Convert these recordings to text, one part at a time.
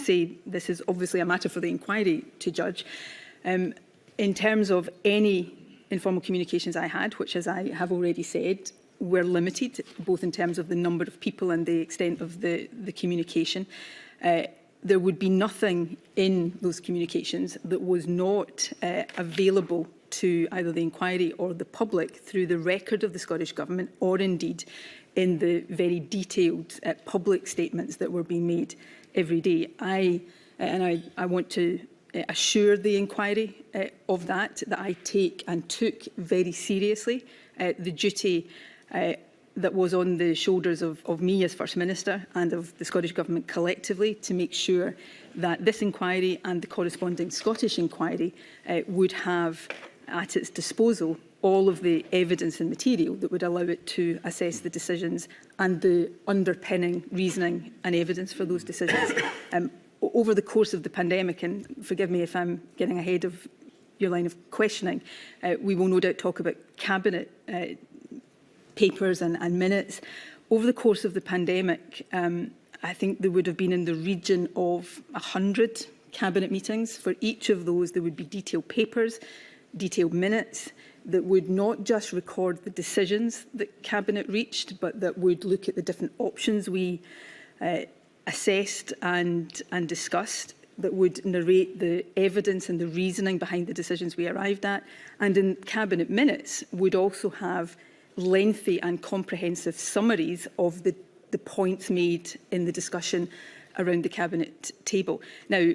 say this is obviously a matter for the inquiry to judge. In terms of any informal communications I had, which, as I have already said, were limited, both in terms of the number of people and the extent of the communication, there would be nothing in those communications that was not available to either the inquiry or the public through the record of the Scottish Government, or indeed in the very detailed public statements that were being made every day. I want to assure the inquiry of that I take and took very seriously the duty that was on the shoulders of me as First Minister and of the Scottish Government collectively to make sure that this inquiry and the corresponding Scottish inquiry would have at its disposal all of the evidence and material that would allow it to assess the decisions and the underpinning reasoning and evidence for those decisions. Over the course of the pandemic, and forgive me if I'm getting ahead of your line of questioning, we will no doubt talk about Cabinet papers and minutes. Over the course of the pandemic, I think there would have been in the region of 100 Cabinet meetings. For each of those, there would be detailed papers, detailed minutes that would not just record the decisions that Cabinet reached, but that would look at the different options we assessed and discussed, that would narrate the evidence and the reasoning behind the decisions we arrived at, and in Cabinet minutes would also have lengthy and comprehensive summaries of the points made in the discussion around the Cabinet table. Now,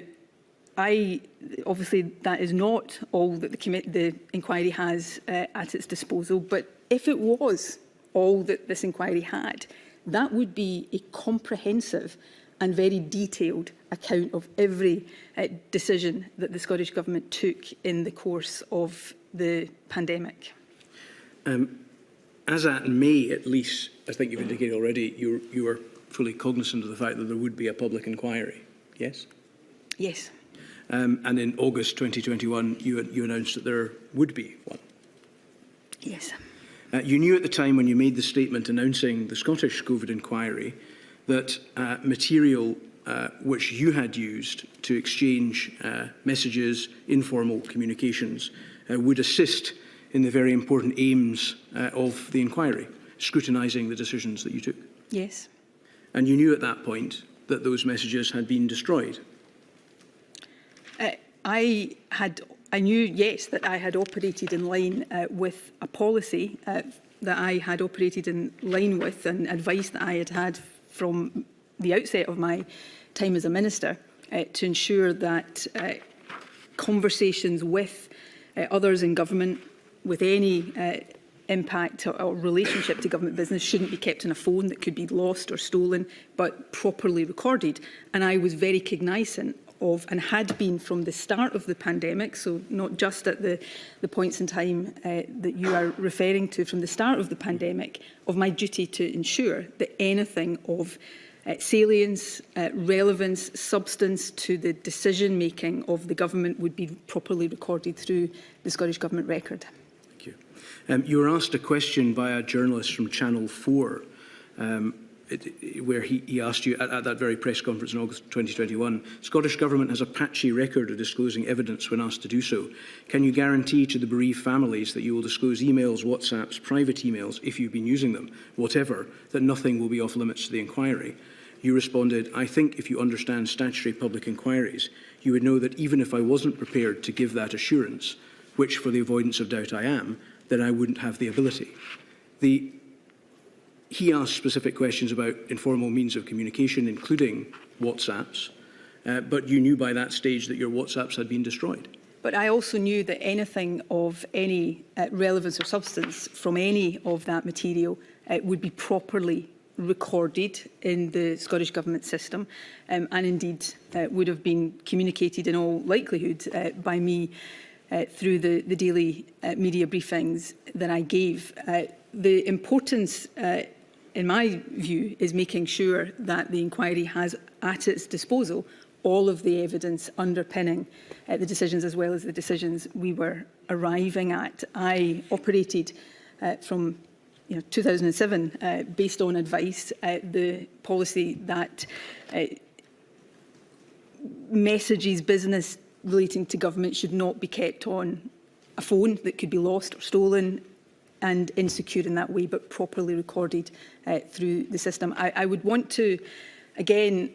obviously that is not all that the inquiry has at its disposal, but if it was all that this inquiry had, that would be a comprehensive and very detailed account of every decision that the Scottish Government took in the course of the pandemic. As at May, at least, I think you've indicated already, you were fully cognizant of the fact that there would be a public inquiry, yes? Yes. And in August 2021, you announced that there would be one. Yes. You knew at the time when you made the statement announcing the Scottish COVID inquiry that material which you had used to exchange messages, informal communications, would assist in the very important aims of the inquiry, scrutinising the decisions that you took. Yes. And you knew at that point that those messages had been destroyed. I knew, yes, that I had operated in line with a policy that I had operated in line with, and advice that I had had from the outset of my time as a minister to ensure that conversations with others in government with any impact or relationship to government business shouldn't be kept on a phone that could be lost or stolen, but properly recorded. And I was very cognisant of, and had been from the start of the pandemic, so not just at the points in time that you are referring to, from the start of the pandemic, of my duty to ensure that anything of salience, relevance, substance to the decision-making of the government would be properly recorded through the Scottish Government record. Thank you. You were asked a question by a journalist from Channel 4 where he asked you at that very press conference in August 2021, Scottish Government has a patchy record of disclosing evidence when asked to do so. Can you guarantee to the bereaved families that you will disclose emails, WhatsApps, private emails, if you've been using them, whatever, that nothing will be off limits to the inquiry? You responded, I think if you understand statutory public inquiries, you would know that even if I wasn't prepared to give that assurance, which for the avoidance of doubt I am, then I wouldn't have the ability. He asked specific questions about informal means of communication, including WhatsApps, but you knew by that stage that your WhatsApps had been destroyed. But I also knew that anything of any relevance or substance from any of that material would be properly recorded in the Scottish Government system, and indeed would have been communicated in all likelihood by me through the daily media briefings that I gave. The importance, in my view, is making sure that the inquiry has at its disposal all of the evidence underpinning the decisions, as well as the decisions we were arriving at. I operated from 2007, based on advice, the policy that messages, business relating to government should not be kept on a phone that could be lost or stolen and insecure in that way, but properly recorded through the system. I would want to, again,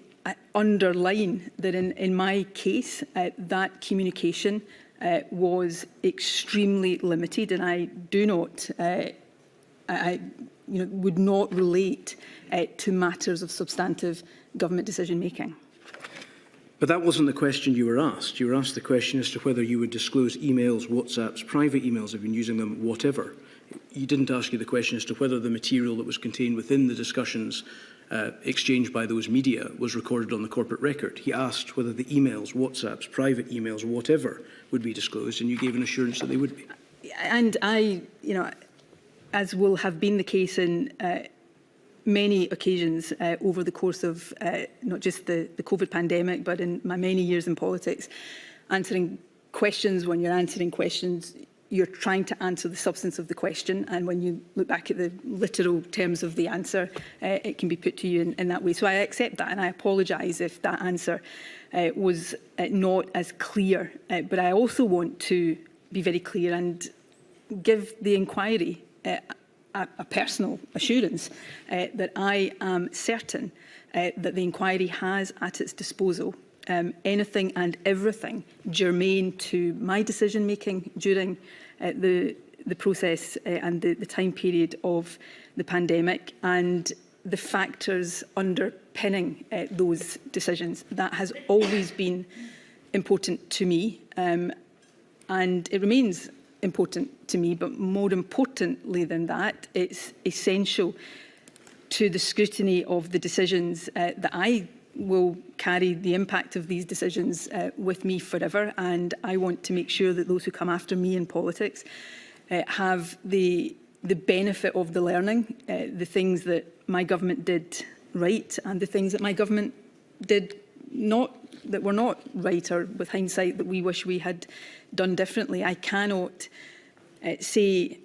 underline that in my case, that communication was extremely limited, and I do not, would not relate to matters of substantive government decision making. But that wasn't the question you were asked. You were asked the question as to whether you would disclose emails, WhatsApps, private emails, if you've been using them, whatever. He didn't ask you the question as to whether the material that was contained within the discussions exchanged by those media was recorded on the corporate record. He asked whether the emails, WhatsApps, private emails, whatever, would be disclosed, and you gave an assurance that they would be. And I, as will have been the case in many occasions over the course of not just the COVID pandemic, but in my many years in politics, answering questions. When you're answering questions, you're trying to answer the substance of the question, and when you look back at the literal terms of the answer, it can be put to you in that way. So I accept that, and I apologise if that answer was not as clear. But I also want to be very clear and give the inquiry a personal assurance that I am certain that the inquiry has at its disposal anything and everything germane to my decision making during the process and the time period of the pandemic, and the factors underpinning those decisions. That has always been important to me, and it remains important to me, but more importantly than that, it's essential to the scrutiny of the decisions that I will carry the impact of these decisions with me forever, and I want to make sure that those who come after me in politics have the benefit of the learning, the things that my government did right and the things that my government did not, that were not right, or with hindsight that we wish we had done differently. I cannot say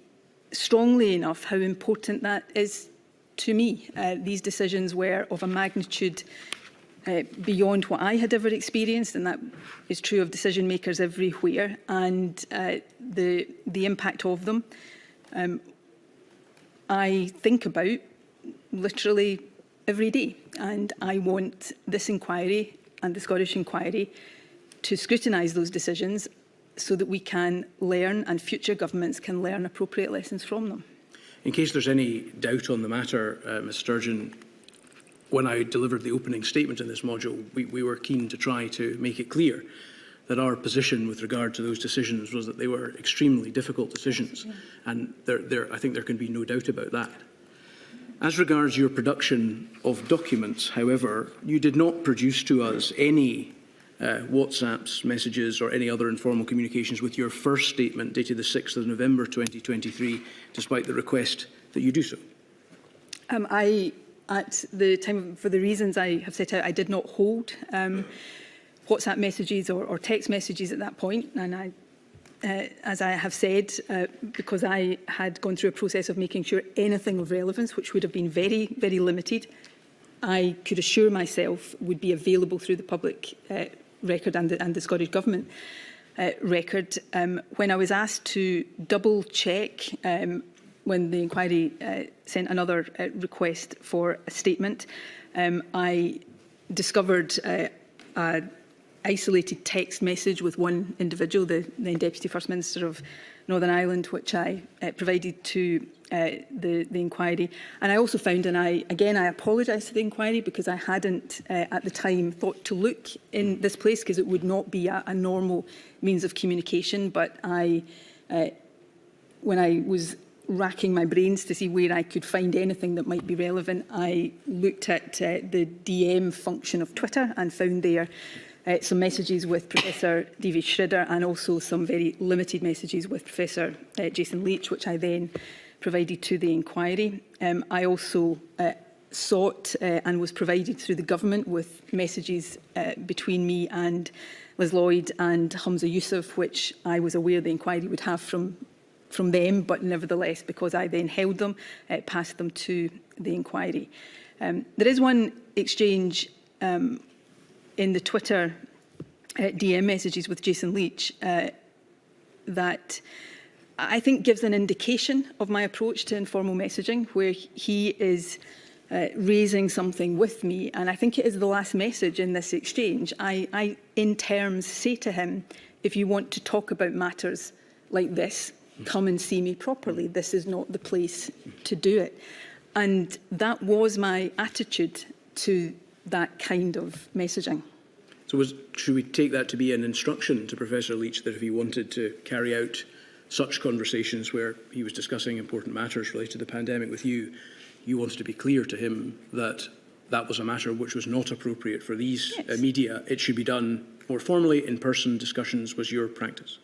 strongly enough how important that is to me. These decisions were of a magnitude beyond what I had ever experienced, and that is true of decision makers everywhere, and the impact of them I think about literally every day, and I want this inquiry and the Scottish inquiry to scrutinise those decisions so that we can learn and future governments can learn appropriate lessons from them. In case there's any doubt on the matter, Ms Sturgeon, when I delivered the opening statement in this module, we were keen to try to make it clear that our position with regard to those decisions was that they were extremely difficult decisions, and I think there can be no doubt about that. As regards your production of documents, however, you did not produce to us any WhatsApps, messages or any other informal communications with your first statement dated the 6th of November 2023, despite the request that you do so. At the time, for the reasons I have set out, I did not hold WhatsApp messages or text messages at that point, and as I have said, because I had gone through a process of making sure anything of relevance, which would have been very, very limited, I could assure myself would be available through the public record and the Scottish Government record. When I was asked to double check when the inquiry sent another request for a statement, I discovered an isolated text message with one individual, the then Deputy First Minister of Northern Ireland, which I provided to the inquiry. And I also found, and I apologise to the inquiry because I hadn't at the time thought to look in this place because it would not be a normal means of communication. But when I was racking my brains to see where I could find anything that might be relevant, I looked at the DM function of Twitter and found there some messages with Professor D.V. Schridder and also some very limited messages with Professor Jason Leach, which I then provided to the inquiry. I also sought and was provided through the government with messages between me and Liz Lloyd and Humza Yousaf, which I was aware the inquiry would have from them, but nevertheless, because I then held them, passed them to the inquiry. There is one exchange in the Twitter DM messages with Jason Leach that I think gives an indication of my approach to informal messaging, where he is raising something with me, and I think it is the last message in this exchange. I in terms say to him, if you want to talk about matters like this, come and see me properly. This is not the place to do it. And that was my attitude to that kind of messaging. So should we take that to be an instruction to Professor Leach that if he wanted to carry out such conversations where he was discussing important matters related to the pandemic with you, you wanted to be clear to him that that was a matter which was not appropriate for these media? It should be done more formally, in-person discussions was your practice?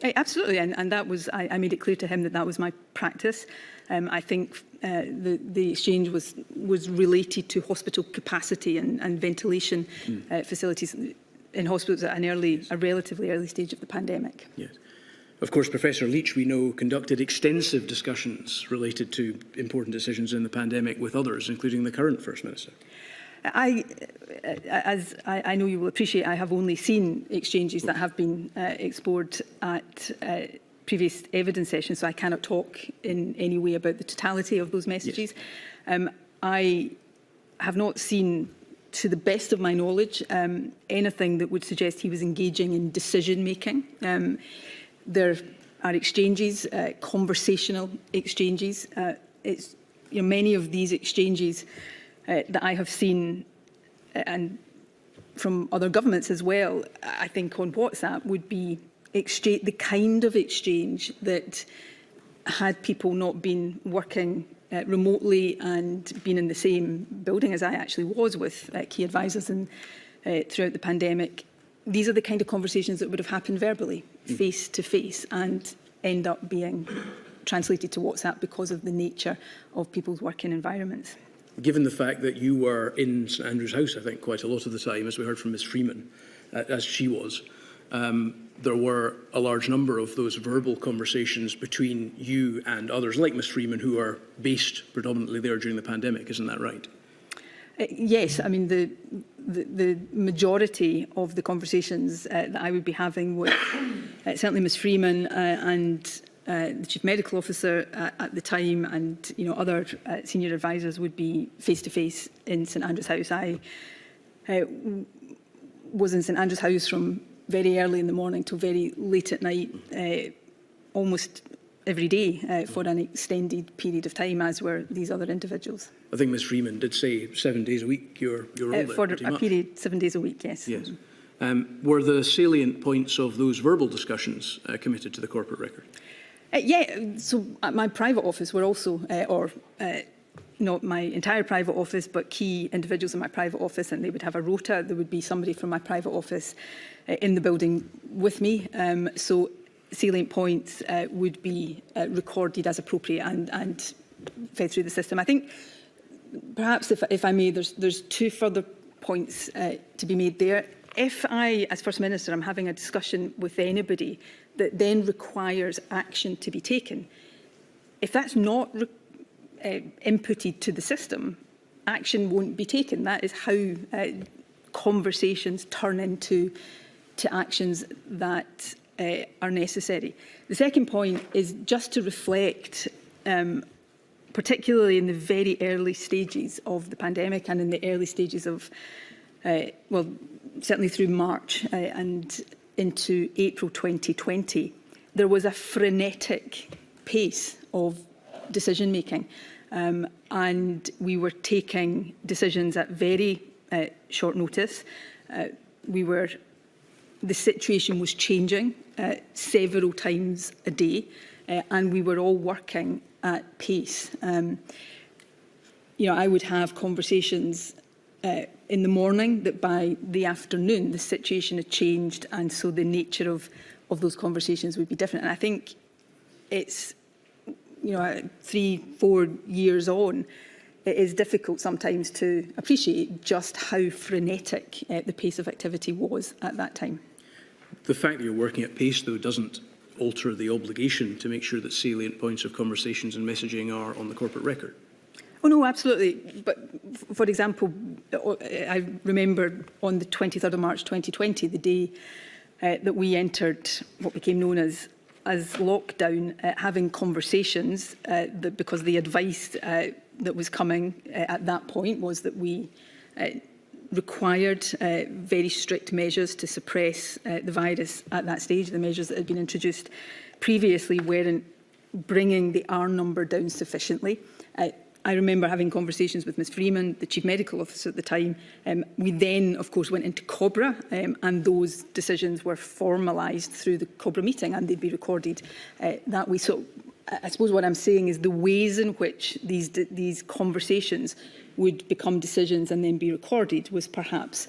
Absolutely, and that was, I made it clear to him that that was my practice. I think the exchange was related to hospital capacity and ventilation facilities in hospitals at a relatively early stage of the pandemic. Yes. Of course, Professor Leach, we know, conducted extensive discussions related to important decisions in the pandemic with others, including the current First Minister. As I know you will appreciate, I have only seen exchanges that have been explored at previous evidence sessions, so I cannot talk in any way about the totality of those messages. Yes. I have not seen, to the best of my knowledge, anything that would suggest he was engaging in decision-making. There are exchanges, conversational exchanges. Many of these exchanges that I have seen, and from other governments as well, I think on WhatsApp would be the kind of exchange that, had people not been working remotely and been in the same building as I actually was with key advisors throughout the pandemic, these are the kind of conversations that would have happened verbally, face to face, and end up being translated to WhatsApp because of the nature of people's working environments. Given the fact that you were in St Andrew's House, I think, quite a lot of the time, as we heard from Ms Freeman, as she was, there were a large number of those verbal conversations between you and others, like Ms Freeman, who are based predominantly there during the pandemic. Isn't that right? Yes, I mean, the majority of the conversations that I would be having with certainly Ms Freeman and the Chief Medical Officer at the time, and other senior advisors would be face-to-face in St Andrew's House. I was in St Andrew's House from very early in the morning till very late at night, almost every day for an extended period of time, as were these other individuals. I think Ms Freeman did say 7 days a week you're all there, for a period, 7 days a week, yes. Yes. Were the salient points of those verbal discussions committed to the corporate record? So at my private office were also, not my entire private office, but key individuals in my private office, and they would have a rota. There would be somebody from my private office in the building with me. So salient points would be recorded as appropriate and fed through the system. I think perhaps, if I may, there's two further points to be made there. If I, as First Minister, am having a discussion with anybody that then requires action to be taken, if that's not inputted to the system, action won't be taken. That is how conversations turn into actions that are necessary. The second point is just to reflect, particularly in the very early stages of the pandemic and in the early stages of, well, certainly through March and into April 2020, there was a frenetic pace of decision-making, and we were taking decisions at very short notice. The situation was changing several times a day, and we were all working at pace. I would have conversations in the morning that by the afternoon the situation had changed, and so the nature of those conversations would be different. And I think it's 3-4 years on, it is difficult sometimes to appreciate just how frenetic the pace of activity was at that time. The fact that you're working at pace, though, doesn't alter the obligation to make sure that salient points of conversations and messaging are on the corporate record. Oh no, absolutely. But for example, I remember on the 23rd of March 2020, the day that we entered what became known as lockdown, having conversations because the advice that was coming at that point was that we required very strict measures to suppress the virus at that stage. The measures that had been introduced previously weren't bringing the R number down sufficiently. I remember having conversations with Ms Freeman, the Chief Medical Officer at the time. We then, of course, went into COBRA, and those decisions were formalised through the COBRA meeting, and they'd be recorded that way. So I suppose what I'm saying is the ways in which these conversations would become decisions and then be recorded was perhaps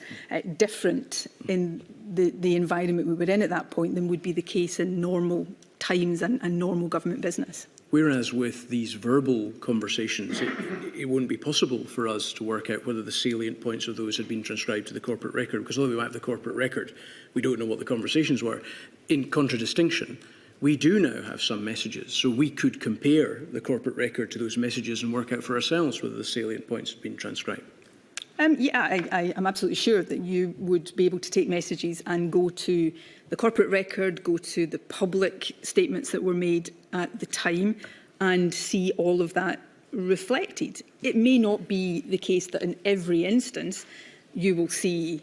different in the environment we were in at that point than would be the case in normal times and normal government business. Whereas with these verbal conversations, it wouldn't be possible for us to work out whether the salient points of those had been transcribed to the corporate record, because although we might have the corporate record, we don't know what the conversations were. In contradistinction, we do now have some messages, so we could compare the corporate record to those messages and work out for ourselves whether the salient points have been transcribed. Yeah, I am absolutely sure that you would be able to take messages and go to the corporate record, go to the public statements that were made at the time and see all of that reflected. It may not be the case that in every instance you will see,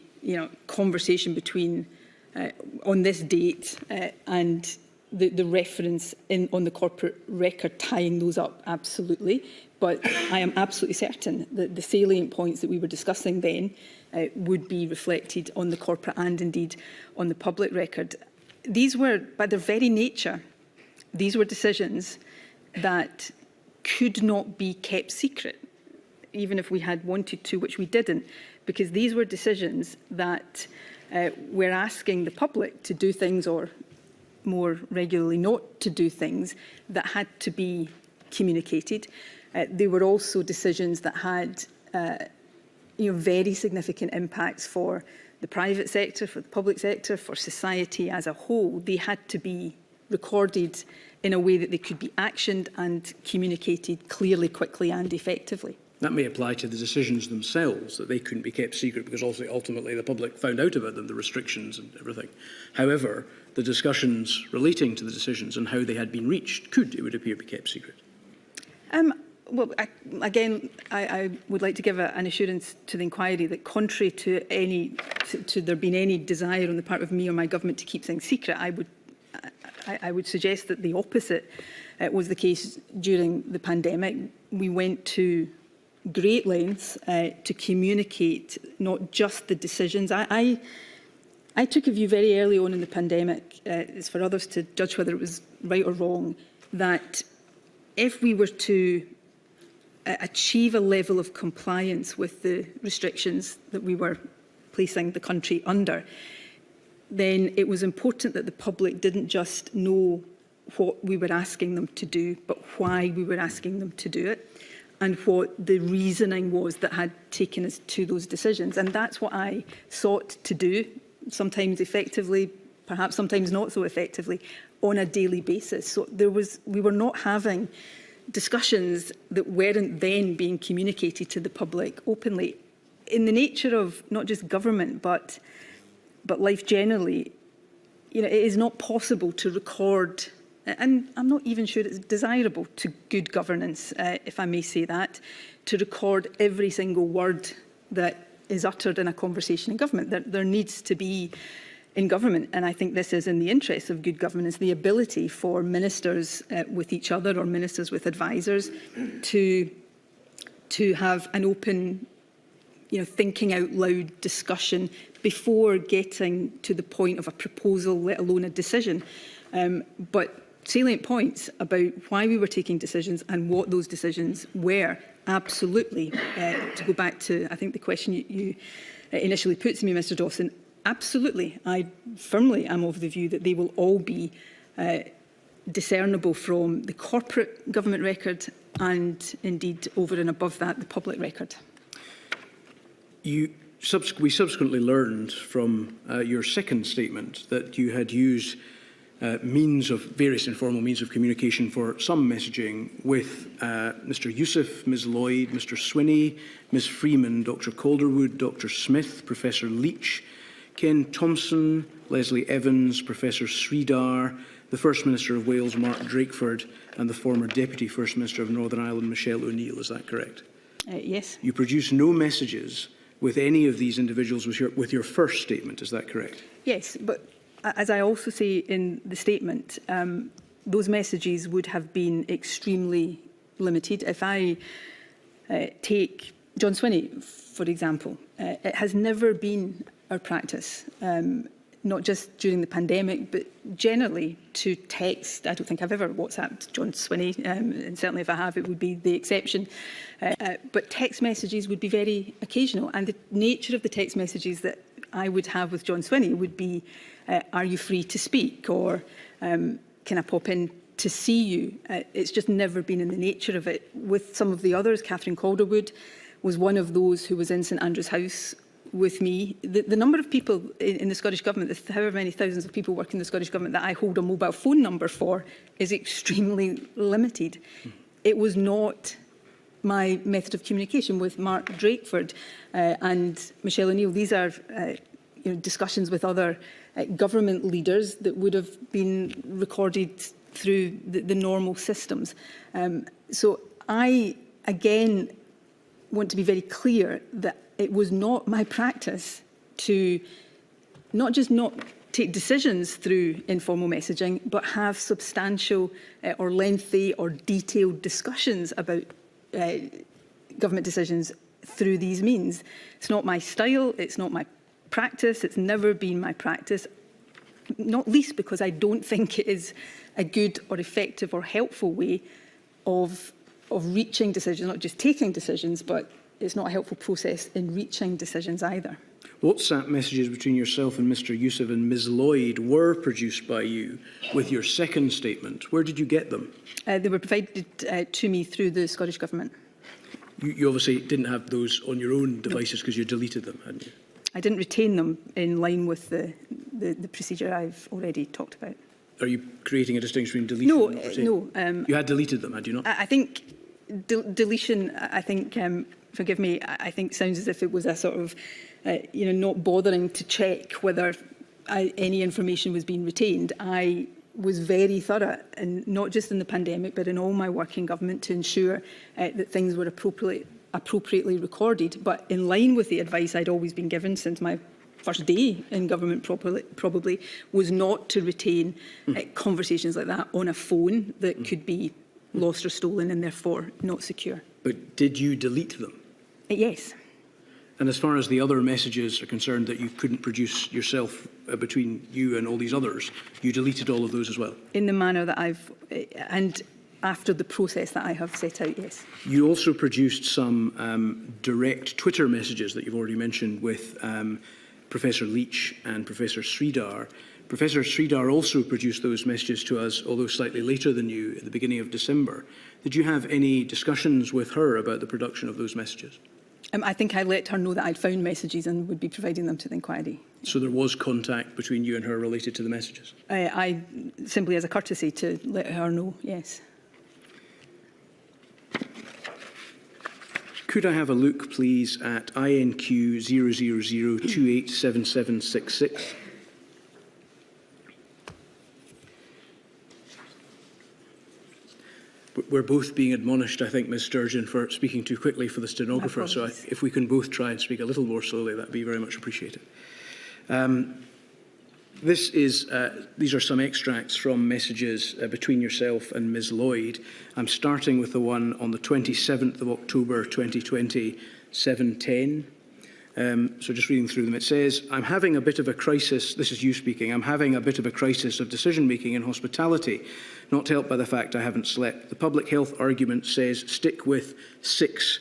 conversation between on this date and the reference on the corporate record tying those up, absolutely. But I am absolutely certain that the salient points that we were discussing then would be reflected on the corporate and indeed on the public record. These were, by their very nature, these were decisions that could not be kept secret, even if we had wanted to, which we didn't, because these were decisions that were asking the public to do things, or more regularly not to do things, that had to be communicated. They were also decisions that had very significant impacts for the private sector, for the public sector, for society as a whole. They had to be recorded in a way that they could be actioned and communicated clearly, quickly and effectively. That may apply to the decisions themselves, that they couldn't be kept secret because also ultimately the public found out about them, the restrictions and everything. However, the discussions relating to the decisions and how they had been reached could, it would appear, be kept secret. Well, I would like to give an assurance to the inquiry that contrary to there being any desire on the part of me or my government to keep things secret, I would suggest that the opposite was the case during the pandemic. We went to great lengths to communicate not just the decisions. I took a view very early on in the pandemic, it's for others to judge whether it was right or wrong, that if we were to achieve a level of compliance with the restrictions that we were placing the country under, then it was important that the public didn't just know what we were asking them to do, but why we were asking them to do it, and what the reasoning was that had taken us to those decisions. And that's what I sought to do, sometimes effectively, perhaps sometimes not so effectively, on a daily basis. So we were not having discussions that weren't then being communicated to the public openly. In the nature of not just government, but life generally, it is not possible to record, and I'm not even sure it's desirable to good governance, if I may say that, to record every single word that is uttered in a conversation in government. There needs to be, in government, and I think this is in the interest of good governance, the ability for ministers with each other or ministers with advisors to have an open, thinking out loud discussion before getting to the point of a proposal, let alone a decision. But salient points about why we were taking decisions and what those decisions were, absolutely. To go back to, I think, the question you initially put to me, Mr Dawson, absolutely. I firmly am of the view that they will all be discernible from the corporate government record and indeed over and above that, the public record. We subsequently learned from your second statement that you had used various informal means of communication for some messaging with Mr Youssef, Ms Lloyd, Mr Swinney, Ms Freeman, Dr Calderwood, Dr Smith, Professor Leach, Ken Thompson, Leslie Evans, Professor Sridhar, the First Minister of Wales, Mark Drakeford, and the former Deputy First Minister of Northern Ireland, Michelle O'Neill. Is that correct? Yes. You produced no messages with any of these individuals with your first statement. Is that correct? Yes, but as I also say in the statement, those messages would have been extremely limited. If I take John Swinney, for example, it has never been our practice, not just during the pandemic, but generally to text. I don't think I've ever WhatsApped John Swinney, and certainly if I have, it would be the exception. But text messages would be very occasional, and the nature of the text messages that I would have with John Swinney would be, are you free to speak? Or can I pop in to see you? It's just never been in the nature of it. With some of the others, Catherine Calderwood was one of those who was in St Andrew's House with me. The number of people in the Scottish Government, however many thousands of people work in the Scottish Government that I hold a mobile phone number for, is extremely limited. It was not my method of communication with Mark Drakeford and Michelle O'Neill. These are discussions with other government leaders that would have been recorded through the normal systems. So I, again, want to be very clear that it was not my practice to not just not take decisions through informal messaging, but have substantial or lengthy or detailed discussions about government decisions through these means. It's not my style, it's not my practice, it's never been my practice, not least because I don't think it is a good or effective or helpful way of reaching decisions, not just taking decisions, but it's not a helpful process in reaching decisions either. WhatsApp messages between yourself and Mr Youssef and Ms Lloyd were produced by you with your second statement. Where did you get them? They were provided to me through the Scottish Government. You obviously didn't have those on your own devices because you deleted them, hadn't you? I didn't retain them in line with the procedure I've already talked about. Are you creating a distinction between deletion and retaining? No. You had deleted them, had you not? I think deletion, I think, forgive me, I think sounds as if it was a sort of, not bothering to check whether any information was being retained. I was very thorough, and not just in the pandemic, but in all my work in government, to ensure that things were appropriately recorded. But in line with the advice I'd always been given since my first day in government, probably was not to retain conversations like that on a phone that could be lost or stolen and therefore not secure. But did you delete them? Yes. And as far as the other messages are concerned that you couldn't produce yourself between you and all these others, you deleted all of those as well? In the manner that and after the process that I have set out, yes. You also produced some direct Twitter messages that you've already mentioned with Professor Leach and Professor Sridhar. Professor Sridhar also produced those messages to us, although slightly later than you, at the beginning of December. Did you have any discussions with her about the production of those messages? I think I let her know that I'd found messages and would be providing them to the inquiry. So there was contact between you and her related to the messages? I simply as a courtesy to let her know, yes. Could I have a look, please, at INQ 000287766? We're both being admonished, I think, Ms Sturgeon, for speaking too quickly for the stenographer. So if we can both try and speak a little more slowly, that would be very much appreciated. These are some extracts from messages between yourself and Ms Lloyd. I'm starting with the one on the 27th of October 2020, 7:10. So just reading through them, it says, I'm having a bit of a crisis, this is you speaking, I'm having a bit of a crisis of decision-making in hospitality, not helped by the fact I haven't slept. The public health argument says stick with 6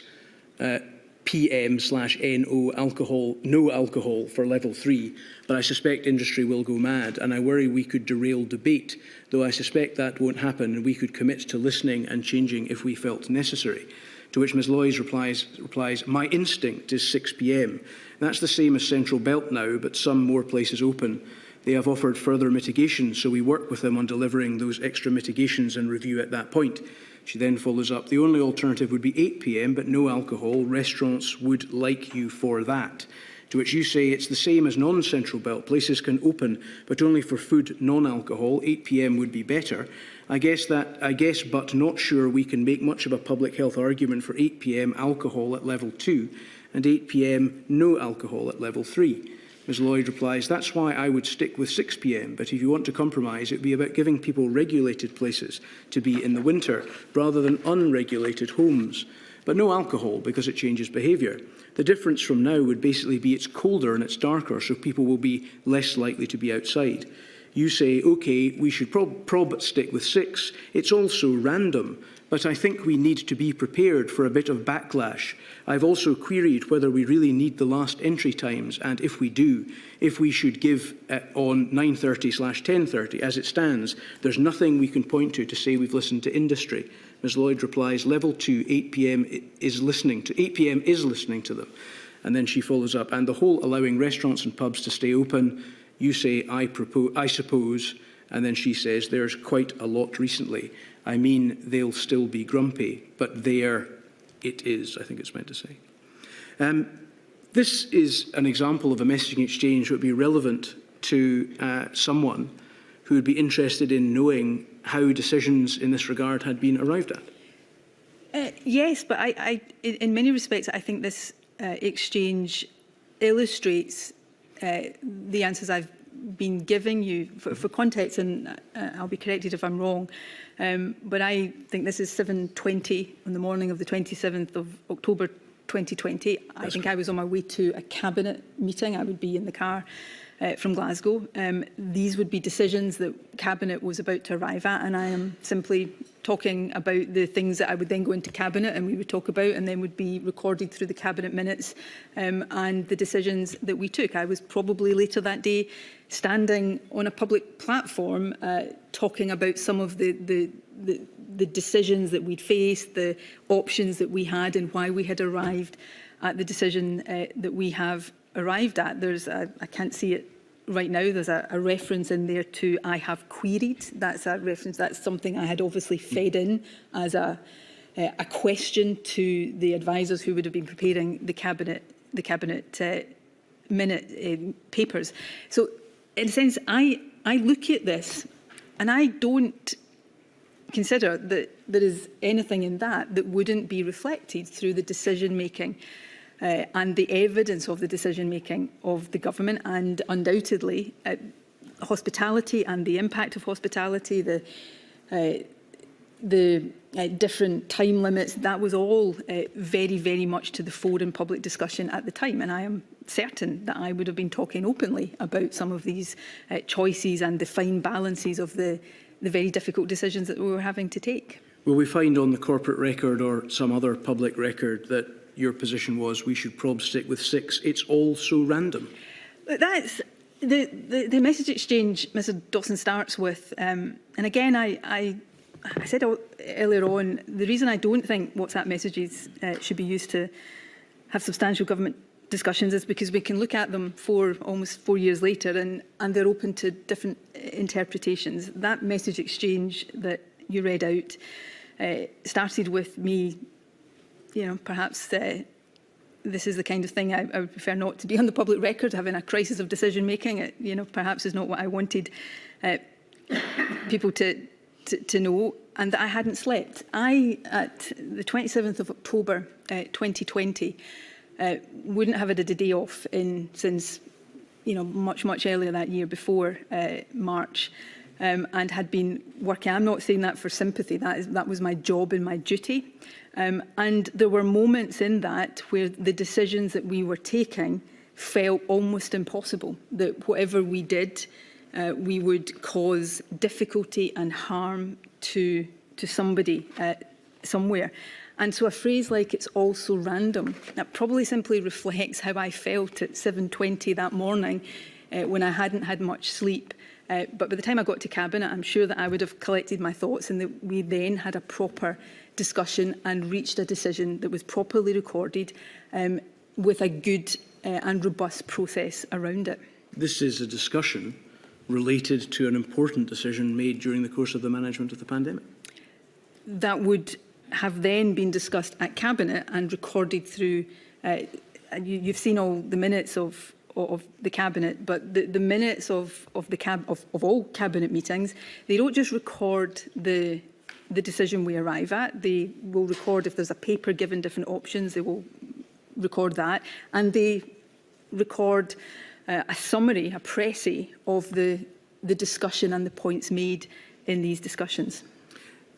PM/NO alcohol, no alcohol for level 3, but I suspect industry will go mad, and I worry we could derail debate, though I suspect that won't happen, and we could commit to listening and changing if we felt necessary. To which Ms Lloyd replies, my instinct is 6 PM. That's the same as Central Belt now, but some more places open. They have offered further mitigations, so we work with them on delivering those extra mitigations and review at that point. She then follows up, the only alternative would be 8 p.m, but no alcohol. Restaurants would like you for that. To which you say it's the same as non-Central Belt. Places can open, but only for food, non-alcohol. 8 p.m. would be better. I guess, but not sure we can make much of a public health argument for 8 p.m. alcohol at level 2 and 8 p.m. no alcohol at level 3. Ms Lloyd replies, that's why I would stick with 6 p.m, but if you want to compromise, it would be about giving people regulated places to be in the winter rather than unregulated homes. But no alcohol because it changes behaviour. The difference from now would basically be it's colder and it's darker, so people will be less likely to be outside. You say, OK, we should stick with 6. It's also random, but I think we need to be prepared for a bit of backlash. I've also queried whether we really need the last entry times, and if we do, if we should give on 9:30/10:30 as it stands. There's nothing we can point to say we've listened to industry. Ms Lloyd replies, level 2, 8 p.m. is listening to them. And then she follows up, and the whole allowing restaurants and pubs to stay open, you say, I suppose, and then she says, there's quite a lot recently. I mean, they'll still be grumpy, but there it is, I think it's meant to say. This is an example of a messaging exchange that would be relevant to someone who would be interested in knowing how decisions in this regard had been arrived at. Yes, but in many respects, I think this exchange illustrates the answers I've been giving you for context, and I'll be corrected if I'm wrong, but I think this is 7:20 on the morning of the 27th of October 2020. I think I was on my way to a cabinet meeting. I would be in the car from Glasgow. These would be decisions that Cabinet was about to arrive at, and I am simply talking about the things that I would then go into Cabinet and we would talk about and then would be recorded through the Cabinet minutes and the decisions that we took. I was probably later that day standing on a public platform talking about some of the decisions that we'd faced, the options that we had and why we had arrived at the decision that we have arrived at. There's I can't see it right now. There's a reference in there to I have queried. That's a reference. That's something I had obviously fed in as a question to the advisors who would have been preparing the cabinet minute papers. So in a sense, I look at this and I don't consider that there is anything in that wouldn't be reflected through the decision making and the evidence of the decision-making of the government, and undoubtedly hospitality and the impact of hospitality, the different time limits, that was all very, very much to the fore in public discussion at the time. And I am certain that I would have been talking openly about some of these choices and the fine balances of the very difficult decisions that we were having to take. Will we find on the corporate record or some other public record that your position was we should probably stick with 6? It's all so random. That's the message exchange Mr Dawson starts with, and again I said earlier on, the reason I don't think WhatsApp messages should be used to have substantial government discussions is because we can look at them almost 4 years later and they're open to different interpretations. That message exchange that you read out started with me, perhaps this is the kind of thing I would prefer not to be on the public record, having a crisis of decision making. It, perhaps is not what I wanted people to know, and that I hadn't slept. At the 27th of October 2020, wouldn't have had a day off since much earlier that year, before March, and had been working. I'm not saying that for sympathy. That was my job and my duty. And there were moments in that where the decisions that we were taking felt almost impossible. That whatever we did, we would cause difficulty and harm to somebody somewhere. And so a phrase like "it's all so random," that probably simply reflects how I felt at 7:20 that morning when I hadn't had much sleep. But by the time I got to Cabinet, I'm sure that I would have collected my thoughts and that we then had a proper discussion and reached a decision that was properly recorded with a good and robust process around it. This is a discussion related to an important decision made during the course of the management of the pandemic? That would have then been discussed at Cabinet and recorded through, you've seen all the minutes of the Cabinet, but the minutes of all Cabinet meetings, they don't just record the decision we arrive at. They will record if there's a paper given different options, they will record that, and they record a summary, a précis of the discussion and the points made in these discussions.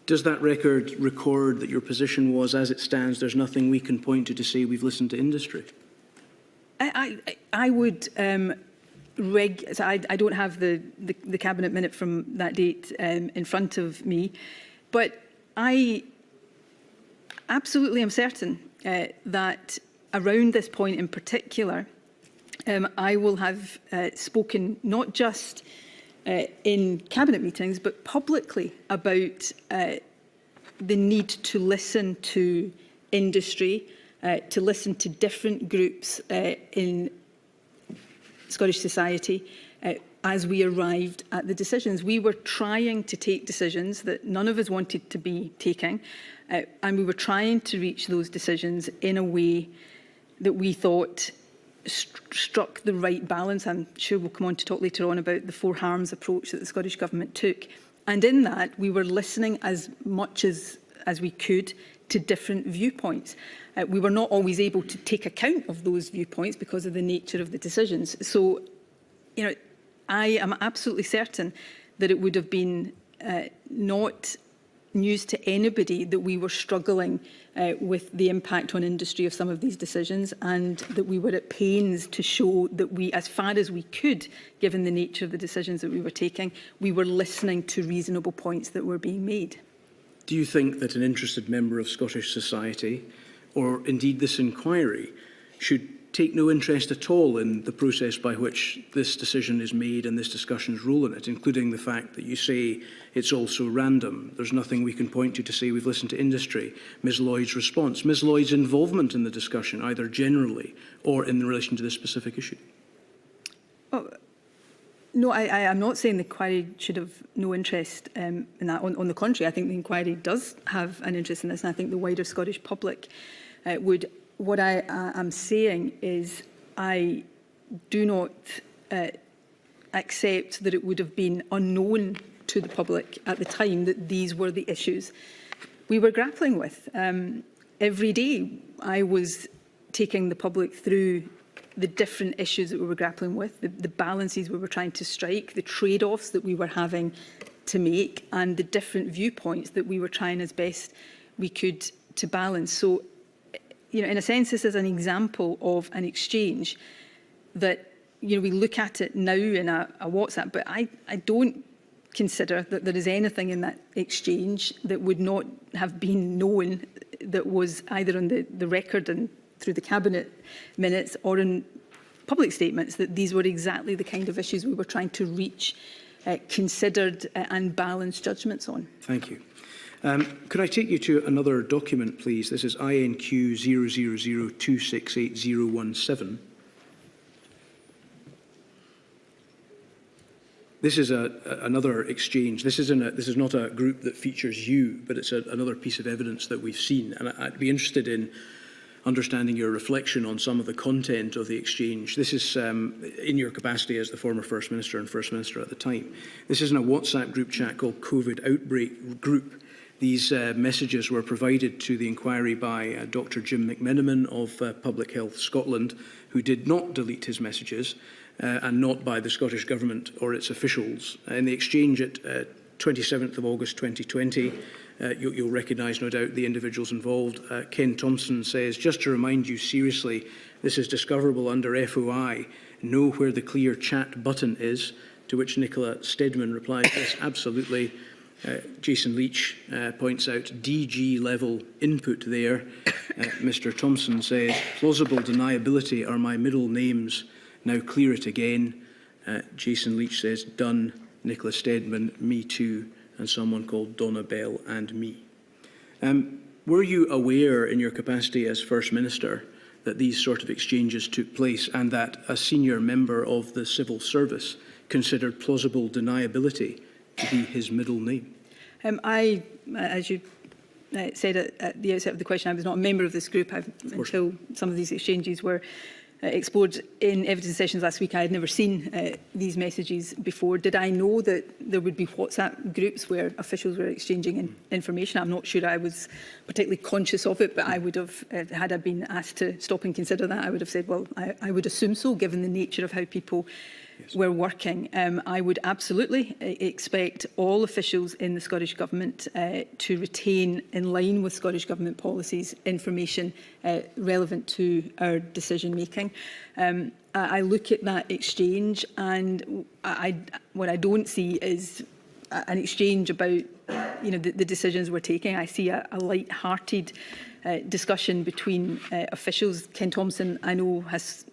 Does that record record that your position was, as it stands, there's nothing we can point to say we've listened to industry? I would so I don't have the Cabinet minute from that date in front of me, but I absolutely am certain that around this point in particular, I will have spoken not just in Cabinet meetings, but publicly about the need to listen to industry, to listen to different groups in Scottish society as we arrived at the decisions. We were trying to take decisions that none of us wanted to be taking, and we were trying to reach those decisions in a way that we thought struck the right balance. I'm sure we'll come on to talk later on about the four harms approach that the Scottish Government took. And in that, we were listening as much as we could to different viewpoints. We were not always able to take account of those viewpoints because of the nature of the decisions. So, you know, I am absolutely certain that it would have been not news to anybody that we were struggling with the impact on industry of some of these decisions, and that we were at pains to show that we, as far as we could, given the nature of the decisions that we were taking, we were listening to reasonable points that were being made. Do you think that an interested member of Scottish society, or indeed this inquiry, should take no interest at all in the process by which this decision is made and this discussion's role in it, including the fact that you say it's also random? There's nothing we can point to say we've listened to industry. Ms Lloyd's response, Ms Lloyd's involvement in the discussion, either generally or in relation to this specific issue. Oh, no, I am not saying the inquiry should have no interest in that. On the contrary, I think the inquiry does have an interest in this, and I think the wider Scottish public would. What I am saying is I do not accept that it would have been unknown to the public at the time that these were the issues we were grappling with. Every day I was taking the public through the different issues that we were grappling with, the balances we were trying to strike, the trade-offs that we were having to make, and the different viewpoints that we were trying as best we could to balance. So, you know, in a sense, this is an example of an exchange that, you know, we look at it now in a WhatsApp, but I don't consider that there is anything in that exchange that would not have been known, that was either on the record and through the Cabinet minutes or in public statements, that these were exactly the kind of issues we were trying to reach considered and balanced judgments on. Thank you. Could I take you to another document, please? This is INQ 000268017. This is another exchange. This is not a group that features you, but it's another piece of evidence that we've seen. And I'd be interested in understanding your reflection on some of the content of the exchange. This is in your capacity as the former First Minister and First Minister at the time. This is in a WhatsApp group chat called COVID Outbreak Group. These messages were provided to the inquiry by Dr. Jim McMenamin of Public Health Scotland, who did not delete his messages, and not by the Scottish Government or its officials. In the exchange at 27th of August 2020, you'll recognise, no doubt, the individuals involved. Ken Thompson says, just to remind you seriously, this is discoverable under FOI. Know where the clear chat button is, to which Nicola Sturgeon replies, yes, absolutely. Jason Leach points out DG level input there. Mr Thompson says, plausible deniability are my middle names. Now clear it again. Jason Leach says, done. Nicola Sturgeon, me too. And someone called Donna Bell and me. Were you aware in your capacity as First Minister that these sort of exchanges took place and that a senior member of the civil service considered plausible deniability to be his middle name? As you said at the outset of the question, I was not a member of this group until some of these exchanges were explored in evidence sessions last week. I had never seen these messages before. Did I know that there would be WhatsApp groups where officials were exchanging information? I'm not sure I was particularly conscious of it, but I would have, had I been asked to stop and consider that, I would have said, well, I would assume so, given the nature of how people were working. I would absolutely expect all officials in the Scottish Government to retain, in line with Scottish Government policies, information relevant to our decision making. I look at that exchange, and what I don't see is an exchange about the decisions we're taking. I see a light-hearted discussion between officials. Ken Thompson, I know, has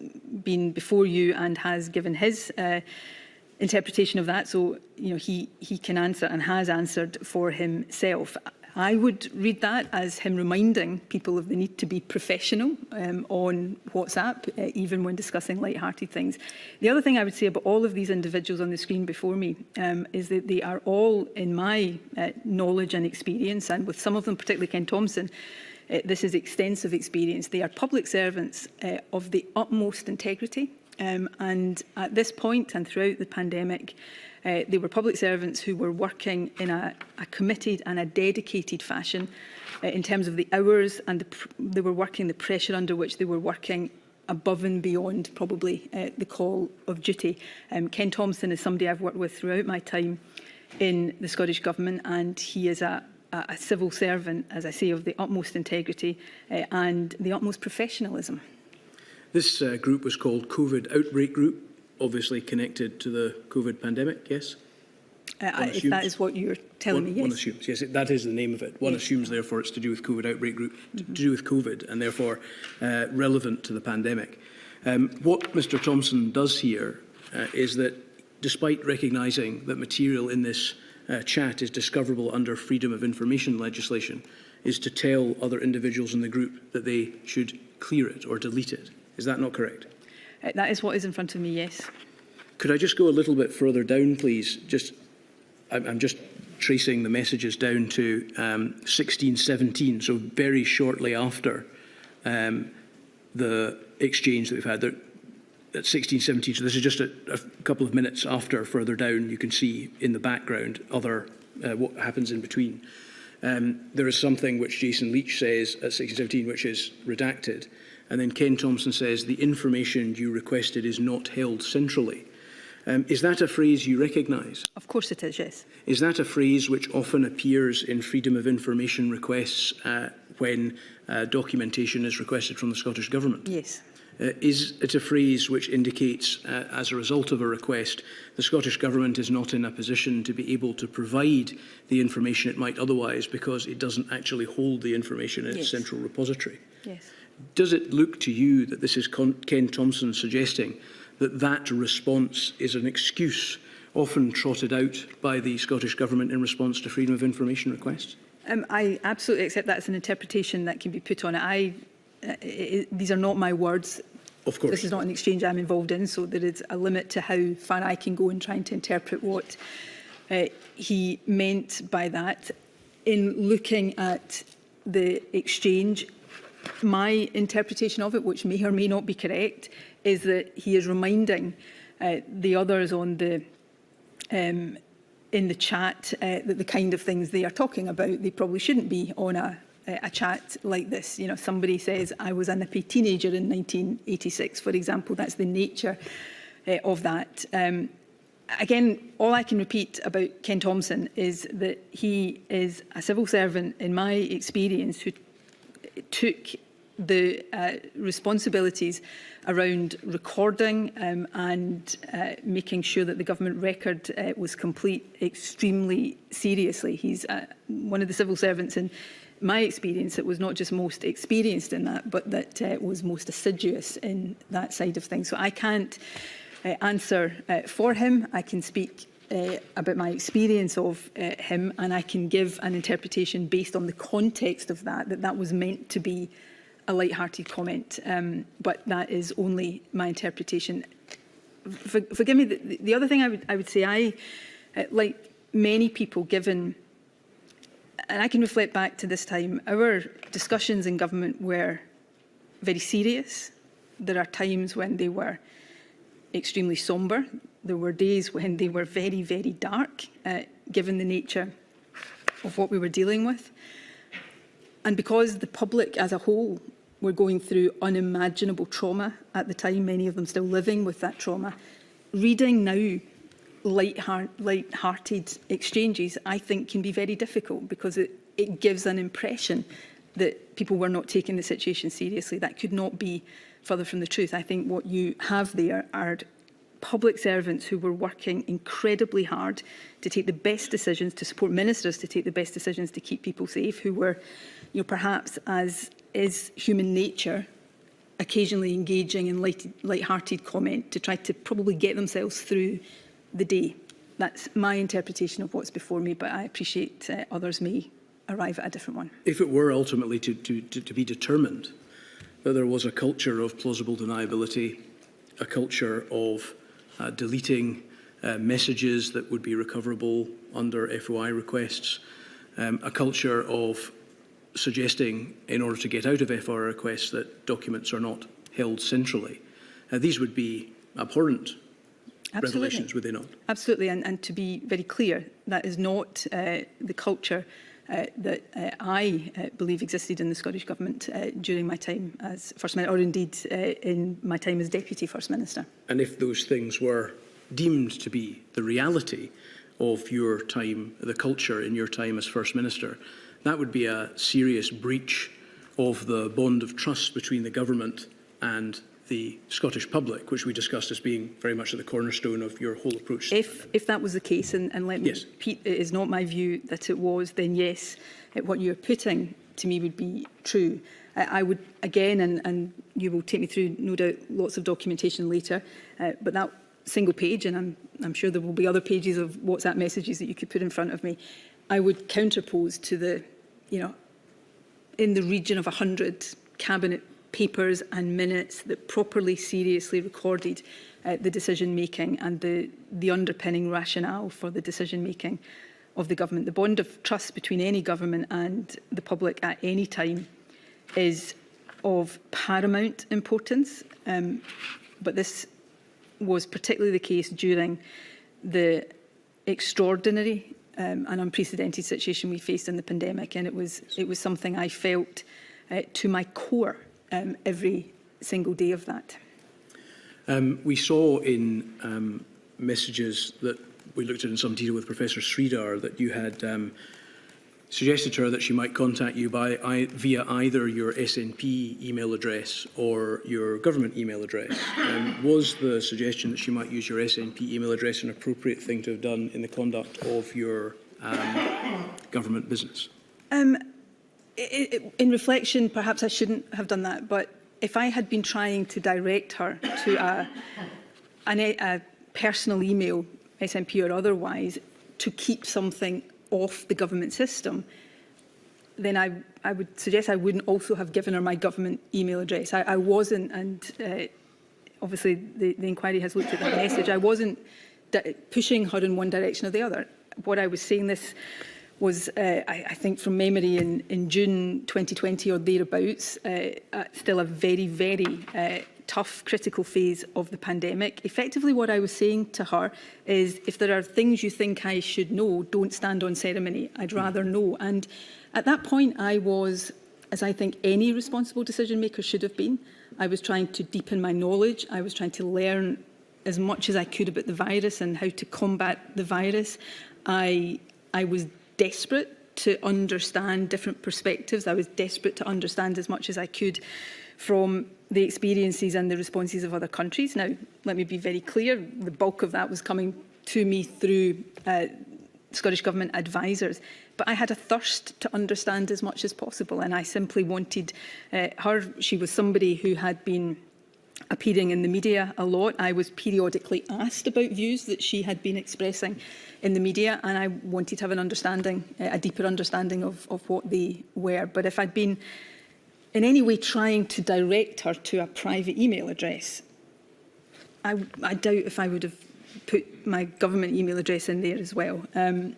been before you and has given his interpretation of that, so he can answer and has answered for himself. I would read that as him reminding people of the need to be professional on WhatsApp, even when discussing light-hearted things. The other thing I would say about all of these individuals on the screen before me is that they are all, in my knowledge and experience, and with some of them, particularly Ken Thompson, this is extensive experience. They are public servants of the utmost integrity, and at this point and throughout the pandemic, they were public servants who were working in a committed and a dedicated fashion in terms of the hours, and they were working the pressure under which they were working above and beyond probably the call of duty. Ken Thompson is somebody I've worked with throughout my time in the Scottish Government, and he is a civil servant, as I say, of the utmost integrity and the utmost professionalism. This group was called COVID Outbreak Group, obviously connected to the COVID pandemic, yes? If that is what you're telling me, yes. One assumes, yes, that is the name of it. One assumes, therefore, it's to do with COVID Outbreak Group, to do with COVID, and therefore relevant to the pandemic. What Mr Thompson does here is that, despite recognising that material in this chat is discoverable under freedom of information legislation, is to tell other individuals in the group that they should clear it or delete it. Is that not correct? That is what is in front of me, yes. Could I just go a little bit further down, please? I'm just tracing the messages down to 1617, so very shortly after the exchange that we've had. At 1617, so this is just a couple of minutes after. Further down, you can see in the background other what happens in between. There is something which Jason Leach says at 1617 which is redacted, and then Ken Thompson says the information you requested is not held centrally. Is that a phrase you recognise? Of course it is, yes. Is that a phrase which often appears in freedom of information requests when documentation is requested from the Scottish Government? Yes. Is it a phrase which indicates, as a result of a request, the Scottish Government is not in a position to be able to provide the information it might otherwise because it doesn't actually hold the information in its central repository? Yes. Does it look to you that this is Ken Thompson suggesting that that response is an excuse often trotted out by the Scottish Government in response to freedom of information requests? I absolutely accept that as an interpretation that can be put on it. These are not my words. Of course. This is not an exchange I'm involved in, so there is a limit to how far I can go in trying to interpret what he meant by that. In looking at the exchange, my interpretation of it, which may or may not be correct, is that he is reminding the others on the in the chat that the kind of things they are talking about, they probably shouldn't be on a chat like this. Somebody says, I was a nippy teenager in 1986, for example. That's the nature of that. Again, all I can repeat about Ken Thompson is that he is a civil servant, in my experience, who took the responsibilities around recording and making sure that the government record was complete extremely seriously. He's one of the civil servants, in my experience, that was not just most experienced in that, but that was most assiduous in that side of things. So I can't answer for him. I can speak about my experience of him, and I can give an interpretation based on the context of that was meant to be a light-hearted comment, but that is only my interpretation. forgive me, the other thing I would say, like many people, given, and I can reflect back to this time, our discussions in government were very serious. There are times when they were extremely sombre. There were days when they were very, very dark, given the nature of what we were dealing with. And because the public as a whole were going through unimaginable trauma at the time, many of them still living with that trauma, reading now light-hearted exchanges, I think, can be very difficult because it gives an impression that people were not taking the situation seriously. That could not be further from the truth. I think what you have there are public servants who were working incredibly hard to take the best decisions, to support ministers to take the best decisions to keep people safe, who were, perhaps, as is human nature, occasionally engaging in light-hearted comment to try to probably get themselves through the day. That's my interpretation of what's before me, but I appreciate others may arrive at a different one. If it were ultimately to be determined that there was a culture of plausible deniability, a culture of deleting messages that would be recoverable under FOI requests, a culture of suggesting, in order to get out of FOI requests, that documents are not held centrally, these would be abhorrent revelations, would they not? Absolutely, and to be very clear, that is not the culture that I believe existed in the Scottish Government during my time as First Minister, or indeed in my time as Deputy First Minister. And if those things were deemed to be the reality of your time, the culture in your time as First Minister, that would be a serious breach of the bond of trust between the Government and the Scottish public, which we discussed as being very much at the cornerstone of your whole approach. If that was the case, and let me repeat, it is not my view that it was, then yes, what you're putting to me would be true. I would, again, and you will take me through, no doubt, lots of documentation later, but that single page, and I'm sure there will be other pages of WhatsApp messages that you could put in front of me, I would counterpose to the, in the region of 100 cabinet papers and minutes that properly, seriously recorded the decision-making and the underpinning rationale for the decision-making of the government. The bond of trust between any government and the public at any time is of paramount importance, but this was particularly the case during the extraordinary and unprecedented situation we faced in the pandemic, and it was something I felt to my core every single day of that. We saw in messages that we looked at in some detail with Professor Sridhar that you had suggested to her that she might contact you via either your SNP email address or your government email address. Was the suggestion that she might use your SNP email address an appropriate thing to have done in the conduct of your government business? In reflection, perhaps I shouldn't have done that, but if I had been trying to direct her to a personal email, SNP or otherwise, to keep something off the government system, then I would suggest I wouldn't also have given her my government email address. I wasn't, and obviously the inquiry has looked at that message, I wasn't pushing her in one direction or the other. What I was saying this was, I think from memory, in June 2020 or thereabouts, still a very, very tough, critical phase of the pandemic. Effectively, what I was saying to her is, if there are things you think I should know, don't stand on ceremony. I'd rather know. And at that point, I was, as I think any responsible decision maker should have been, I was trying to deepen my knowledge. I was trying to learn as much as I could about the virus and how to combat the virus. I was desperate to understand different perspectives. I was desperate to understand as much as I could from the experiences and the responses of other countries. Now, let me be very clear, the bulk of that was coming to me through Scottish Government advisors. But I had a thirst to understand as much as possible, and I simply wanted her. She was somebody who had been appearing in the media a lot. I was periodically asked about views that she had been expressing in the media, and I wanted to have an understanding, a deeper understanding of what they were. But if I'd been in any way trying to direct her to a private email address, I doubt if I would have put my government email address in there as well. And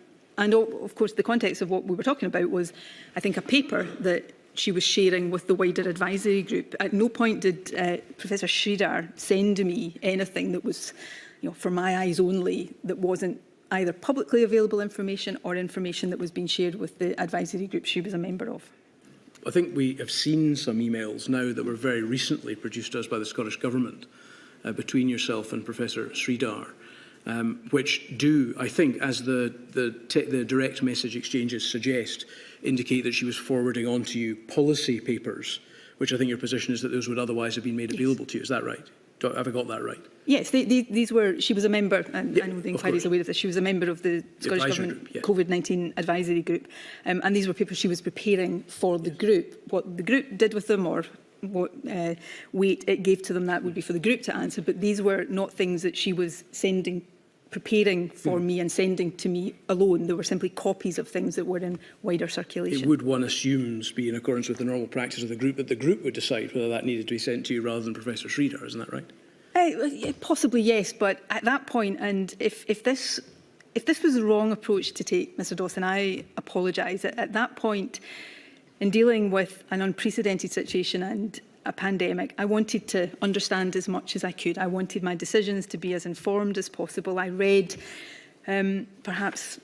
of course, the context of what we were talking about was, I think, a paper that she was sharing with the wider advisory group. At no point did Professor Sridhar send me anything that was, for my eyes only, that wasn't either publicly available information or information that was being shared with the advisory group she was a member of. I think we have seen some emails now that were very recently produced to us by the Scottish Government between yourself and Professor Sridhar, which do, I think, as the direct message exchanges suggest, indicate that she was forwarding on to you policy papers, which I think your position is that those would otherwise have been made available to you. Is that right? Have I got that right? Yes, these were, she was a member, and I know the inquiry is aware of this, she was a member of the Scottish Government COVID-19 advisory group, and these were papers she was preparing for the group. What the group did with them, or what weight it gave to them, that would be for the group to answer, but these were not things that she was preparing for me and sending to me alone. They were simply copies of things that were in wider circulation. It would, one assumes, be in accordance with the normal practice of the group, that the group would decide whether that needed to be sent to you rather than Professor Sridhar, isn't that right? Possibly, yes, but at that point, and if this was the wrong approach to take, Mr Dawson, I apologise. At that point, in dealing with an unprecedented situation and a pandemic, I wanted to understand as much as I could. I wanted my decisions to be as informed as possible. I read, perhaps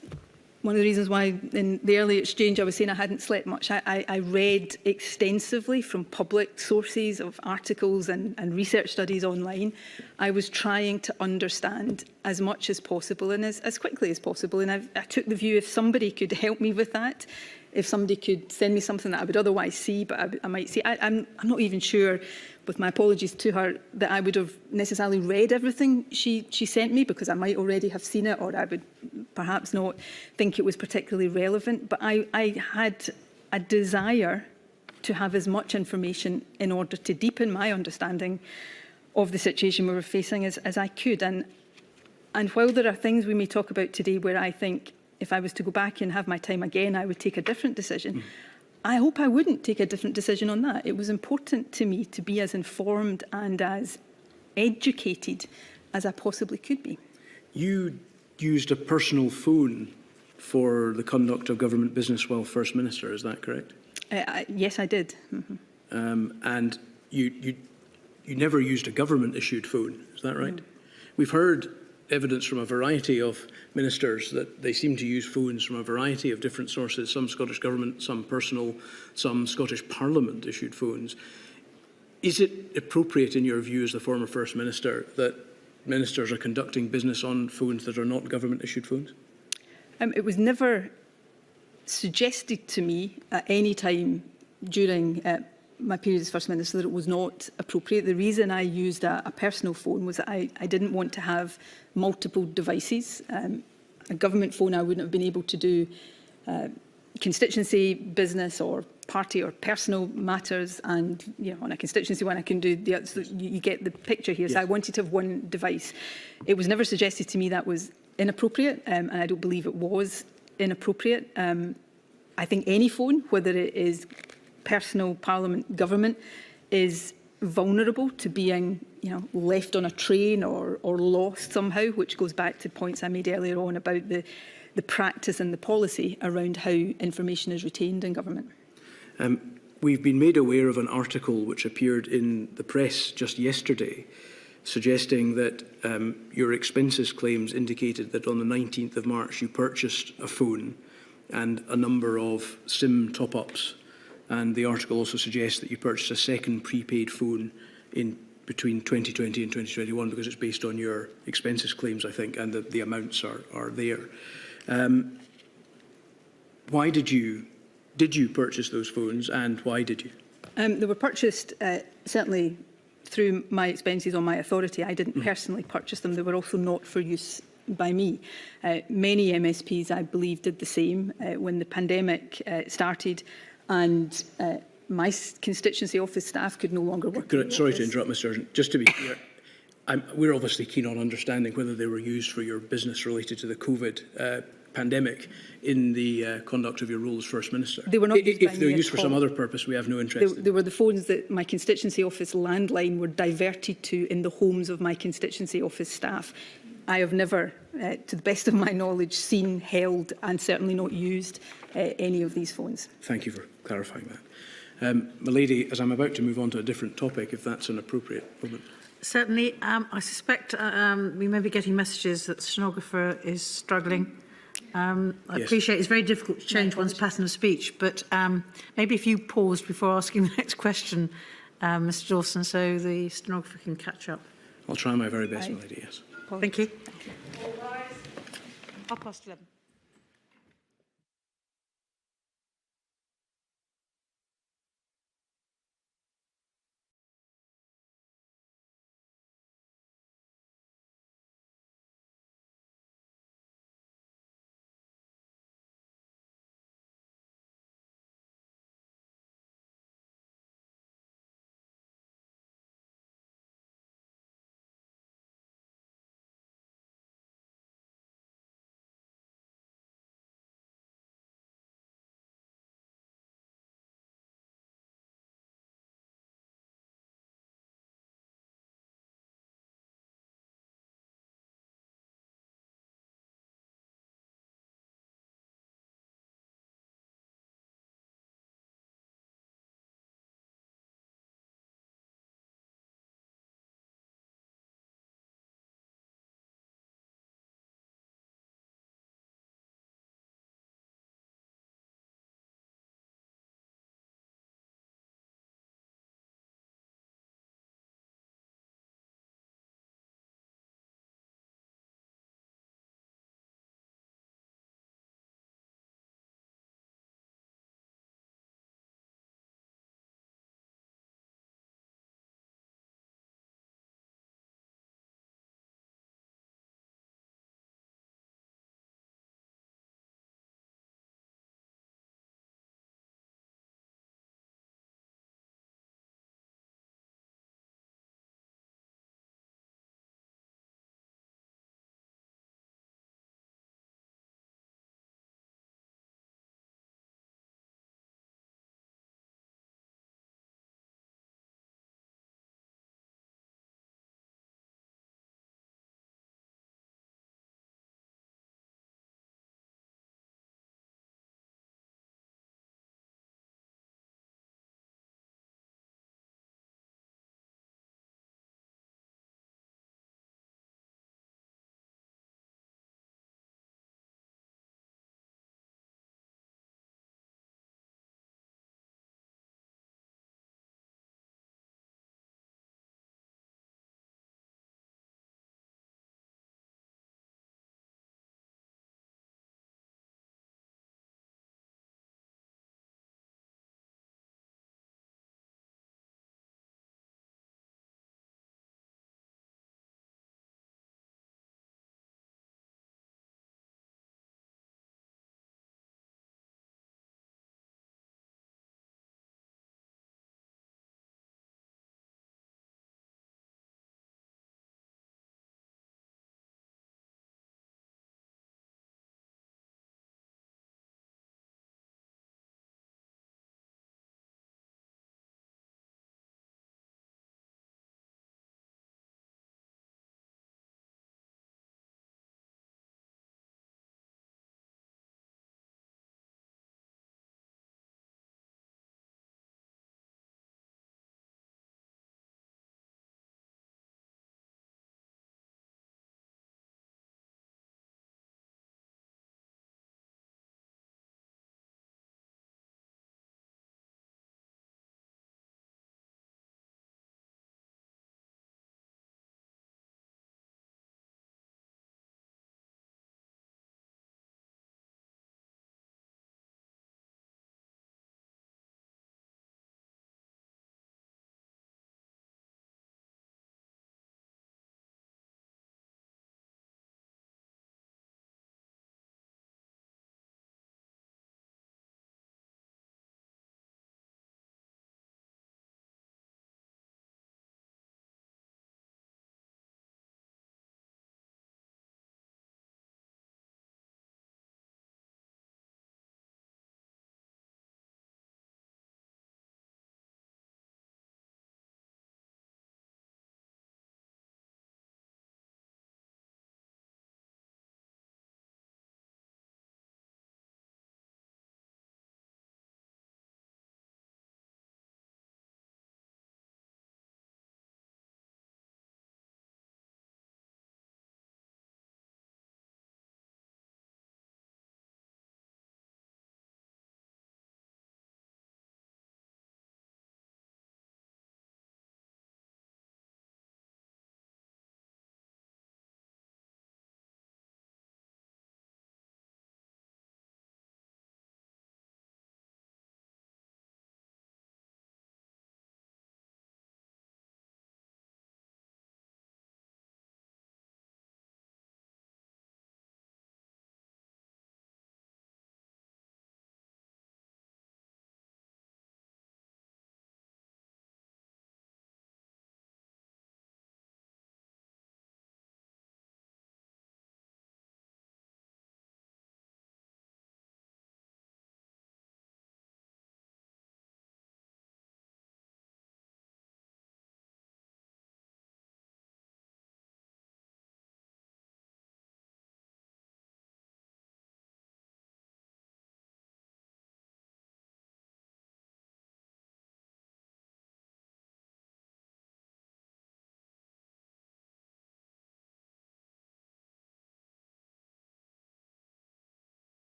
one of the reasons why in the early exchange I was saying I hadn't slept much, I read extensively from public sources of articles and research studies online. I was trying to understand as much as possible and as quickly as possible. And I took the view, if somebody could help me with that, if somebody could send me something that I would otherwise see, but I might see. I'm not even sure, with my apologies to her, that I would have necessarily read everything she sent me, because I might already have seen it, or I would perhaps not think it was particularly relevant. But I had a desire to have as much information in order to deepen my understanding of the situation we were facing as I could. And while there are things we may talk about today where I think, if I was to go back and have my time again, I would take a different decision. I hope I wouldn't take a different decision on that. It was important to me to be as informed and as educated as I possibly could be. You used a personal phone for the conduct of government business while First Minister, is that correct? Yes, I did. And you never used a government-issued phone, is that right? We've heard evidence from a variety of ministers that they seem to use phones from a variety of different sources, some Scottish Government, some personal, some Scottish Parliament issued phones. Is it appropriate in your view as the former First Minister that ministers are conducting business on phones that are not government issued phones? It was never suggested to me at any time during my period as First Minister that it was not appropriate. The reason I used a personal phone was that I didn't want to have multiple devices. A government phone, I wouldn't have been able to do constituency business or party or personal matters, and on a constituency one I can do the other. So you get the picture here. Yes. So I wanted to have one device. It was never suggested to me that was inappropriate, and I don't believe it was inappropriate. I think any phone, whether it is personal, Parliament, government, is vulnerable to being left on a train or lost somehow, which goes back to points I made earlier on about the practice and the policy around how information is retained in government. We've been made aware of an article which appeared in the press just yesterday suggesting that your expenses claims indicated that on the 19th of March you purchased a phone and a number of SIM top-ups. And the article also suggests that you purchased a second prepaid phone in between 2020 and 2021 because it's based on your expenses claims, I think, and the amounts are there. Why did you purchase those phones, and why did you? They were purchased certainly through my expenses on my authority. I didn't personally purchase them. They were also not for use by me. Many MSPs, I believe, did the same when the pandemic started. And my constituency office staff could no longer work. Sorry to interrupt, Mr. Sturgeon. Just to be clear, we're obviously keen on understanding whether they were used for your business related to the COVID pandemic in the conduct of your role as First Minister? They were not used by If they're me used at for some all. other purpose, we have no interest. They were the phones that my constituency office landline were diverted to in the homes of my constituency office staff. I have never, to the best of my knowledge, seen, held and certainly not used any of these phones. Thank you for clarifying that. My lady, as I'm about to move on to a different topic, if that's an appropriate moment. Certainly. I suspect we may be getting messages that the stenographer is struggling. I appreciate it's very difficult to change one's pattern of speech, but maybe if you paused before asking the next question, Mr Dawson, so the stenographer can catch up. I'll try my very best, my lady, yes. Thank you. 11:30.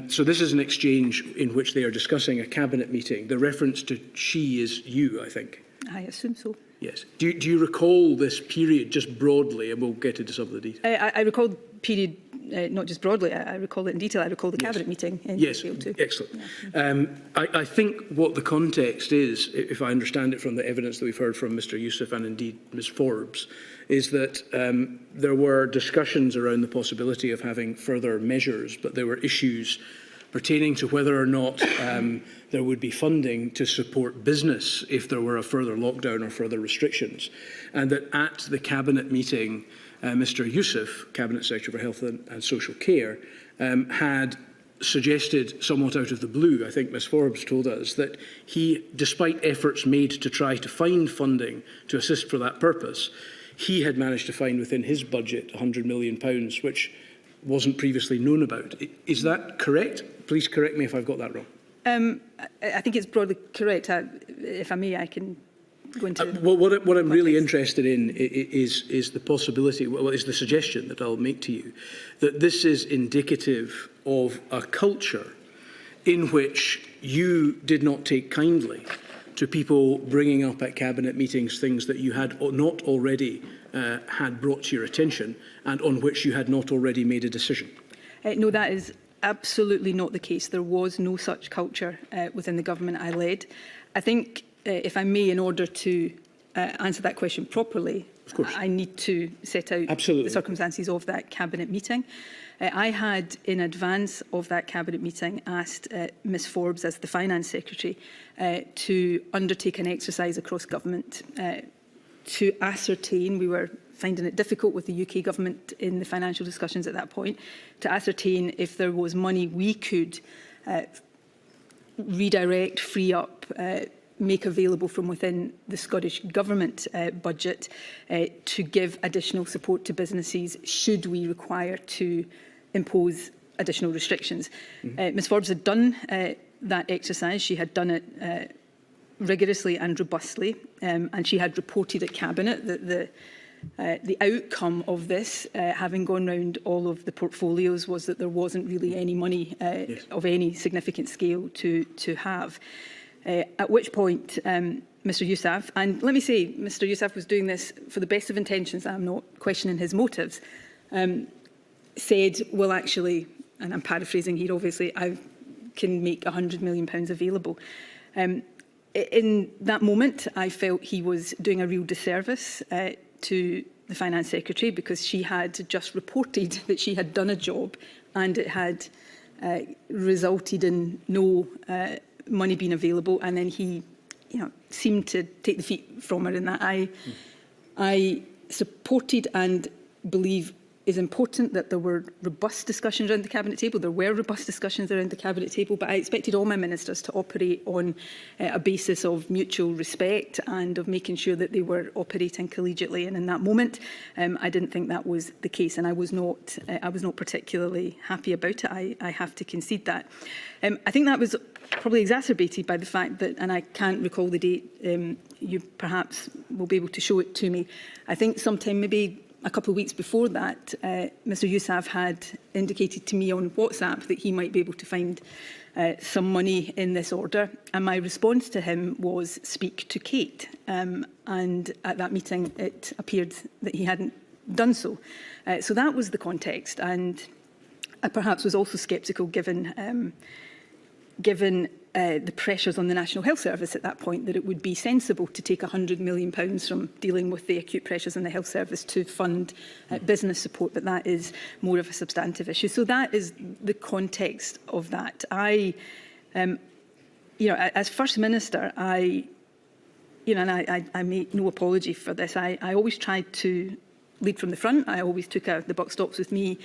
So this is an exchange in which they are discussing a cabinet meeting. The reference to she is you, I think. I assume so. Yes. Do you recall this period just broadly, and we'll get into some of the details? I recall the period, not just broadly, I recall it in detail. I recall the cabinet meeting in detail too. Excellent. Yeah. I think what the context is, if I understand it from the evidence that we've heard from Mr Youssef and indeed Ms Forbes, is that there were discussions around the possibility of having further measures, but there were issues pertaining to whether or not there would be funding to support business if there were a further lockdown or further restrictions. And that at the Cabinet meeting, Mr Youssef, Cabinet Secretary for Health and Social Care, had suggested somewhat out of the blue, I think Ms Forbes told us, that he, despite efforts made to try to find funding to assist for that purpose, he had managed to find within his budget £100 million, which wasn't previously known about. Is that correct? Please correct me if I've got that wrong. I think it's broadly correct. If I may, I can go into... What I'm really interested in is the possibility, is the suggestion that I'll make to you, that this is indicative of a culture in which you did not take kindly to people bringing up at cabinet meetings things that you had not already had brought to your attention and on which you had not already made a decision. No, that is absolutely not the case. There was no such culture within the government I led. I think, if I may, in order to answer that question properly, I need to set out the circumstances of that cabinet meeting. I had, in advance of that cabinet meeting, asked Ms Forbes, as the Finance Secretary, to undertake an exercise across government to ascertain, we were finding it difficult with the UK government in the financial discussions at that point, to ascertain if there was money we could redirect, free up, make available from within the Scottish Government budget to give additional support to businesses should we require to impose additional restrictions. Ms Forbes had done that exercise. She had done it rigorously and robustly, and she had reported at Cabinet that the outcome of this, having gone round all of the portfolios, was that there wasn't really any money of any significant scale to have. At which point, Mr Youssef, and let me say, Mr Youssef was doing this for the best of intentions, I'm not questioning his motives, said, well, actually, and I'm paraphrasing here, obviously, I can make £100 million available. In that moment, I felt he was doing a real disservice to the Finance Secretary, because she had just reported that she had done a job and it had resulted in no money being available, and then he, seemed to take the feet from her in that. I supported and believe is important that there were robust discussions around the Cabinet table. There were robust discussions around the Cabinet table, but I expected all my ministers to operate on a basis of mutual respect and of making sure that they were operating collegiately. And in that moment, I didn't think that was the case, and I was not particularly happy about it. I have to concede that. I think that was probably exacerbated by the fact that, and I can't recall the date, you perhaps will be able to show it to me. I think sometime maybe a couple of weeks before that, Mr Youssef had indicated to me on WhatsApp that he might be able to find some money in this order. And my response to him was, speak to Kate. And at that meeting, it appeared that he hadn't done so. So that was the context. And I perhaps was also sceptical given the pressures on the National Health Service at that point, that it would be sensible to take £100 million from dealing with the acute pressures on the Health Service to fund business support, but that is more of a substantive issue. So that is the context of that. I, as First Minister, I make no apology for this. I always tried to lead from the front. I always took the buck stops with me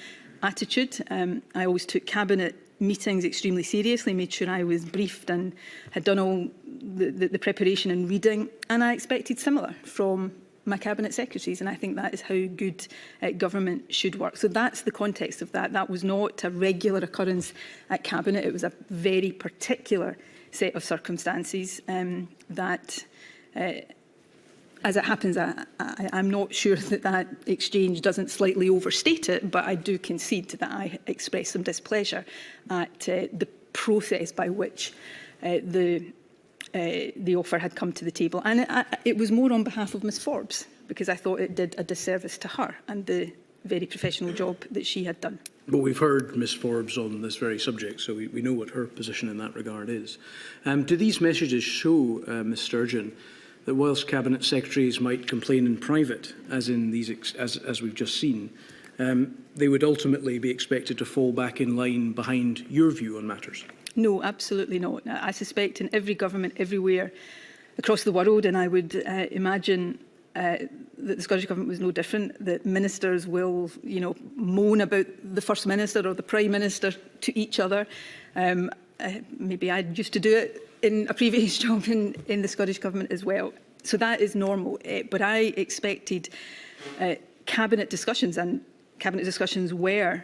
attitude. I always took Cabinet meetings extremely seriously, made sure I was briefed and had done all the preparation and reading, and I expected similar from my Cabinet Secretaries, and I think that is how good government should work. So that's the context of that. That was not a regular occurrence at Cabinet. It was a very particular set of circumstances that as it happens, I'm not sure that exchange doesn't slightly overstate it, but I do concede that I expressed some displeasure at the process by which the offer had come to the table. And it was more on behalf of Ms Forbes, because I thought it did a disservice to her and the very professional job that she had done. But we've heard Ms Forbes on this very subject, so we know what her position in that regard is. Do these messages show, Ms Sturgeon, that whilst Cabinet Secretaries might complain in private, as in these as we've just seen, they would ultimately be expected to fall back in line behind your view on matters? No, absolutely not. I suspect in every government everywhere across the world, and I would imagine that the Scottish Government was no different, that ministers will, moan about the First Minister or the Prime Minister to each other. Maybe I used to do it in a previous job in the Scottish Government as well. So that is normal. But I expected Cabinet discussions, and Cabinet discussions were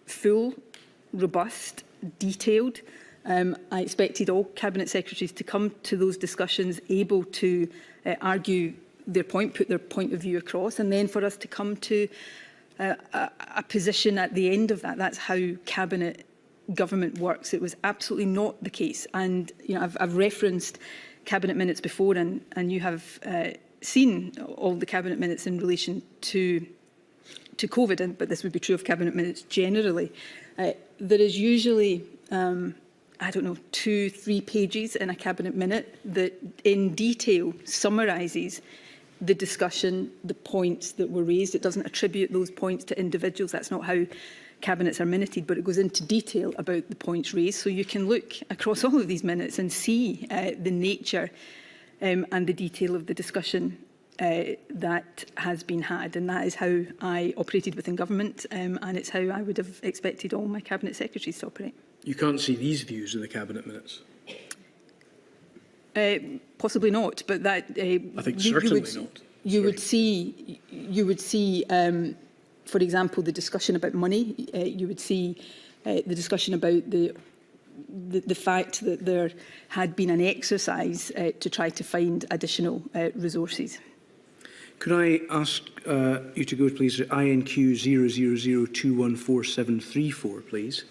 full, robust, detailed. I expected all Cabinet Secretaries to come to those discussions able to argue their point, put their point of view across, and then for us to come to a position at the end of that. That's how Cabinet government works. It was absolutely not the case. And I've referenced Cabinet minutes before, and you have seen all the Cabinet minutes in relation to COVID, but this would be true of Cabinet minutes generally. There is usually, 2-3 pages in a Cabinet minute that in detail summarises the discussion, the points that were raised. It doesn't attribute those points to individuals. That's not how Cabinets are minuted, but it goes into detail about the points raised. So you can look across all of these minutes and see the nature and the detail of the discussion that has been had. And that is how I operated within government, and it's how I would have expected all my Cabinet Secretaries to operate. You can't see these views in the Cabinet minutes? Possibly not, but that I think certainly not. You would see, for example, the discussion about money. You would see the discussion about the fact that there had been an exercise to try to find additional resources. Could I ask you to go, please, to INQ 000214734, please?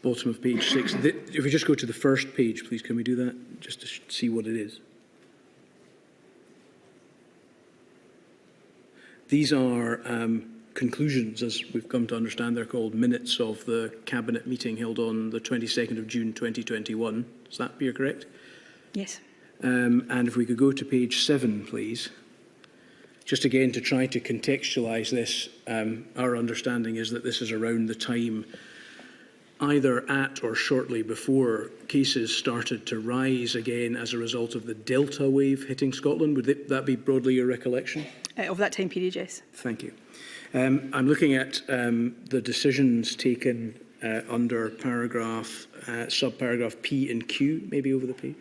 Bottom of page 6. If we just go to the first page, please, can we do that? Just to see what it is. These are conclusions, as we've come to understand. They're called minutes of the Cabinet meeting held on the 22nd of June 2021. Does that appear correct? Yes. And if we could go to page 7, please. Just again to try to contextualise this, our understanding is that this is around the time either at or shortly before cases started to rise again as a result of the Delta wave hitting Scotland. Would that be broadly your recollection? Of that time period, yes. Thank you. I'm looking at the decisions taken under subparagraph P and Q, maybe over the P.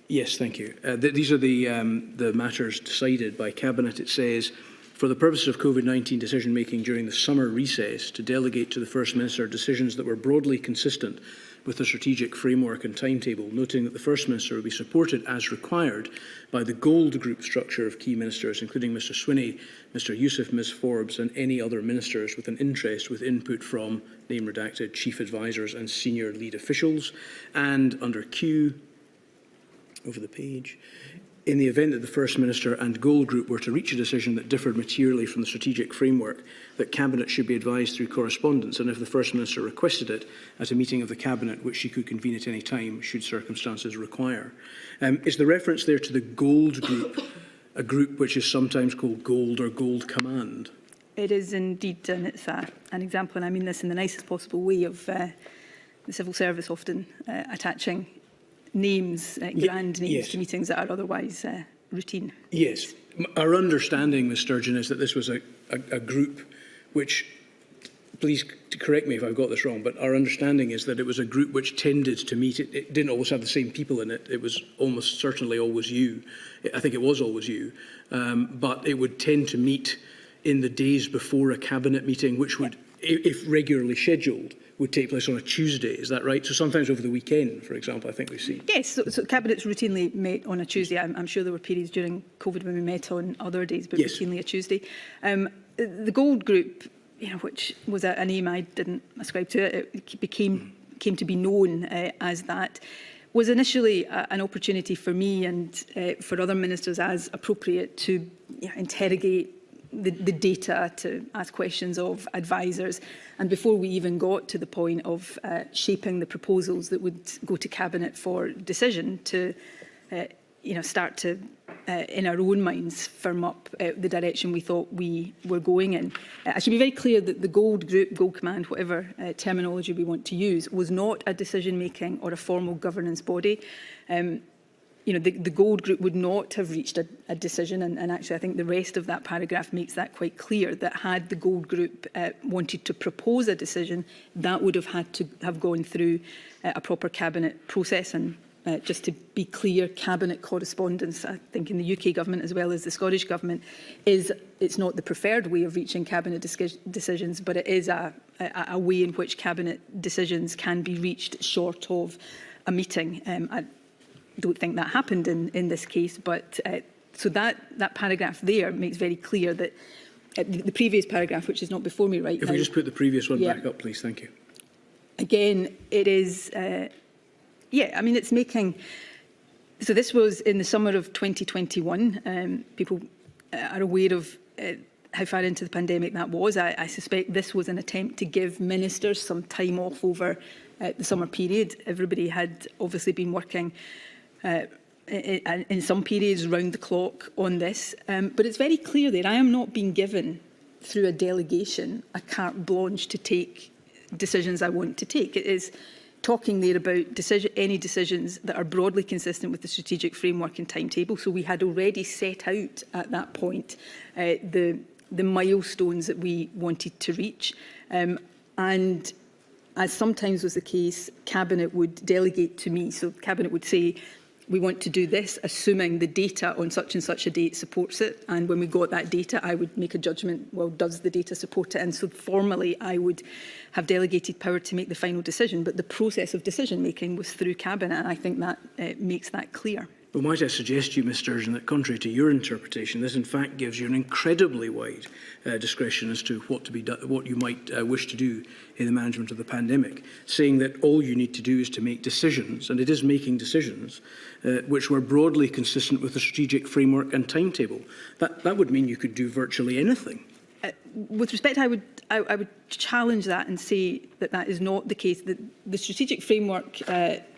Yes, thank you. These are the matters decided by Cabinet. It says, for the purposes of COVID-19 decision-making during the summer recess, to delegate to the First Minister decisions that were broadly consistent with the strategic framework and timetable, noting that the First Minister will be supported as required by the gold group structure of key ministers, including Mr Swinney, Mr Youssef, Ms Forbes and any other ministers with an interest with input from, name redacted, chief advisers and senior lead officials. And under Q, over the page, in the event that the First Minister and Gold Group were to reach a decision that differed materially from the strategic framework, that Cabinet should be advised through correspondence, and if the First Minister requested it at a meeting of the Cabinet, which she could convene at any time, should circumstances require. Is the reference there to the Gold Group, a group which is sometimes called Gold or Gold Command? It is indeed, and it's an example, and I mean this in the nicest possible way, of the civil service often attaching names, grand names, yes, to meetings that are otherwise routine. Yes. Our understanding, Ms Sturgeon, is that this was a group which, please correct me if I've got this wrong, but our understanding is that it was a group which tended to meet. It didn't always have the same people in it. It was almost certainly always you. I think it was always you. But it would tend to meet in the days before a cabinet meeting, which would, if regularly scheduled, would take place on a Tuesday. Is that right? So sometimes over the weekend, for example, I think we've seen. Yes, so cabinets routinely met on a Tuesday. I'm sure there were periods during COVID when we met on other days, but Yes. routinely a Tuesday. The Gold Group, which was a name I didn't ascribe to, it came to be known as that, was initially an opportunity for me and for other ministers as appropriate to interrogate the data, to ask questions of advisers, and before we even got to the point of shaping the proposals that would go to Cabinet for decision, to start to, in our own minds, firm up the direction we thought we were going in. I should be very clear that the Gold Group, Gold Command, whatever terminology we want to use, was not a decision-making or a formal governance body. The Gold Group would not have reached a decision, and actually I think the rest of that paragraph makes that quite clear, that had the Gold Group wanted to propose a decision, that would have had to have gone through a proper Cabinet process. And just to be clear, Cabinet correspondence, I think in the UK Government as well as the Scottish Government, it's not the preferred way of reaching Cabinet decisions, but it is a way in which Cabinet decisions can be reached short of a meeting. I don't think that happened in this case, but so that paragraph there makes very clear that the previous paragraph, which is not before me right now. If we just put the previous one back up, please. Thank you. Again, it is, it's making, so this was in the summer of 2021. People are aware of how far into the pandemic that was. I suspect this was an attempt to give ministers some time off over the summer period. Everybody had obviously been working in some periods round the clock on this, but it's very clear that I am not being given through a delegation a carte blanche to take decisions I want to take. It is talking there about any decisions that are broadly consistent with the strategic framework and timetable. So we had already set out at that point the milestones that we wanted to reach, and as sometimes was the case, Cabinet would delegate to me. So Cabinet would say, we want to do this, assuming the data on such and such a date supports it. And when we got that data, I would make a judgment, well, does the data support it? And so formally, I would have delegated power to make the final decision. But the process of decision-making was through Cabinet, and I think that makes that clear. Well, might I suggest to you, Ms Sturgeon, that contrary to your interpretation, this in fact gives you an incredibly wide discretion as to what to be what you might wish to do in the management of the pandemic, saying that all you need to do is to make decisions, and it is making decisions, which were broadly consistent with the strategic framework and timetable. That would mean you could do virtually anything. With respect, I would challenge that and say that that is not the case. The strategic framework,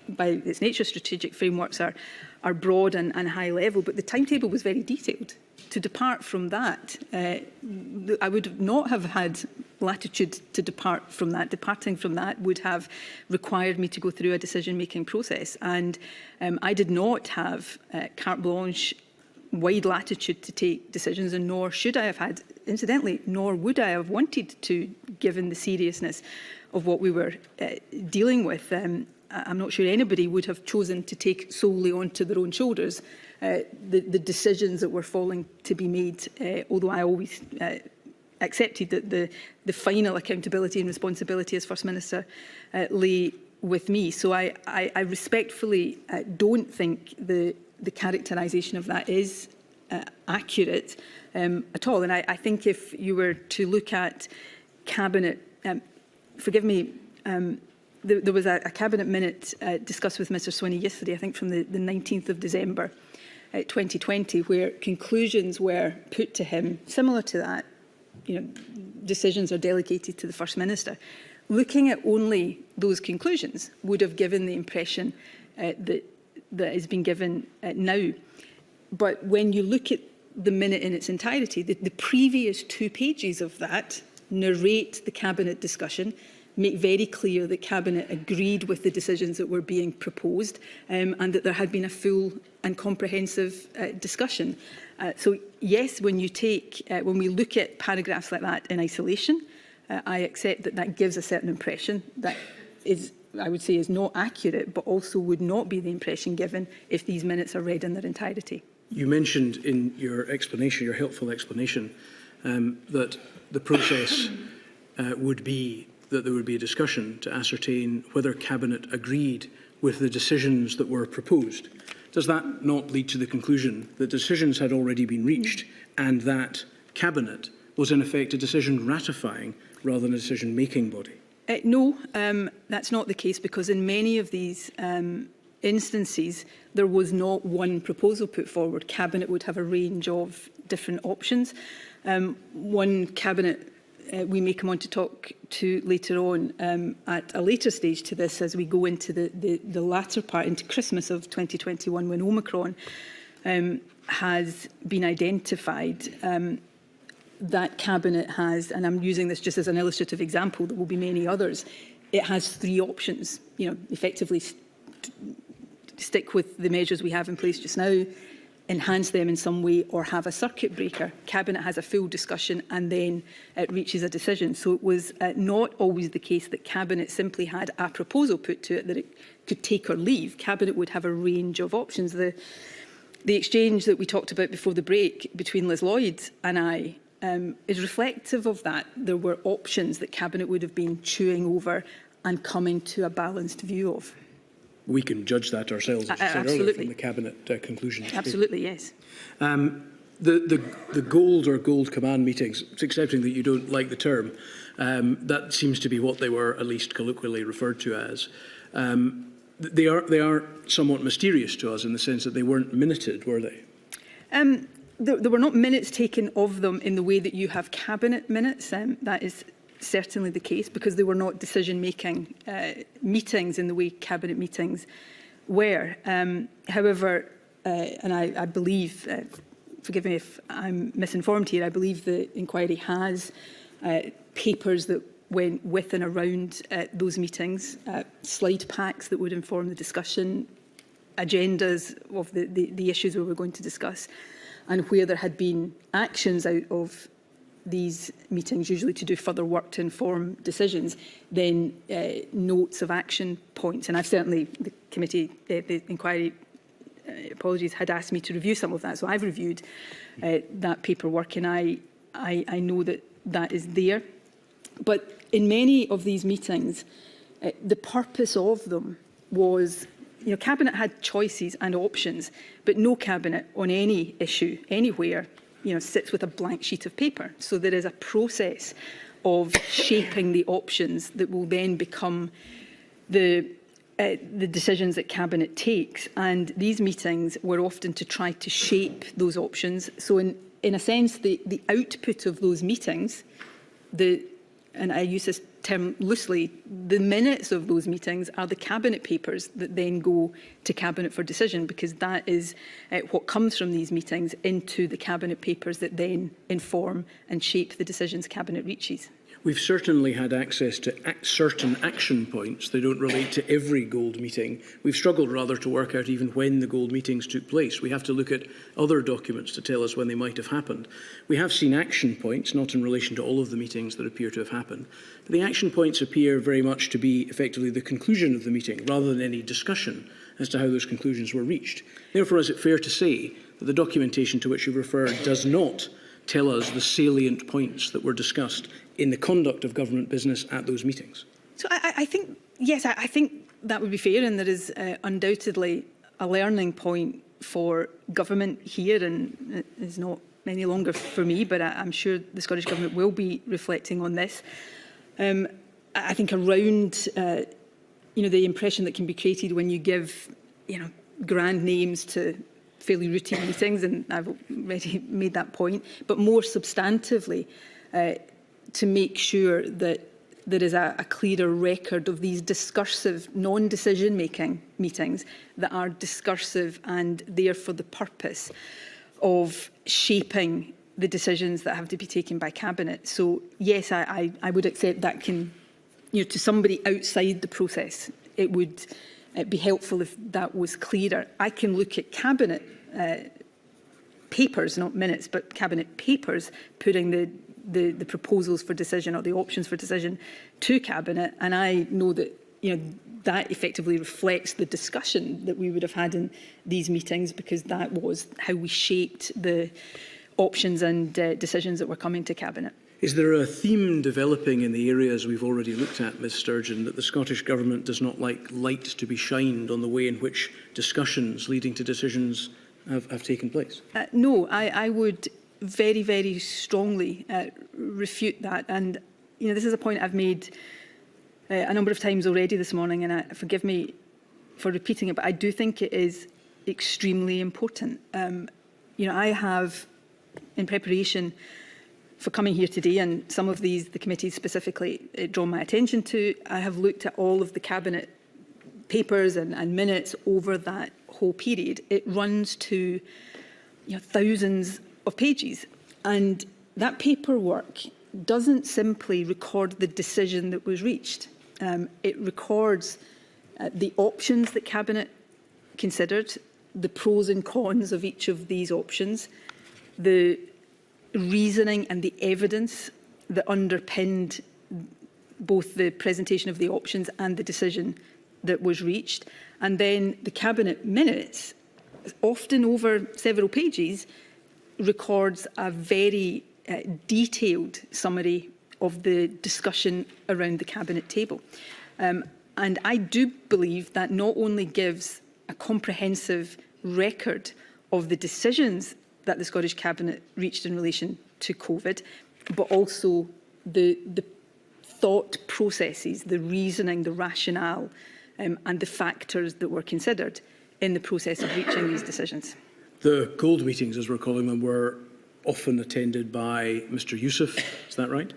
by its nature, strategic frameworks are broad and high level, but the timetable was very detailed. To depart from that, I would not have had latitude to depart from that. Departing from that would have required me to go through a decision-making process, and I did not have carte blanche, wide latitude to take decisions, and nor should I have had, incidentally, nor would I have wanted to, given the seriousness of what we were dealing with. I'm not sure anybody would have chosen to take solely onto their own shoulders the decisions that were falling to be made, although I always accepted that the final accountability and responsibility as First Minister lay with me. So I respectfully don't think the characterisation of that is accurate at all. And I think if you were to look at Cabinet, forgive me, there was a Cabinet minute discussed with Mr Swinney yesterday, I think from the 19th of December 2020, where conclusions were put to him similar to that. Decisions are delegated to the First Minister. Looking at only those conclusions would have given the impression that has been given now. But when you look at the minute in its entirety, the previous 2 pages of that narrate the Cabinet discussion, make very clear that Cabinet agreed with the decisions that were being proposed, and that there had been a full and comprehensive discussion. So yes, when we look at paragraphs like that in isolation, I accept that gives a certain impression that is, I would say, is not accurate, but also would not be the impression given if these minutes are read in their entirety. You mentioned in your explanation, your helpful explanation, that the process would be that there would be a discussion to ascertain whether Cabinet agreed with the decisions that were proposed. Does that not lead to the conclusion that decisions had already been reached and that Cabinet was in effect a decision ratifying rather than a decision-making body? No, that's not the case, because in many of these instances there was not one proposal put forward. Cabinet would have a range of different options. One Cabinet we may come on to talk to later on at a later stage to this, as we go into the latter part, into Christmas of 2021, when Omicron has been identified. That Cabinet has, and I'm using this just as an illustrative example, there will be many others, it has three options. Effectively stick with the measures we have in place just now, enhance them in some way, or have a circuit breaker. Cabinet has a full discussion and then it reaches a decision. So it was not always the case that Cabinet simply had a proposal put to it that it could take or leave. Cabinet would have a range of options. The exchange that we talked about before the break between Liz Lloyd and I is reflective of that. There were options that Cabinet would have been chewing over and coming to a balanced view of. We can judge that ourselves, as you said earlier, from the Cabinet conclusions. Absolutely, yes. The gold or gold command meetings, accepting that you don't like the term, that seems to be what they were at least colloquially referred to as. They are somewhat mysterious to us in the sense that they weren't minuted, were they? There were not minutes taken of them in the way that you have Cabinet minutes. That is certainly the case, because they were not decision-making meetings in the way Cabinet meetings were. However, and I believe, forgive me if I'm misinformed here, I believe the inquiry has papers that went with and around those meetings, slide packs that would inform the discussion, agendas of the issues we were going to discuss, and where there had been actions out of these meetings, usually to do further work to inform decisions, then notes of action points. And I've certainly, the committee, the inquiry, apologies, had asked me to review some of that. So I've reviewed that paperwork, and I know that that is there. But in many of these meetings, the purpose of them was, Cabinet had choices and options, but no Cabinet on any issue, anywhere, sits with a blank sheet of paper. So there is a process of shaping the options that will then become the decisions that Cabinet takes. And these meetings were often to try to shape those options. So in a sense, the output of those meetings, and I use this term loosely, the minutes of those meetings are the Cabinet papers that then go to Cabinet for decision, because that is what comes from these meetings into the Cabinet papers that then inform and shape the decisions Cabinet reaches. We've certainly had access to certain action points. They don't relate to every gold meeting. We've struggled rather to work out even when the gold meetings took place. We have to look at other documents to tell us when they might have happened. We have seen action points, not in relation to all of the meetings that appear to have happened. But the action points appear very much to be effectively the conclusion of the meeting, rather than any discussion as to how those conclusions were reached. Therefore, is it fair to say that the documentation to which you refer does not tell us the salient points that were discussed in the conduct of government business at those meetings? So I think, yes, I think that would be fair, and there is undoubtedly a learning point for government here, and it is not any longer for me, but I'm sure the Scottish Government will be reflecting on this. I think around, the impression that can be created when you give, grand names to fairly routine meetings, and I've already made that point, but more substantively, to make sure that there is a clearer record of these discursive, non-decision-making meetings that are discursive and there for the purpose of shaping the decisions that have to be taken by Cabinet. So, yes, I would accept that can, to somebody outside the process, it would be helpful if that was clearer. I can look at Cabinet papers, not minutes, but Cabinet papers, putting the proposals for decision or the options for decision to Cabinet, and I know that that effectively reflects the discussion that we would have had in these meetings, because that was how we shaped options and decisions that were coming to Cabinet. Is there a theme developing in the areas we've already looked at, Ms Sturgeon, that the Scottish Government does not like light to be shined on the way in which discussions leading to decisions have taken place? No, I would very, very strongly refute that. And, you know, this is a point I've made a number of times already this morning, and forgive me for repeating it, but I do think it is extremely important. You know, I have, in preparation for coming here today, and some of these, the committees specifically drawn my attention to, I have looked at all of the Cabinet papers and minutes over that whole period. It runs to, you know, thousands of pages. And that paperwork doesn't simply record the decision that was reached. It records the options that Cabinet considered, the pros and cons of each of these options, the reasoning and the evidence that underpinned both the presentation of the options and the decision that was reached. And then the Cabinet minutes, often over several pages, records a very detailed summary of the discussion around the Cabinet table. And I do believe that not only gives a comprehensive record of the decisions that the Scottish Cabinet reached in relation to COVID, but also the thought processes, the reasoning, the rationale, and the factors that were considered in the process of reaching these decisions. The gold meetings, as we're calling them, were often attended by Mr Youssef, is that right?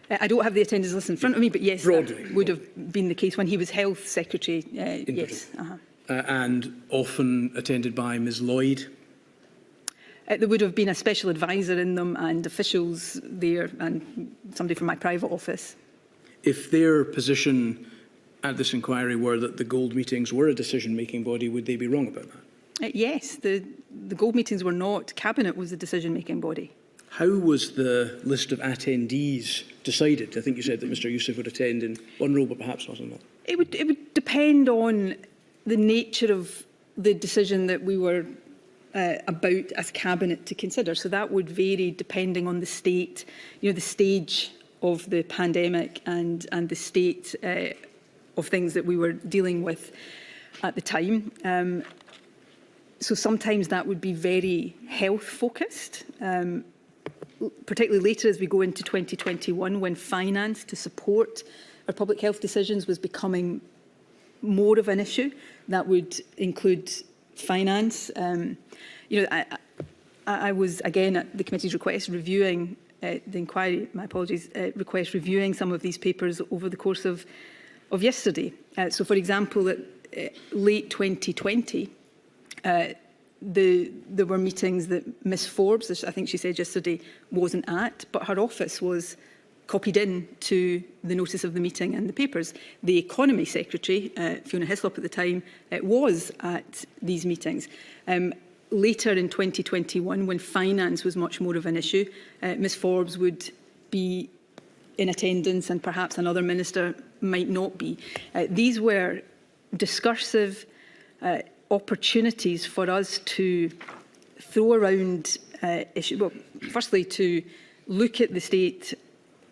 I don't have the attendance list in front of me, but yes, broadly, that would have been the case when he was Health Secretary, yes. And often attended by Ms Lloyd? There would have been a special advisor in them and officials there and somebody from my private office. If their position at this inquiry were that the gold meetings were a decision-making body, would they be wrong about that? Yes, the gold meetings were not. Cabinet was the decision-making body. How was the list of attendees decided? I think you said that Mr Youssef would attend in one role, but perhaps not in another. It would depend on the nature of the decision that we were about as Cabinet to consider. So that would vary depending on the state, you know, the stage of the pandemic and the state of things that we were dealing with at the time. So sometimes that would be very health focused, particularly later as we go into 2021, when finance to support our public health decisions was becoming more of an issue. That would include finance. You know, I was, again, at the committee's request, reviewing the inquiry, my apologies, request, reviewing some of these papers over the course of yesterday. So, for example, at late 2020, there were meetings that Ms Forbes, as I think she said yesterday, wasn't at, but her office was copied in to the notice of the meeting and the papers. The Economy Secretary, Fiona Hislop at the time, was at these meetings. Later in 2021, when finance was much more of an issue, Ms Forbes would be in attendance and perhaps another minister might not be. These were discursive opportunities for us to throw around issues. Well, firstly, to look at the state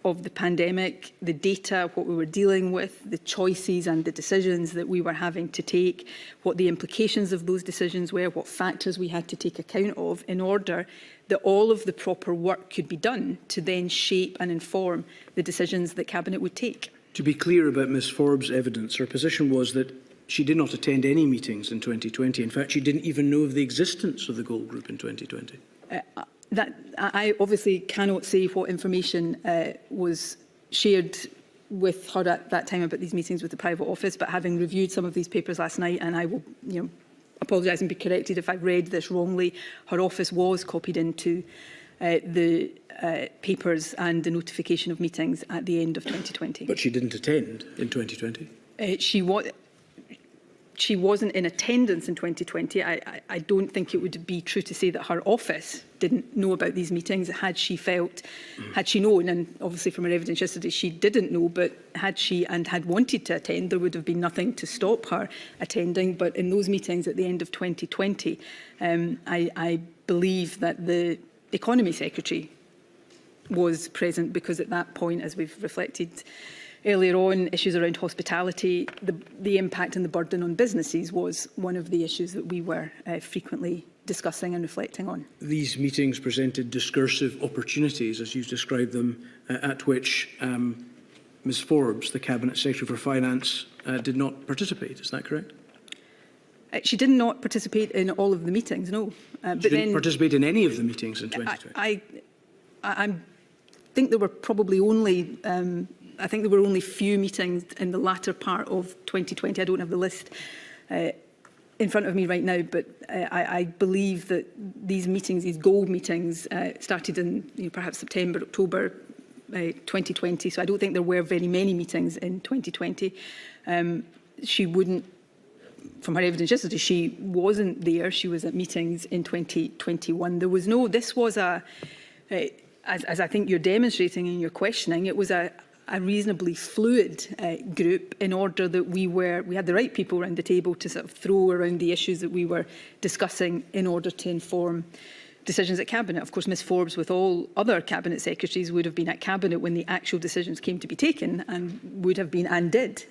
of the pandemic, the data, what we were dealing with, the choices and the decisions that we were having to take, what the implications of those decisions were, what factors we had to take account of in order that all of the proper work could be done to then shape and inform the decisions that Cabinet would take. To be clear about Ms Forbes' evidence, her position was that she did not attend any meetings in 2020. In fact, she didn't even know of the existence of the Gold Group in 2020. I obviously cannot say what information was shared with her at that time about these meetings with the private office, but having reviewed some of these papers last night, and I will, apologise and be corrected if I've read this wrongly, her office was copied into the papers and the notification of meetings at the end of 2020. But she didn't attend in 2020? She wasn't in attendance in 2020. I don't think it would be true to say that her office didn't know about these meetings. Had she known, and obviously from her evidence yesterday she didn't know, but had she and had wanted to attend, there would have been nothing to stop her attending. But in those meetings at the end of 2020, I believe that the Economy Secretary was present, because at that point, as we've reflected earlier on, issues around hospitality, the impact and the burden on businesses was one of the issues that we were frequently discussing and reflecting on. These meetings presented discursive opportunities, as you've described them, at which Ms Forbes, the Cabinet Secretary for Finance, did not participate. Is that correct? She did not participate in all of the meetings, no. She didn't participate in any of the meetings in 2020? I think there were probably only, I think there were only few meetings in the latter part of 2020. I don't have the list in front of me right now, but I believe that these meetings, these gold meetings, started in perhaps September, October 2020. So I don't think there were very many meetings in 2020. She wouldn't, from her evidence yesterday, she wasn't there. She was at meetings in 2021. There was no, this was as I think you're demonstrating in your questioning, it was a reasonably fluid group, in order that we had the right people around the table to sort of throw around the issues that we were discussing in order to inform decisions at Cabinet. Of course, Ms Forbes, with all other Cabinet Secretaries, would have been at Cabinet when the actual decisions came to be taken, and would have been and did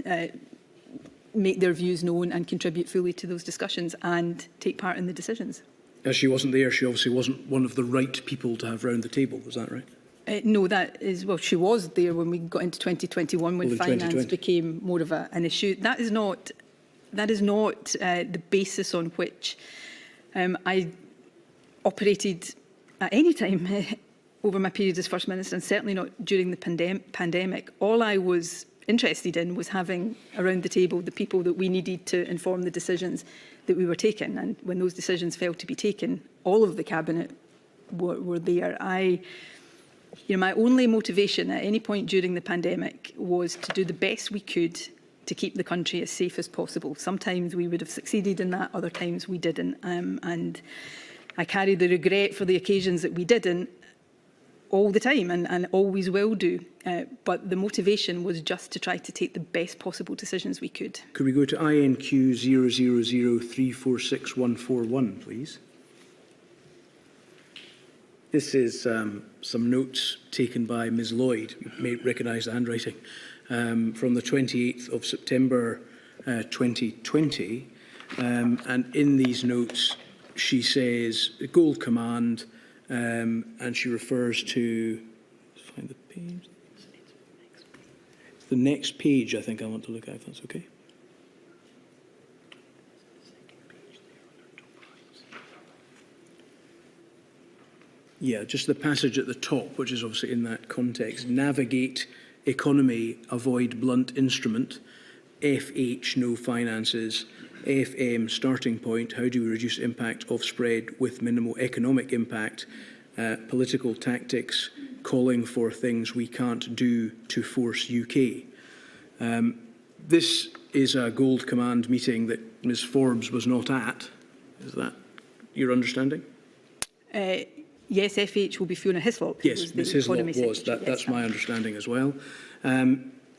make their views known and contribute fully to those discussions and take part in the decisions. As she wasn't there, she obviously wasn't one of the right people to have round the table. Was that right? No, that is, well, she was there when we got into 2021, when finance became more of an issue. That is not the basis on which I operated at any time over my period as First Minister, and certainly not during the pandemic. All I was interested in was having around the table the people that we needed to inform the decisions that we were taking. And when those decisions failed to be taken, all of the Cabinet were there. My only motivation at any point during the pandemic was to do the best we could to keep the country as safe as possible. Sometimes we would have succeeded in that, other times we didn't. And I carry the regret for the occasions that we didn't all the time, and always will do. But the motivation was just to try to take the best possible decisions we could. Could we go to INQ 000346141, please? This is some notes taken by Ms Lloyd. You may recognise the handwriting. From the 28th of September 2020. And in these notes, she says, Gold Command, and she refers to, let's find the page. It's the next page I think I want to look at, if that's okay. Yeah, just the passage at the top, which is obviously in that context. Navigate economy, avoid blunt instrument. FH, no finances. FM, starting point, how do we reduce impact of spread with minimal economic impact? Political tactics, calling for things we can't do to force UK. This is a Gold Command meeting that Ms Forbes was not at. Is that your understanding? Yes, FH will be Fiona Hislop. Yes, Ms Hislop was. That's my understanding as well.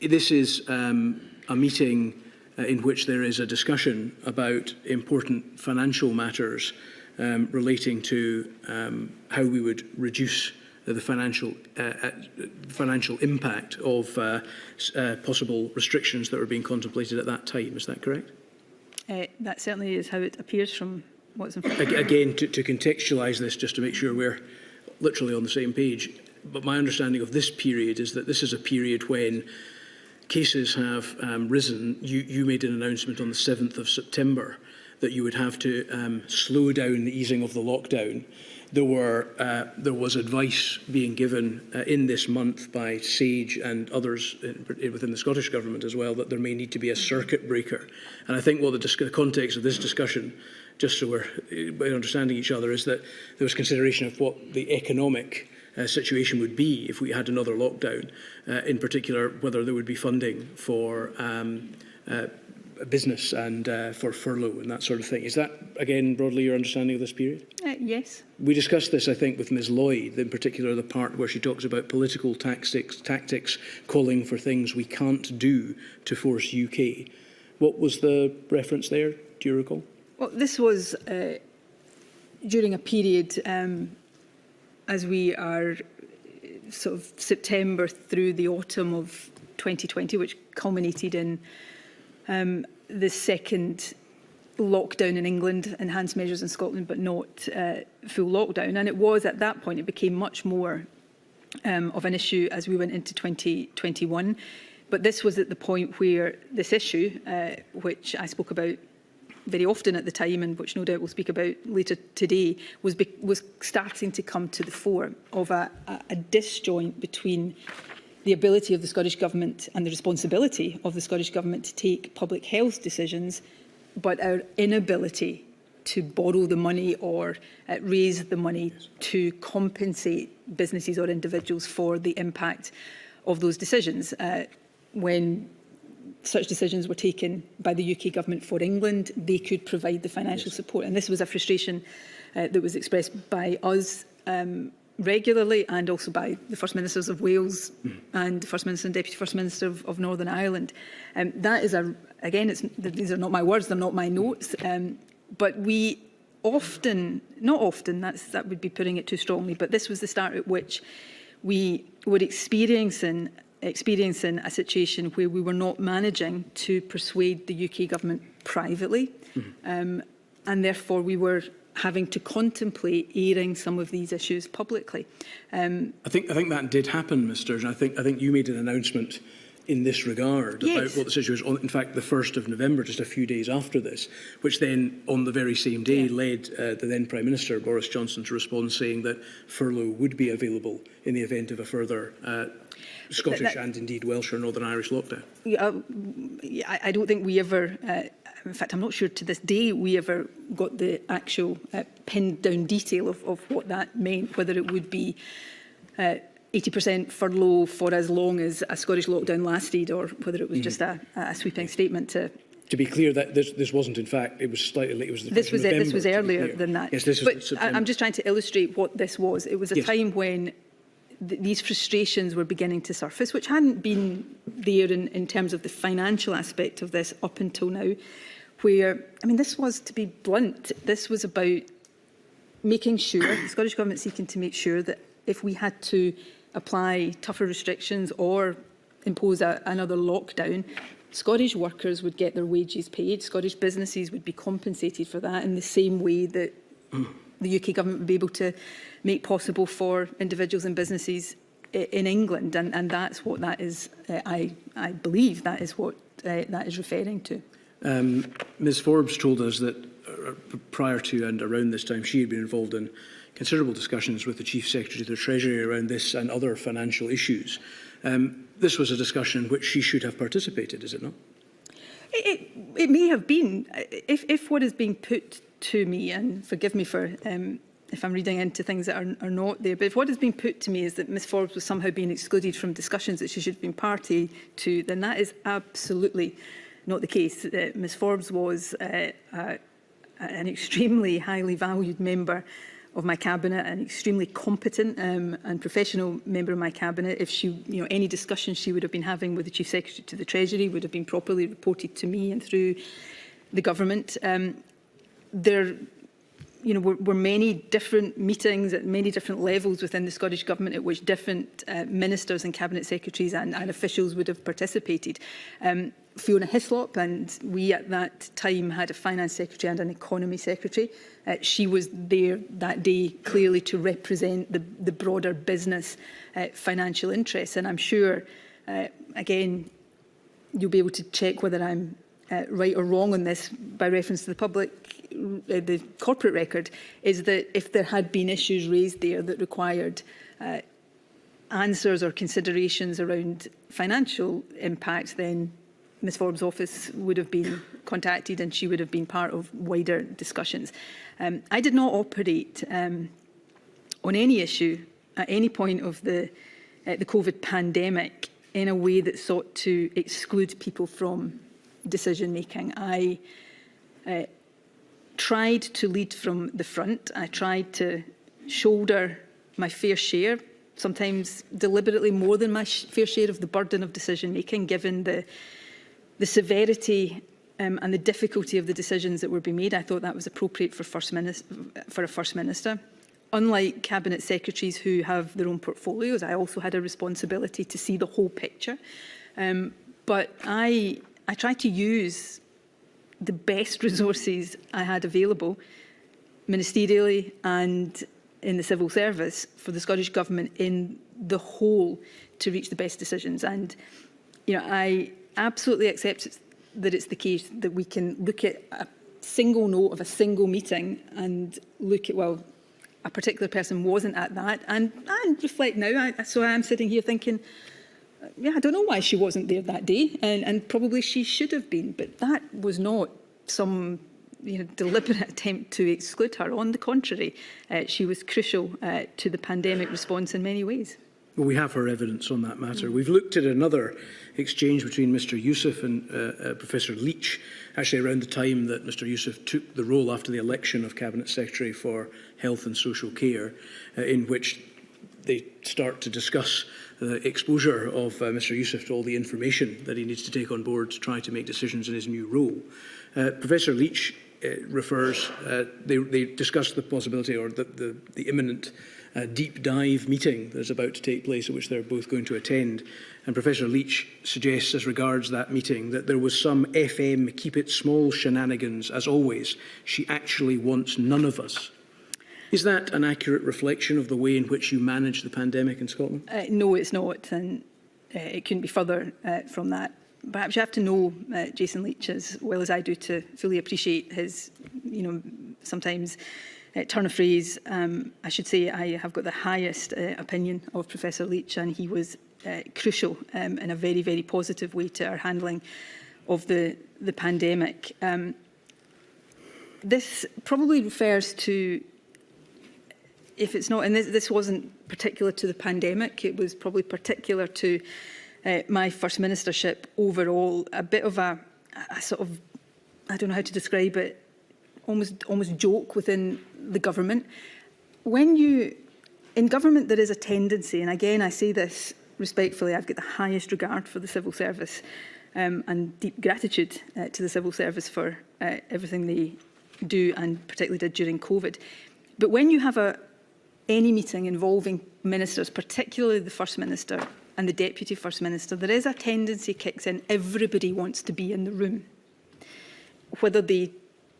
This is a meeting in which there is a discussion about important financial matters relating to how we would reduce the financial impact of possible restrictions that were being contemplated at that time. Is that correct? That certainly is how it appears from what's in front of Again, to contextualise this, just to make sure we're literally on the same page, but my understanding of this period is that this is a period when cases have risen. You made an announcement on the 7th of September that you would have to slow down the easing of the lockdown. There was advice being given in this month by SAGE and others within the Scottish Government as well that there may need to be a circuit breaker. And I think what the context of this discussion, just so we're understanding each other, is that there was consideration of what the economic situation would be if we had another lockdown, in particular whether there would be funding for business and for furlough and that sort of thing. Is that, again, broadly your understanding of this period? Yes. We discussed this, I think, with Ms Lloyd, in particular the part where she talks about political tactics calling for things we can't do to force UK. What was the reference there? Do you recall? Well, this was during a period as we are sort of September through the autumn of 2020, which culminated in the second lockdown in England, enhanced measures in Scotland, but not full lockdown. And it was at that point, it became much more of an issue as we went into 2021. But this was at the point where this issue, which I spoke about very often at the time, and which no doubt we'll speak about later today, was starting to come to the fore of a disjoint between the ability of the Scottish Government and the responsibility of the Scottish Government to take public health decisions, but our inability to borrow the money or raise the money to compensate businesses or individuals for the impact of those decisions. When such decisions were taken by the UK Government for England, they could provide the financial support. And this was a frustration that was expressed by us regularly, and also by the First Ministers of Wales and the First Minister and Deputy First Minister of Northern Ireland. That is, again, these are not my words, they're not my notes, but we often, not often, that would be putting it too strongly, but this was the start at which we were experiencing a situation where we were not managing to persuade the UK Government privately, and therefore we were having to contemplate airing some of these issues publicly. I think that did happen, Ms Sturgeon. I think you made an announcement in this regard about what the situation was on, in fact, the 1st of November, just a few days after this, which then, on the very same day, led the then Prime Minister, Boris Johnson, to respond saying that furlough would be available in the event of a further Scottish and indeed Welsh or Northern Irish lockdown. I don't think we ever, in fact, I'm not sure to this day we ever got the actual pinned down detail of what that meant, whether it would be 80% furlough for as long as a Scottish lockdown lasted, or whether it was just a sweeping statement to... To be clear, that this wasn't, in fact, it was slightly late. It was the this was November, this was earlier than that. Yes, this but was September. I'm just trying to illustrate what this was. It was a time when these frustrations were beginning to surface, which hadn't been there in terms of the financial aspect of this up until now, where, I mean, this was, to be blunt, this was about making sure, the Scottish Government seeking to make sure that if we had to apply tougher restrictions or impose another lockdown, Scottish workers would get their wages paid, Scottish businesses would be compensated for that in the same way that the UK Government would be able to make possible for individuals and businesses in England. And that's what that is, I believe that is what that is referring to. Ms Forbes told us that prior to and around this time, she had been involved in considerable discussions with the Chief Secretary of the Treasury around this and other financial issues. This was a discussion in which she should have participated, is it not? It may have been. If what is being put to me, and forgive me for if I'm reading into things that are not there, but if what is being put to me is that Ms Forbes was somehow being excluded from discussions that she should have been party to, then that is absolutely not the case. Ms Forbes was an extremely highly valued member of my cabinet, an extremely competent and professional member of my cabinet. If she, any discussion she would have been having with the Chief Secretary to the Treasury would have been properly reported to me and through the government. There, were many different meetings at many different levels within the Scottish Government at which different ministers and cabinet secretaries and officials would have participated. Fiona Hislop, and we at that time had a finance secretary and an economy secretary. She was there that day clearly to represent the broader business financial interests. And I'm sure, again, you'll be able to check whether I'm right or wrong on this by reference to the corporate record, is that if there had been issues raised there that required answers or considerations around financial impact, then Ms Forbes' office would have been contacted and she would have been part of wider discussions. I did not operate on any issue at any point of the COVID pandemic in a way that sought to exclude people from decision making. I tried to lead from the front. I tried to shoulder my fair share, sometimes deliberately more than my fair share of the burden of decision making, given the severity and the difficulty of the decisions that were being made. I thought that was appropriate for a First Minister. unlike Cabinet Secretaries who have their own portfolios, I also had a responsibility to see the whole picture. But I tried to use the best resources I had available, ministerially and in the civil service, for the Scottish Government in the whole to reach the best decisions. And I absolutely accept that it's the case that we can look at a single note of a single meeting and look at, well, a particular person wasn't at that, and reflect now. So I am sitting here thinking, yeah, I don't know why she wasn't there that day, and probably she should have been, but that was not some deliberate attempt to exclude her. On the contrary, she was crucial to the pandemic response in many ways. Well, we have her evidence on that matter. We've looked at another exchange between Mr Youssef and Professor Leach, actually around the time that Mr Youssef took the role after the election of Cabinet Secretary for Health and Social Care, in which they start to discuss the exposure of Mr Youssef to all the information that he needs to take on board to try to make decisions in his new role. Professor Leach refers, they discussed the possibility or the imminent deep dive meeting that's about to take place, at which they're both going to attend. And Professor Leach suggests, as regards that meeting, that there was some FM keep it small shenanigans, as always. She actually wants none of us. Is that an accurate reflection of the way in which you manage the pandemic in Scotland? No, it's not, and it couldn't be further from that. Perhaps you have to know Jason Leach as well as I do to fully appreciate his, sometimes turn of phrase. I should say I have got the highest opinion of Professor Leach, and he was crucial in a very, very positive way to our handling of the pandemic. This probably refers to, if it's not, and this wasn't particular to the pandemic, it was probably particular to my First Ministership overall, a bit of a sort of, I don't know how to describe it, almost joke within the government. In government there is a tendency, and again I say this respectfully, I've got the highest regard for the civil service and deep gratitude to the civil service for everything they do, and particularly did during COVID. But when you have any meeting involving ministers, particularly the First Minister and the Deputy First Minister, there is a tendency kicks in, everybody wants to be in the room, whether they,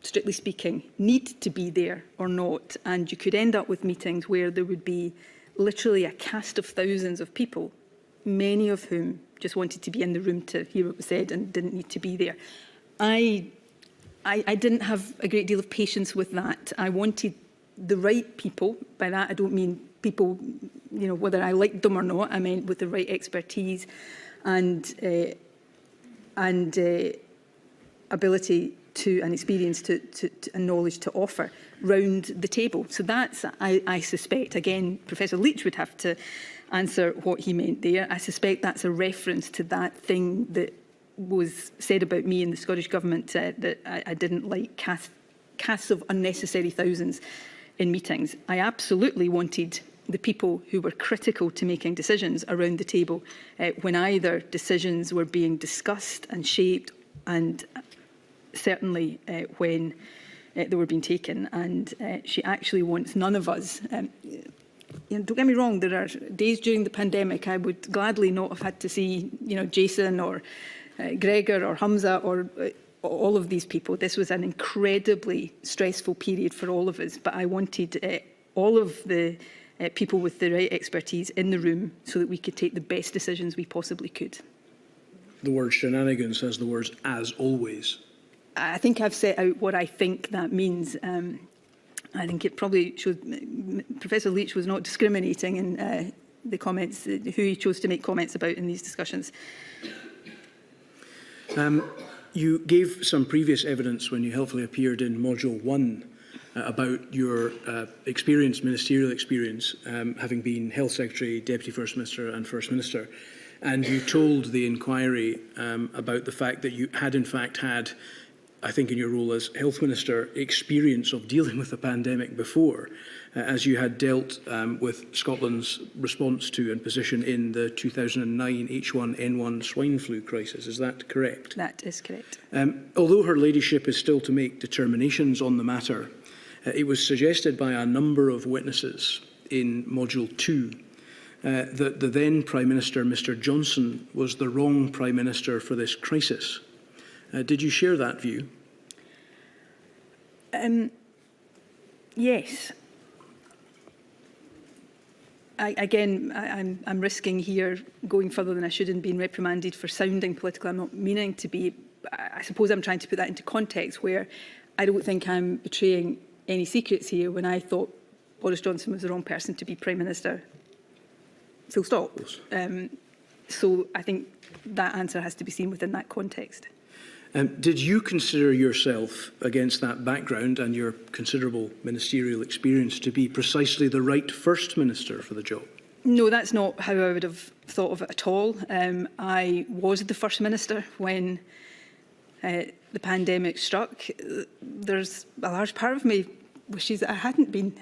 strictly speaking, need to be there or not. And you could end up with meetings where there would be literally a cast of thousands of people, many of whom just wanted to be in the room to hear what was said and didn't need to be there. I didn't have a great deal of patience with that. I wanted the right people. By that I don't mean people, whether I liked them or not. I meant with the right expertise and ability to, and experience to and knowledge to offer round the table. So that's, I suspect, again, Professor Leach would have to answer what he meant there. I suspect that's a reference to that thing that was said about me in the Scottish Government, that I didn't like casts of unnecessary thousands in meetings. I absolutely wanted the people who were critical to making decisions around the table when either decisions were being discussed and shaped, and certainly when they were being taken. And she actually wants none of us. Don't get me wrong, there are days during the pandemic I would gladly not have had to see Jason or Gregor or Hamza or all of these people. This was an incredibly stressful period for all of us, but I wanted all of the people with the right expertise in the room so that we could take the best decisions we possibly could. The word shenanigans has the words "as always." I think I've set out what I think that means. I think it probably shows Professor Leach was not discriminating in the comments, who he chose to make comments about in these discussions. You gave some previous evidence when you helpfully appeared in Module 1 about your experience, ministerial experience, having been Health Secretary, Deputy First Minister and First Minister. And you told the inquiry about the fact that you had in fact had, I think in your role as Health Minister, experience of dealing with the pandemic before, as you had dealt with Scotland's response to and position in the 2009 H1N1 swine flu crisis. Is that correct? That is correct. Although her ladyship is still to make determinations on the matter, It was suggested by a number of witnesses in Module 2 that the then Prime Minister, Mr Johnson, was the wrong Prime Minister for this crisis. Did you share that view? Yes. I'm risking here going further than I should and being reprimanded for sounding political. I'm not meaning to be. I suppose I'm trying to put that into context where I don't think I'm betraying any secrets here when I thought Boris Johnson was the wrong person to be Prime Minister. Full stop. So I think that answer has to be seen within that context. Did you consider yourself, against that background and your considerable ministerial experience, to be precisely the right First Minister for the job? No, that's not how I would have thought of it at all. I was the First Minister when the pandemic struck. There's a large part of me wishes that I hadn't been,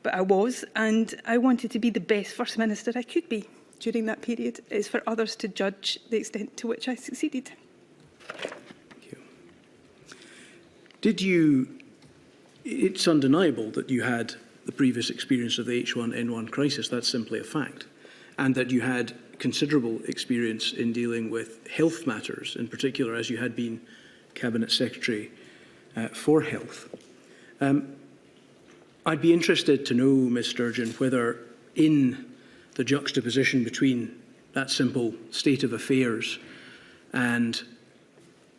but I was, and I wanted to be the best First Minister I could be during that period. It's for others to judge the extent to which I succeeded. Thank you. It's undeniable that you had the previous experience of the H1N1 crisis. That's simply a fact. And that you had considerable experience in dealing with health matters, in particular as you had been Cabinet Secretary for Health. I'd be interested to know, Ms Sturgeon, whether in the juxtaposition between that simple state of affairs and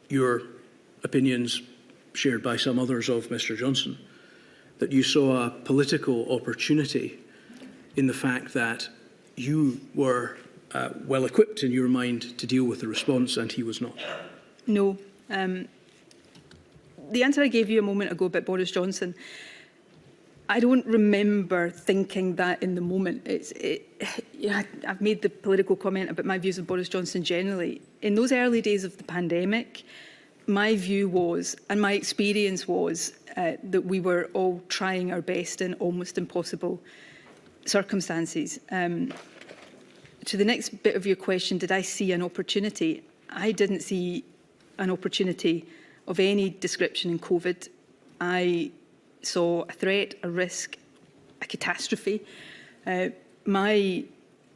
your opinions shared by some others of Mr Johnson, that you saw a political opportunity in the fact that you were well equipped in your mind to deal with the response and he was not? No. The answer I gave you a moment ago about Boris Johnson, I don't remember thinking that in the moment. I've made the political comment about my views of Boris Johnson generally. In those early days of the pandemic, my view was, and my experience was, that we were all trying our best in almost impossible circumstances. To the next bit of your question, did I see an opportunity? I didn't see an opportunity of any description in COVID. I saw a threat, a risk, a catastrophe. My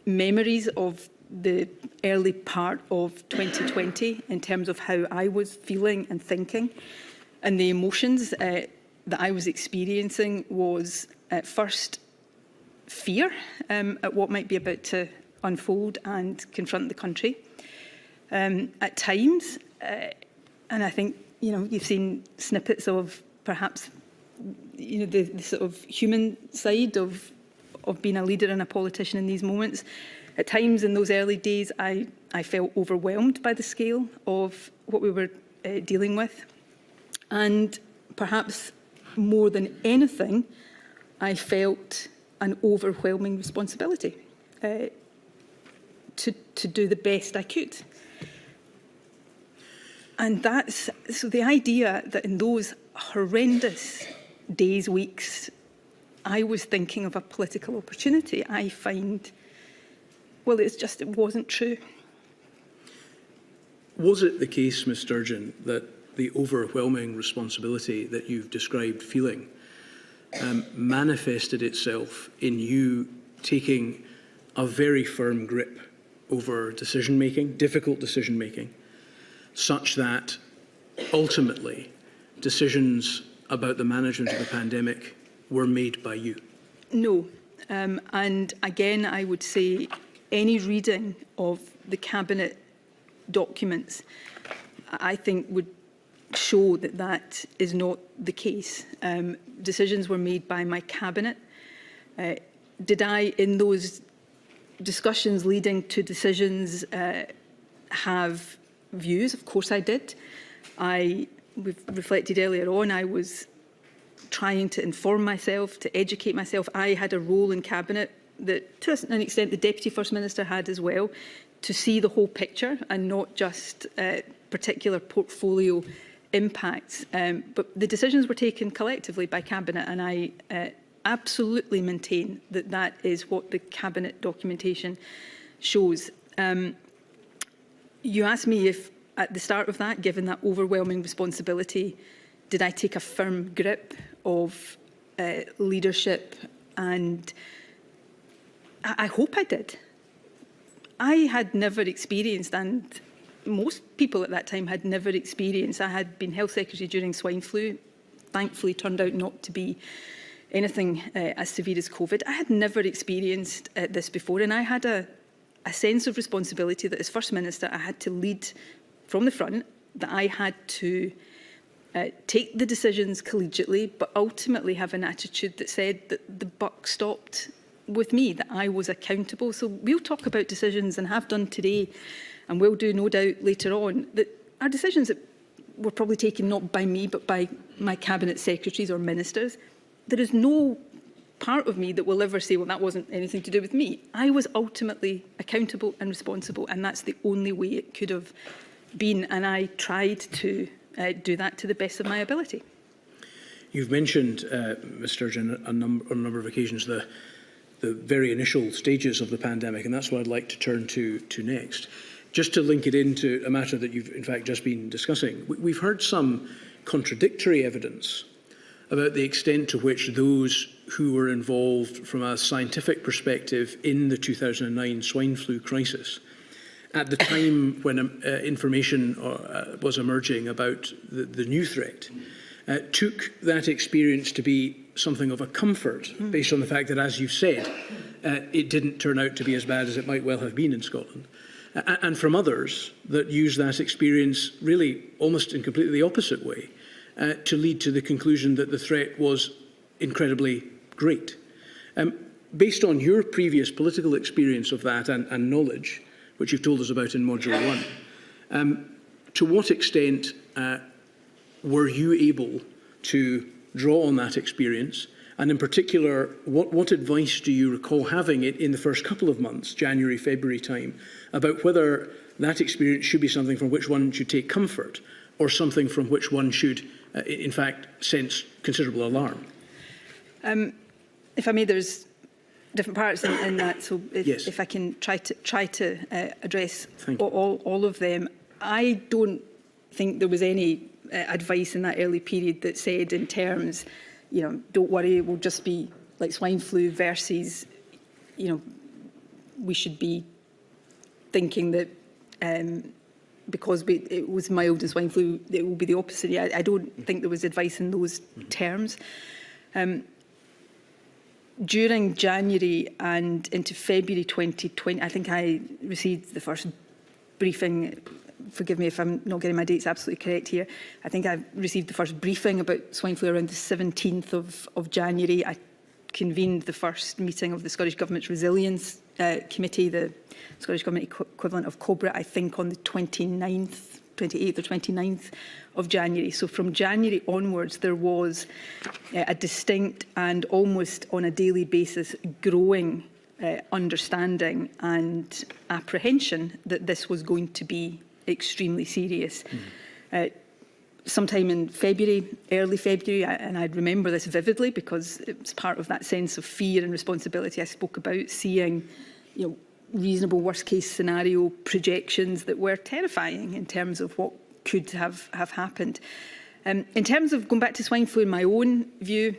memories of the early part of 2020 in terms of how I was feeling and thinking and the emotions that I was experiencing was at first fear at what might be about to unfold and confront the country. At times, and I think you've seen snippets of perhaps the sort of human side of being a leader and a politician in these moments. At times in those early days, I felt overwhelmed by the scale of what we were dealing with. And perhaps more than anything, I felt an overwhelming responsibility to do the best I could. And so the idea that in those horrendous days, weeks, I was thinking of a political opportunity, I find, well, it wasn't true. Was it the case, Ms Sturgeon, that the overwhelming responsibility that you've described feeling manifested itself in you taking a very firm grip over decision-making, difficult decision-making, such that ultimately decisions about the management of the pandemic were made by you? No. And again, I would say any reading of the Cabinet documents, I think would show that that is not the case. Decisions were made by my Cabinet. Did I, in those discussions leading to decisions, have views? Of course I did. We've reflected earlier on, I was trying to inform myself, to educate myself. I had a role in Cabinet that, to an extent, the Deputy First Minister had as well, to see the whole picture and not just particular portfolio impacts. But the decisions were taken collectively by Cabinet, and I absolutely maintain that that is what the Cabinet documentation shows. You asked me if, at the start of that, given that overwhelming responsibility, did I take a firm grip of leadership? And I hope I did. I had never experienced, and most people at that time had never experienced, I had been health secretary during swine flu, thankfully turned out not to be anything as severe as COVID. I had never experienced this before, and I had a sense of responsibility that as First Minister I had to lead from the front, that I had to take the decisions collegiately, but ultimately have an attitude that said that the buck stopped with me, that I was accountable. So we'll talk about decisions, and have done today, and will do no doubt later on, that are decisions that were probably taken not by me, but by my cabinet secretaries or ministers. There is no part of me that will ever say, well, that wasn't anything to do with me. I was ultimately accountable and responsible, and that's the only way it could have been, and I tried to do that to the best of my ability. You've mentioned, Ms Sturgeon, on a number of occasions the very initial stages of the pandemic, and that's what I'd like to turn to next. Just to link it into a matter that you've in fact just been discussing, we've heard some contradictory evidence about the extent to which those who were involved from a scientific perspective in the 2009 swine flu crisis, at the time when information was emerging about the new threat, took that experience to be something of a comfort, based on the fact that, as you've said, it didn't turn out to be as bad as it might well have been in Scotland. And from others that use that experience really almost in completely the opposite way, to lead to the conclusion that the threat was incredibly great. Based on your previous political experience of that and knowledge, which you've told us about in Module 1, to what extent were you able to draw on that experience? And in particular, what advice do you recall having it in the first couple of months, January, February time, about whether that experience should be something from which one should take comfort, or something from which one should, in fact, sense considerable alarm? If I may, there's different parts in that, so Yes. if I can try to address all of them. I don't think there was any advice in that early period that said, in terms, you know, don't worry, it will just be like swine flu, versus, you know, we should be thinking that because it was mild in swine flu, it will be the opposite. I don't think there was advice in those terms. During January and into February 2020, I think I received the first briefing. Forgive me if I'm not getting my dates absolutely correct here. I think I received the first briefing about swine flu around the 17th of January. I convened the first meeting of the Scottish Government's Resilience Committee, the Scottish Government equivalent of COBRA, I think on the 28th or 29th of January. So from January onwards, there was a distinct and almost on a daily basis growing understanding and apprehension that this was going to be extremely serious. Sometime in February, early February, and I remember this vividly because it was part of that sense of fear and responsibility I spoke about, seeing, you know, reasonable worst-case scenario projections that were terrifying in terms of what could have happened. In terms of going back to swine flu, in my own view,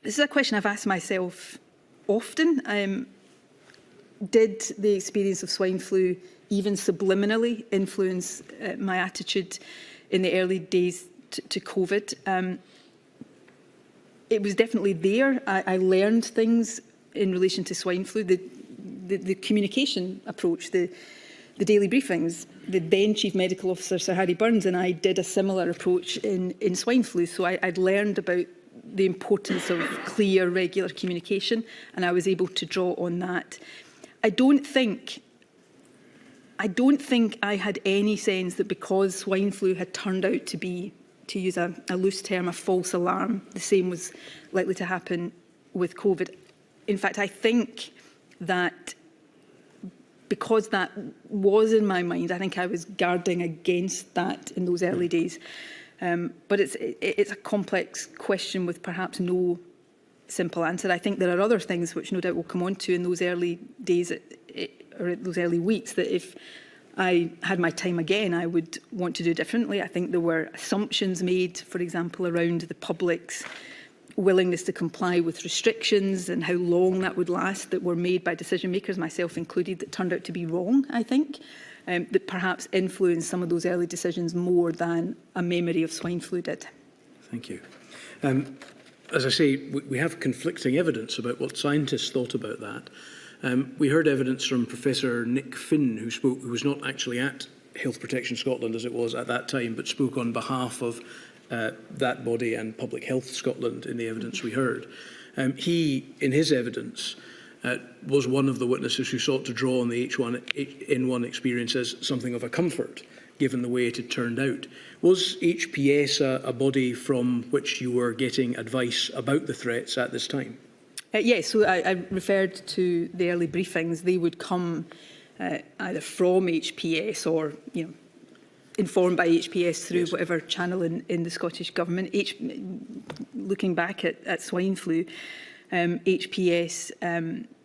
this is a question I've asked myself often. Did the experience of swine flu even subliminally influence my attitude in the early days to COVID? It was definitely there. I learned things in relation to swine flu, the communication approach, the daily briefings. The then Chief Medical Officer, Sir Harry Burns, and I did a similar approach in swine flu. So I'd learned about the importance of clear, regular communication, and I was able to draw on that. I don't think I had any sense that because swine flu had turned out to be, to use a loose term, a false alarm, the same was likely to happen with COVID. In fact, I think that because that was in my mind, I think I was guarding against that in those early days. But it's a complex question with perhaps no simple answer. I think there are other things which no doubt we'll come on to in those early days or those early weeks, that if I had my time again, I would want to do differently. I think there were assumptions made, for example, around the public's willingness to comply with restrictions and how long that would last, that were made by decision makers, myself included, that turned out to be wrong, I think, that perhaps influenced some of those early decisions more than a memory of swine flu did. Thank you. As I say, we have conflicting evidence about what scientists thought about that. We heard evidence from Professor Nick Finn, who was not actually at Health Protection Scotland as it was at that time, but spoke on behalf of that body and Public Health Scotland in the evidence we heard. He, in his evidence, was one of the witnesses who sought to draw on the H1N1 experience as something of a comfort, given the way it had turned out. Was HPS a body from which you were getting advice about the threats at this time? Yes, so I referred to the early briefings. They would come either from HPS or, informed by HPS through whatever channel in the Scottish Government. Looking back at swine flu, HPS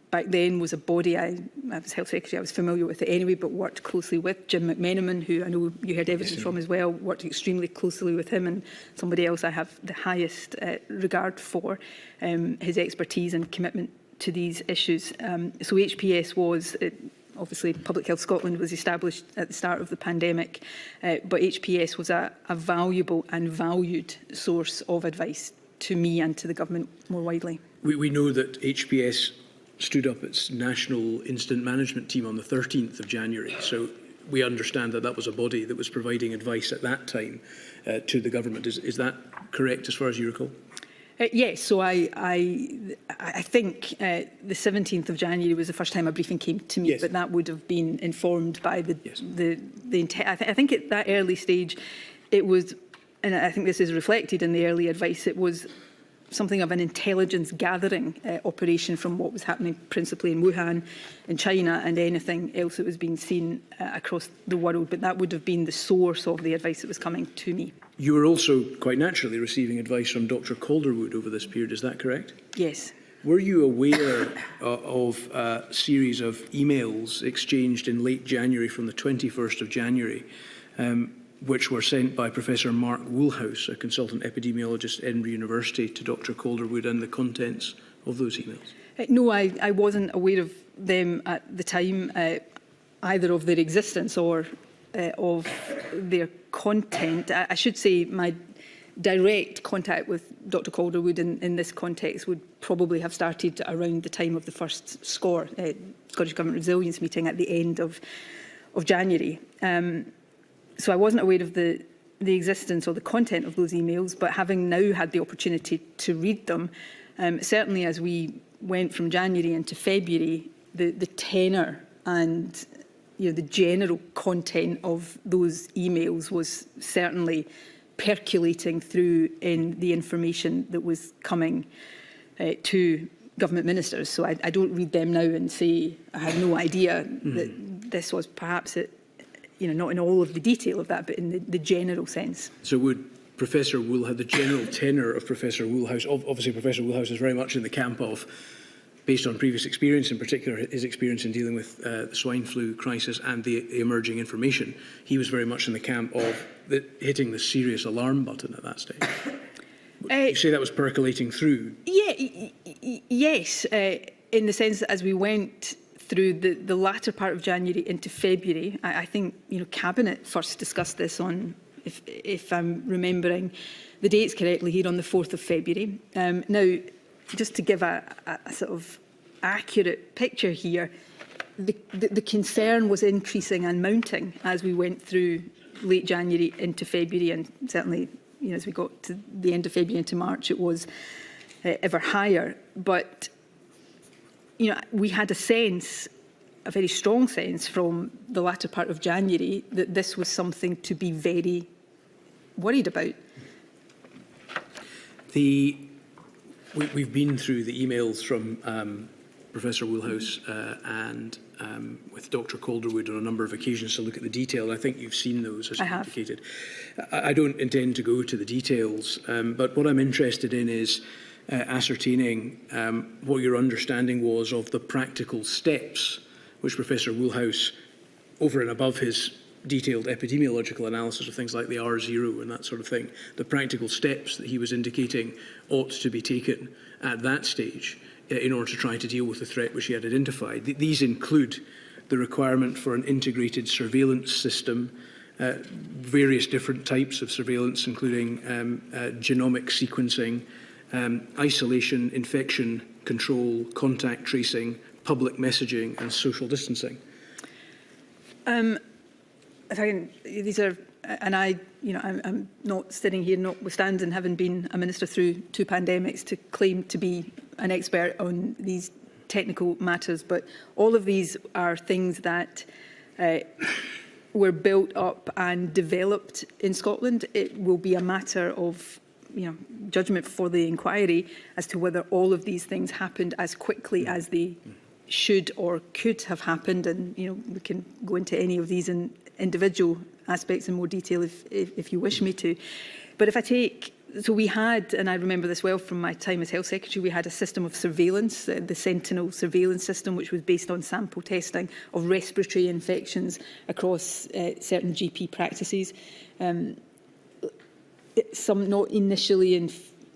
back then was a body, I was Health Secretary, I was familiar with it anyway, but worked closely with Jim McMenamin, who I know you heard evidence from as well, worked extremely closely with him, and somebody else I have the highest regard for, his expertise and commitment to these issues. So HPS was, obviously Public Health Scotland was established at the start of the pandemic, but HPS was a valuable and valued source of advice to me and to the government more widely. We know that HPS stood up its national incident management team on the 13th of January. So we understand that that was a body that was providing advice at that time to the government. Is that correct as far as you recall? Yes, so I think the 17th of January was the first time a briefing came to me, but that would have been informed by the I think at that early stage it was, and I think this is reflected in the early advice, it was something of an intelligence gathering operation from what was happening principally in Wuhan, in China, and anything else that was being seen across the world. But that would have been the source of the advice that was coming to me. You were also quite naturally receiving advice from Dr. Calderwood over this period, is that correct? Yes. Were you aware of a series of emails exchanged in late January from the 21st of January, which were sent by Professor Mark Woolhouse, a consultant epidemiologist at Edinburgh University, to Dr. Calderwood, and the contents of those emails? No, I wasn't aware of them at the time, either of their existence or of their content. I should say my direct contact with Dr. Calderwood in this context would probably have started around the time of the first SCORE, Scottish Government Resilience meeting at the end of January. So I wasn't aware of the existence or the content of those emails, but having now had the opportunity to read them, certainly as we went from January into February, the tenor and the general content of those emails was certainly percolating through in the information that was coming to government ministers. So I don't read them now and say I had no idea that this was perhaps not in all of the detail of that, but in the general sense. So would Professor Woolhouse, the general tenor of Professor Woolhouse, obviously Professor Woolhouse is very much in the camp of, based on previous experience, in particular his experience in dealing with the swine flu crisis and the emerging information, he was very much in the camp of hitting the serious alarm button at that stage. You say that was percolating through? Yes, in the sense that as we went through the latter part of January into February, I think Cabinet first discussed this on, if I'm remembering the dates correctly, here on the 4th of February. Now, just to give a sort of accurate picture here, the concern was increasing and mounting as we went through late January into February, and certainly as we got to the end of February into March, it was ever higher. But we had a sense, a very strong sense from the latter part of January that this was something to be very worried about. We've been through the emails from Professor Woolhouse and with Dr. Calderwood on a number of occasions to look at the detail. I think you've seen those, as you indicated. I don't intend to go to the details, but what I'm interested in is ascertaining what your understanding was of the practical steps which Professor Woolhouse over and above his detailed epidemiological analysis of things like the R0 and that sort of thing, the practical steps that he was indicating ought to be taken at that stage in order to try to deal with the threat which he had identified. These include the requirement for an integrated surveillance system, various different types of surveillance, including genomic sequencing, isolation, infection control, contact tracing, public messaging and social distancing. If I can, these are, and I'm not sitting here, notwithstanding having been a minister through 2 pandemics, to claim to be an expert on these technical matters, but all of these are things that were built up and developed in Scotland. It will be a matter of judgment for the inquiry as to whether all of these things happened as quickly as they should or could have happened, and we can go into any of these in individual aspects in more detail if you wish me to. But if I take, so we had, and I remember this well from my time as Health Secretary, we had a system of surveillance, the Sentinel surveillance system, which was based on sample testing of respiratory infections across certain GP practices. Some not initially in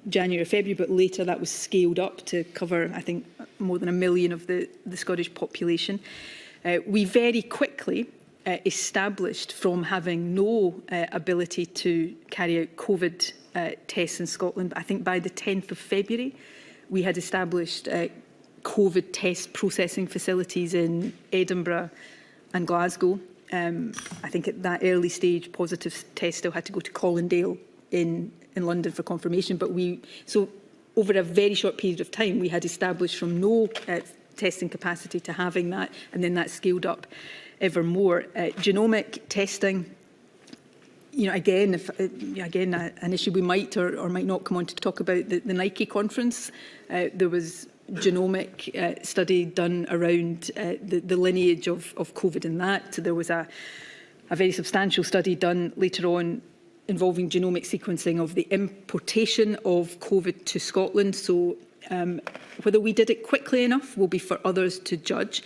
January or February, but later that was scaled up to cover, I think, more than 1 million of the Scottish population. We very quickly established, from having no ability to carry out COVID tests in Scotland, I think by the 10th of February, we had established COVID test processing facilities in Edinburgh and Glasgow. I think at that early stage, positive tests still had to go to Colindale in London for confirmation, but so over a very short period of time, we had established from no testing capacity to having that, and then that scaled up ever more. Genomic testing, again, an issue we might or might not come on to talk about. The Nike conference, there was genomic study done around the lineage of COVID in that. So there was a very substantial study done later on involving genomic sequencing of the importation of COVID to Scotland. So whether we did it quickly enough will be for others to judge,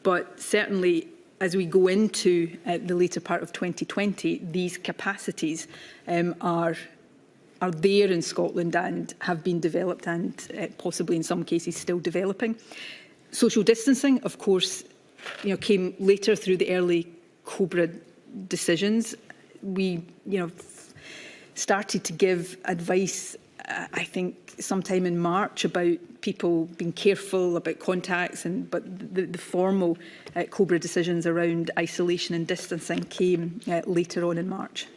but certainly as we go into the later part of 2020, these capacities are there in Scotland and have been developed and possibly in some cases still developing. Social distancing, of course, came later through the early COBRA decisions. We, started to give advice, I think, sometime in March about people being careful about contacts, but the formal COBRA decisions around isolation and distancing came later on in March.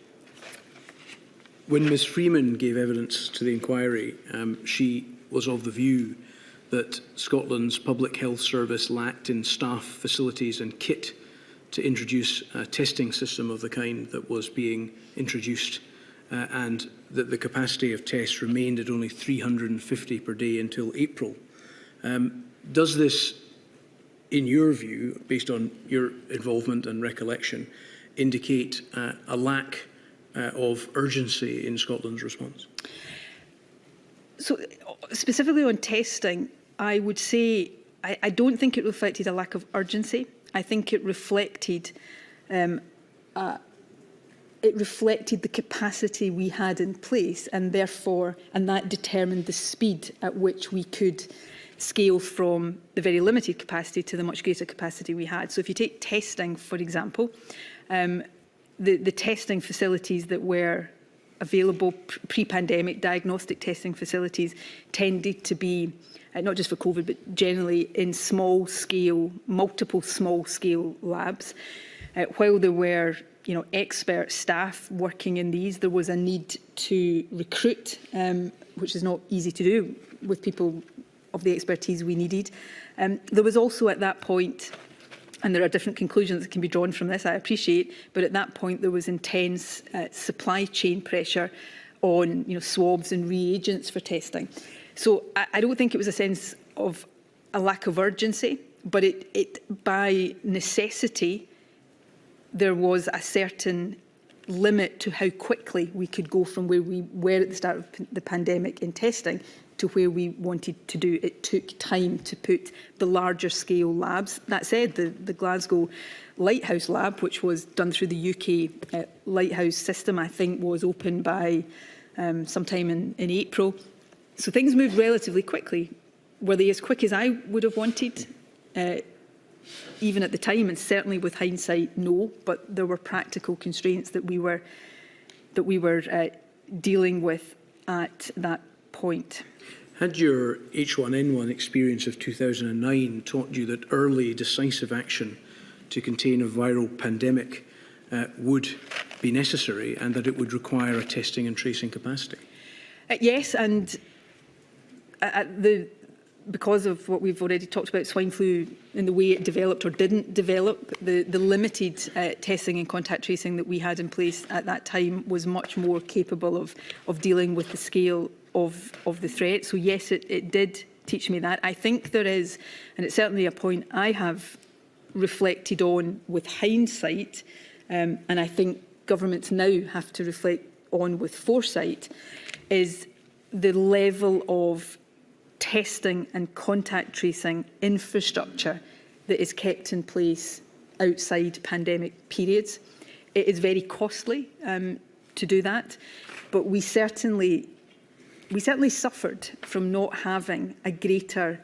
When Ms Freeman gave evidence to the inquiry, she was of the view that Scotland's Public Health Service lacked in staff, facilities and kit to introduce a testing system of the kind that was being introduced, and that the capacity of tests remained at only 350 per day until April. Does this, in your view, based on your involvement and recollection, indicate a lack of urgency in Scotland's response? So, specifically on testing, I would say I don't think it reflected a lack of urgency. I think it reflected the capacity we had in place, and therefore, and that determined the speed at which we could scale from the very limited capacity to the much greater capacity we had. So if you take testing, for example, the testing facilities that were available pre-pandemic, diagnostic testing facilities, tended to be, not just for COVID, but generally in multiple small-scale labs. While there were expert staff working in these, there was a need to recruit, which is not easy to do with people of the expertise we needed. There was also at that point, and there are different conclusions that can be drawn from this, I appreciate, but at that point there was intense supply chain pressure on swabs and reagents for testing. So I don't think it was a sense of a lack of urgency, but it by necessity, there was a certain limit to how quickly we could go from where we were at the start of the pandemic in testing to where we wanted to do. It took time to put the larger scale labs. That said, the Glasgow Lighthouse Lab, which was done through the UK Lighthouse system, I think was open by sometime in April. So things moved relatively quickly. Were they as quick as I would have wanted? Even at the time, and certainly with hindsight, no. But there were practical constraints that we were dealing with at that point. Had your H1N1 experience of 2009 taught you that early, decisive action to contain a viral pandemic would be necessary, and that it would require a testing and tracing capacity? Yes, and because of what we've already talked about, swine flu and the way it developed or didn't develop, the limited testing and contact tracing that we had in place at that time was much more capable of dealing with the scale of the threat. So yes, it did teach me that. I think there is, and it's certainly a point I have reflected on with hindsight, and I think governments now have to reflect on with foresight, is the level of testing and contact tracing infrastructure that is kept in place outside pandemic periods. It is very costly to do that, but we certainly suffered from not having a greater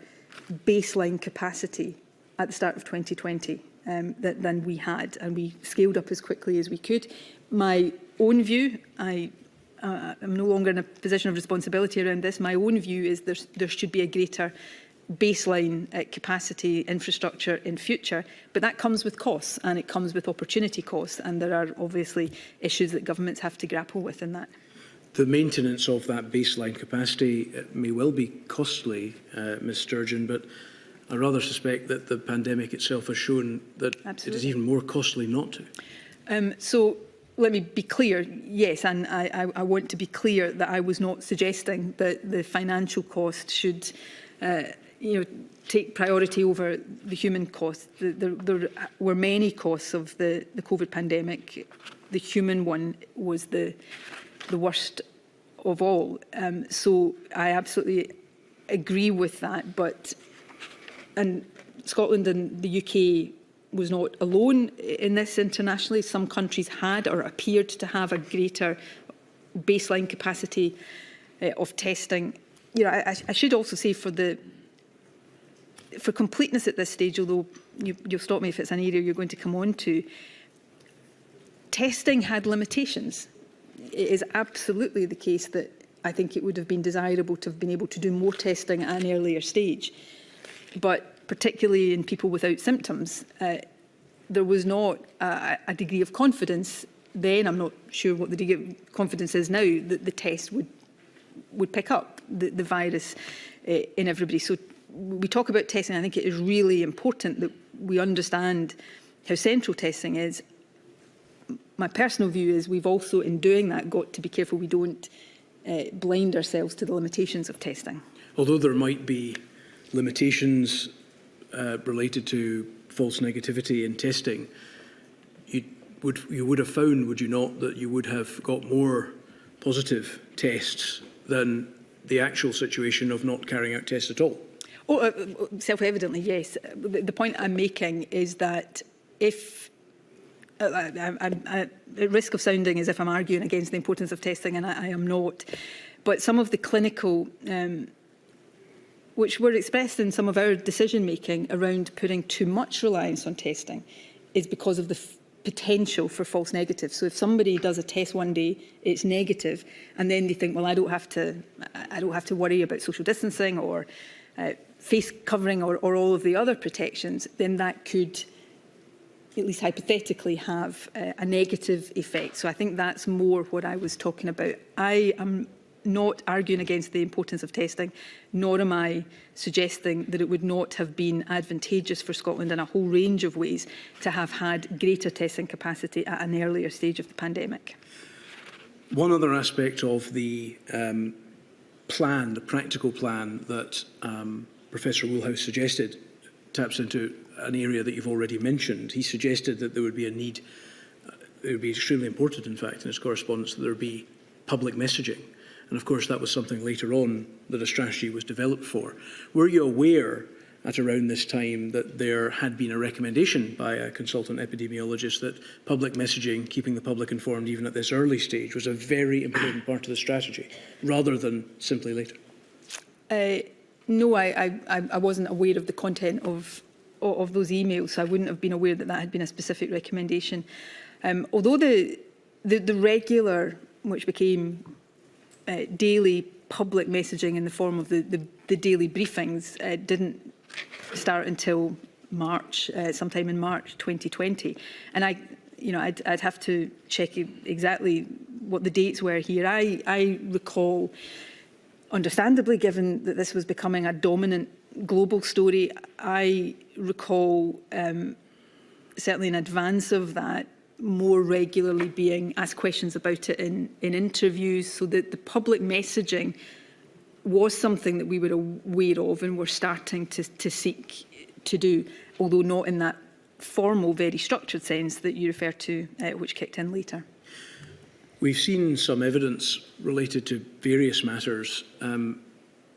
baseline capacity at the start of 2020 than we had, and we scaled up as quickly as we could. My own view, I'm no longer in a position of responsibility around this. My own view is there should be a greater baseline capacity infrastructure in future, but that comes with costs, and it comes with opportunity costs, and there are obviously issues that governments have to grapple with in that. The maintenance of that baseline capacity may well be costly, Ms Sturgeon, but I rather suspect that the pandemic itself has shown that Absolutely. It is even more costly not to. So let me be clear, yes, and I want to be clear that I was not suggesting that the financial cost should take priority over the human cost. There were many costs of the COVID pandemic. The human one was the worst of all. So I absolutely agree with that. And Scotland and the UK was not alone in this internationally. Some countries had or appeared to have a greater baseline capacity of testing. I should also say for completeness at this stage, although you'll stop me if it's an area you're going to come on to, testing had limitations. It is absolutely the case that I think it would have been desirable to have been able to do more testing at an earlier stage. But particularly in people without symptoms, there was not a degree of confidence then. I'm not sure what the degree of confidence is now that the test would pick up the virus in everybody. So we talk about testing. I think it is really important that we understand how central testing is. My personal view is we've also, in doing that, got to be careful we don't blind ourselves to the limitations of testing. Although there might be limitations related to false negativity in testing, you would have found, would you not, that you would have got more positive tests than the actual situation of not carrying out tests at all? Self-evidently, yes. The point I'm making is that if I'm at risk of sounding as if I'm arguing against the importance of testing, and I am not, but some of the clinical which were expressed in some of our decision-making around putting too much reliance on testing, is because of the potential for false negatives. So if somebody does a test one day, it's negative, and then they think, well, I don't have to worry about social distancing or face covering or all of the other protections, then that could, at least hypothetically, have a negative effect. So I think that's more what I was talking about. I am not arguing against the importance of testing, nor am I suggesting that it would not have been advantageous for Scotland in a whole range of ways to have had greater testing capacity at an earlier stage of the pandemic. One other aspect of the plan, the practical plan that Professor Woolhouse suggested, taps into an area that you've already mentioned. He suggested that there would be a need, it would be extremely important, in fact, in his correspondence, that there would be public messaging And of course, that was something later on that a strategy was developed for. Were you aware at around this time that there had been a recommendation by a consultant epidemiologist that public messaging, keeping the public informed even at this early stage, was a very important part of the strategy, rather than simply later? No, I wasn't aware of the content of those emails, so I wouldn't have been aware that that had been a specific recommendation. Although the regular, which became daily public messaging in the form of the daily briefings, didn't start until March, sometime in March 2020. And I'd have to check exactly what the dates were here. I recall, understandably, given that this was becoming a dominant global story, I recall certainly in advance of that, more regularly being asked questions about it in interviews, so that the public messaging was something that we were aware of and were starting to seek to do, although not in that formal, very structured sense that you refer to, which kicked in later. We've seen some evidence related to various matters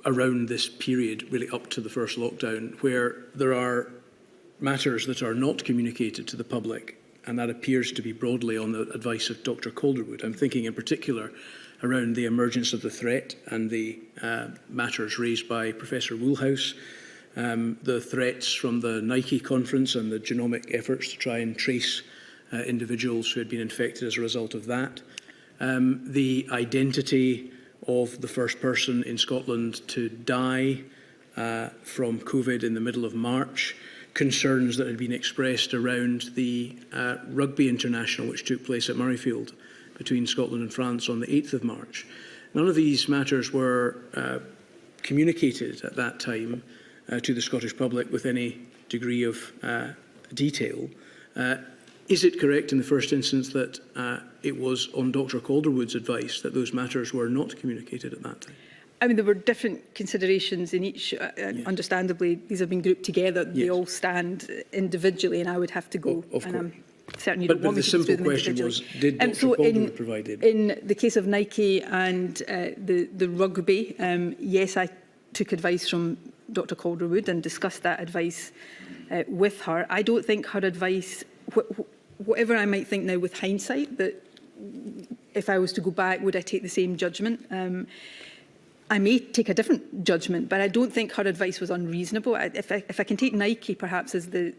around this period, really up to the first lockdown, where there are matters that are not communicated to the public, and that appears to be broadly on the advice of Dr. Calderwood. I'm thinking in particular around the emergence of the threat and the matters raised by Professor Woolhouse, the threats from the Nike conference and the genomic efforts to try and trace individuals who had been infected as a result of that, the identity of the first person in Scotland to die from COVID in the middle of March, concerns that had been expressed around the rugby international which took place at Murrayfield between Scotland and France on the 8th of March. None of these matters were communicated at that time to the Scottish public with any degree of detail. Is it correct in the first instance that it was on Dr. Calderwood's advice that those matters were not communicated at that time? I mean, there were different considerations in each. Yes. Understandably, these have been grouped together. Yes. They all stand individually, and I would have to go. Of course. And certainly, you But don't want the me to go through simple them question was, individually. did Dr. So Calderwood provide it? in the case of Nike and the rugby, yes, I took advice from Dr. Calderwood and discussed that advice with her. I don't think her advice, whatever I might think now with hindsight, that if I was to go back, would I take the same judgment? I may take a different judgment, but I don't think her advice was unreasonable. If I can take Nike perhaps as the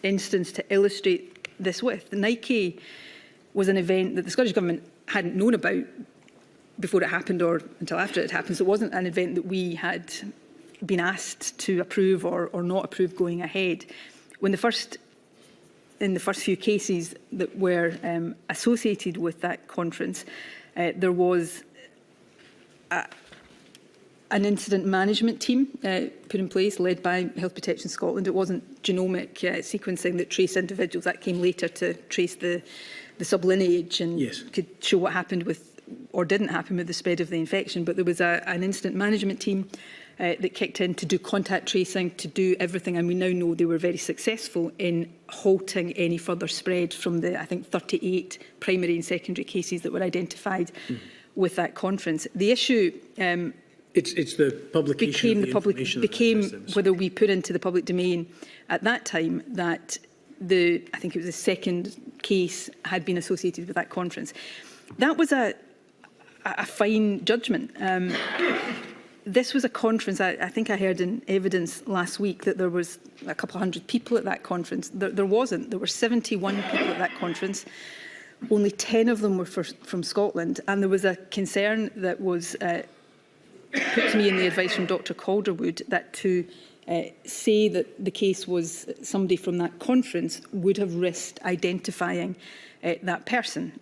instance to illustrate this with, Nike was an event that the Scottish Government hadn't known about before it happened or until after it happened. So it wasn't an event that we had been asked to approve or not approve going ahead. When in the first few cases that were associated with that conference, there was an incident management team put in place, led by Health Protection Scotland. It wasn't genomic sequencing that traced individuals. That came later to trace the sublineage and Yes. could show what happened with or didn't happen with the spread of the infection. But there was an incident management team that kicked in to do contact tracing, to do everything. And we now know they were very successful in halting any further spread from the, I think, 38 primary and secondary cases that were identified with that conference. The issue It's the publication became whether we put into the public domain at that time that I think it was the second case had been associated with that conference. That was a fine judgment. This was a conference, I think I heard in evidence last week that there was a couple of hundred people at that conference. There wasn't. There were 71 people at that conference. Only 10 of them were from Scotland. And there was a concern that was put to me in the advice from Dr. Calderwood that to say that the case was somebody from that conference would have risked identifying that person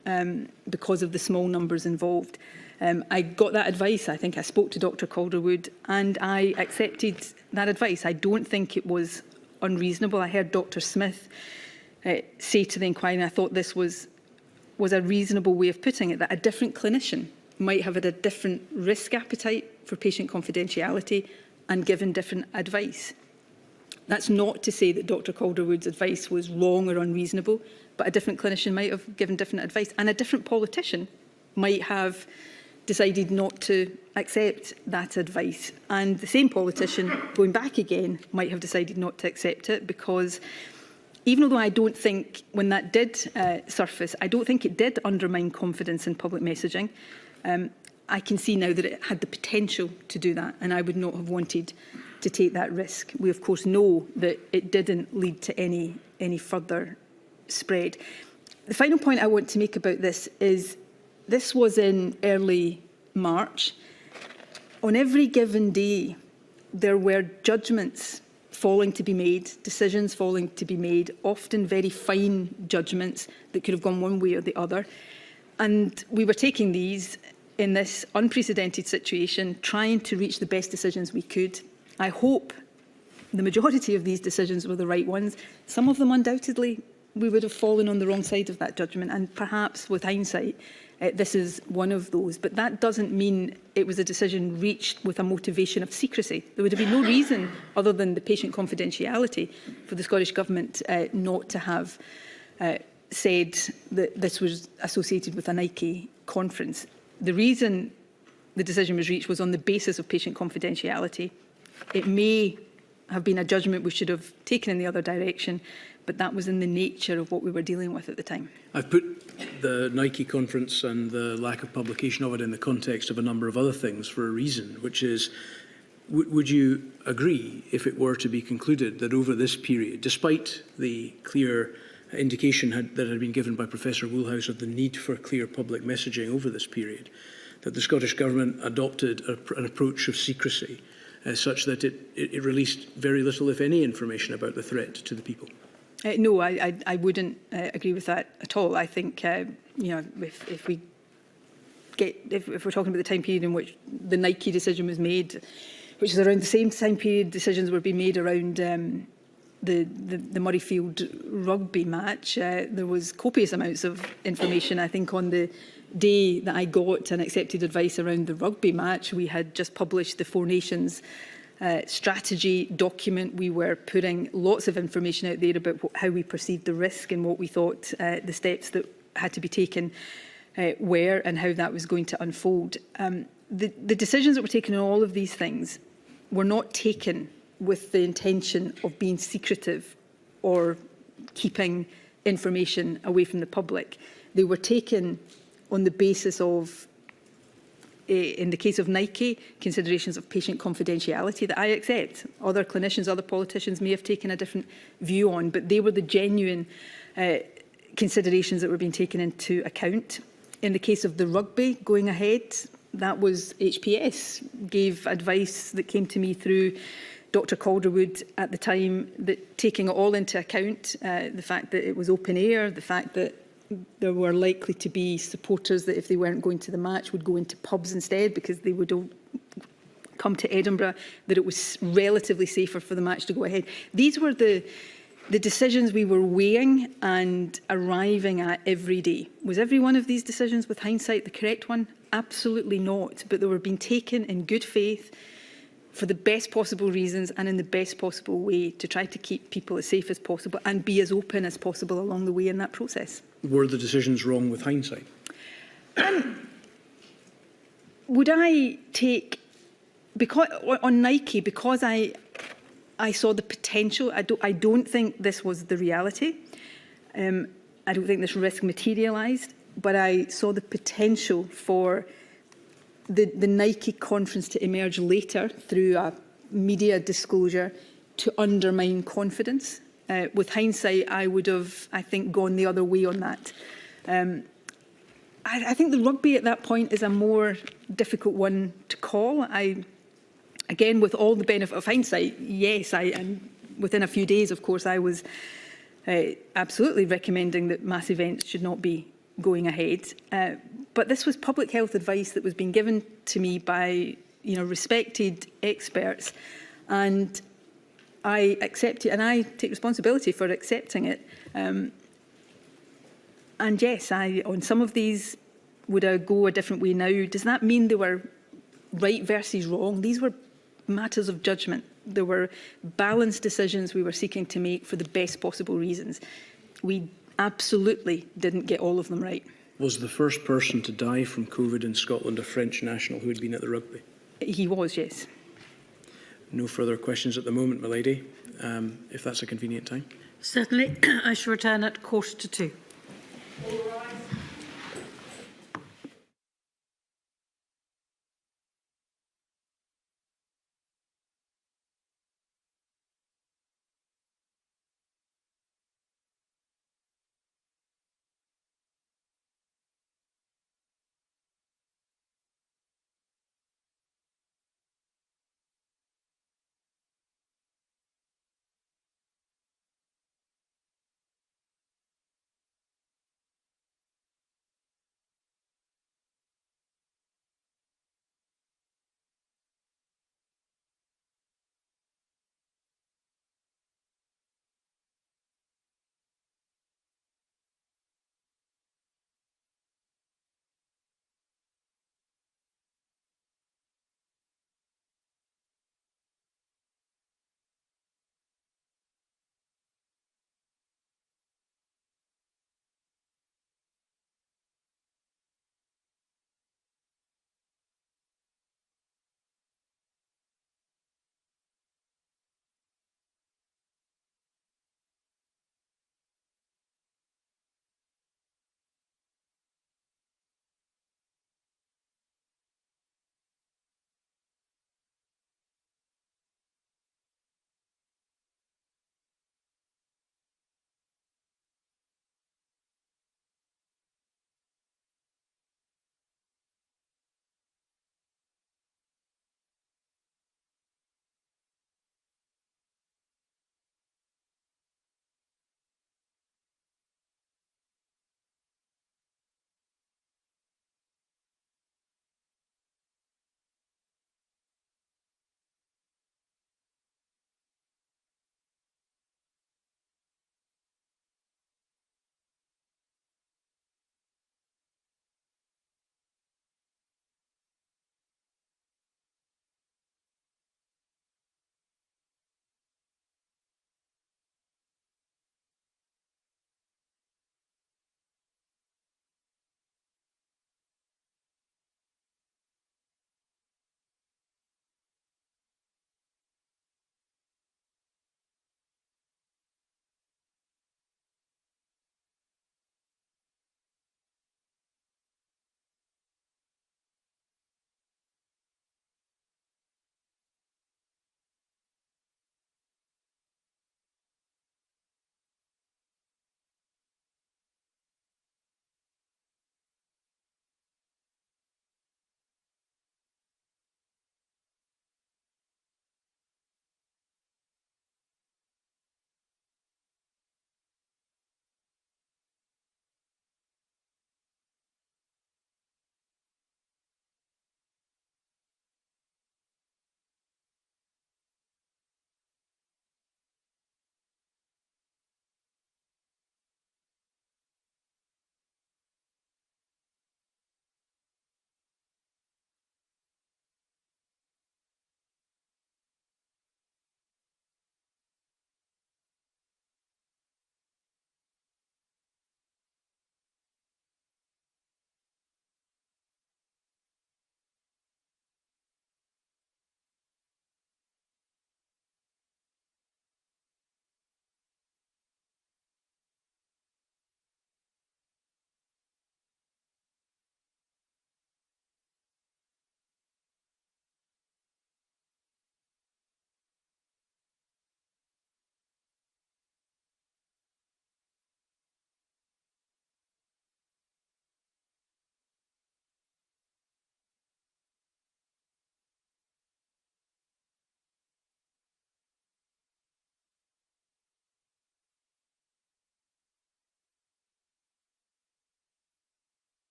because of the small numbers involved. I got that advice. I think I spoke to Dr. Calderwood and I accepted that advice. I don't think it was unreasonable. I heard Dr. Smith say to the inquiry, and I thought this was a reasonable way of putting it, that a different clinician might have had a different risk appetite for patient confidentiality and given different advice. That's not to say that Dr. Calderwood's advice was wrong or unreasonable, but a different clinician might have given different advice, and a different politician might have decided not to accept that advice. And the same politician, going back again, might have decided not to accept it, because even though I don't think, when that did surface, I don't think it did undermine confidence in public messaging, I can see now that it had the potential to do that, and I would not have wanted to take that risk. We, of course, know that it didn't lead to any further spread. The final point I want to make about this is, this was in early March. On every given day, there were judgments falling to be made, decisions falling to be made, often very fine judgments that could have gone one way or the other. And we were taking these in this unprecedented situation, trying to reach the best decisions we could. I hope the majority of these decisions were the right ones. Some of them, undoubtedly, we would have fallen on the wrong side of that judgment, and perhaps with hindsight, this is one of those. But that doesn't mean it was a decision reached with a motivation of secrecy. There would have been no reason, other than the patient confidentiality, for the Scottish Government not to have said that this was associated with a Nike conference. The reason the decision was reached was on the basis of patient confidentiality. It may have been a judgment we should have taken in the other direction, but that was in the nature of what we were dealing with at the time. I've put the Nike conference and the lack of publication of it in the context of a number of other things for a reason, which is, would you agree, if it were to be concluded that over this period, despite the clear indication that had been given by Professor Woolhouse of the need for clear public messaging over this period, that the Scottish Government adopted an approach of secrecy such that it released very little, if any, information about the threat to the people? No, I wouldn't agree with that at all. I think, if we're talking about the time period in which the Nike decision was made, which is around the same time period decisions were being made around the Murrayfield rugby match, there was copious amounts of information. I think on the day that I got and accepted advice around the rugby match, we had just published the Four Nations strategy document. We were putting lots of information out there about how we perceived the risk and what we thought the steps that had to be taken were, and how that was going to unfold. The decisions that were taken on all of these things were not taken with the intention of being secretive or keeping information away from the public. They were taken on the basis of, in the case of Nike, considerations of patient confidentiality that I accept. Other clinicians, other politicians may have taken a different view on, but they were the genuine considerations that were being taken into account. In the case of the rugby going ahead, that was HPS, gave advice that came to me through Dr Calderwood at the time, that taking it all into account, the fact that it was open air, the fact that there were likely to be supporters that, if they weren't going to the match, would go into pubs instead because they would all come to Edinburgh, that it was relatively safer for the match to go ahead. These were the decisions we were weighing and arriving at every day. Was every one of these decisions, with hindsight, the correct one? Absolutely not. But they were being taken in good faith, for the best possible reasons and in the best possible way, to try to keep people as safe as possible and be as open as possible along the way in that process. Were the decisions wrong with hindsight? Would I take, because on Nike, because I saw the potential, I don't think this was the reality. I don't think this risk materialised, but I saw the potential for the Nike conference to emerge later through a media disclosure to undermine confidence. With hindsight, I would have, I think, gone the other way on that. I think the rugby at that point is a more difficult one to call. Again, with all the benefit of hindsight, yes, and within a few days, of course, I was absolutely recommending that mass events should not be going ahead. But this was public health advice that was being given to me by, respected experts, and I accept it, and I take responsibility for accepting it. And yes, on some of these, would I go a different way now? Does that mean they were right versus wrong? These were matters of judgment. There were balanced decisions we were seeking to make for the best possible reasons. We absolutely didn't get all of them right. Was the first person to die from COVID in Scotland a French national who had been at the rugby? He was, yes. No further questions at the moment, my lady, if that's a convenient time. Certainly. I shall return at 1:45.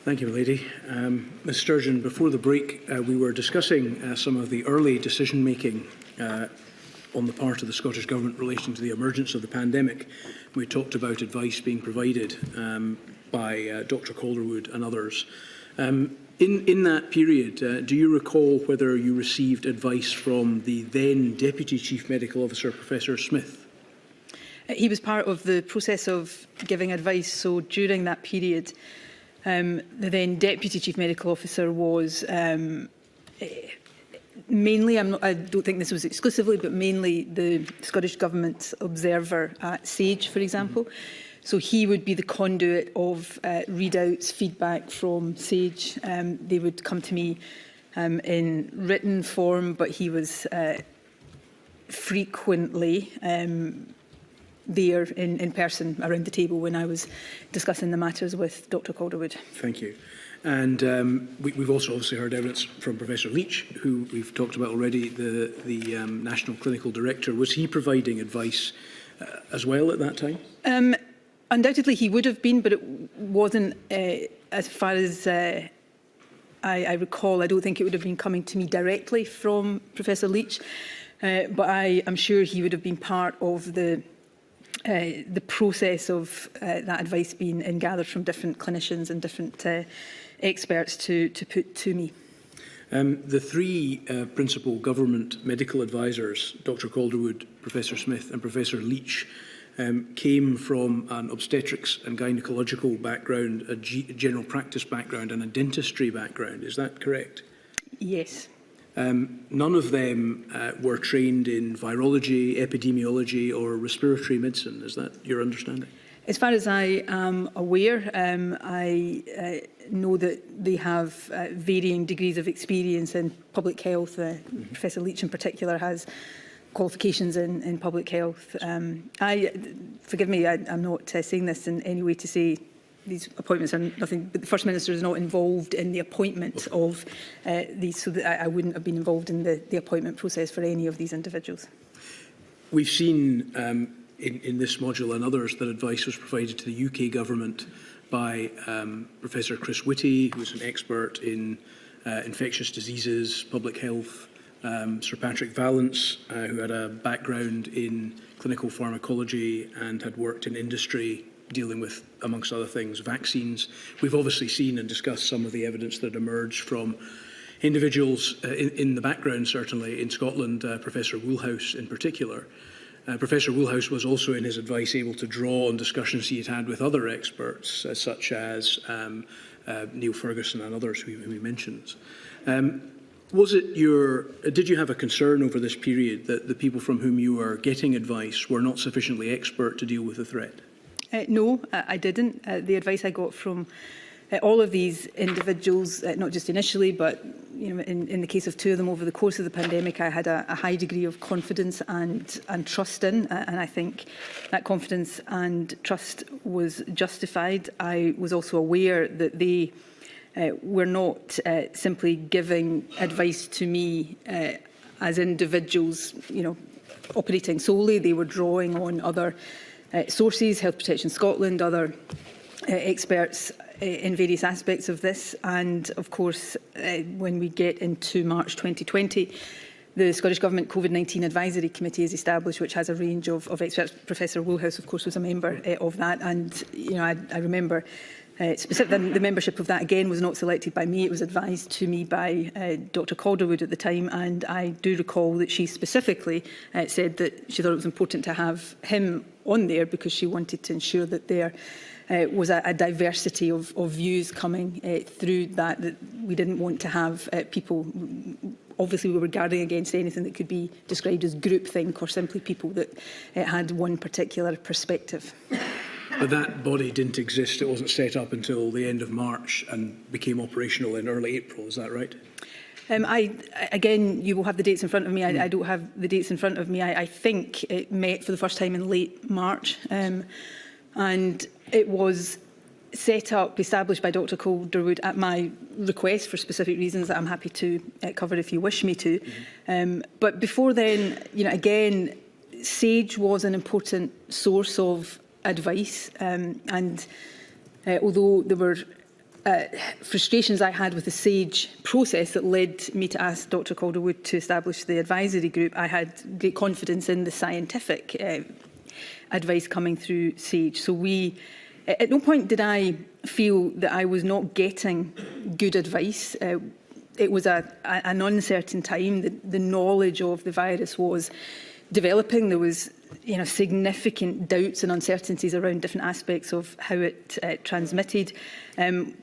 Thank you, Lady. Ms Sturgeon, before the break, we were discussing some of the early decision-making on the part of the Scottish Government relating to the emergence of the pandemic. We talked about advice being provided by Dr Calderwood and others. In that period, do you recall whether you received advice from the then Deputy Chief Medical Officer, Professor Smith? He was part of the process of giving advice, so during that period, the then Deputy Chief Medical Officer was mainly, I don't think this was exclusively, but mainly the Scottish Government observer at SAGE, for example. So he would be the conduit of readouts, feedback from SAGE. They would come to me in written form, but he was frequently there in person around the table when I was discussing the matters with Dr Calderwood. Thank you. And we've also obviously heard evidence from Professor Leach, who we've talked about already, the National Clinical Director. Was he providing advice as well at that time? Undoubtedly he would have been, but it wasn't, as far as I recall, I don't think it would have been coming to me directly from Professor Leach, but I am sure he would have been part of the process of that advice being gathered from different clinicians and different experts to put to me. The three principal government medical advisors, Dr Calderwood, Professor Smith and Professor Leach, came from an obstetrics and gynecological background, a general practice background and a dentistry background. Is that correct? Yes. None of them were trained in virology, epidemiology or respiratory medicine. Is that your understanding? As far as I am aware, I know that they have varying degrees of experience in public health. Professor Leach in particular has qualifications in public health. Forgive me, I'm not saying this in any way to say these appointments are nothing, but the First Minister is not involved in the appointment of these, so that I wouldn't have been involved in the appointment process for any of these individuals. We've seen in this module and others that advice was provided to the UK Government by Professor Chris Whitty, who is an expert in infectious diseases, public health, Sir Patrick Vallance, who had a background in clinical pharmacology and had worked in industry dealing with, amongst other things, vaccines. We've obviously seen and discussed some of the evidence that emerged from individuals in the background, certainly in Scotland, Professor Woolhouse in particular. Professor Woolhouse was also in his advice able to draw on discussions he had with other experts, such as Neil Ferguson and others who he mentions. Did you have a concern over this period that the people from whom you were getting advice were not sufficiently expert to deal with the threat? No, I didn't. The advice I got from all of these individuals, not just initially, but in the case of two of them over the course of the pandemic, I had a high degree of confidence and trust in, and I think that confidence and trust was justified. I was also aware that they were not simply giving advice to me as individuals, operating solely. They were drawing on other sources, Health Protection Scotland, other experts in various aspects of this. And of course, when we get into March 2020, the Scottish Government COVID-19 Advisory Committee is established, which has a range of experts. Professor Woolhouse, of course, was a member of that. And I remember specifically the membership of that, again, was not selected by me. It was advised to me by Dr Calderwood at the time. And I do recall that she specifically said that she thought it was important to have him on there because she wanted to ensure that there was a diversity of views coming through that we didn't want to have people. Obviously, we were guarding against anything that could be described as groupthink or simply people that had one particular perspective. But that body didn't exist. It wasn't set up until the end of March and became operational in early April. Is that right? Again, you will have the dates in front of me. I don't have the dates in front of me. I think it met for the first time in late March. And it was set up, established by Dr Calderwood at my request for specific reasons that I'm happy to cover if you wish me to. But before then, again, SAGE was an important source of advice. And although there were frustrations I had with the SAGE process that led me to ask Dr Calderwood to establish the advisory group, I had great confidence in the scientific advice coming through SAGE. So at no point did I feel that I was not getting good advice. It was an uncertain time. The knowledge of the virus was developing. There was significant doubts and uncertainties around different aspects of how it transmitted,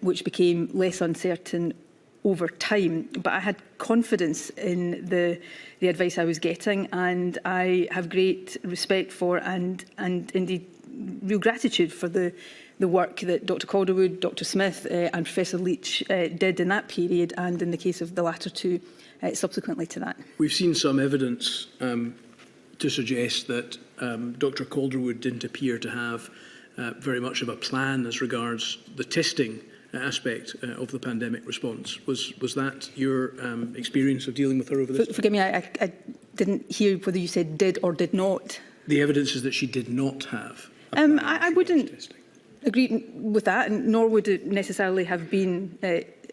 which became less uncertain over time. But I had confidence in the advice I was getting, and I have great respect for and indeed real gratitude for the work that Dr Calderwood, Dr Smith and Professor Leach did in that period, and in the case of the latter two, subsequently to that. We've seen some evidence to suggest that Dr Calderwood didn't appear to have very much of a plan as regards the testing aspect of the pandemic response. Was that your experience of dealing with her over this? Forgive me, I didn't hear whether you said did or did not. The evidence is that she did not have a plan I wouldn't testing. agree with that, and nor would it necessarily have been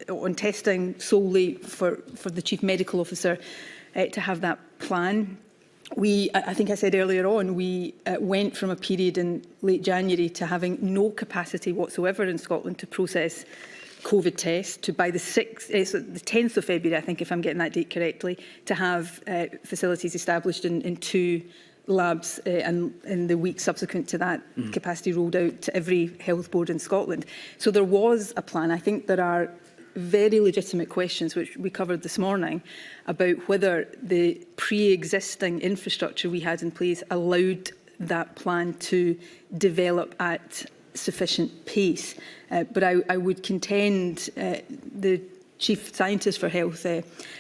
on testing solely for the Chief Medical Officer to have that plan. I think I said earlier on, we went from a period in late January to having no capacity whatsoever in Scotland to process COVID tests, to by the 10th of February, I think, if I'm getting that date correctly, to have facilities established in 2 labs, and in the week subsequent to that, capacity rolled out to every health board in Scotland. So there was a plan. I think there are very legitimate questions, which we covered this morning, about whether the pre-existing infrastructure we had in place allowed that plan to develop at sufficient pace. But I would contend the Chief Scientist for Health,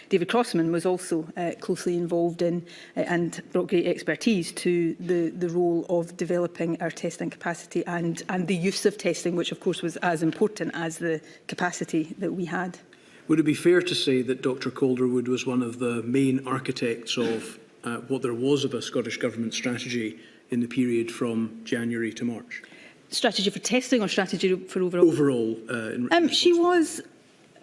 David Crossman, was also closely involved in and brought great expertise to the role of developing our testing capacity and the use of testing, which of course was as important as the capacity that we had. Would it be fair to say that Dr Calderwood was one of the main architects of what there was of a Scottish Government strategy in the period from January to March? Strategy for testing or strategy for overall? Overall. She was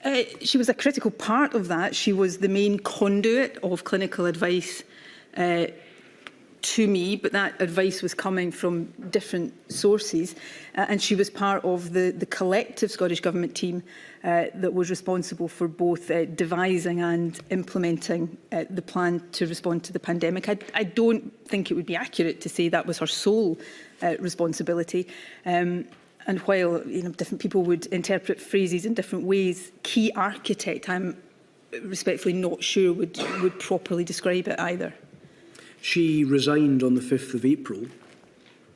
a critical part of that. She was the main conduit of clinical advice to me, but that advice was coming from different sources, and she was part of the collective Scottish Government team that was responsible for both devising and implementing the plan to respond to the pandemic. I don't think it would be accurate to say that was her sole responsibility. And while different people would interpret phrases in different ways, key architect, I'm respectfully not sure would properly describe it either. She resigned on the 5th of April.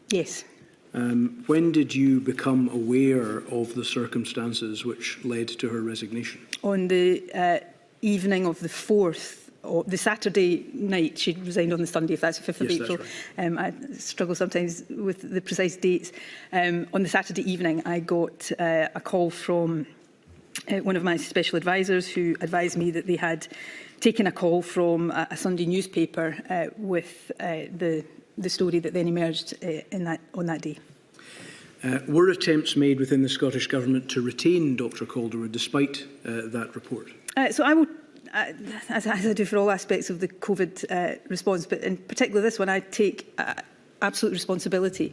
Yes. When did you become aware of the circumstances which led to her resignation? On the evening of the 4th. The Saturday night. She resigned on the Sunday, if that's the 5th of April. Right. I struggle sometimes with the precise dates. On the Saturday evening, I got a call from one of my special advisors, who advised me that they had taken a call from a Sunday newspaper with the story that then emerged on that day. Were attempts made within the Scottish Government to retain Dr Calderwood despite that report? So I will, as I do for all aspects of the COVID response, but in particular this one, I take absolute responsibility.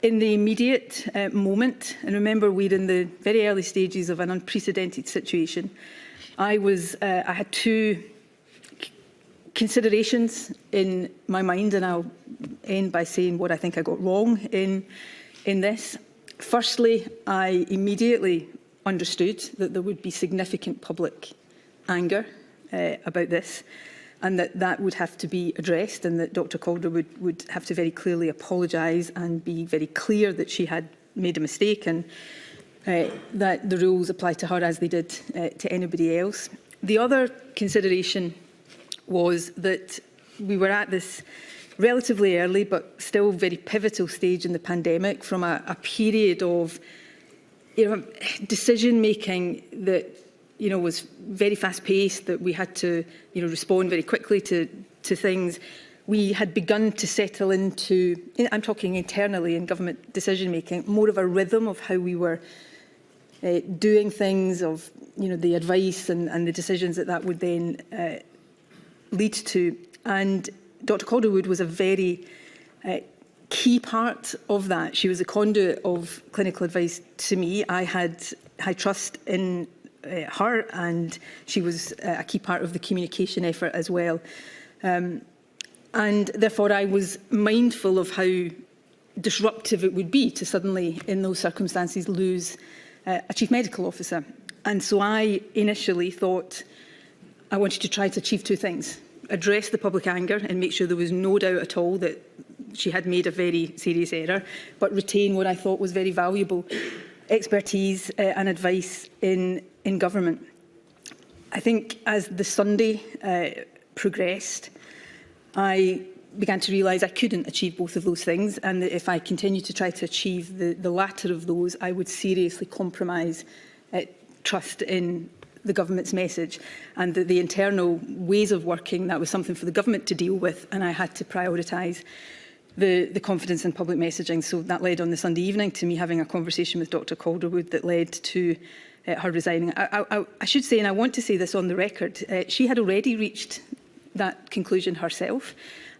In the immediate moment, and remember we're in the very early stages of an unprecedented situation, I had 2 considerations in my mind, and I'll end by saying what I think I got wrong in this. Firstly, I immediately understood that there would be significant public anger about this, and that would have to be addressed, and that Dr Calderwood would have to very clearly apologise and be very clear that she had made a mistake, and that the rules apply to her as they did to anybody else. The other consideration was that we were at this relatively early but still very pivotal stage in the pandemic, from a period of decision-making that was very fast-paced, that we had to respond very quickly to things, we had begun to settle into, I'm talking internally in government decision-making, more of a rhythm of how we were doing things, of the advice and the decisions that would then lead to. And Dr Calderwood was a very key part of that. She was a conduit of clinical advice to me. I had high trust in her, and she was a key part of the communication effort as well. And therefore I was mindful of how disruptive it would be to suddenly, in those circumstances, lose a chief medical officer. And so I initially thought I wanted to try to achieve two things: address the public anger and make sure there was no doubt at all that she had made a very serious error, but retain what I thought was very valuable expertise and advice in government. I think as the Sunday progressed, I began to realise I couldn't achieve both of those things, and that if I continued to try to achieve the latter of those, I would seriously compromise trust in the government's message, and that the internal ways of working, that was something for the government to deal with, and I had to prioritise the confidence in public messaging. So that led on the Sunday evening to me having a conversation with Dr Calderwood that led to her resigning. I should say, and I want to say this on the record, she had already reached that conclusion herself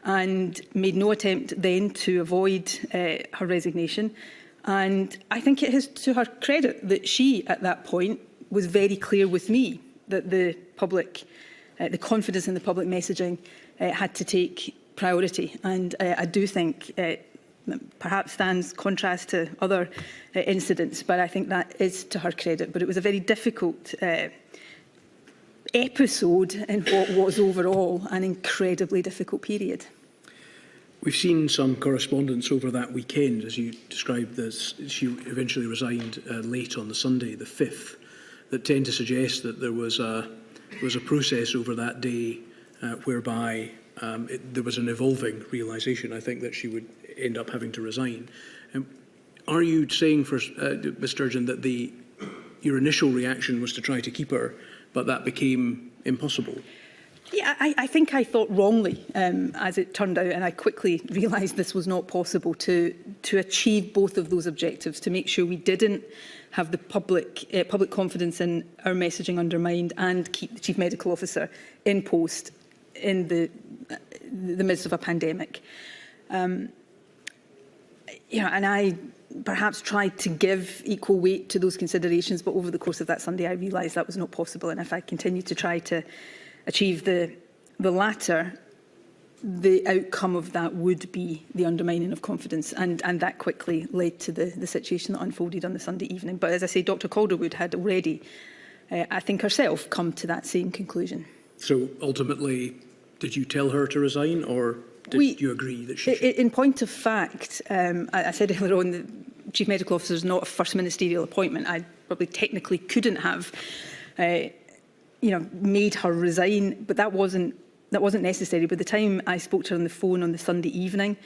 and made no attempt then to avoid her resignation. And I think it is to her credit that she, at that point, was very clear with me that the public, the confidence in the public messaging had to take priority. And I do think perhaps stands contrast to other incidents, but I think that is to her credit. But it was a very difficult episode in what was overall an incredibly difficult period. We've seen some correspondence over that weekend, as you described this. She eventually resigned late on the Sunday, the 5th, that tend to suggest that there was a process over that day whereby there was an evolving realisation, I think, that she would end up having to resign. Are you saying, for Ms Sturgeon, that your initial reaction was to try to keep her, but that became impossible? Yeah, I think I thought wrongly, as it turned out, and I quickly realised this was not possible to achieve both of those objectives, to make sure we didn't have the public confidence in our messaging undermined and keep the Chief Medical Officer in post in the midst of a pandemic. And I perhaps tried to give equal weight to those considerations, but over the course of that Sunday I realised that was not possible, and if I continued to try to achieve the latter, the outcome of that would be the undermining of confidence, and that quickly led to the situation that unfolded on the Sunday evening. But as I say, Dr Calderwood had already, I think herself, come to that same conclusion. So ultimately, did you tell her to resign, or did you agree that she should? In point of fact, I said earlier on that Chief Medical Officer is not a first ministerial appointment. I probably technically couldn't have made her resign, but that wasn't necessary. By the time I spoke to her on the phone on the Sunday evening,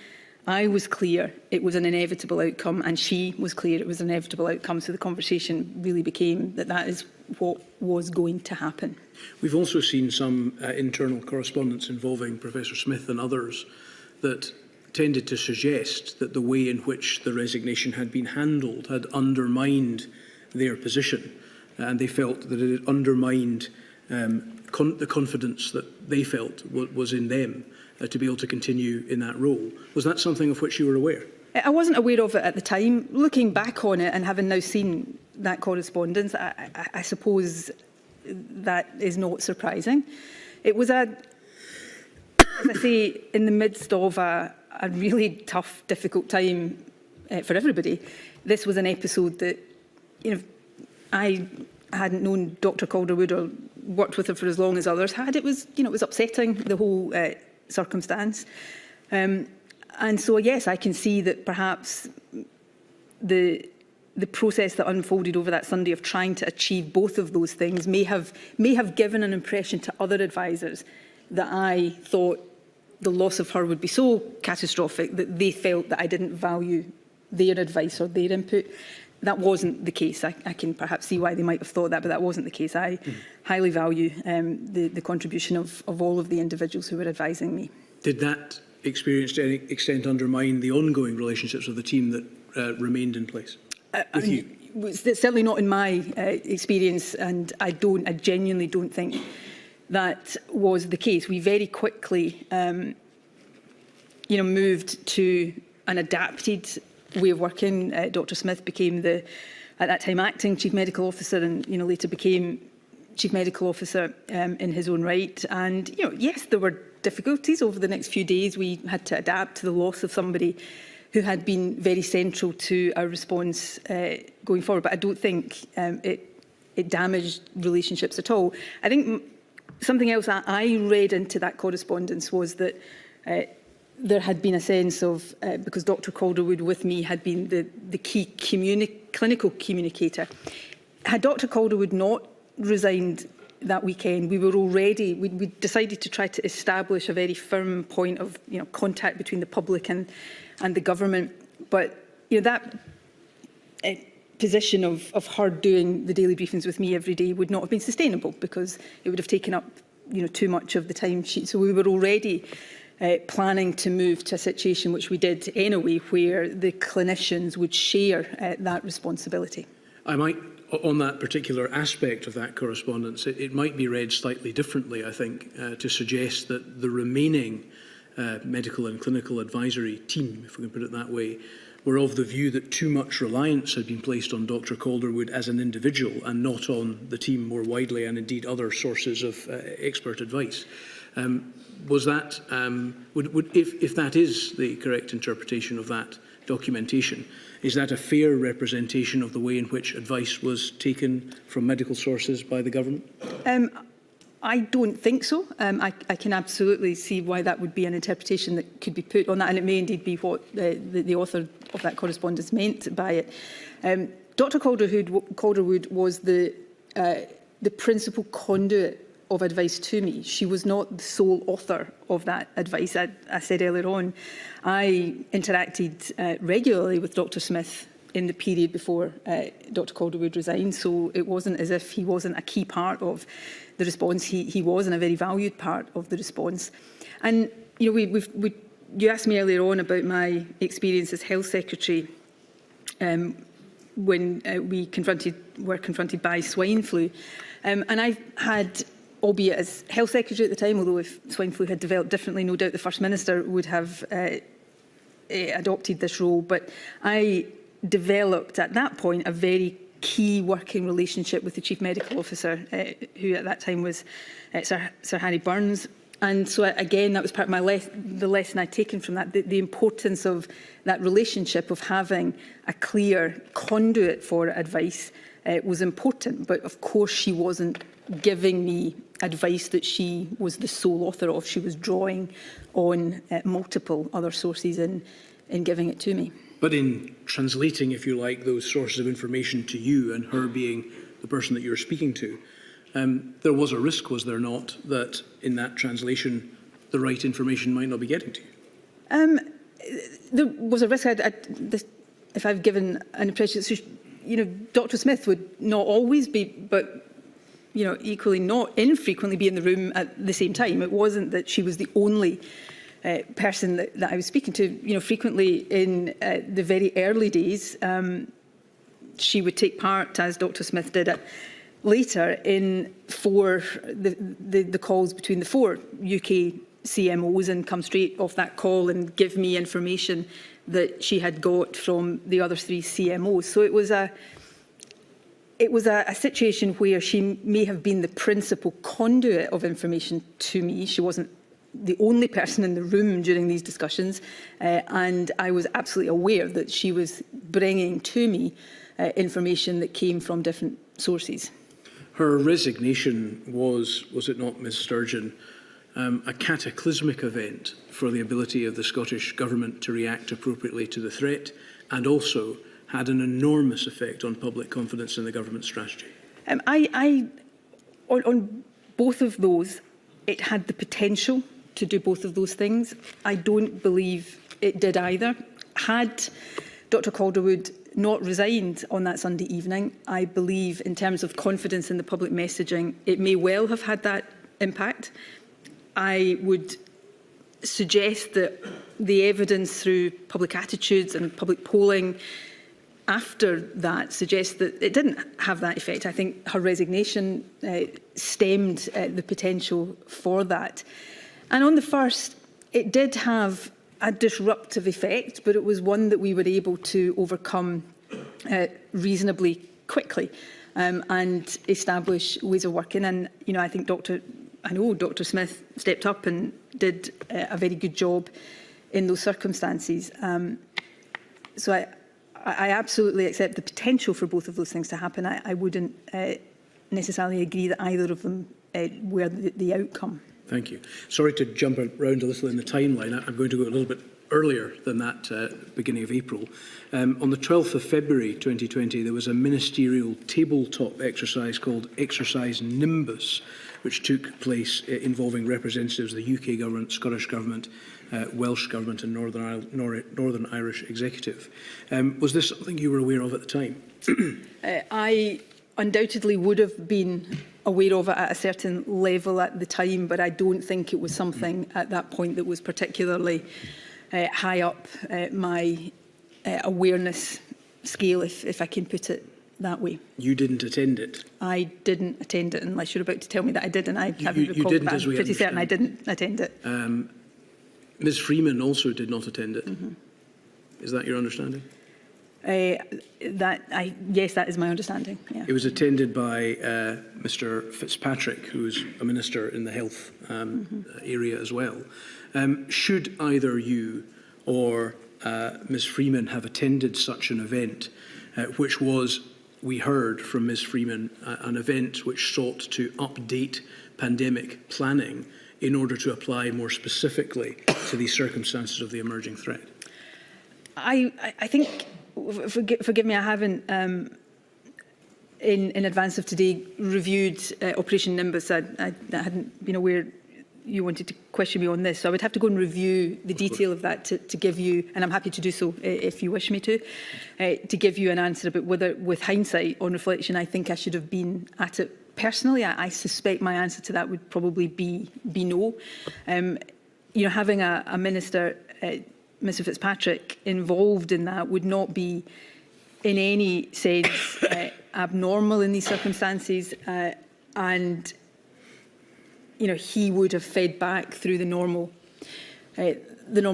I was clear it was an inevitable outcome, and she was clear it was an inevitable outcome. So the conversation really became that is what was going to happen. We've also seen some internal correspondence involving Professor Smith and others that tended to suggest that the way in which the resignation had been handled had undermined their position, and they felt that it had undermined the confidence that they felt was in them to be able to continue in that role. Was that something of which you were aware? I wasn't aware of it at the time. Looking back on it and having now seen that correspondence, I suppose that is not surprising. It was as I say, in the midst of a really tough, difficult time for everybody. This was an episode that, I hadn't known Dr Calderwood or worked with her for as long as others had. It was, it was upsetting, the whole circumstance. And so, yes, I can see that perhaps the process that unfolded over that Sunday of trying to achieve both of those things may have given an impression to other advisors that I thought the loss of her would be so catastrophic that they felt that I didn't value their advice or their input. That wasn't the case. I can perhaps see why they might have thought that, but that wasn't the case. I highly value the contribution of all of the individuals who were advising me. Did that experience to any extent undermine the ongoing relationships of the team that remained in place with you? It's certainly not in my experience, and I genuinely don't think that was the case. We very quickly, moved to an adapted way of working. Dr. Smith became at that time, acting Chief Medical Officer, and later became Chief Medical Officer in his own right. And yes, there were difficulties over the next few days. We had to adapt to the loss of somebody who had been very central to our response going forward. But I don't think it damaged relationships at all. I think something else I read into that correspondence was that there had been a sense of, because Dr. Calderwood with me had been the key clinical communicator, had Dr. Calderwood not resigned that weekend, we decided to try to establish a very firm point of contact between the public and the government. But that position of her doing the daily briefings with me every day would not have been sustainable, because it would have taken up too much of the time sheet. So we were already planning to move to a situation, which we did anyway, where the clinicians would share that responsibility. I might, on that particular aspect of that correspondence, it might be read slightly differently, I think, to suggest that the remaining medical and clinical advisory team, if we can put it that way, were of the view that too much reliance had been placed on Dr. Calderwood as an individual and not on the team more widely, and indeed other sources of expert advice. Was that, if that is the correct interpretation of that documentation, is that a fair representation of the way in which advice was taken from medical sources by the government? I don't think so. I can absolutely see why that would be an interpretation that could be put on that, and it may indeed be what the author of that correspondence meant by it. Dr. Calderwood was the principal conduit of advice to me. She was not the sole author of that advice. I said earlier on, I interacted regularly with Dr. Smith in the period before Dr. Calderwood resigned, so it wasn't as if he wasn't a key part of the response. He was, and a very valued part of the response. And you asked me earlier on about my experience as Health Secretary when we were confronted by swine flu, and I've had, albeit as Health Secretary at the time, although if swine flu had developed differently, no doubt the First Minister would have adopted this role. But I developed at that point a very key working relationship with the Chief Medical Officer, who at that time was Sir Harry Burns. And so again, that was part of the lesson I'd taken from that, the importance of that relationship, of having a clear conduit for advice was important. But of course, she wasn't giving me advice that she was the sole author of. She was drawing on multiple other sources in giving it to me. But in translating, if you like, those sources of information to you, and her being the person that you're speaking to, there was a risk, was there not, that in that translation the right information might not be getting to you? There was a risk. If I've given an impression, Dr. Smith would not always be, but equally not infrequently be in the room at the same time. It wasn't that she was the only person that I was speaking to. Frequently in the very early days, she would take part, as Dr. Smith did later, in the calls between the 4 UK CMOs, and come straight off that call and give me information that she had got from the other 3 CMOs. So it was a situation where she may have been the principal conduit of information to me. She wasn't the only person in the room during these discussions, and I was absolutely aware that she was bringing to me information that came from different sources. Her resignation was it not, Ms Sturgeon, a cataclysmic event for the ability of the Scottish Government to react appropriately to the threat, and also had an enormous effect on public confidence in the government strategy? On both of those, it had the potential to do both of those things. I don't believe it did either. Had Dr. Calderwood not resigned on that Sunday evening, I believe, in terms of confidence in the public messaging, it may well have had that impact. I would suggest that the evidence through public attitudes and public polling after that suggests that it didn't have that effect. I think her resignation stemmed the potential for that. And on the first, it did have a disruptive effect, but it was one that we were able to overcome reasonably quickly and establish ways of working. And, you know, I think I know Dr. Smith stepped up and did a very good job in those circumstances. So I absolutely accept the potential for both of those things to happen. I wouldn't necessarily agree that either of them were the outcome. Thank you. Sorry to jump around a little in the timeline. I'm going to go a little bit earlier than that, beginning of April. On the 12th of February 2020, there was a ministerial tabletop exercise called Exercise Nimbus, which took place involving representatives of the UK Government, Scottish Government, Welsh Government and Northern Irish Executive. Was this something you were aware of at the time? I undoubtedly would have been aware of it at a certain level at the time, but I don't think it was something at that point that was particularly high up my awareness scale, if I can put it that way. You didn't attend it? I didn't attend it, unless you're about to tell me that I did, and I haven't recalled, you didn't, but as we I'm pretty certain understand. I didn't attend it. Ms Freeman also did not attend it. Mm-hmm. Is that your understanding? Yes, that is my understanding. Yeah. It was attended by Mr Fitzpatrick, who is a minister in the health area as well. Should either you or Ms Freeman have attended such an event, which was, we heard from Ms Freeman, an event which sought to update pandemic planning in order to apply more specifically to the circumstances of the emerging threat? I think, forgive me, I haven't, in advance of today, reviewed Operation Nimbus. I hadn't been aware you wanted to question me on this, so I would have to go and review the detail of that to give you, and I'm happy to do so if you wish me to give you an answer about whether, with hindsight, on reflection, I think I should have been at it. Personally, I suspect my answer to that would probably be no. You know, having a minister, Mr Fitzpatrick, involved in that would not be in any sense abnormal in these circumstances, and you know, he would have fed back through the normal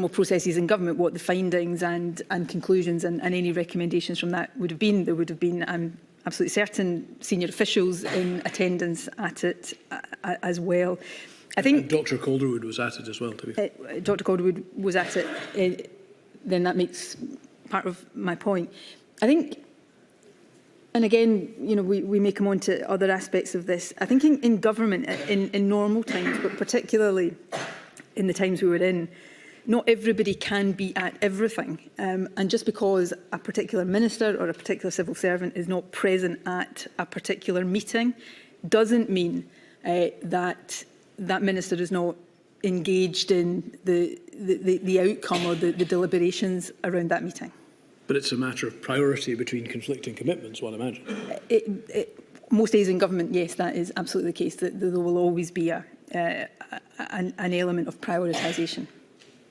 processes in government what the findings and conclusions and any recommendations from that would have been. There would have been, I'm absolutely certain, senior officials in attendance at it as well. I think and Dr Calderwood was at it as well, to be fair. Dr Calderwood was at it. Then that makes part of my point. I think, and again, you know, we may come on to other aspects of this. I think in government, in normal times, but particularly in the times we were in, not everybody can be at everything. And just because a particular minister or a particular civil servant is not present at a particular meeting doesn't mean that that minister is not engaged in the outcome or the deliberations around that meeting. But it's a matter of priority between conflicting commitments, one imagine. Most days in government, yes, that is absolutely the case. That there will always be an element of prioritisation.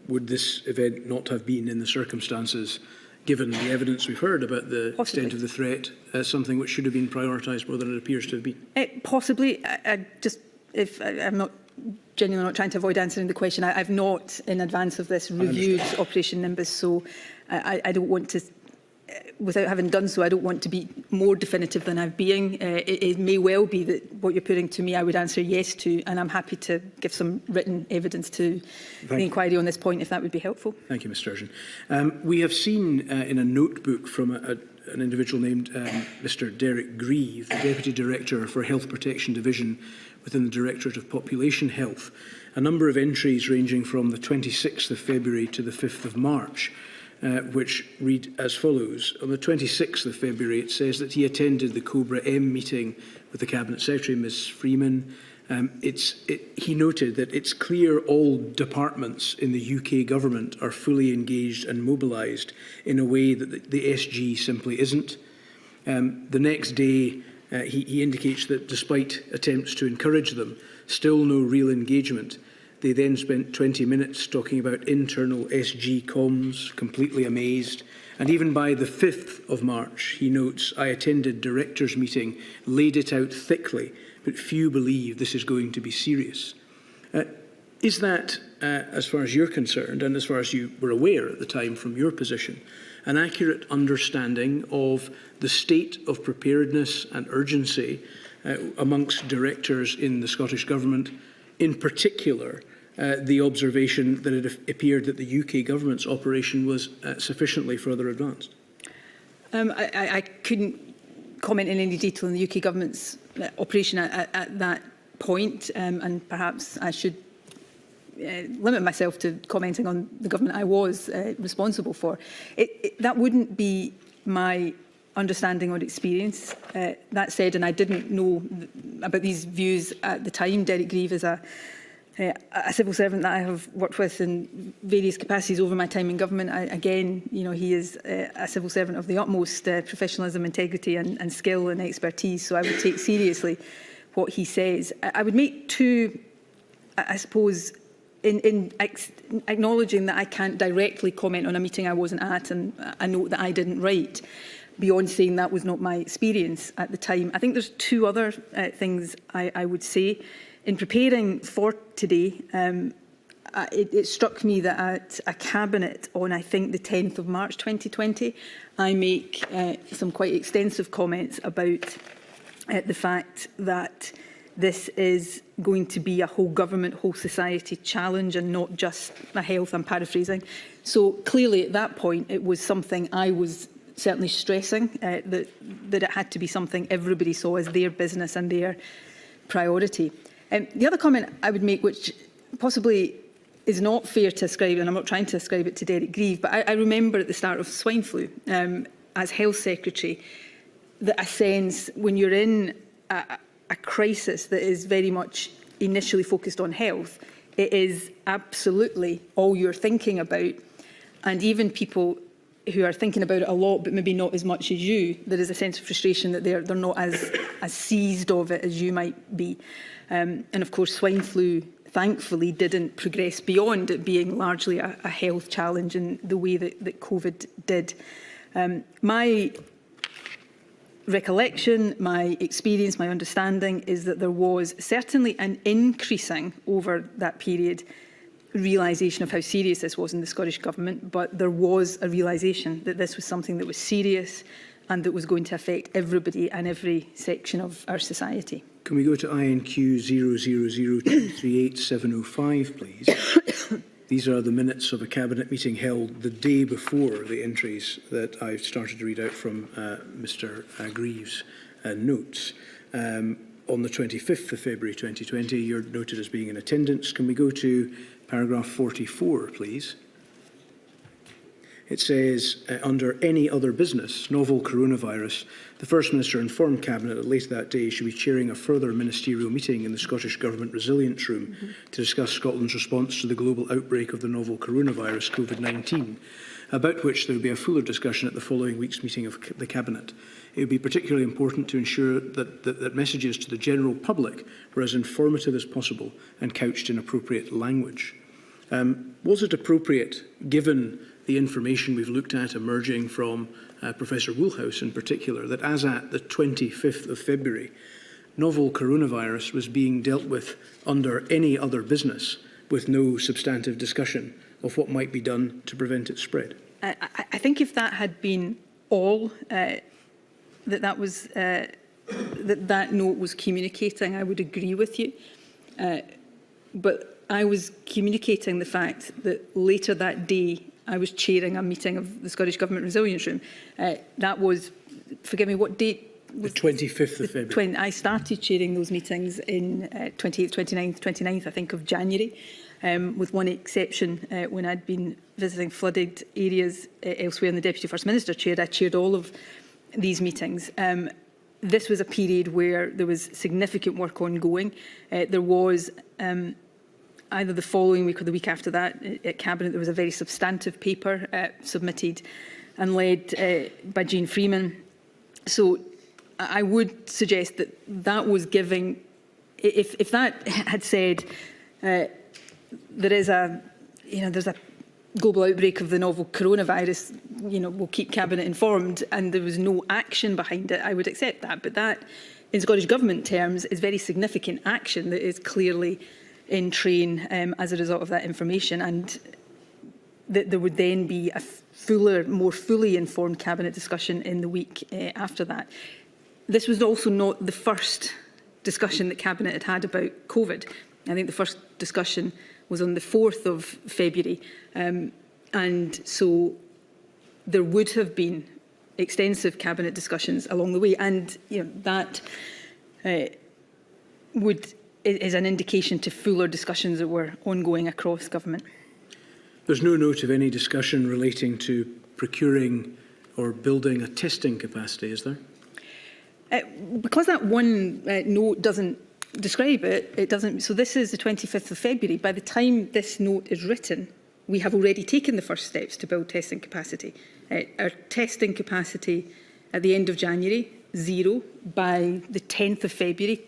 Would this event not have been, in the circumstances, given the evidence we've heard about the extent of the threat, something which should have been prioritised more than it appears to have been? Possibly. I'm not genuinely not trying to avoid answering the question. I've not, in advance of this, reviewed Operation Nimbus, so I don't want to, without having done so, I don't want to be more definitive than I've been. It may well be that what you're putting to me I would answer yes to, and I'm happy to give some written evidence to the inquiry on this point if that would be helpful. Thank you, Ms Sturgeon. We have seen in a notebook from an individual named Mr Derek Grieve, the Deputy Director for Health Protection Division within the Directorate of Population Health, a number of entries ranging from the 26th of February to the 5th of March, which read as follows. On the 26th of February, it says that he attended the Cobra M meeting with the Cabinet Secretary, Ms Freeman. He noted that it's clear all departments in the UK government are fully engaged and mobilised in a way that the SG simply isn't. The next day, he indicates that despite attempts to encourage them, still no real engagement. They then spent 20 minutes talking about internal SG comms, completely amazed. And even by the 5th of March, he notes, I attended directors' meeting, laid it out thickly, but few believe this is going to be serious. Is that, as far as you're concerned, and as far as you were aware at the time from your position, an accurate understanding of the state of preparedness and urgency amongst directors in the Scottish Government, in particular the observation that it appeared that the UK Government's operation was sufficiently further advanced? I couldn't comment in any detail on the UK Government's operation at that point, and perhaps I should limit myself to commenting on the government I was responsible for. That wouldn't be my understanding or experience. That said, and I didn't know about these views at the time, Derek Grieve is a civil servant that I have worked with in various capacities over my time in government. Again, you know, he is a civil servant of the utmost professionalism, integrity and skill and expertise, so I would take seriously what he says. I would make two, I suppose, in acknowledging that I can't directly comment on a meeting I wasn't at and a note that I didn't write, beyond saying that was not my experience at the time. I think there's two other things I would say. In preparing for today, it struck me that at a cabinet on, I think, the 10th of March 2020, I make some quite extensive comments about the fact that this is going to be a whole government, whole society challenge and not just a health, I'm paraphrasing. So clearly at that point, it was something I was certainly stressing, that it had to be something everybody saw as their business and their priority. The other comment I would make, which possibly is not fair to ascribe, and I'm not trying to ascribe it to Derek Grieve, but I remember at the start of swine flu, as Health Secretary, that a sense when you're in a crisis that is very much initially focused on health, it is absolutely all you're thinking about. And even people who are thinking about it a lot, but maybe not as much as you, there is a sense of frustration that they're not as seized of it as you might be. And of course, swine flu, thankfully, didn't progress beyond it being largely a health challenge in the way that COVID did. My recollection, my experience, my understanding is that there was certainly an increasing over that period realisation of how serious this was in the Scottish Government, but there was a realisation that this was something that was serious and that was going to affect everybody and every section of our society. Can we go to INQ 000238-705, please? These are the minutes of a cabinet meeting held the day before the entries that I've started to read out from Mr Grieve's notes. On the 25th of February 2020, you're noted as being in attendance. Can we go to paragraph 44, please? It says, under any other business, novel coronavirus, the First Minister informed Cabinet that later that day she will be chairing a further ministerial meeting in the Scottish Government Resilience Room to discuss Scotland's response to the global outbreak of the novel coronavirus, COVID-19, about which there will be a fuller discussion at the following week's meeting of the Cabinet. It would be particularly important to ensure that messages to the general public were as informative as possible and couched in appropriate language. Was it appropriate, given the information we've looked at emerging from Professor Woolhouse in particular, that as at the 25th of February, novel coronavirus was being dealt with under any other business with no substantive discussion of what might be done to prevent its spread? I think if that had been all that note was communicating, I would agree with you. But I was communicating the fact that later that day, I was chairing a meeting of the Scottish Government Resilience Room. That was, forgive me, what date? The 25th of February. I started chairing those meetings in 28th, 29th, I think, of January, with one exception, when I'd been visiting flooded areas elsewhere in the Deputy First Minister chaired. I chaired all of these meetings. This was a period where there was significant work ongoing. There was either the following week or the week after that, at Cabinet, there was a very substantive paper submitted and led by Jean Freeman. So I would suggest that that was giving, if that had said, there is there's a global outbreak of the novel coronavirus, we'll keep Cabinet informed, and there was no action behind it, I would accept that. But that, in Scottish Government terms, is very significant action that is clearly in train as a result of that information, and that there would then be a more fully informed Cabinet discussion in the week after that. This was also not the first discussion that Cabinet had about COVID. I think the first discussion was on the 4th of February. And so there would have been extensive Cabinet discussions along the way. And that is an indication to fuller discussions that were ongoing across government. There's no note of any discussion relating to procuring or building a testing capacity, is there? Because that one note doesn't describe it, it doesn't. So this is the 25th of February. By the time this note is written, we have already taken the first steps to build testing capacity. Our testing capacity at the end of January, 0. By the 10th of February,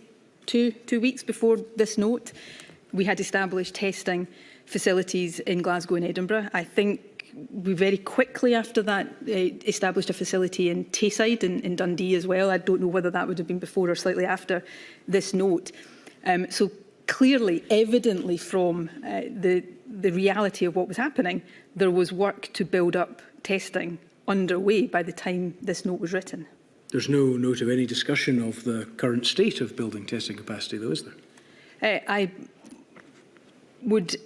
two weeks before this note, we had established testing facilities in Glasgow and Edinburgh. I think we very quickly after that established a facility in Tayside in Dundee as well. I don't know whether that would have been before or slightly after this note. So clearly, evidently from the reality of what was happening, there was work to build up testing underway by the time this note was written. There's no note of any discussion of the current state of building testing capacity, though, is there? I would,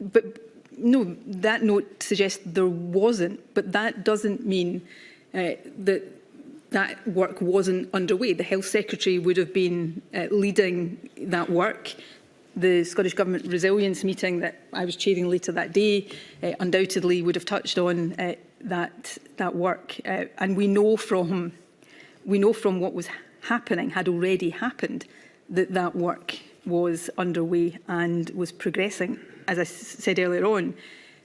but no, that note suggests there wasn't, but that doesn't mean that work wasn't underway. The Health Secretary would have been leading that work. The Scottish Government Resilience meeting that I was chairing later that day undoubtedly would have touched on that work. And we know from what was happening, had already happened, that work was underway and was progressing. As I said earlier on,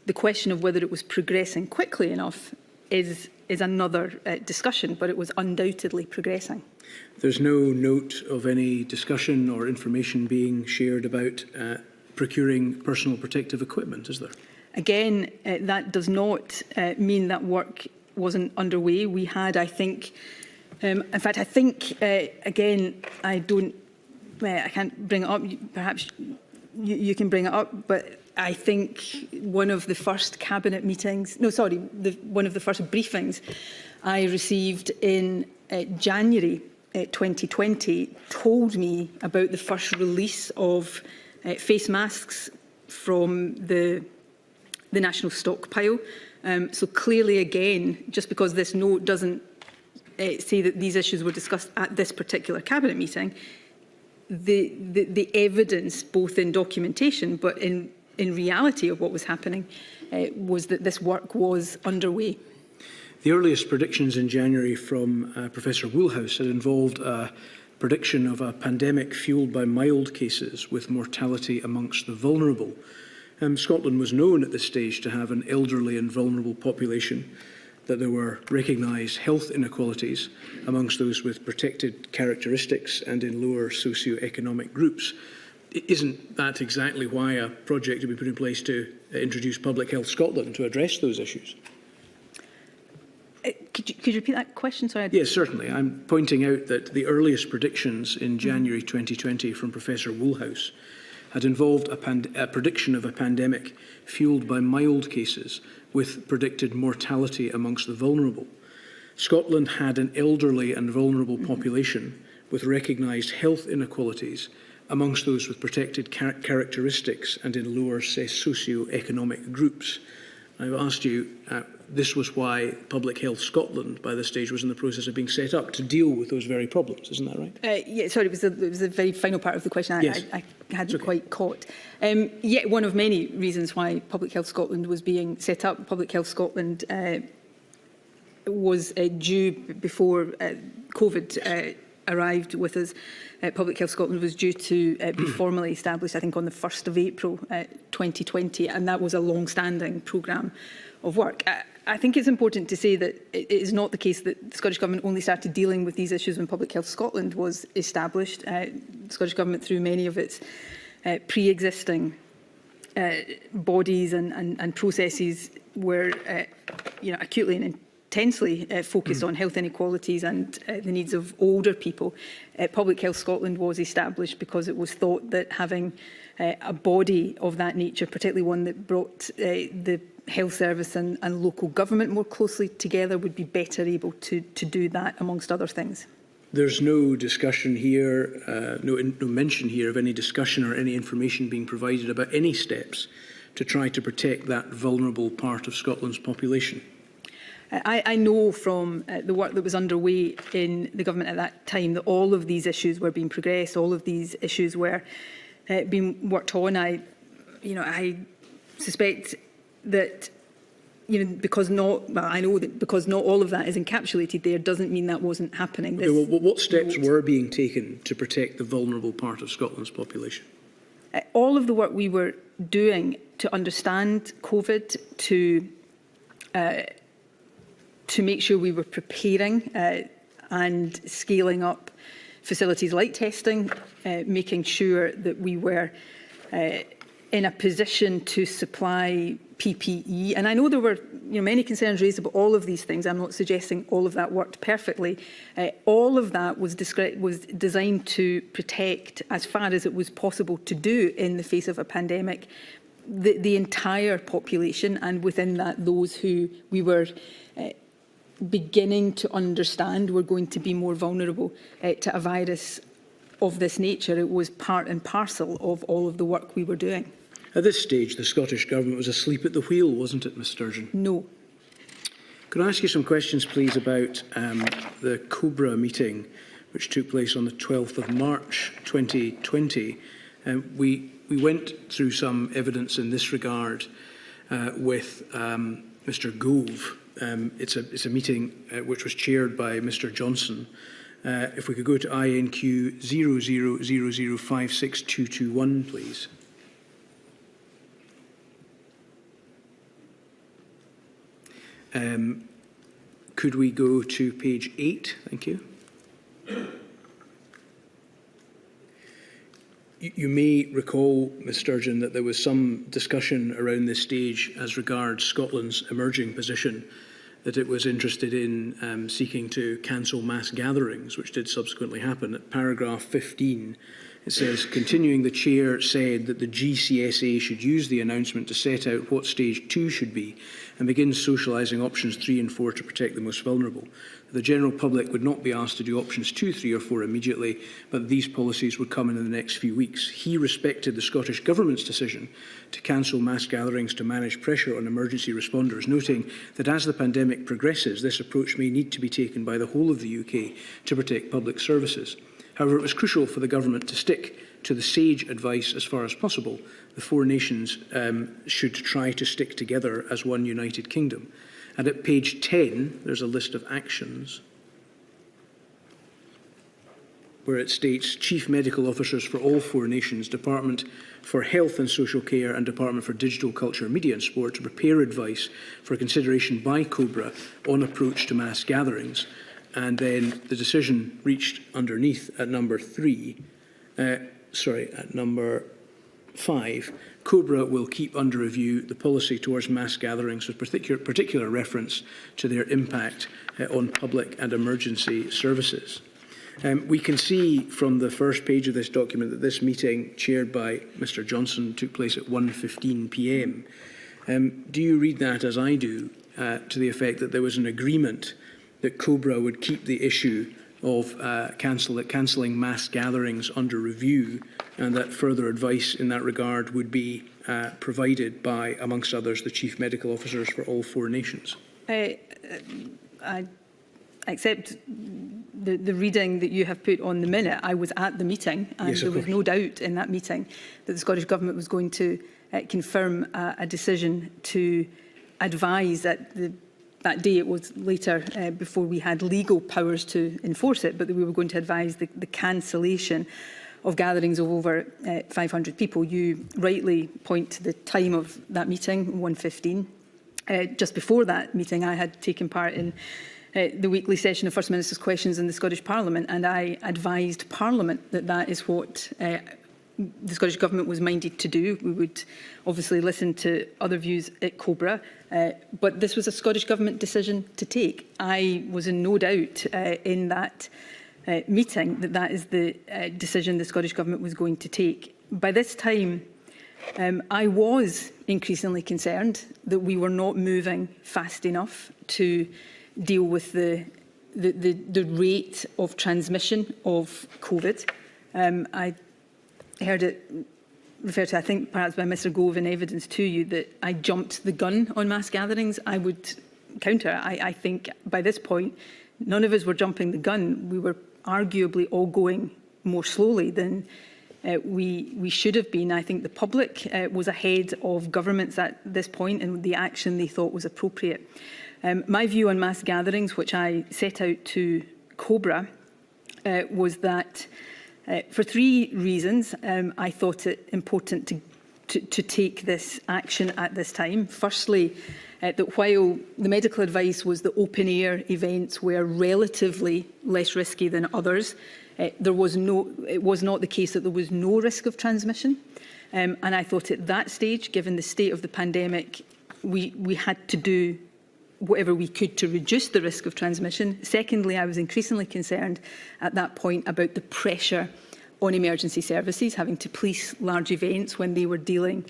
the question of whether it was progressing quickly enough is another discussion, but it was undoubtedly progressing. There's no note of any discussion or information being shared about procuring personal protective equipment, is there? Again, that does not mean that work wasn't underway. We had, I think, in fact, I think, again, I can't bring it up. Perhaps you can bring it up, but I think one of the first Cabinet meetings, one of the first briefings I received in January 2020 told me about the first release of face masks from the national stockpile. So clearly, again, just because this note doesn't say that these issues were discussed at this particular Cabinet meeting, the evidence, both in documentation but in reality of what was happening, was that this work was underway. The earliest predictions in January from Professor Woolhouse had involved a prediction of a pandemic fuelled by mild cases with mortality amongst the vulnerable. Scotland was known at this stage to have an elderly and vulnerable population, that there were recognised health inequalities amongst those with protected characteristics and in lower socio-economic groups. Isn't that exactly why a project had been put in place to introduce Public Health Scotland to address those issues? Could you repeat that question? Sorry. Yes, certainly. I'm pointing out that the earliest predictions in January 2020 from Professor Woolhouse had involved a prediction of a pandemic fuelled by mild cases with predicted mortality amongst the vulnerable. Scotland had an elderly and vulnerable population with recognised health inequalities amongst those with protected characteristics and in lower socio-economic groups. I've asked you, this was why Public Health Scotland, by this stage, was in the process of being set up to deal with those very problems. Isn't that right? Yeah, sorry, it was the very final part of the question yes. I hadn't quite caught. Yet one of many reasons why Public Health Scotland was being set up. Public Health Scotland was due before COVID arrived with us. Public Health Scotland was due to be formally established, I think, on the 1st of April 2020, and that was a long-standing programme of work. I think it's important to say that it is not the case that the Scottish Government only started dealing with these issues when Public Health Scotland was established. The Scottish Government, through many of its pre-existing bodies and processes were acutely and intensely focused on health inequalities and the needs of older people. Public Health Scotland was established because it was thought that having a body of that nature, particularly one that brought the health service and local government more closely together, would be better able to do that, amongst other things. There's no discussion here, no mention here of any discussion or any information being provided about any steps to try to protect that vulnerable part of Scotland's population. I know from the work that was underway in the government at that time that all of these issues were being progressed, all of these issues were being worked on. I suspect that, because I know that because not all of that is encapsulated there doesn't mean that wasn't happening. Okay, well, what steps were being taken to protect the vulnerable part of Scotland's population? All of the work we were doing to understand COVID, to make sure we were preparing and scaling up facilities like testing, making sure that we were in a position to supply PPE. And I know there were many concerns raised about all of these things. I'm not suggesting all of that worked perfectly. All of that was designed to protect, as far as it was possible to do in the face of a pandemic, the entire population, and within that those who we were beginning to understand were going to be more vulnerable to a virus of this nature. It was part and parcel of all of the work we were doing. At this stage, the Scottish Government was asleep at the wheel, wasn't it, Ms Sturgeon? No. Could I ask you some questions, please, about the COBRA meeting, which took place on the 12th of March 2020? We went through some evidence in this regard with Mr Gove. It's a meeting which was chaired by Mr Johnson. If we could go to INQ 0000562221, please. Could we go to page 8? Thank you. You may recall, Ms Sturgeon, that there was some discussion around this stage as regards Scotland's emerging position, that it was interested in seeking to cancel mass gatherings, which did subsequently happen. At paragraph 15, it says, continuing, the Chair said that the GCSA should use the announcement to set out what stage 2 should be and begin socialising options 3 and 4 to protect the most vulnerable. The general public would not be asked to do options 2, 3 or 4 immediately, but these policies would come in the next few weeks. He respected the Scottish Government's decision to cancel mass gatherings to manage pressure on emergency responders, noting that as the pandemic progresses, this approach may need to be taken by the whole of the UK to protect public services. However, it was crucial for the Government to stick to the sage advice as far as possible. The 4 nations should try to stick together as one united kingdom. And at page 10, there's a list of actions where it states Chief Medical Officers for all 4 nations, Department for Health and Social Care and Department for Digital Culture, Media and Sport to prepare advice for consideration by COBRA on approach to mass gatherings. And then the decision reached underneath at number 5, COBRA will keep under review the policy towards mass gatherings with particular reference to their impact on public and emergency services. We can see from the first page of this document that this meeting, chaired by Mr Johnson, took place at 1:15 p.m. Do you read that, as I do, to the effect that there was an agreement that COBRA would keep the issue of cancelling mass gatherings under review, and that further advice in that regard would be provided by, amongst others, the Chief Medical Officers for all 4 nations? I accept the reading that you have put on the minute. I was at the meeting, and yes, there was no doubt in that meeting that the Scottish Government was going to confirm a decision to advise that day. It was later, before we had legal powers to enforce it, but that we were going to advise the cancellation of gatherings of over 500 people. You rightly point to the time of that meeting, 1:15. Just before that meeting, I had taken part in the weekly session of First Minister's Questions in the Scottish Parliament, and I advised Parliament that that is what the Scottish Government was minded to do. We would obviously listen to other views at COBRA, but this was a Scottish Government decision to take. I was in no doubt in that meeting that that is the decision the Scottish Government was going to take. By this time, I was increasingly concerned that we were not moving fast enough to deal with the rate of transmission of COVID. I heard it referred to, I think, perhaps by Mr Gove in evidence to you, that I jumped the gun on mass gatherings. I would counter. I think by this point, none of us were jumping the gun. We were arguably all going more slowly than we should have been. I think the public was ahead of governments at this point and the action they thought was appropriate. My view on mass gatherings, which I set out to COBRA, was that for three reasons I thought it important to take this action at this time. Firstly, that while the medical advice was that open-air events were relatively less risky than others, it was not the case that there was no risk of transmission. And I thought at that stage, given the state of the pandemic, we had to do whatever we could to reduce the risk of transmission. Secondly, I was increasingly concerned at that point about the pressure on emergency services, having to police large events when they were dealing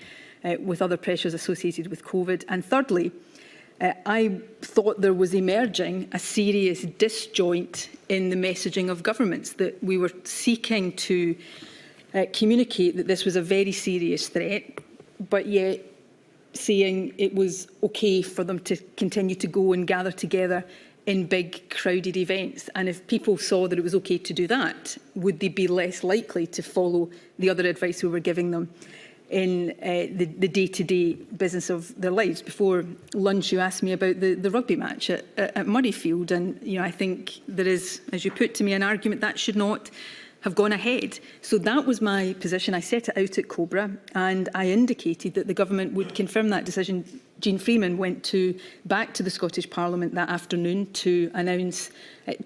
with other pressures associated with COVID. And thirdly, I thought there was emerging a serious disjoint in the messaging of governments, that we were seeking to communicate that this was a very serious threat, but yet saying it was okay for them to continue to go and gather together in big crowded events. And if people saw that it was okay to do that, would they be less likely to follow the other advice we were giving them in the day-to-day business of their lives? Before lunch, you asked me about the rugby match at Murrayfield, and I think there is, as you put to me, an argument that should not have gone ahead. So that was my position. I set it out at COBRA, and I indicated that the government would confirm that decision. Jean Freeman went back to the Scottish Parliament that afternoon to announce,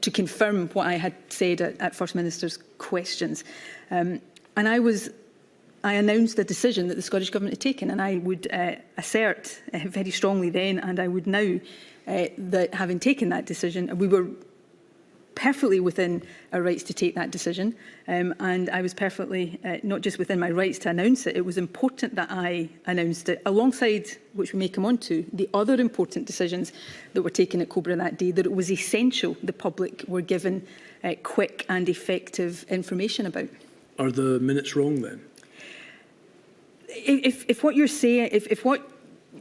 to confirm what I had said at First Minister's questions. And I announced a decision that the Scottish Government had taken, and I would assert very strongly then, and I would now, that having taken that decision, we were perfectly within our rights to take that decision, and I was perfectly not just within my rights to announce it. It was important that I announced it, alongside, which we may come on to, the other important decisions that were taken at COBRA that day, that it was essential the public were given quick and effective information about. Are the minutes wrong then? If what you're saying, if what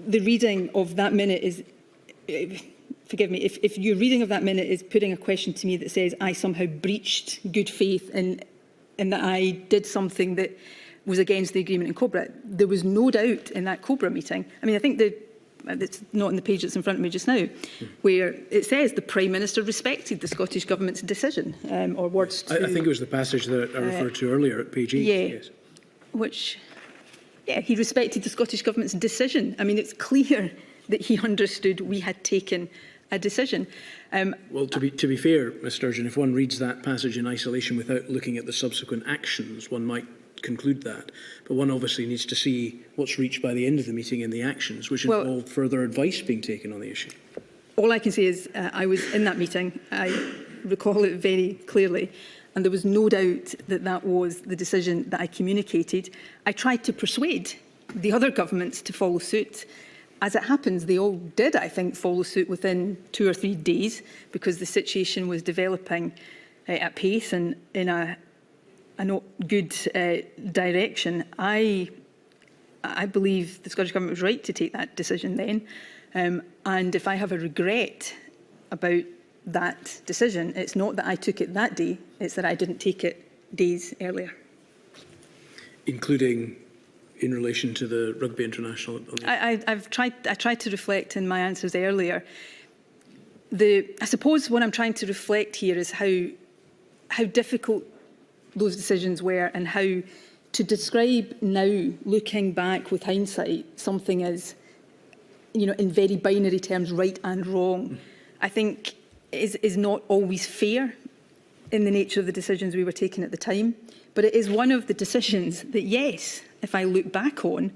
the reading of that minute is, forgive me, if your reading of that minute is putting a question to me that says I somehow breached good faith and that I did something that was against the agreement in COBRA, there was no doubt in that COBRA meeting. I mean, I think it's not on the page that's in front of me just now, where it says the Prime Minister respected the Scottish Government's decision, or words to... I think it was the passage that I referred to earlier at page 8. Yeah, yes. which... Yeah, he respected the Scottish Government's decision. I mean, it's clear that he understood we had taken a decision. Well, to be fair, Ms Sturgeon, if one reads that passage in isolation without looking at the subsequent actions, one might conclude that. But one obviously needs to see what's reached by the end of the meeting in the actions, which involved further advice being taken on the issue. All I can say is I was in that meeting. I recall it very clearly. And there was no doubt that that was the decision that I communicated. I tried to persuade the other governments to follow suit. As it happens, they all did, I think, follow suit within 2 or 3 days, because the situation was developing at pace and in a not good direction. I believe the Scottish Government was right to take that decision then. And if I have a regret about that decision, it's not that I took it that day, it's that I didn't take it days earlier. Including in relation to the Rugby International? I tried to reflect in my answers earlier. I suppose what I'm trying to reflect here is how difficult those decisions were, and how to describe now, looking back with hindsight, something as, in very binary terms, right and wrong, I think is not always fair in the nature of the decisions we were taking at the time. But it is one of the decisions that, yes, if I look back on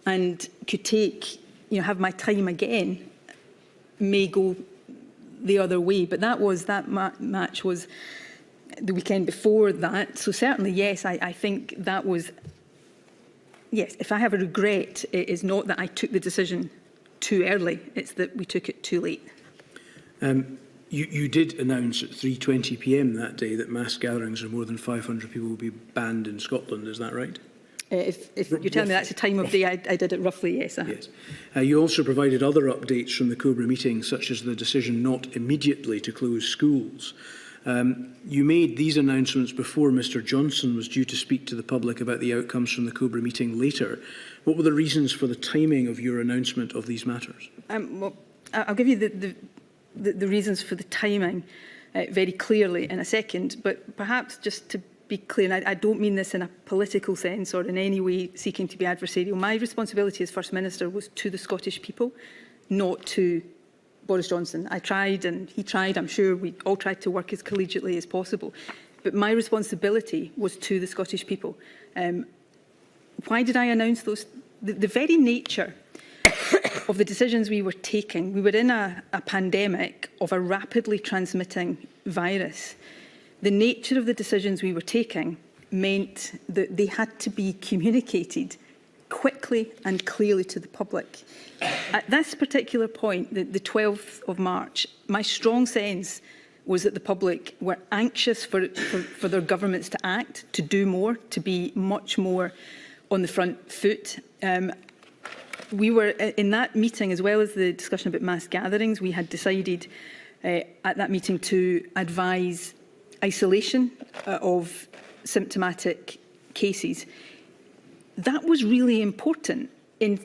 and could take, have my time again, may go the other way. But that match was the weekend before that. So certainly, yes, I think that was, yes, if I have a regret, it is not that I took the decision too early, it's that we took it too late. You did announce at 3:20 p.m. that day that mass gatherings of more than 500 people will be banned in Scotland, is that right? If you're telling me that's the time of day, I did it roughly, yes. Yes. You also provided other updates from the Cobra meeting, such as the decision not immediately to close schools. You made these announcements before Mr Johnson was due to speak to the public about the outcomes from the Cobra meeting later. What were the reasons for the timing of your announcement of these matters? Well, I'll give you the reasons for the timing very clearly in a second, but perhaps just to be clear, and I don't mean this in a political sense or in any way seeking to be adversarial. My responsibility as First Minister was to the Scottish people, not to Boris Johnson. I tried and he tried. I'm sure we all tried to work as collegiately as possible. But my responsibility was to the Scottish people. Why did I announce those? The very nature of the decisions we were taking, we were in a pandemic of a rapidly transmitting virus. The nature of the decisions we were taking meant that they had to be communicated quickly and clearly to the public. At this particular point, the 12th of March, my strong sense was that the public were anxious for their governments to act, to do more, to be much more on the front foot. We were in that meeting, as well as the discussion about mass gatherings, we had decided at that meeting to advise isolation of symptomatic cases. That was really important in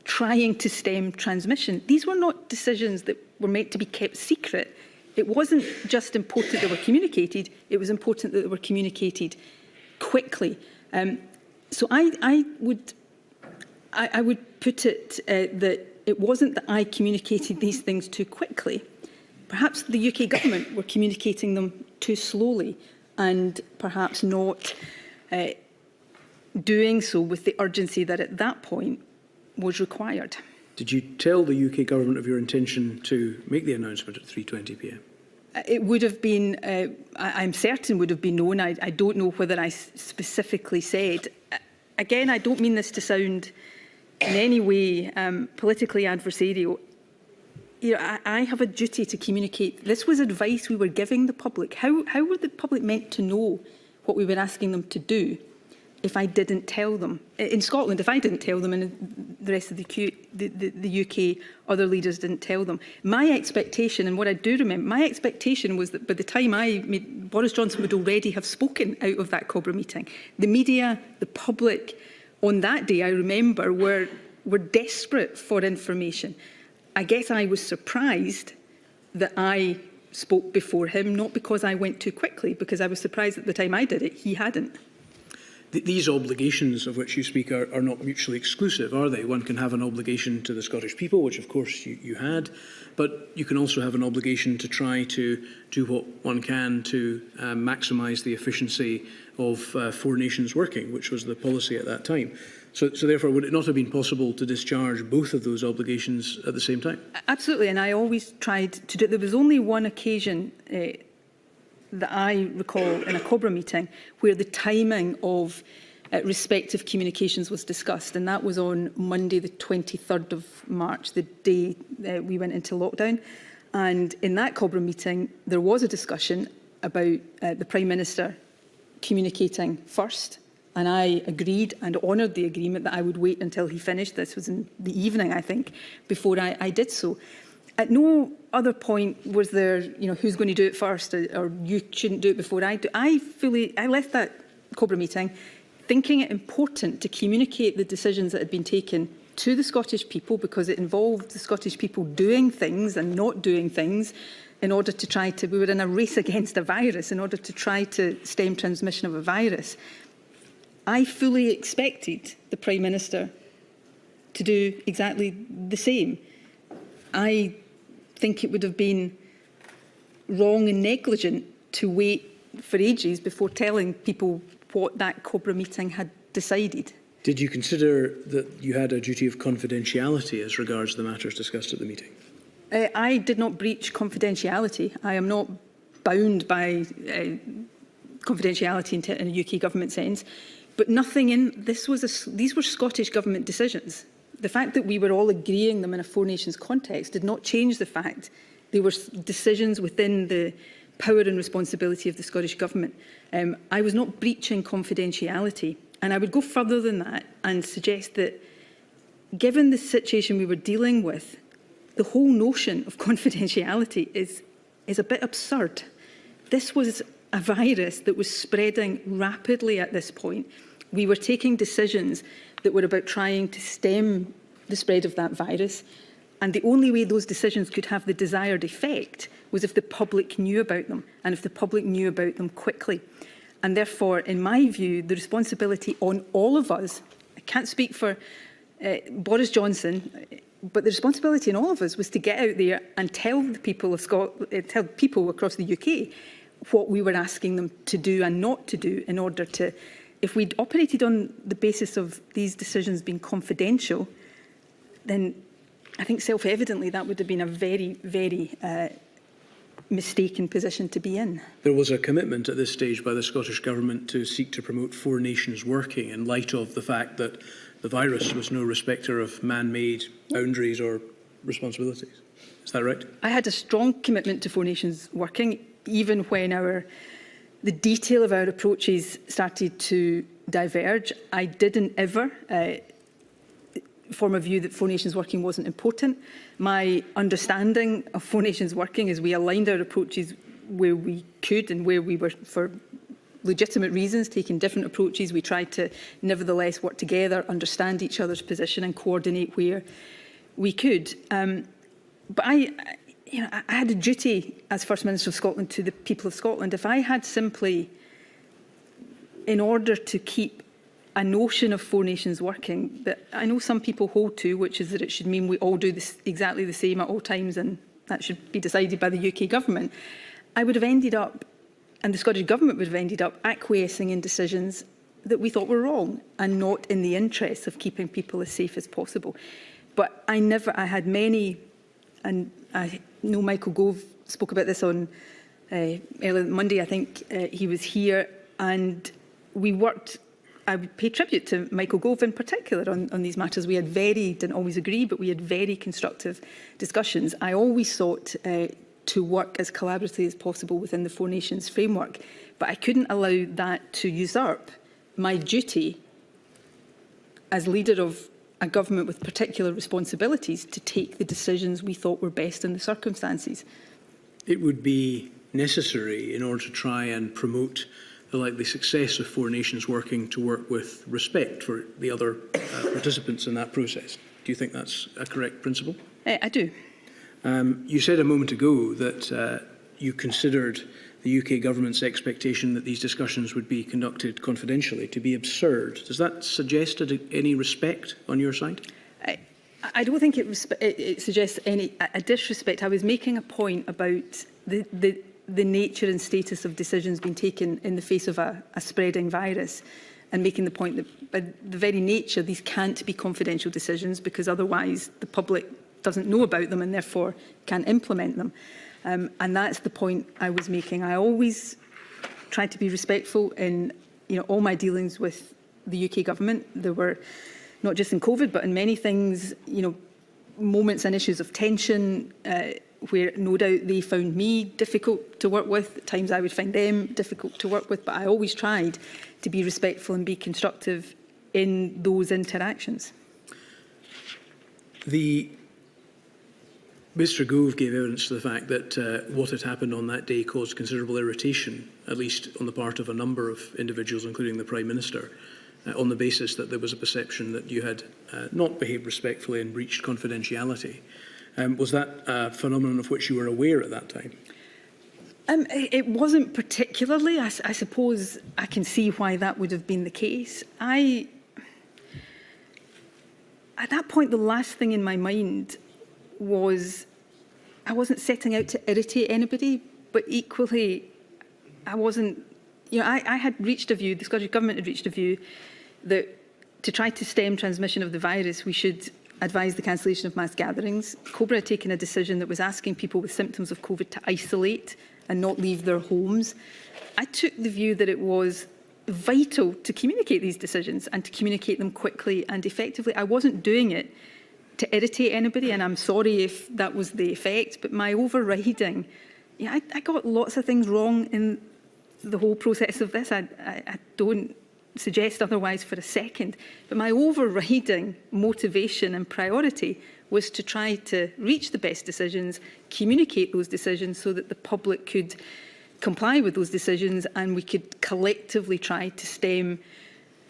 trying to stem transmission. These were not decisions that were meant to be kept secret. It wasn't just important that they were communicated, it was important that they were communicated quickly. So I would put it that it wasn't that I communicated these things too quickly. Perhaps the UK government were communicating them too slowly and perhaps not doing so with the urgency that at that point was required. Did you tell the UK government of your intention to make the announcement at 3:20 p.m? It would have been, I'm certain would have been known. I don't know whether I specifically said. Again, I don't mean this to sound in any way politically adversarial. I have a duty to communicate. This was advice we were giving the public. How were the public meant to know what we were asking them to do if I didn't tell them? In Scotland, if I didn't tell them, and the rest of the UK, other leaders didn't tell them. My expectation, and what I do remember, my expectation was that by the time Boris Johnson would already have spoken out of that Cobra meeting. The media, the public, on that day, I remember, were desperate for information. I guess I was surprised that I spoke before him, not because I went too quickly, because I was surprised at the time I did it, he hadn't. These obligations of which you speak are not mutually exclusive, are they? One can have an obligation to the Scottish people, which of course you had, but you can also have an obligation to try to do what one can to maximise the efficiency of four nations working, which was the policy at that time. So therefore, would it not have been possible to discharge both of those obligations at the same time? Absolutely, and I always tried to do it. There was only one occasion that I recall in a Cobra meeting where the timing of respective communications was discussed, and that was on Monday the 23rd of March, the day we went into lockdown. And in that Cobra meeting, there was a discussion about the Prime Minister communicating first, and I agreed and honoured the agreement that I would wait until he finished. This was in the evening, I think, before I did so. At no other point was there, who's going to do it first, or you shouldn't do it before I do. I left that Cobra meeting thinking it important to communicate the decisions that had been taken to the Scottish people, because it involved the Scottish people doing things and not doing things in order to we were in a race against a virus in order to try to stem transmission of a virus. I fully expected the Prime Minister to do exactly the same. I think it would have been wrong and negligent to wait for ages before telling people what that COBRA meeting had decided. Did you consider that you had a duty of confidentiality as regards the matters discussed at the meeting? I did not breach confidentiality. I am not bound by confidentiality in a UK government sense, but nothing in this was these were Scottish government decisions. The fact that we were all agreeing them in a Four Nations context did not change the fact they were decisions within the power and responsibility of the Scottish Government. I was not breaching confidentiality, and I would go further than that and suggest that given the situation we were dealing with, the whole notion of confidentiality is a bit absurd. This was a virus that was spreading rapidly at this point. We were taking decisions that were about trying to stem the spread of that virus, and the only way those decisions could have the desired effect was if the public knew about them, and if the public knew about them quickly. And therefore, in my view, the responsibility on all of us, I can't speak for Boris Johnson, but the responsibility on all of us was to get out there and tell the people of tell people across the UK what we were asking them to do and not to do in order to, if we'd operated on the basis of these decisions being confidential, then I think self-evidently that would have been a very, very mistaken position to be in. There was a commitment at this stage by the Scottish Government to seek to promote Four Nations working in light of the fact that the virus was no respecter of man-made boundaries or responsibilities. Is that right? I had a strong commitment to Four Nations working, even when the detail of our approaches started to diverge. I didn't ever form a view that Four Nations working wasn't important. My understanding of Four Nations working is we aligned our approaches where we could and where we were, for legitimate reasons, taking different approaches. We tried to nevertheless work together, understand each other's position and coordinate where we could. But I had a duty as First Minister of Scotland to the people of Scotland. If I had simply, in order to keep a notion of Four Nations working that I know some people hold to, which is that it should mean we all do this exactly the same at all times and that should be decided by the UK government, I would have ended up, and the Scottish Government would have ended up, acquiescing in decisions that we thought were wrong and not in the interests of keeping people as safe as possible. But I had many, and I know Michael Gove spoke about this on earlier Monday, I think he was here, and we worked. I would pay tribute to Michael Gove in particular on these matters. We had didn't always agree, but we had very constructive discussions. I always sought to work as collaboratively as possible within the Four Nations framework, but I couldn't allow that to usurp my duty as leader of a government with particular responsibilities to take the decisions we thought were best in the circumstances. It would be necessary in order to try and promote the likely success of Four Nations working to work with respect for the other participants in that process. Do you think that's a correct principle? I do. You said a moment ago that you considered the UK government's expectation that these discussions would be conducted confidentially to be absurd. Does that suggest any respect on your side? I don't think it suggests a disrespect. I was making a point about the nature and status of decisions being taken in the face of a spreading virus, and making the point that by the very nature these can't be confidential decisions because otherwise the public doesn't know about them and therefore can't implement them. And that's the point I was making. I always tried to be respectful in all my dealings with the UK government. There were, not just in COVID, but in many things, moments and issues of tension where no doubt they found me difficult to work with. At times I would find them difficult to work with, but I always tried to be respectful and be constructive in those interactions. Mr Gove gave evidence to the fact that what had happened on that day caused considerable irritation, at least on the part of a number of individuals, including the Prime Minister, on the basis that there was a perception that you had not behaved respectfully and breached confidentiality. Was that a phenomenon of which you were aware at that time? It wasn't particularly. I suppose I can see why that would have been the case. At that point, the last thing in my mind was I wasn't setting out to irritate anybody, but equally I wasn't, I had reached a view, the Scottish Government had reached a view that to try to stem transmission of the virus, we should advise the cancellation of mass gatherings. COBRA had taken a decision that was asking people with symptoms of COVID to isolate and not leave their homes. I took the view that it was vital to communicate these decisions and to communicate them quickly and effectively. I wasn't doing it to irritate anybody, and I'm sorry if that was the effect, but my overriding, I got lots of things wrong in the whole process of this. I don't suggest otherwise for a second, but my overriding motivation and priority was to try to reach the best decisions, communicate those decisions so that the public could comply with those decisions and we could collectively try to stem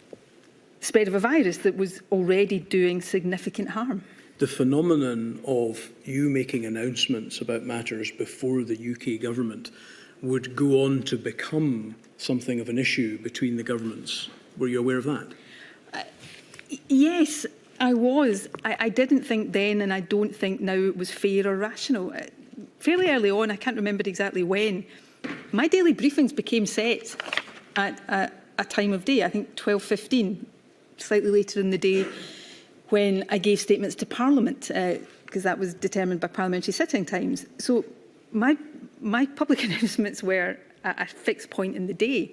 the spread of a virus that was already doing significant harm. The phenomenon of you making announcements about matters before the UK government would go on to become something of an issue between the governments. Were you aware of that? Yes, I was. I didn't think then, and I don't think now, it was fair or rational. Fairly early on, I can't remember exactly when, my daily briefings became set at a time of day, I think 12:15, slightly later in the day, when I gave statements to Parliament, because that was determined by parliamentary sitting times. So my public announcements were at a fixed point in the day.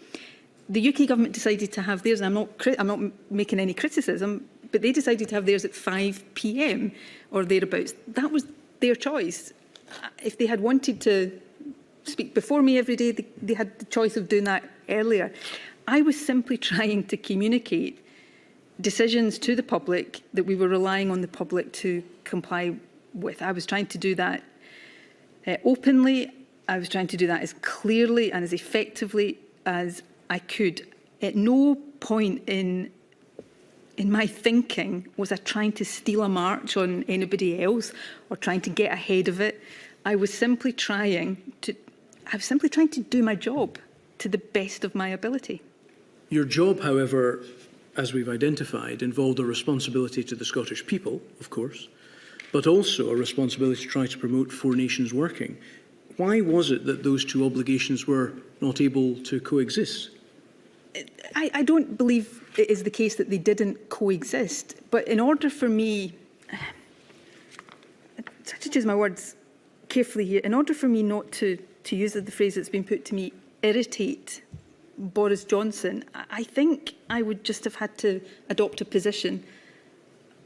The UK government decided to have theirs, and I'm not making any criticism, but they decided to have theirs at 5 p.m. or thereabouts. That was their choice. If they had wanted to speak before me every day, they had the choice of doing that earlier. I was simply trying to communicate decisions to the public that we were relying on the public to comply with. I was trying to do that openly. I was trying to do that as clearly and as effectively as I could. At no point in my thinking was I trying to steal a march on anybody else or trying to get ahead of it. I was simply trying to do my job to the best of my ability. Your job, however, as we've identified, involved a responsibility to the Scottish people, of course, but also a responsibility to try to promote four nations working. Why was it that those two obligations were not able to coexist? I don't believe it is the case that they didn't coexist, but in order for me, I have to choose my words carefully here, in order for me not to use the phrase that's been put to me, irritate Boris Johnson, I think I would just have had to adopt a position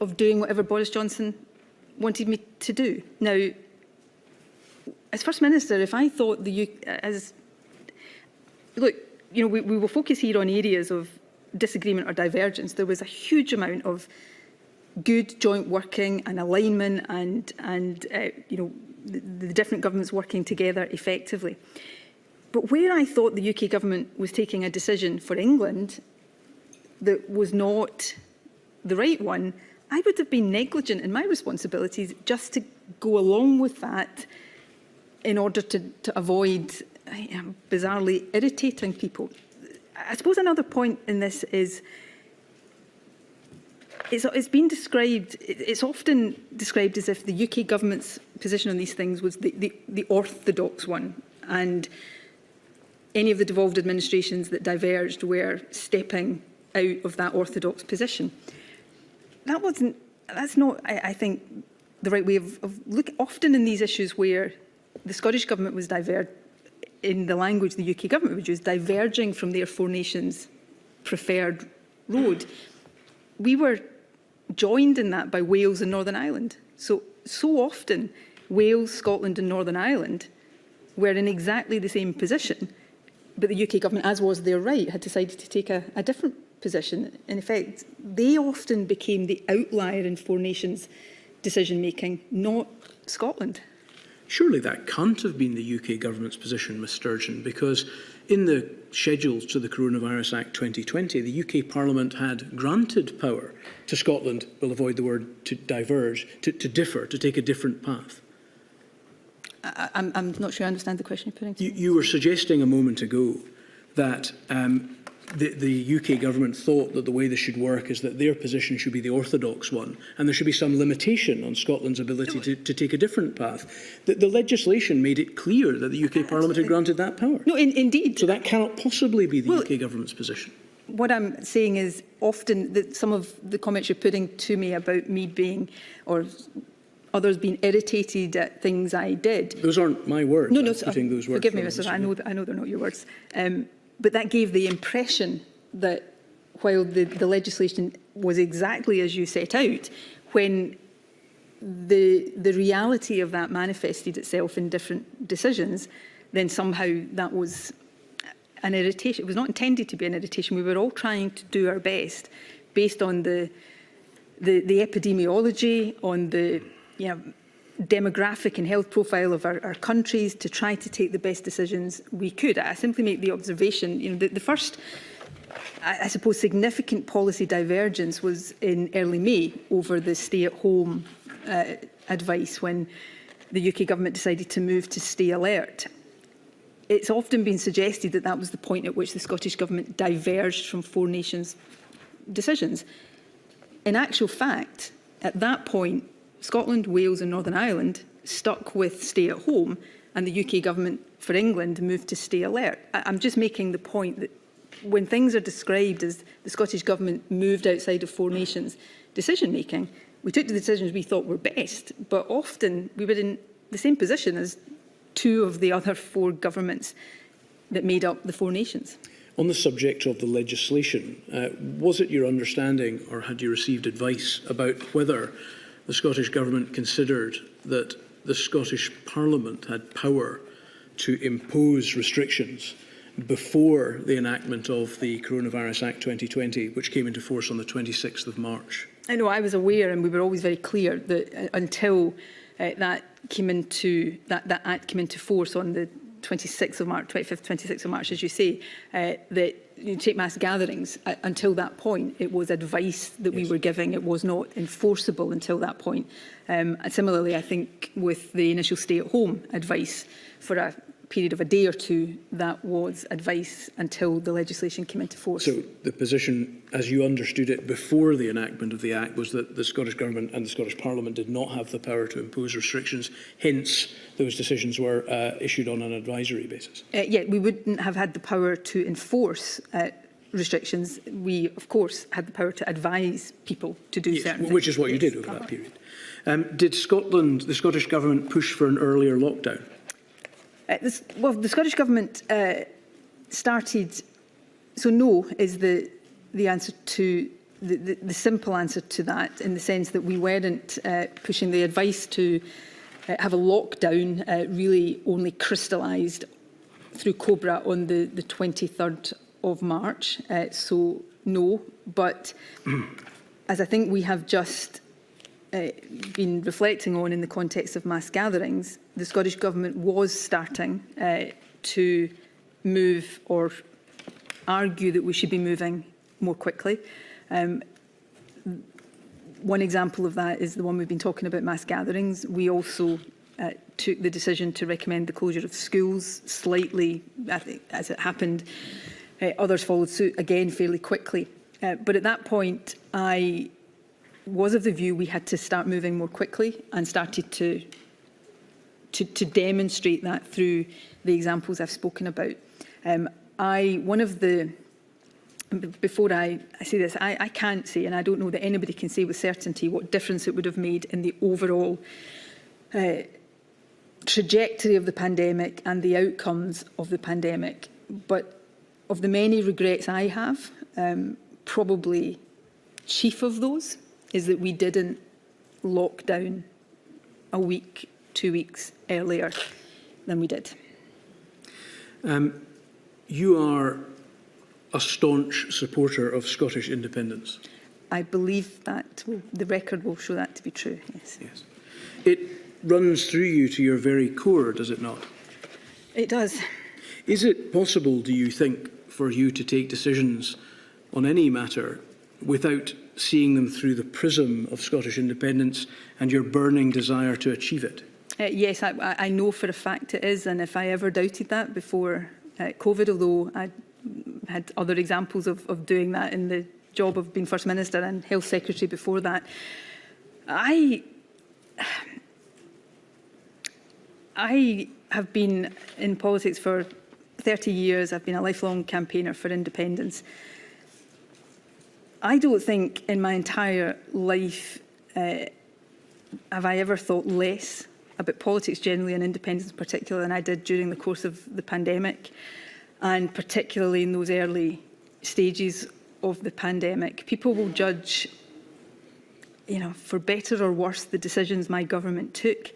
of doing whatever Boris Johnson wanted me to do. Now, as First Minister, if I thought we will focus here on areas of disagreement or divergence. There was a huge amount of good joint working and alignment and the different governments working together effectively. But where I thought the UK government was taking a decision for England that was not the right one, I would have been negligent in my responsibilities just to go along with that in order to avoid bizarrely irritating people. I suppose another point in this is it's been described, it's often described as if the UK government's position on these things was the orthodox one, and any of the devolved administrations that diverged were stepping out of that orthodox position. That's not, I think, the right way of looking. Often in these issues where the Scottish Government was in the language the UK Government would use, diverging from their four nations preferred road, we were joined in that by Wales and Northern Ireland. So often Wales, Scotland and Northern Ireland were in exactly the same position, but the UK Government, as was their right, had decided to take a different position. In effect, they often became the outlier in four nations decision-making, not Scotland. Surely that can't have been the UK government's position, Ms Sturgeon, because in the schedules to the Coronavirus Act 2020, the UK Parliament had granted power to Scotland, we'll avoid the word to diverge, to differ, to take a different path. I'm not sure I understand the question you're putting to me. You were suggesting a moment ago that the UK government thought that the way this should work is that their position should be the orthodox one, and there should be some limitation on Scotland's ability to take a different path. The legislation made it clear that the UK Parliament had granted that power. No, indeed. So that cannot possibly be the UK government's position. What I'm saying is often that some of the comments you're putting to me about me being, or others being irritated at things I did. Those aren't my words. No, putting those words forgive me, Mr. I know they're not your words. But that gave the impression that while the legislation was exactly as you set out, when the reality of that manifested itself in different decisions, then somehow that was an irritation. It was not intended to be an irritation. We were all trying to do our best based on the epidemiology, on the demographic and health profile of our countries, to try to take the best decisions we could. I simply make the observation, the first, I suppose, significant policy divergence was in early May over the stay-at-home advice when the UK government decided to move to stay alert. It's often been suggested that that was the point at which the Scottish Government diverged from Four Nations decisions. In actual fact, at that point, Scotland, Wales and Northern Ireland stuck with stay at home, and the UK Government for England moved to stay alert. I'm just making the point that when things are described as the Scottish Government moved outside of Four Nations decision making, we took the decisions we thought were best, but often we were in the same position as two of the other four governments that made up the Four Nations. On the subject of the legislation, was it your understanding, or had you received advice about whether the Scottish Government considered that the Scottish Parliament had power to impose restrictions before the enactment of the Coronavirus Act 2020, which came into force on the 26th of March? I know, I was aware, and we were always very clear that until that act came into force on the 26th of March, 25th, 26th of March, as you say, that take mass gatherings, until that point, it was advice that we were giving. It was not enforceable until that point. And similarly, I think with the initial stay-at-home advice for a period of a day or two, that was advice until the legislation came into force. So the position, as you understood it before the enactment of the Act, was that the Scottish Government and the Scottish Parliament did not have the power to impose restrictions, hence those decisions were issued on an advisory basis? Yeah, we wouldn't have had the power to enforce restrictions. We, of course, had the power to advise people to do certain things. Which is what you did over that period. Did the Scottish Government push for an earlier lockdown? Well, the Scottish Government started, so no is the answer to, the simple answer to that, in the sense that we weren't pushing. The advice to have a lockdown really only crystallised through COBRA on the 23rd of March, so no. But as I think we have just been reflecting on in the context of mass gatherings, the Scottish Government was starting to move, or argue that we should be moving more quickly. One example of that is the one we've been talking about, mass gatherings. We also took the decision to recommend the closure of schools slightly, I think, as it happened. Others followed suit again fairly quickly. But at that point, I was of the view we had to start moving more quickly, and started to demonstrate that through the examples I've spoken about. Before I say this, I can't say, and I don't know that anybody can say with certainty, what difference it would have made in the overall trajectory of the pandemic and the outcomes of the pandemic. But of the many regrets I have, probably chief of those is that we didn't lock down a week, 2 weeks earlier than we did. You are a staunch supporter of Scottish independence. I believe that the record will show that to be true, yes. Yes. It runs through you to your very core, does it not? It does. Is it possible, do you think, for you to take decisions on any matter without seeing them through the prism of Scottish independence and your burning desire to achieve it? Yes, I know for a fact it is, and if I ever doubted that before COVID, although I'm had other examples of doing that in the job of being First Minister and Health Secretary before that. I have been in politics for 30 years. I've been a lifelong campaigner for independence. I don't think in my entire life have I ever thought less about politics generally and independence in particular than I did during the course of the pandemic, and particularly in those early stages of the pandemic. People will judge, for better or worse, the decisions my government took.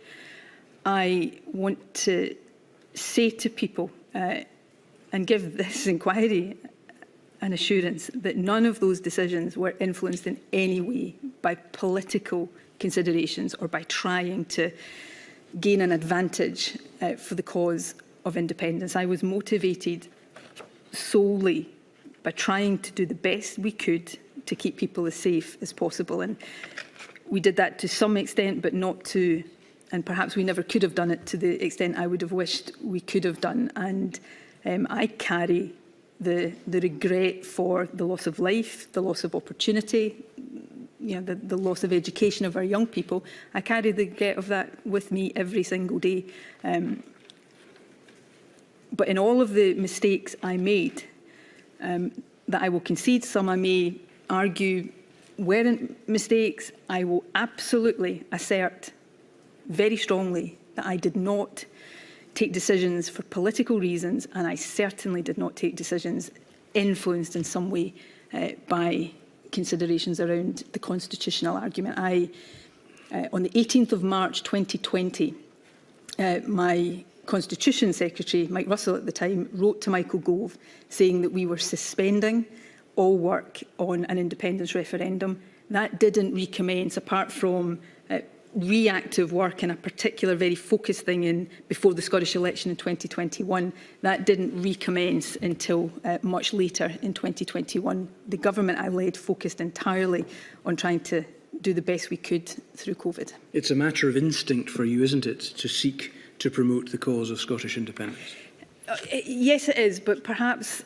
I want to say to people and give this inquiry an assurance that none of those decisions were influenced in any way by political considerations or by trying to gain an advantage for the cause of independence. I was motivated solely by trying to do the best we could to keep people as safe as possible. And we did that to some extent, but not to, and perhaps we never could have done it to the extent I would have wished we could have done. And I carry the regret for the loss of life, the loss of opportunity, the loss of education of our young people. I carry the regret of that with me every single day. But in all of the mistakes I made, that I will concede some I may argue weren't mistakes, I will absolutely assert very strongly that I did not take decisions for political reasons, and I certainly did not take decisions influenced in some way by considerations around the constitutional argument. On the 18th of March 2020, my Constitution Secretary, Mike Russell at the time, wrote to Michael Gove saying that we were suspending all work on an independence referendum. That didn't recommence, apart from reactive work and a particular very focused thing in before the Scottish election in 2021. That didn't recommence until much later in 2021. The government I led focused entirely on trying to do the best we could through COVID. It's a matter of instinct for you, isn't it, to seek to promote the cause of Scottish independence? Yes, it is, but perhaps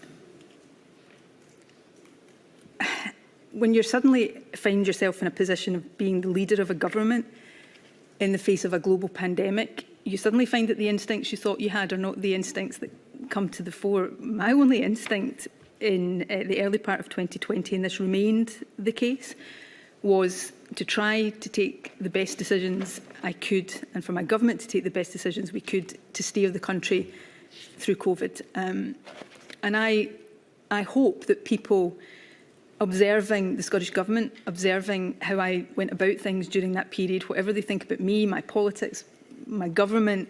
when you suddenly find yourself in a position of being the leader of a government in the face of a global pandemic, you suddenly find that the instincts you thought you had are not the instincts that come to the fore. My only instinct in the early part of 2020, and this remained the case, was to try to take the best decisions I could, and for my government to take the best decisions we could to steer the country through COVID. And I hope that people observing the Scottish Government, observing how I went about things during that period, whatever they think about me, my politics, my government,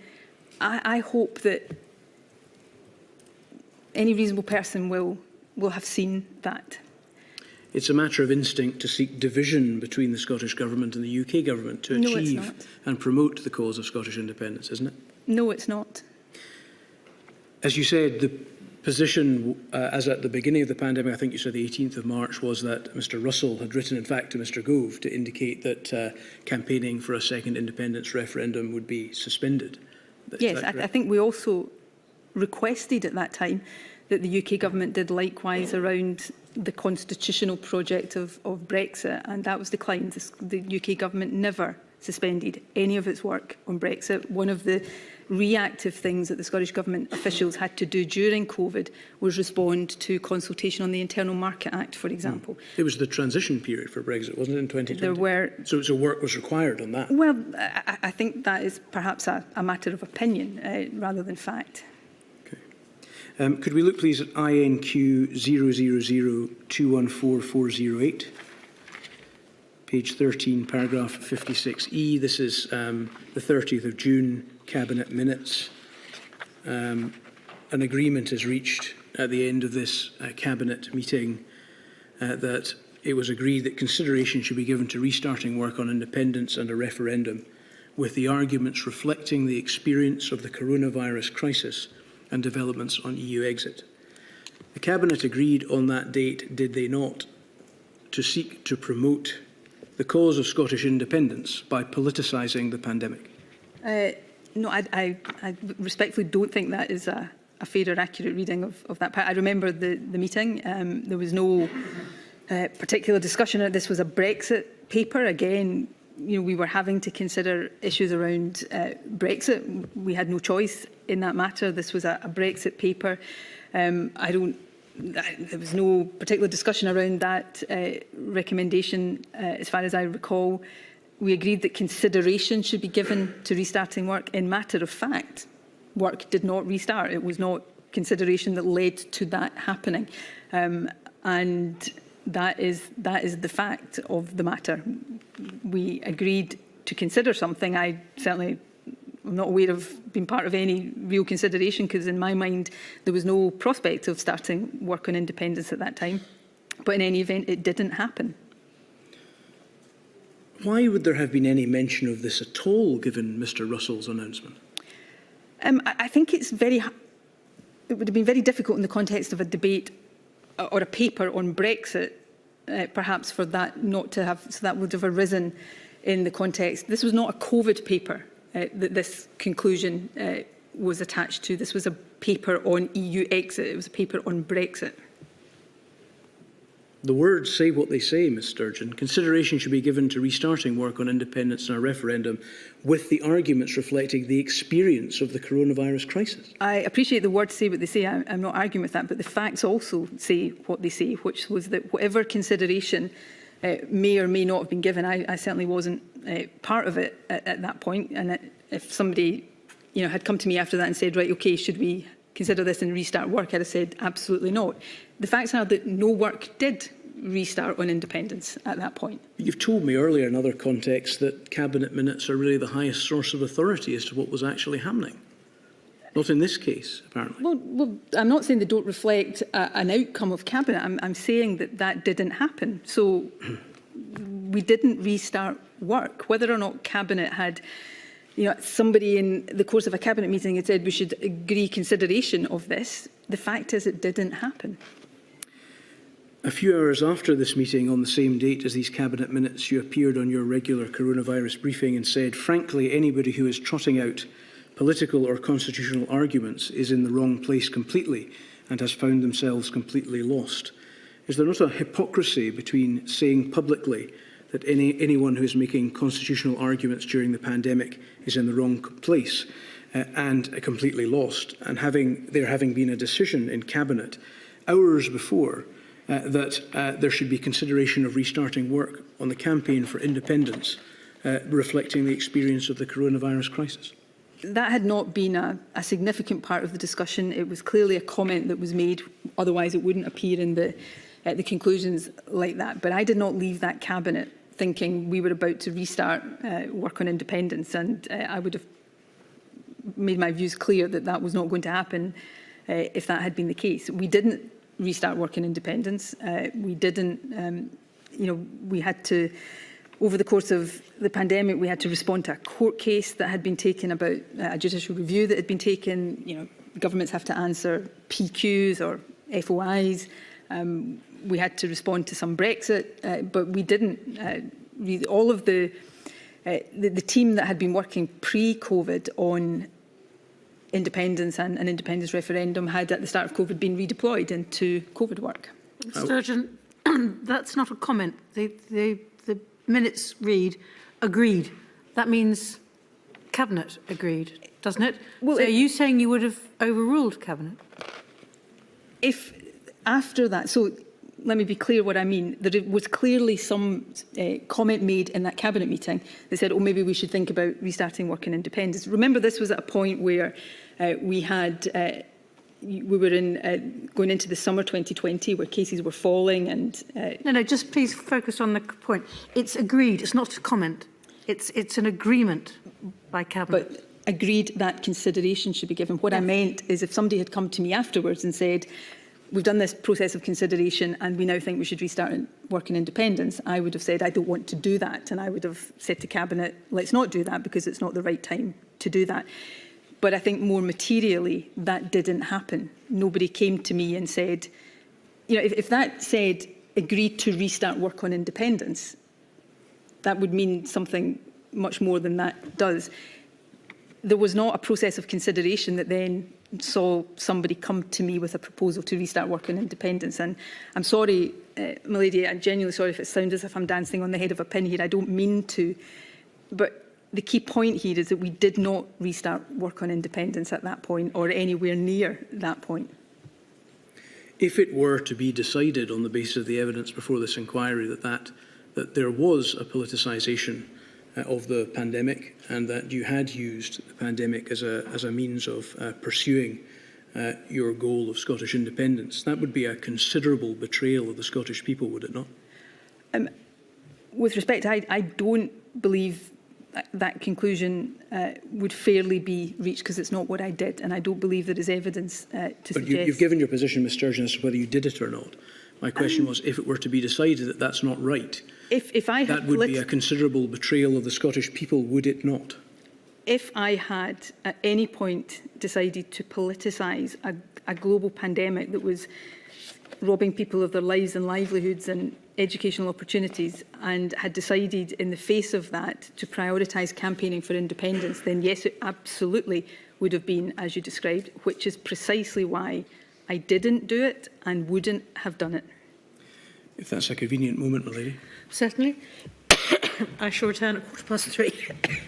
I hope that any reasonable person will have seen that. It's a matter of instinct to seek division between the Scottish Government and the UK Government to achieve and promote the cause of Scottish independence, isn't it? No, it's not. As you said, the position, as at the beginning of the pandemic, I think you said the 18th of March, was that Mr Russell had written, in fact, to Mr Gove to indicate that campaigning for a second independence referendum would be suspended. Yes, I think we also requested at that time that the UK Government did likewise around the constitutional project of Brexit, and that was declined. The UK Government never suspended any of its work on Brexit. One of the reactive things that the Scottish Government officials had to do during COVID was respond to consultation on the Internal Market Act, for example. It was the transition period for Brexit, wasn't it, in 2020? There were... So work was required on that? Well, I think that is perhaps a matter of opinion rather than fact. Okay. Could we look, please, at INQ 000214408? Page 13, paragraph 56E. This is the 30th of June Cabinet minutes. An agreement is reached at the end of this Cabinet meeting that it was agreed that consideration should be given to restarting work on independence and a referendum, with the arguments reflecting the experience of the coronavirus crisis and developments on EU exit. The Cabinet agreed on that date, did they not, to seek to promote the cause of Scottish independence by politicising the pandemic? No, I respectfully don't think that is a a fair or accurate reading of that part. I remember the meeting. There was no particular discussion. This was a Brexit paper. Again, we were having to consider issues around Brexit. We had no choice in that matter. This was a Brexit paper. There was no particular discussion around that recommendation, as far as I recall. We agreed that consideration should be given to restarting work. In matter of fact, work did not restart. It was not consideration that led to that happening. And that is the fact of the matter. We agreed to consider something. I certainly am not aware of being part of any real consideration, because in my mind there was no prospect of starting work on independence at that time. But in any event, it didn't happen. Why would there have been any mention of this at all, given Mr Russell's announcement? I think it would have been very difficult in the context of a debate or a paper on Brexit, perhaps for that not to have, so that would have arisen in the context. This was not a COVID paper that this conclusion was attached to. This was a paper on EU exit. It was a paper on Brexit. The words say what they say, Ms Sturgeon. Consideration should be given to restarting work on independence in a referendum, with the arguments reflecting the experience of the coronavirus crisis. I appreciate the words say what they say. I'm not arguing with that, but the facts also say what they say, which was that whatever consideration may or may not have been given, I certainly wasn't part of it at that point. And if somebody had come to me after that and said, right, OK, should we consider this and restart work, I'd have said absolutely not. The facts are that no work did restart on independence at that point. You've told me earlier in other contexts that cabinet minutes are really the highest source of authority as to what was actually happening. Not in this case, apparently. Well, I'm not saying they don't reflect an outcome of cabinet. I'm saying that didn't happen. So we didn't restart work. Whether or not cabinet had, somebody in the course of a cabinet meeting had said we should agree consideration of this, the fact is it didn't happen. A few hours after this meeting, on the same date as these cabinet minutes, you appeared on your regular coronavirus briefing and said, frankly, anybody who is trotting out political or constitutional arguments is in the wrong place completely and has found themselves completely lost. Is there not a hypocrisy between saying publicly that anyone who is making constitutional arguments during the pandemic is in the wrong place and completely lost, and there having been a decision in Cabinet hours before that there should be consideration of restarting work on the campaign for independence, reflecting the experience of the coronavirus crisis? That had not been a significant part of the discussion. It was clearly a comment that was made, otherwise it wouldn't appear in the conclusions like that. But I did not leave that cabinet thinking we were about to restart work on independence, and I would have made my views clear that that was not going to happen if that had been the case. We didn't restart work on independence. We didn't, we had to, over the course of the pandemic, we had to respond to a court case that had been taken about a judicial review that had been taken. Governments have to answer PQs or FOIs. We had to respond to some Brexit, but we didn't. All of the team that had been working pre-COVID on independence and an independence referendum had, at the start of COVID, been redeployed into COVID work. Sturgeon, that's not a comment. The minutes read, agreed. That means Cabinet agreed, doesn't it? Well, so are you saying you would have overruled Cabinet? If after that, so let me be clear what I mean. There was clearly some comment made in that Cabinet meeting that said, oh, maybe we should think about restarting work on independence. Remember, this was at a point where we were going into the summer 2020 where cases were falling and... No, just please focus on the point. It's agreed, it's not a comment. It's an agreement by Cabinet. But agreed that consideration should be given. What I meant is if somebody had come to me afterwards and said, we've done this process of consideration and we now think we should restart work in independence, I would have said, I don't want to do that. And I would have said to Cabinet, let's not do that because it's not the right time to do that. But I think more materially, that didn't happen. Nobody came to me and said, if that said, agreed to restart work on independence, that would mean something much more than that does. There was not a process of consideration that then saw somebody come to me with a proposal to restart work on independence. And I'm sorry, my lady, I'm genuinely sorry if it sounds as if I'm dancing on the head of a pin here. I don't mean to. But the key point here is that we did not restart work on independence at that point or anywhere near that point. If it were to be decided on the basis of the evidence before this inquiry that there was a politicisation of the pandemic and that you had used the pandemic as a means of pursuing your goal of Scottish independence, that would be a considerable betrayal of the Scottish people, would it not? With respect, I don't believe that conclusion would fairly be reached because it's not what I did, and I don't believe there is evidence to suggest. But you've given your position, Ms Sturgeon, as to whether you did it or not. My question was, if it were to be decided that that's not right, that would be a considerable betrayal of the Scottish people, would it not? If I had at any point decided to politicise a global pandemic that was robbing people of their lives and livelihoods and educational opportunities, and had decided in the face of that to prioritise campaigning for independence, then yes, it absolutely would have been as you described, which is precisely why I didn't do it and wouldn't have done it. If that's a convenient moment, my lady. Certainly. I shall return at 3:15.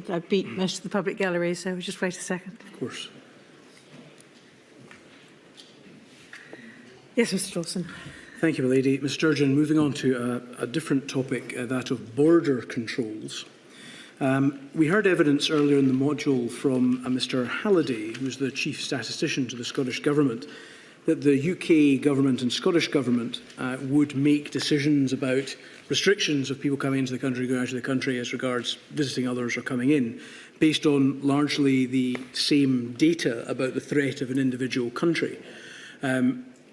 think I beat most of the public gallery, so just wait a second. Of course. Yes, Mr Dawson. Thank you, my lady. Ms Sturgeon, moving on to a different topic, that of border controls. We heard evidence earlier in the module from Mr Halliday, who is the Chief Statistician to the Scottish Government, that the UK Government and Scottish Government would make decisions about restrictions of people coming into the country, going out of the country as regards visiting others or coming in, based on largely the same data about the threat of an individual country.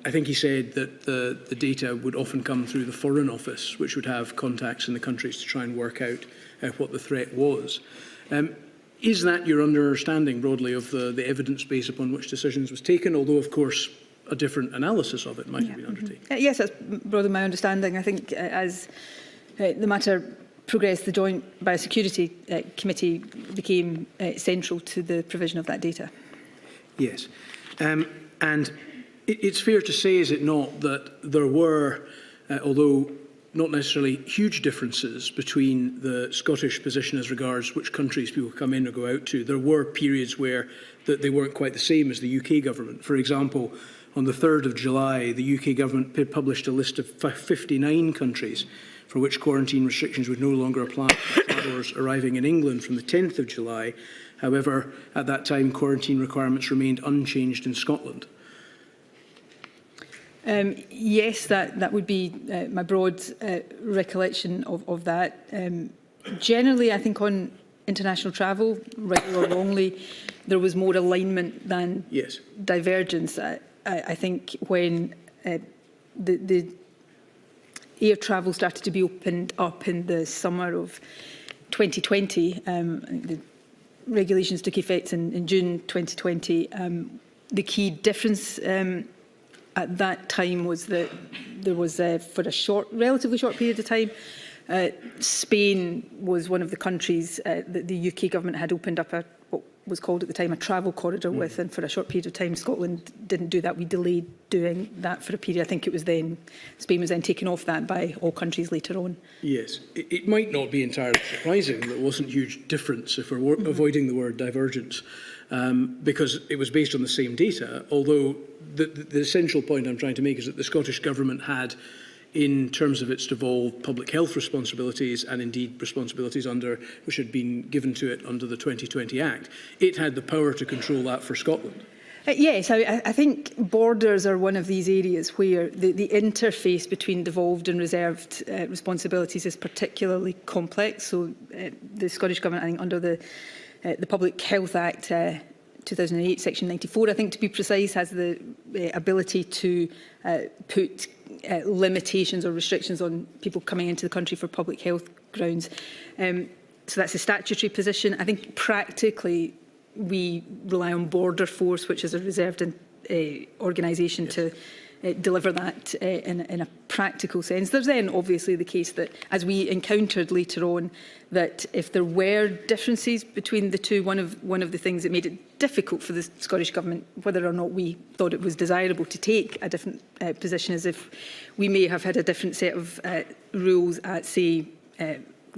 I think he said that the data would often come through the Foreign Office, which would have contacts in the countries to try and work out what the threat was. Is that your understanding broadly of the evidence base upon which decisions was taken, although of course a different analysis of it might have been undertaken? Yes, that's broadly my understanding. I think as the matter progressed, the Joint Biosecurity Committee became central to the provision of that data. Yes. And it's fair to say, is it not, that there were, although not necessarily huge differences between the Scottish position as regards which countries people come in or go out to, there were periods where they weren't quite the same as the UK government. For example, on the 3rd of July, the UK government published a list of 59 countries for which quarantine restrictions would no longer apply to travellers arriving in England from the 10th of July. However, at that time, quarantine requirements remained unchanged in Scotland. Yes, that would be my broad recollection of that. Generally, I think on international travel, rightly or wrongly, there was more alignment than divergence. I think when the air travel started to be opened up in the summer of 2020, the regulations took effect in June 2020. The key difference at that time was that there was, for a relatively short period of time, Spain was one of the countries that the UK government had opened up what was called at the time a travel corridor with, and for a short period of time Scotland didn't do that. We delayed doing that for a period. I think it was then, Spain was then taken off that by all countries later on. Yes, it might not be entirely surprising that there wasn't huge difference, if we're avoiding the word divergence, because it was based on the same data, although the essential point I'm trying to make is that the Scottish Government had, in terms of its devolved public health responsibilities and indeed responsibilities which had been given to it under the 2020 Act, it had the power to control that for Scotland. Yes, I think borders are one of these areas where the interface between devolved and reserved responsibilities is particularly complex. So the Scottish Government, I think under the Public Health Act 2008, Section 94, I think to be precise, has the ability to put limitations or restrictions on people coming into the country for public health grounds. So that's a statutory position. I think practically we rely on Border Force, which is a reserved organisation, to deliver that in a practical sense. There's then obviously the case that, as we encountered later on, that if there were differences between the two, one of the things that made it difficult for the Scottish Government, whether or not we thought it was desirable to take a different position, is if we may have had a different set of rules at, say,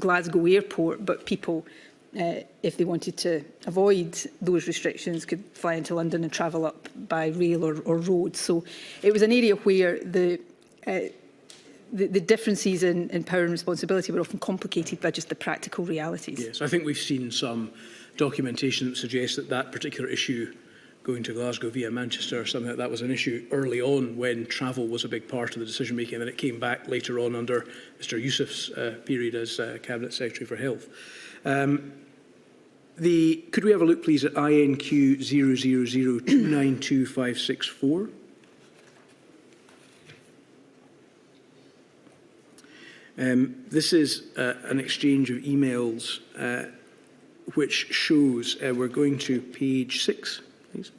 Glasgow Airport, but people, if they wanted to avoid those restrictions, could fly into London and travel up by rail or road. So it was an area where the differences in power and responsibility were often complicated by just the practical realities. Yes, I think we've seen some documentation that suggests that particular issue, going to Glasgow via Manchester or something like that, was an issue early on when travel was a big part of the decision making, and then it came back later on under Mr Yousaf's period as Cabinet Secretary for Health. Could we have a look, please, at INQ 0002925564? This is an exchange of emails which shows, we're going to page 6, please.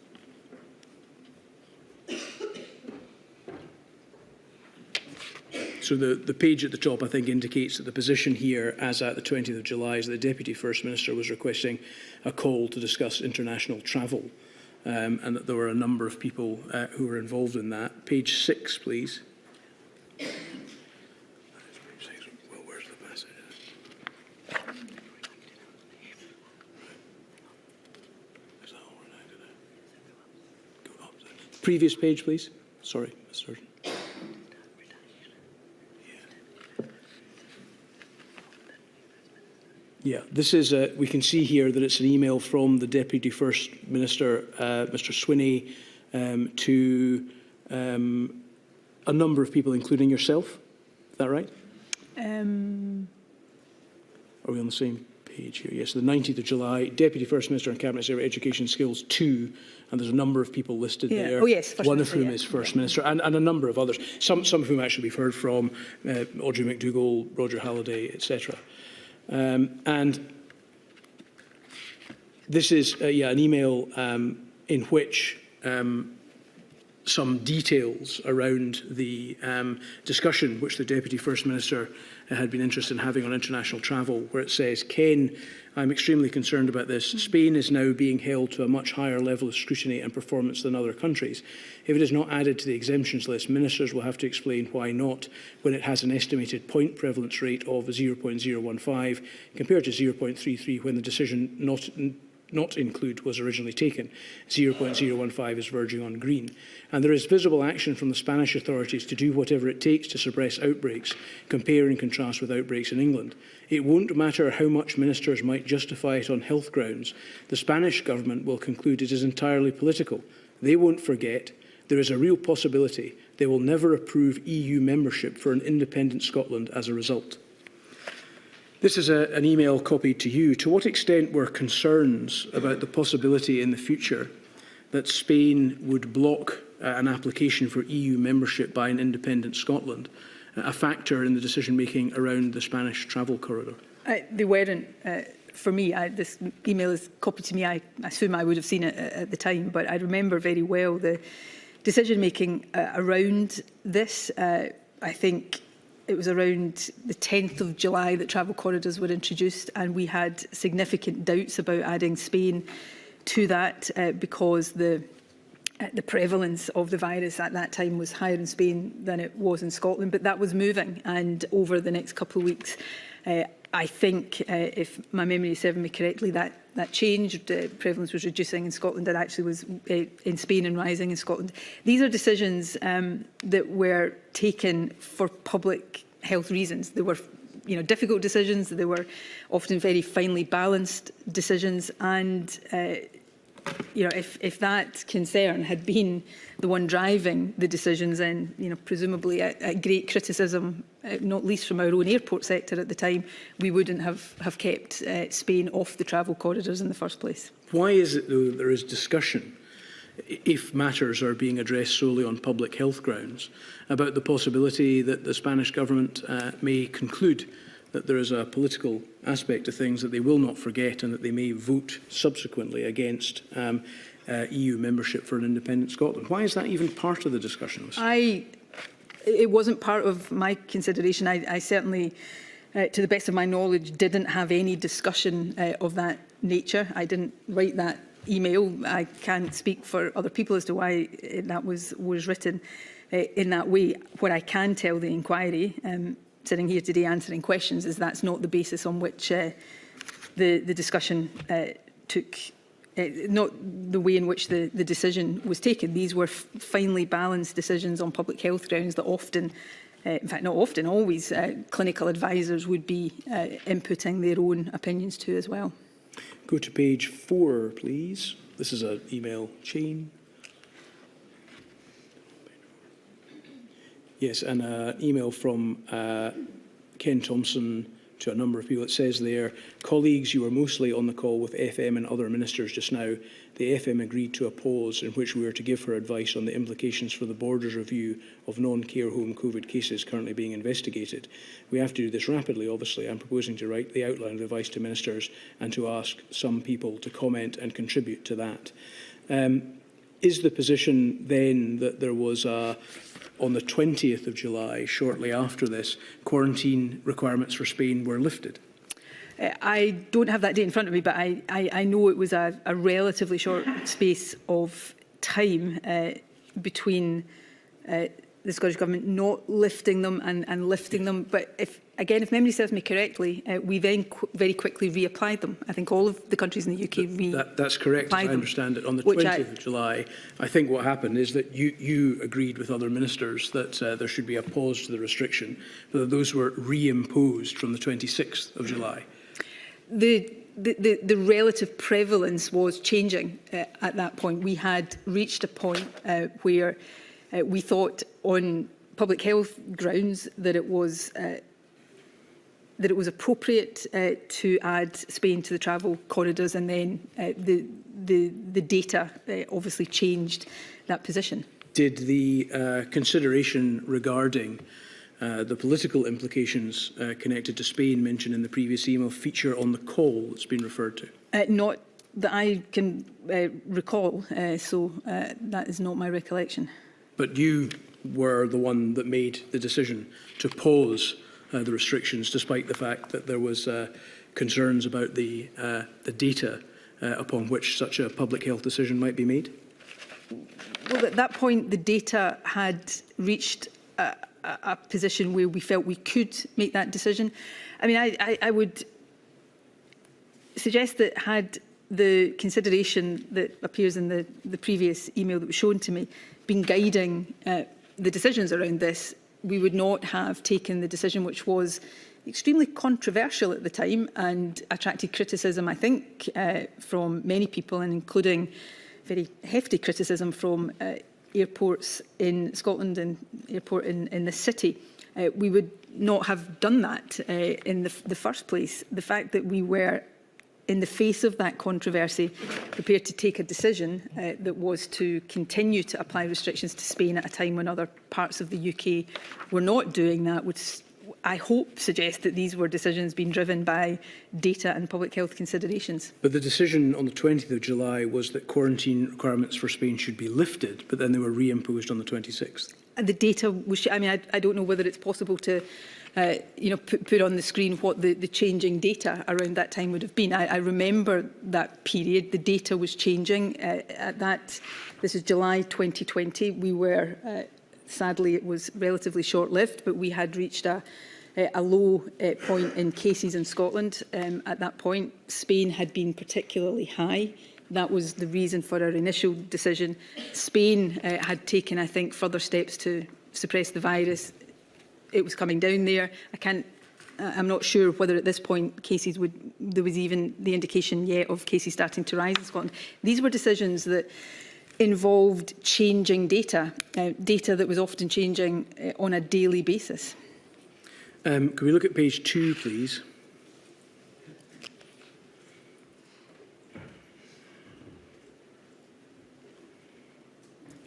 So the page at the top, I think, indicates that the position here, as at the 20th of July, is that the Deputy First Minister was requesting a call to discuss international travel, and that there were a number of people who were involved in that. Page 6, please. Well, where's the passage? Previous page, please. Sorry, Mr. Sturgeon. Yeah, this is, we can see here that it's an email from the Deputy First Minister, Mr. Swinney, to a number of people, including yourself. Is that right? Are we on the same page here? Yes, the 19th of July, Deputy First Minister and Cabinet Secretary Education Skills 2, and there's a number of people listed there. Oh yes, First one Minister, of whom is First Minister, and a number of others, some of whom actually we've heard from, Audrey McDougall, Roger Halliday, etc. And this is an email in which some details around the discussion which the Deputy First Minister had been interested in having on international travel, where it says, Ken, I'm extremely concerned about this. Spain is now being held to a much higher level of scrutiny and performance than other countries. If it is not added to the exemptions list, ministers will have to explain why not, when it has an estimated point prevalence rate of 0.015 compared to 0.33 when the decision not include was originally taken. 0.015 is verging on green. And there is visible action from the Spanish authorities to do whatever it takes to suppress outbreaks, compare and contrast with outbreaks in England. It won't matter how much ministers might justify it on health grounds. The Spanish government will conclude it is entirely political. They won't forget there is a real possibility they will never approve EU membership for an independent Scotland as a result. This is an email copied to you. To what extent were concerns about the possibility in the future that Spain would block an application for EU membership by an independent Scotland a factor in the decision-making around the Spanish travel corridor? They weren't. For me, this email is copied to me. I assume I would have seen it at the time, but I remember very well the decision-making around this. I think it was around the 10th of July that travel corridors were introduced, and we had significant doubts about adding Spain to that because the prevalence of the virus at that time was higher in Spain than it was in Scotland. But that was moving, and over the next couple of weeks, I think, if my memory is serving me correctly, that changed. Prevalence was reducing in Scotland. It actually was in Spain and rising in Scotland. These are decisions that were taken for public health reasons. They were, difficult decisions. They were often very finely balanced decisions. And if that concern had been the one driving the decisions, then presumably a great criticism, not least from our own airport sector at the time, we wouldn't have kept Spain off the travel corridors in the first place. Why is it, though, that there is discussion, if matters are being addressed solely on public health grounds, about the possibility that the Spanish government may conclude that there is a political aspect to things that they will not forget and that they may vote subsequently against EU membership for an independent Scotland? Why is that even part of the discussion? It wasn't part of my consideration. I certainly, to the best of my knowledge, didn't have any discussion of that nature. I didn't write that email. I can't speak for other people as to why that was written in that way. What I can tell the inquiry, sitting here today answering questions, is that's not the basis on which the discussion took, not the way in which the decision was taken. These were finely balanced decisions on public health grounds that often, in fact not often, always, clinical advisors would be inputting their own opinions to as well. Go to page 4, please. This is an email chain. Yes, and an email from Ken Thompson to a number of people. It says there, colleagues, you were mostly on the call with FM and other ministers just now. The FM agreed to a pause in which we were to give her advice on the implications for the Borders review of non-care home COVID cases currently being investigated. We have to do this rapidly, obviously. I'm proposing to write the outline of the advice to ministers and to ask some people to comment and contribute to that. Is the position then that there was on the 20th of July, shortly after this, quarantine requirements for Spain were lifted? I don't have that date in front of me, but I know it was a relatively short space of time between the Scottish Government not lifting them and lifting them. But if memory serves me correctly, we then very quickly reapplied them. I think all of the countries in the UK That's correct, as I understand it. On the 20th of July, I think what happened is that you agreed with other ministers that there should be a pause to the restriction, but that those were reimposed from the 26th of July. The relative prevalence was changing at that point. We had reached a point where we thought, on public health grounds, that it was appropriate to add Spain to the travel corridors, and then the data obviously changed that position. Did the consideration regarding the political implications connected to Spain mentioned in the previous email feature on the call that's been referred to? Not that I can recall, so that is not my recollection. But you were the one that made the decision to pause the restrictions, despite the fact that there was concerns about the data upon which such a public health decision might be made? Well, at that point, the data had reached a position where we felt we could make that decision. I mean, I would suggest that had the consideration that appears in the previous email that was shown to me been guiding the decisions around this, we would not have taken the decision, which was extremely controversial at the time and attracted criticism, I think, from many people, and including very hefty criticism from airports in Scotland and airport in the city. We would not have done that in the first place. The fact that we were, in the face of that controversy, prepared to take a decision that was to continue to apply restrictions to Spain at a time when other parts of the UK were not doing that would, I hope, suggest that these were decisions being driven by data and public health considerations. But the decision on the 20th of July was that quarantine requirements for Spain should be lifted, but then they were reimposed on the 26th. And the data was, I mean, I don't know whether it's possible to put on the screen what the changing data around that time would have been. I remember that period. The data was changing. This is July 2020. We were, sadly, it was relatively short-lived, but we had reached a low point in cases in Scotland. At that point, Spain had been particularly high. That was the reason for our initial decision. Spain had taken, I think, further steps to suppress the virus. It was coming down there. I'm not sure whether at this point there was even the indication yet of cases starting to rise in Scotland. These were decisions that involved changing data, data that was often changing on a daily basis. Can we look at page 2, please?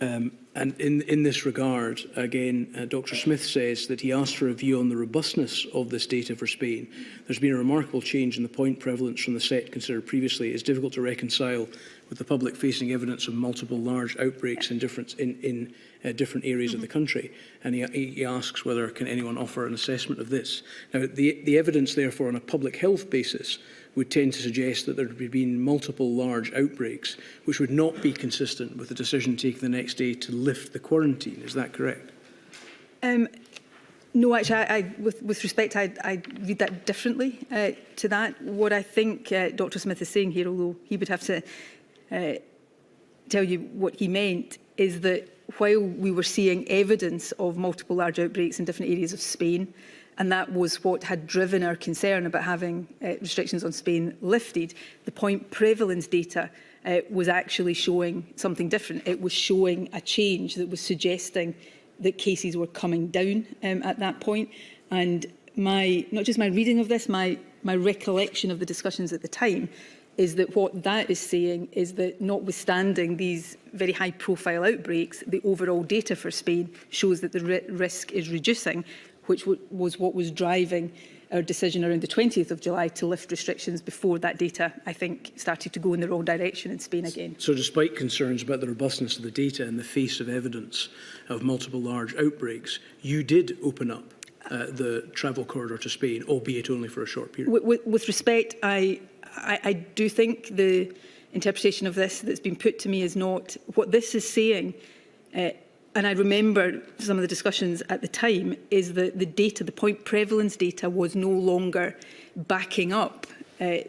And in this regard, again, Dr. Smith says that he asked for a view on the robustness of this data for Spain. There's been a remarkable change in the point prevalence from the set considered previously. It's difficult to reconcile with the public facing evidence of multiple large outbreaks in different areas of the country. And he asks whether can anyone offer an assessment of this. Now, the evidence, therefore, on a public health basis would tend to suggest that there had been multiple large outbreaks, which would not be consistent with the decision taken the next day to lift the quarantine. Is that correct? No, actually, with respect, I read that differently to that. What I think Dr. Smith is saying here, although he would have to tell you what he meant, is that while we were seeing evidence of multiple large outbreaks in different areas of Spain, and that was what had driven our concern about having restrictions on Spain lifted, the point prevalence data was actually showing something different. It was showing a change that was suggesting that cases were coming down at that point. And not just my reading of this, my recollection of the discussions at the time is that what that is saying is that, notwithstanding these very high-profile outbreaks, the overall data for Spain shows that the risk is reducing, which was what was driving our decision around the 20th of July to lift restrictions before that data, I think, started to go in the wrong direction in Spain again. So despite concerns about the robustness of the data in the face of evidence of multiple large outbreaks, you did open up the travel corridor to Spain, albeit only for a short period? With respect, I do think the interpretation of this that's been put to me is not what this is saying. and I remember some of the discussions at the time, is that the data, the point prevalence data, was no longer backing up the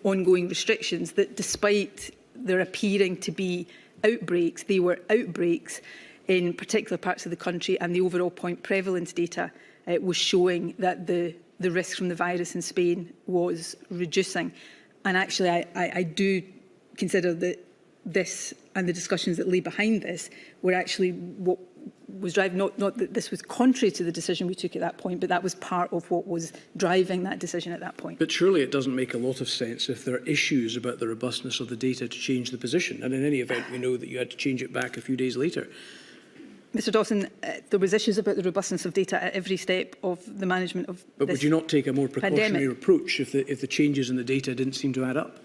ongoing restrictions, that despite there appearing to be outbreaks, they were outbreaks in particular parts of the country, and the overall point prevalence data was showing that the risk from the virus in Spain was reducing. And actually, I do consider that this and the discussions that lay behind this were actually what was driving, not that this was contrary to the decision we took at that point, but that was part of what was driving that decision at that point. But surely it doesn't make a lot of sense if there are issues about the robustness of the data to change the position. And in any event, we know that you had to change it back a few days later. Mr Dawson, there was issues about the robustness of data at every step of the management of But would you not take a more precautionary pandemic approach if the changes in the data didn't seem to add up?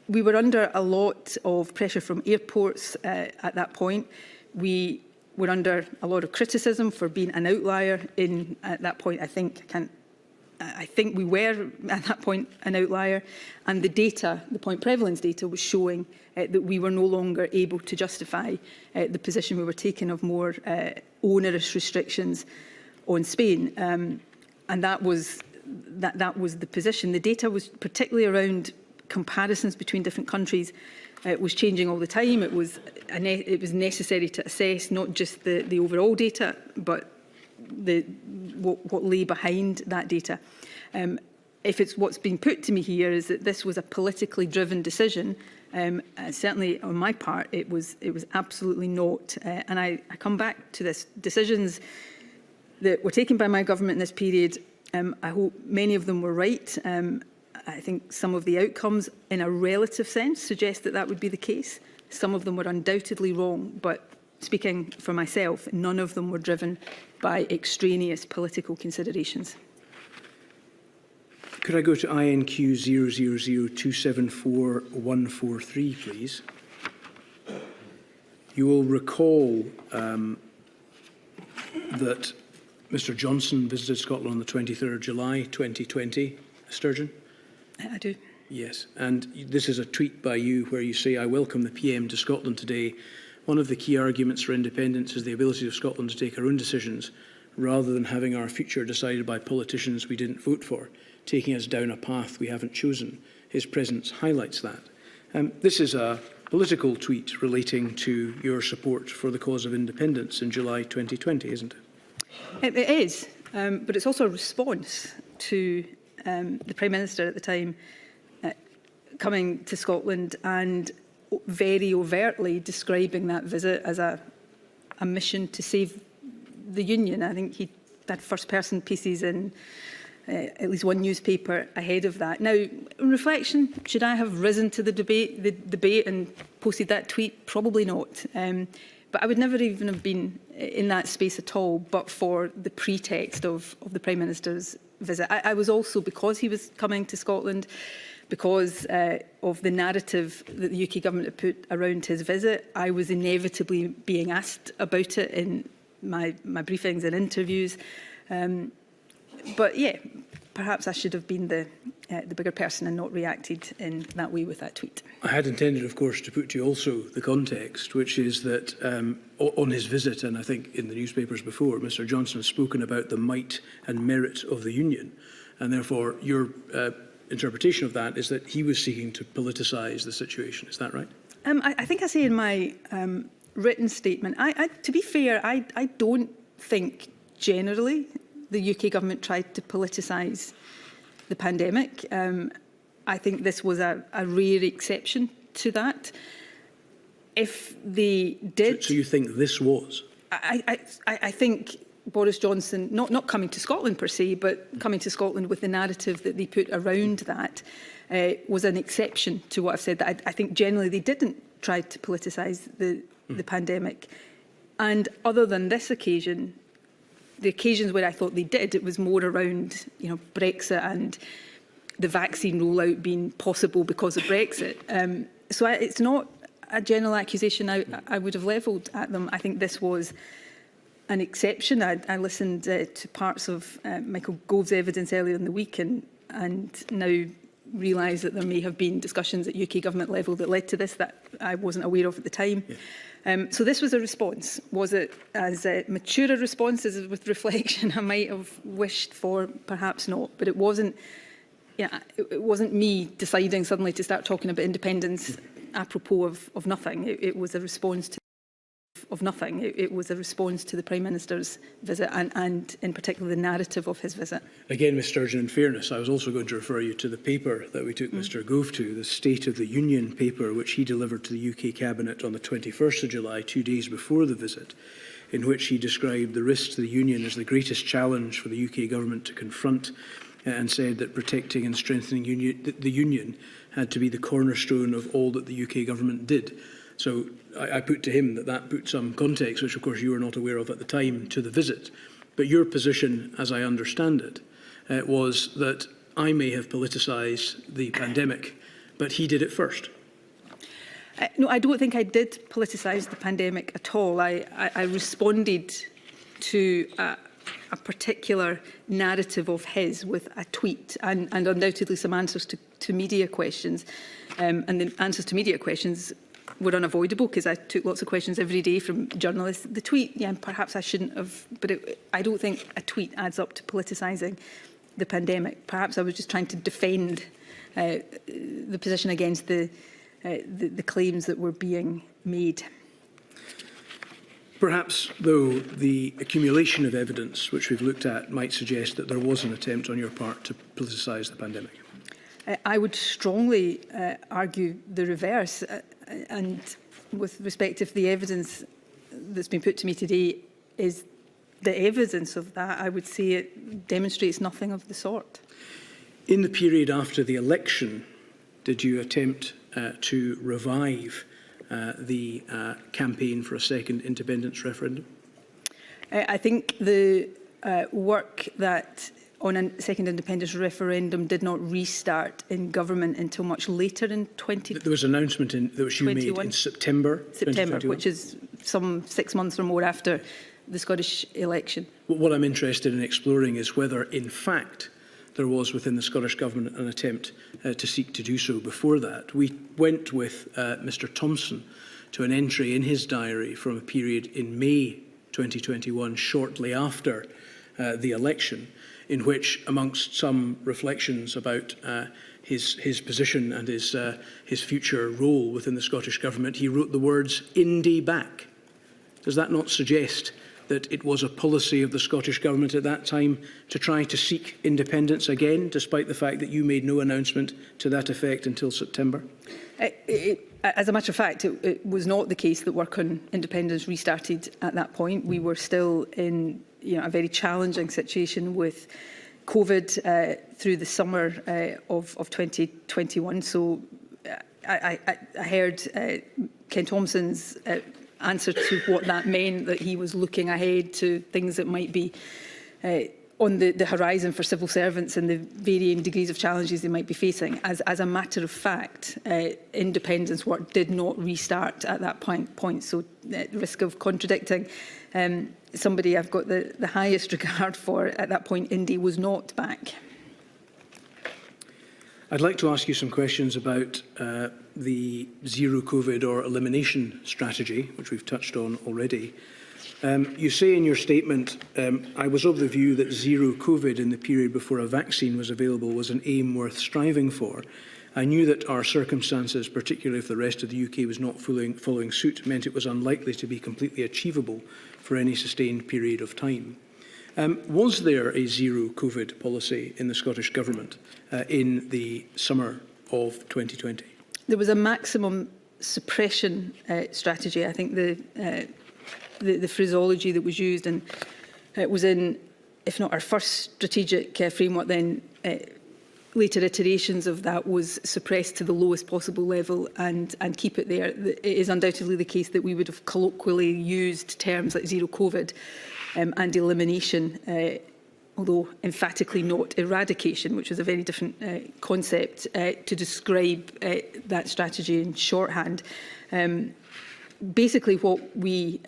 We were under a lot of pressure from airports at that point. We were under a lot of criticism for being an outlier at that point. I think we were at that point an outlier, and the data, the point prevalence data, was showing that we were no longer able to justify the position we were taking of more onerous restrictions on Spain, and that was the position. The data was particularly around comparisons between different countries. It was changing all the time. It was necessary to assess not just the overall data, but what lay behind that data. If it's what's being put to me here is that this was a politically driven decision, certainly on my part, it was absolutely not. And I come back to this: decisions that were taken by my government in this period. I hope many of them were right. I think some of the outcomes, in a relative sense, suggest that that would be the case. Some of them were undoubtedly wrong, but speaking for myself, none of them were driven by extraneous political considerations. Could I go to INQ 000274-143, please? You will recall that Mr Johnson visited Scotland on the 23rd of July 2020, Sturgeon? I do. Yes, and this is a tweet by you where you say, "I welcome the PM to Scotland today. One of the key arguments for independence is the ability of Scotland to take our own decisions rather than having our future decided by politicians we didn't vote for, taking us down a path we haven't chosen. His presence highlights that." This is a political tweet relating to your support for the cause of independence in July 2020, isn't it? It is, but it's also a response to the Prime Minister at the time coming to Scotland and very overtly describing that visit as a mission to save the Union. I think he had first-person pieces in at least one newspaper ahead of that. Now, in reflection, should I have risen to the debate and posted that tweet? Probably not. But I would never even have been in that space at all, but for the pretext of the Prime Minister's visit. I was also, because he was coming to Scotland, because of the narrative that the UK government had put around his visit, I was inevitably being asked about it in my briefings and interviews. But yeah, perhaps I should have been the bigger person and not reacted in that way with that tweet. I had intended, of course, to put to you also the context, which is that on his visit, and I think in the newspapers before, Mr Johnson has spoken about the might and merit of the Union, and therefore your interpretation of that is that he was seeking to politicise the situation. Is that right? I think I say in my written statement, to be fair, I don't think generally the UK government tried to politicise the pandemic. I think this was a rare exception to that. If they did... So you think this was? I think Boris Johnson, not coming to Scotland per se, but coming to Scotland with the narrative that they put around that, was an exception to what I've said. That I think generally they didn't try to politicise the pandemic. And other than this occasion, the occasions where I thought they did, it was more around, Brexit and the vaccine rollout being possible because of Brexit. So it's not a general accusation I would have levelled at them. I think this was an exception. I listened to parts of Michael Gove's evidence earlier in the week, and now realise that there may have been discussions at UK government level that led to this that I wasn't aware of at the time. Yeah. So this was a response. Was it as mature a response as with reflection I might have wished for? Perhaps not. But it wasn't. Yeah, it wasn't me deciding suddenly to start talking about independence apropos of nothing. It was a response to nothing. It was a response to the Prime Minister's visit and in particular the narrative of his visit. Again, Ms Sturgeon, in fairness, I was also going to refer you to the paper that we took Mr Gove to, the State of the Union paper, which he delivered to the UK Cabinet on the 21st of July, 2 days before the visit, in which he described the risk to the Union as the greatest challenge for the UK Government to confront, and said that protecting and strengthening the Union had to be the cornerstone of all that the UK Government did. So I put to him that put some context, which of course you were not aware of at the time, to the visit. But your position, as I understand it, was that I may have politicised the pandemic, but he did it first. No, I don't think I did politicise the pandemic at all. I responded to a particular narrative of his with a tweet and undoubtedly some answers to media questions. And the answers to media questions were unavoidable because I took lots of questions every day from journalists. The tweet, yeah, perhaps I shouldn't have, but I don't think a tweet adds up to politicising the pandemic. Perhaps I was just trying to defend the position against the claims that were being made. Perhaps, though, the accumulation of evidence which we've looked at might suggest that there was an attempt on your part to politicise the pandemic. I would strongly argue the reverse. And with respect, if the evidence that's been put to me today is the evidence of that, I would say it demonstrates nothing of the sort. In the period after the election, did you attempt to revive the campaign for a second independence referendum? I think the work that on a second independence referendum did not restart in government until much later in 2021. There was an announcement that you made in September 2021? Which is some 6 months or more after the Scottish election. What I'm interested in exploring is whether, in fact, there was within the Scottish Government an attempt to seek to do so before that. We went with Mr Thompson to an entry in his diary from a period in May 2021, shortly after the election, in which, amongst some reflections about his position and his future role within the Scottish Government, he wrote the words, "Indie back." Does that not suggest that it was a policy of the Scottish Government at that time to try to seek independence again, despite the fact that you made no announcement to that effect until September? As a matter of fact, it was not the case that work on independence restarted at that point. We were still in a very challenging situation with COVID through the summer of 2021. So I heard Ken Thompson's answer to what that meant, that he was looking ahead to things that might be on the horizon for civil servants and the varying degrees of challenges they might be facing. As a matter of fact, independence work did not restart at that point. So at risk of contradicting somebody I've got the highest regard for at that point, Indy was not back. I'd like to ask you some questions about the zero COVID or elimination strategy, which we've touched on already. You say in your statement, I was of the view that zero COVID in the period before a vaccine was available was an aim worth striving for. I knew that our circumstances, particularly if the rest of the UK was not following suit, meant it was unlikely to be completely achievable for any sustained period of time. Was there a zero COVID policy in the Scottish Government in the summer of 2020? There was a maximum suppression strategy. I think the phraseology that was used, and it was in, if not our first strategic framework, then later iterations of that was suppressed to the lowest possible level and keep it there. It is undoubtedly the case that we would have colloquially used terms like zero COVID and elimination, although emphatically not eradication, which is a very different concept, to describe that strategy in shorthand. Basically, what we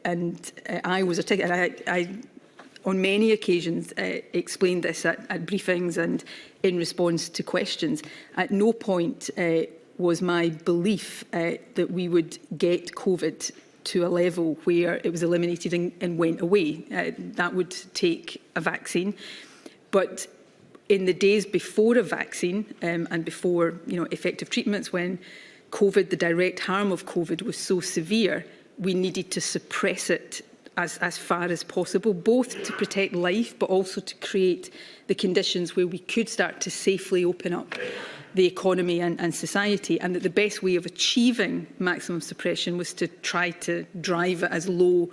and I was articulating, I on many occasions explained this at briefings and in response to questions. At no point was my belief that we would get COVID to a level where it was eliminated and went away. That would take a vaccine. But in the days before a vaccine and before effective treatments, when COVID, the direct harm of COVID was so severe, we needed to suppress it as far as possible, both to protect life, but also to create the conditions where we could start to safely open up the economy and society, and that the best way of achieving maximum suppression was to try to drive it as low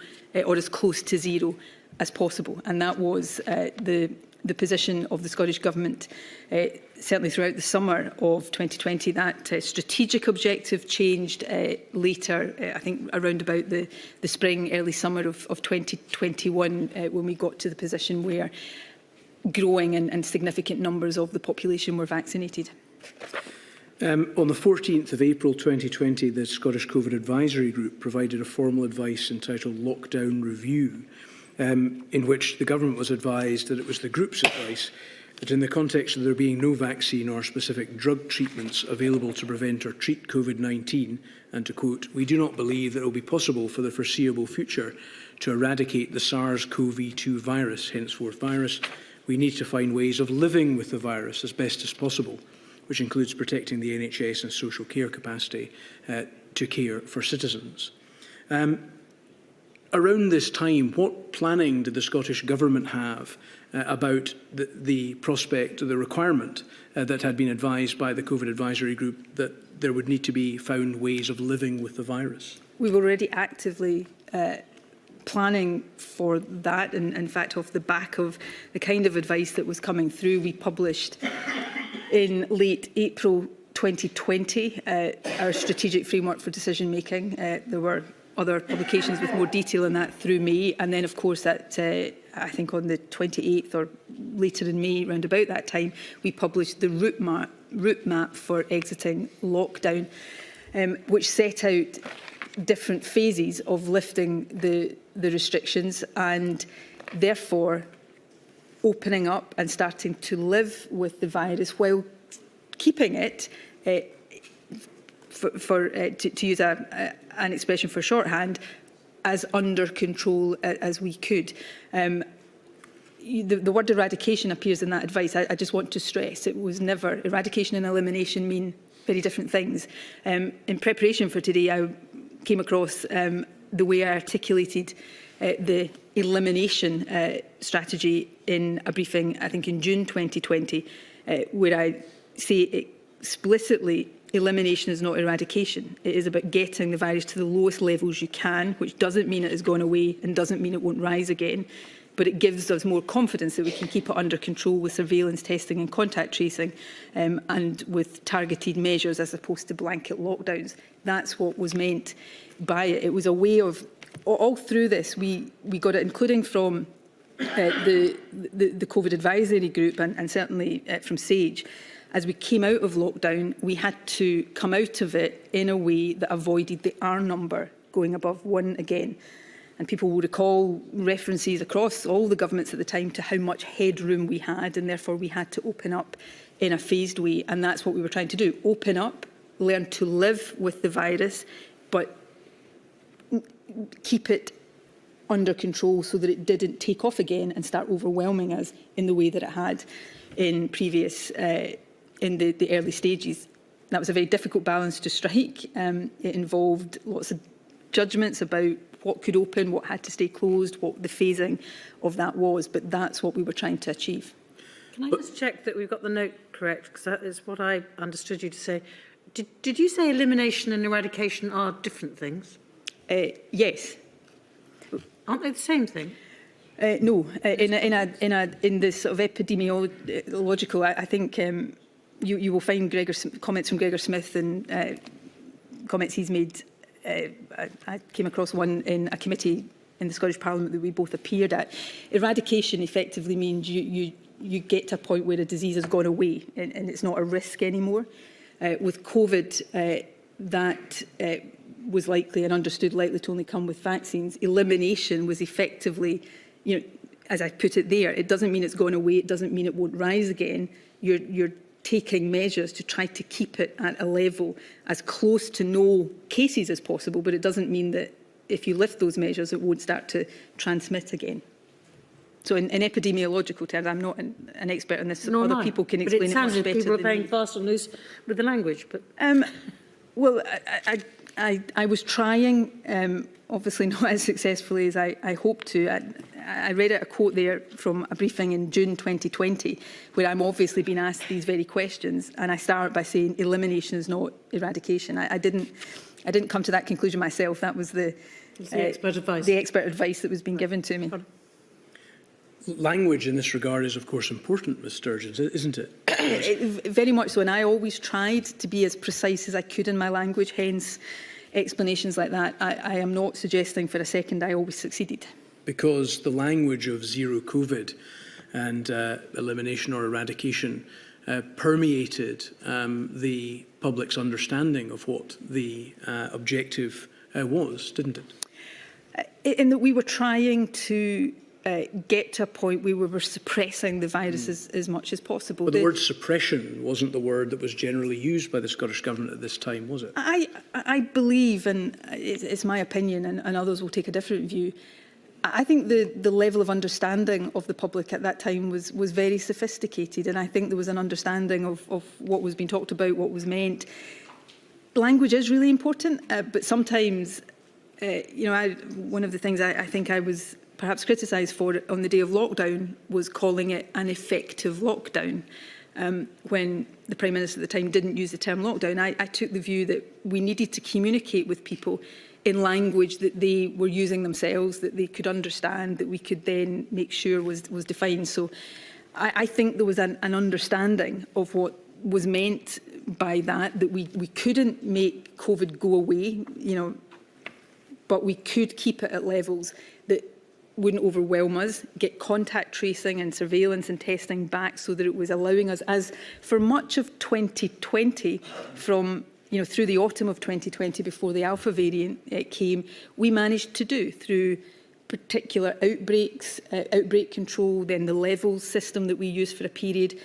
or as close to zero as possible. And that was the position of the Scottish Government, certainly throughout the summer of 2020. That strategic objective changed later, I think around about the spring, early summer of 2021, when we got to the position where growing and significant numbers of the population were vaccinated. On the 14th of April 2020, the Scottish COVID Advisory Group provided a formal advice entitled Lockdown Review, in which the government was advised that it was the group's advice that in the context of there being no vaccine or specific drug treatments available to prevent or treat COVID-19, and to quote, "We do not believe that it will be possible for the foreseeable future to eradicate the SARS-CoV-2 virus, henceforth virus. We need to find ways of living with the virus as best as possible, which includes protecting the NHS and social care capacity to care for citizens." Around this time, what planning did the Scottish Government have about the prospect, the requirement that had been advised by the COVID Advisory Group that there would need to be found ways of living with the virus? We were already actively planning for that, and in fact off the back of the kind of advice that was coming through, we published in late April 2020 our strategic framework for decision making. There were other publications with more detail in that through May, and then of course that I think on the 28th or later in May, round about that time, we published the route map for exiting lockdown, which set out different phases of lifting the restrictions and therefore opening up and starting to live with the virus while keeping it, to use an expression for shorthand, as under control as we could. The word eradication appears in that advice. I just want to stress it was never, eradication and elimination mean very different things. In preparation for today, I came across the way I articulated the elimination strategy in a briefing, I think in June 2020, where I say explicitly, elimination is not eradication. It is about getting the virus to the lowest levels you can, which doesn't mean it has gone away and doesn't mean it won't rise again. But it gives us more confidence that we can keep it under control with surveillance, testing and contact tracing, and with targeted measures as opposed to blanket lockdowns. That's what was meant by it. It was a way of, all through this, we got it, including from the COVID Advisory Group and certainly from SAGE. As we came out of lockdown, we had to come out of it in a way that avoided the R number going above 1 again. And people will recall references across all the governments at the time to how much headroom we had, and therefore we had to open up in a phased way. And that's what we were trying to do. Open up, learn to live with the virus, but keep it under control so that it didn't take off again and start overwhelming us in the way that it had in previous in the early stages. That was a very difficult balance to strike. It involved lots of judgments about what could open, what had to stay closed, what the phasing of that was, but that's what we were trying to achieve. Can I just check that we've got the note correct, because that is what I understood you to say. Did you say elimination and eradication are different things? Yes. Aren't they the same thing? No. In this sort of epidemiological, I think you will find comments from Gregor Smith and comments he's made. I came across one in a committee in the Scottish Parliament that we both appeared at. Eradication effectively means you get to a point where the disease has gone away and it's not a risk anymore. With COVID, that was likely and understood likely to only come with vaccines. Elimination was effectively, as I put it there, it doesn't mean it's gone away. It doesn't mean it won't rise again. You're taking measures to try to keep it at a level as close to no cases as possible, but it doesn't mean that if you lift those measures, it won't start to transmit again. So in epidemiological terms, I'm not an expert on this. No, Other people can explain it much better than me. But it sounds like people are playing fast and loose with the language. But well, I was trying, obviously not as successfully as I hoped to. I read out a quote there from a briefing in June 2020, where I'm obviously being asked these very questions, and I start by saying elimination is not eradication. I didn't come to that conclusion myself. That was the expert advice. The expert advice that was being given to me. Language in this regard is, of course, important, Ms Sturgeon, isn't it? Very much so, and I always tried to be as precise as I could in my language, hence explanations like that. I am not suggesting for a second I always succeeded. Because the language of zero COVID and elimination or eradication permeated the public's understanding of what the objective was, didn't it? In that we were trying to get to a point where we were suppressing the virus as much as possible. But the word suppression wasn't the word that was generally used by the Scottish Government at this time, was it? I believe, and it's my opinion, and others will take a different view, I think the level of understanding of the public at that time was very sophisticated, and I think there was an understanding of what was being talked about, what was meant. Language is really important, but sometimes, one of the things I think I was perhaps criticised for on the day of lockdown was calling it an effective lockdown. When the Prime Minister at the time didn't use the term lockdown, I took the view that we needed to communicate with people in language that they were using themselves, that they could understand, that we could then make sure was defined. So I think there was an understanding of what was meant by that we couldn't make COVID go away, but we could keep it at levels that wouldn't overwhelm us, get contact tracing and surveillance and testing back so that it was allowing us, as for much of 2020, from through the autumn of 2020 before the Alpha variant came, we managed to do through particular outbreaks, outbreak control, then the levels system that we used for a period.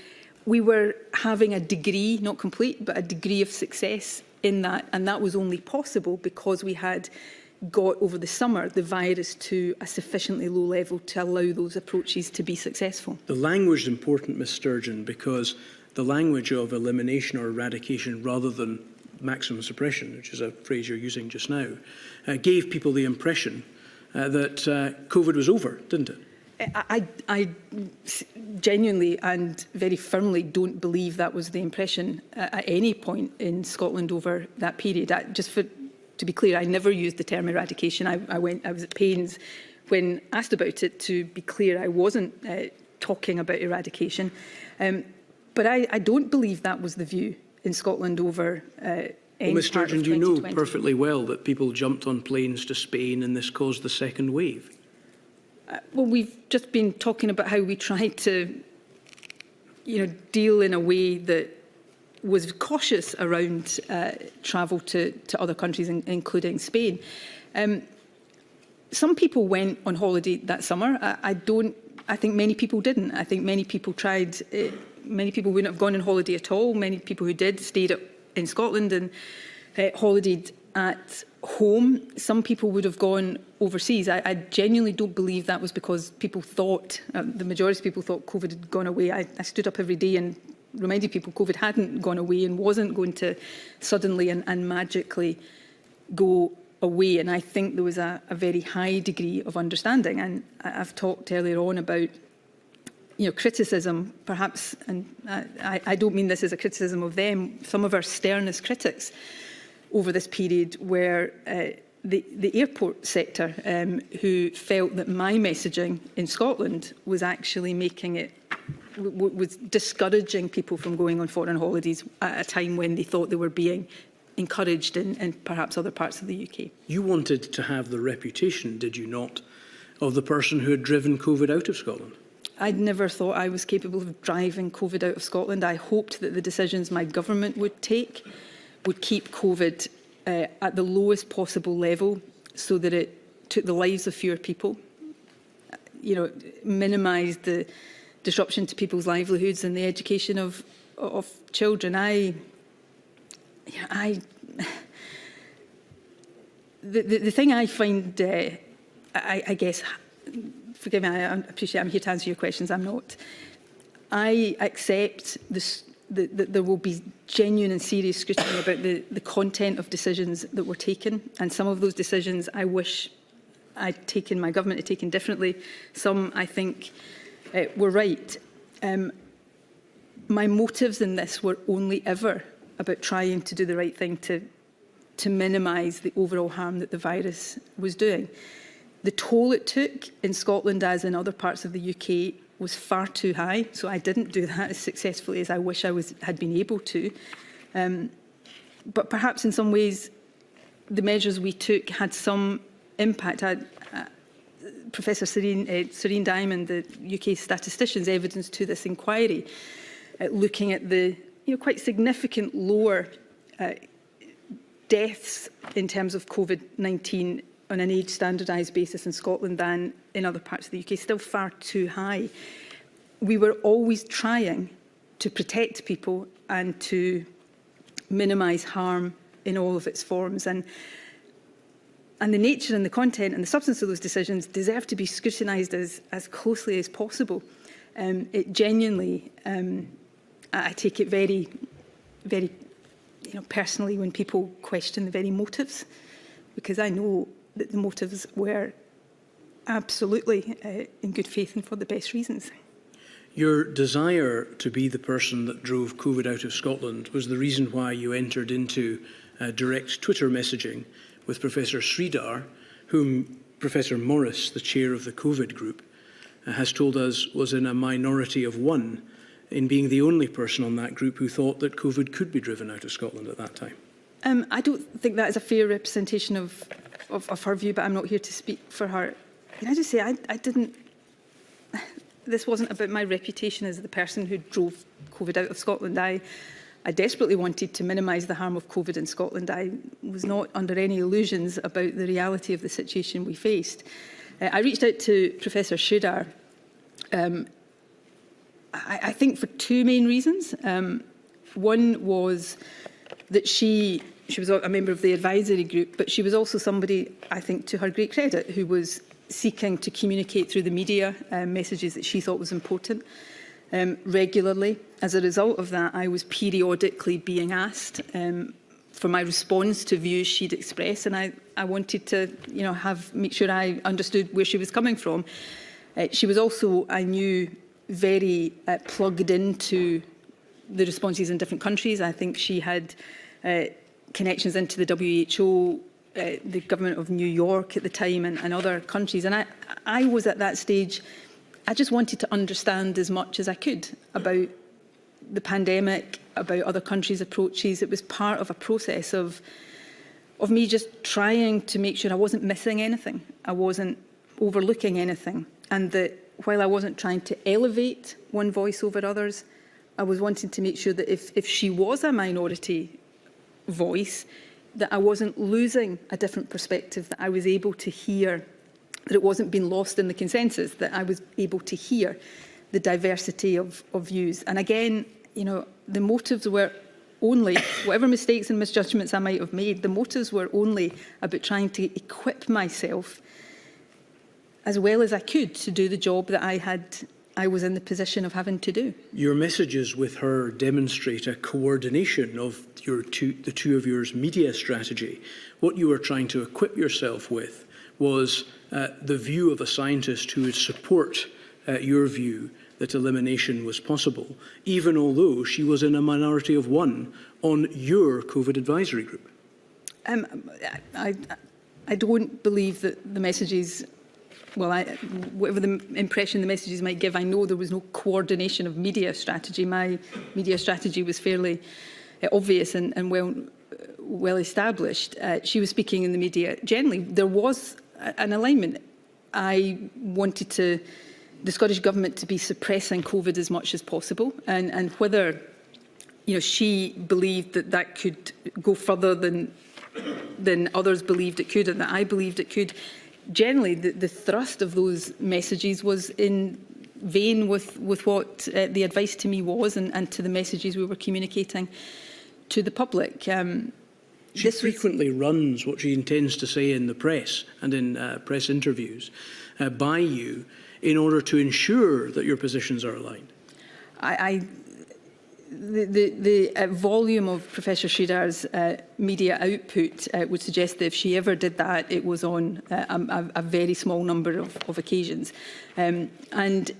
We were having a degree, not complete, but a degree of success in that, and that was only possible because we had got over the summer the virus to a sufficiently low level to allow those approaches to be successful. The language is important, Ms Sturgeon, because the language of elimination or eradication rather than maximum suppression, which is a phrase you're using just now, gave people the impression that COVID was over, didn't it? I genuinely and very firmly don't believe that was the impression at any point in Scotland over that period. To be clear, I never used the term eradication. I was at pains when asked about it to be clear I wasn't talking about eradication. But I don't believe that was the view in Scotland over any Ms Sturgeon, do you know 2020. perfectly well that people jumped on planes to Spain and this caused the second wave? Well, we've just been talking about how we tried to, deal in a way that was cautious around travel to other countries, including Spain. Some people went on holiday that summer. I think many people didn't. I think many people tried. Many people wouldn't have gone on holiday at all. Many people who did stayed in Scotland and holidayed at home. Some people would have gone overseas. I genuinely don't believe that was because people thought, the majority of people thought COVID had gone away. I stood up every day and reminded people COVID hadn't gone away and wasn't going to suddenly and magically go away. And I think there was a very high degree of understanding. And I've talked earlier on about criticism, perhaps, and I don't mean this as a criticism of them, some of our sternest critics over this period were the airport sector, who felt that my messaging in Scotland was actually making it, was discouraging people from going on foreign holidays at a time when they thought they were being encouraged in perhaps other parts of the UK. You wanted to have the reputation, did you not, of the person who had driven COVID out of Scotland? I'd never thought I was capable of driving COVID out of Scotland. I hoped that the decisions my government would take would keep COVID at the lowest possible level so that it took the lives of fewer people. minimise the disruption to people's livelihoods and the education of children. The thing I find, I guess, forgive me, I appreciate I'm here to answer your questions, I'm not. I accept this, that there will be genuine and serious scrutiny about the content of decisions that were taken, and some of those decisions I wish my government had taken differently. Some, I think, were right. My motives in this were only ever about trying to do the right thing to minimise the overall harm that the virus was doing. The toll it took in Scotland, as in other parts of the UK, was far too high, so I didn't do that as successfully as I wish I had been able to. But perhaps in some ways, the measures we took had some impact. Professor Serene Diamond, the UK statistician's evidence to this inquiry, looking at the quite significant lower deaths in terms of COVID-19 on an age standardised basis in Scotland than in other parts of the UK, still far too high. We were always trying to protect people and to minimise harm in all of its forms. And the nature and the content and the substance of those decisions deserve to be scrutinised as closely as possible. It genuinely, I take it very, very personally when people question the very motives, because I know that the motives were absolutely in good faith and for the best reasons. Your desire to be the person that drove COVID out of Scotland was the reason why you entered into direct Twitter messaging with Professor Sridhar, whom Professor Morris, the chair of the COVID group, has told us was in a minority of one in being the only person on that group who thought that COVID could be driven out of Scotland at that time. I don't think that is a fair representation of her view, but I'm not here to speak for her. Can I just say, I didn't... This wasn't about my reputation as the person who drove COVID out of Scotland. I desperately wanted to minimise the harm of COVID in Scotland. I was not under any illusions about the reality of the situation we faced. I reached out to Professor Sridhar, I think for two main reasons. One was that she was a member of the advisory group, but she was also somebody, I think, to her great credit, who was seeking to communicate through the media messages that she thought was important regularly. As a result of that, I was periodically being asked for my response to views she'd expressed, and I wanted to, make sure I understood where she was coming from. She was also, I knew, very plugged into the responses in different countries. I think she had connections into the WHO, the government of New York at the time, and other countries. And I was at that stage, I just wanted to understand as much as I could about the pandemic, about other countries' approaches. It was part of a process of me just trying to make sure I wasn't missing anything, I wasn't overlooking anything, and that while I wasn't trying to elevate one voice over others, I was wanting to make sure that if she was a minority voice, that I wasn't losing a different perspective, that I was able to hear, that it wasn't being lost in the consensus, that I was able to hear the diversity of views. And again, the motives were only, whatever mistakes and misjudgments I might have made, the motives were only about trying to equip myself as well as I could to do the job that I was in the position of having to do. Your messages with her demonstrate a coordination of the two of yours media strategy. What you were trying to equip yourself with was the view of a scientist who would support your view that elimination was possible, even although she was in a minority of one on your COVID advisory group. I don't believe that the messages... Well, whatever the impression the messages might give, I know there was no coordination of media strategy. My media strategy was fairly obvious and well established. She was speaking in the media generally. There was an alignment. I wanted the Scottish Government to be suppressing COVID as much as possible, and whether she believed that could go further than others believed it could, and that I believed it could, generally, the thrust of those messages was in vein with what the advice to me was and to the messages we were communicating to the public. She frequently runs what she intends to say in the press and in press interviews by you in order to ensure that your positions are aligned. The volume of Professor Sridar's media output would suggest that if she ever did that, it was on a very small number of occasions. But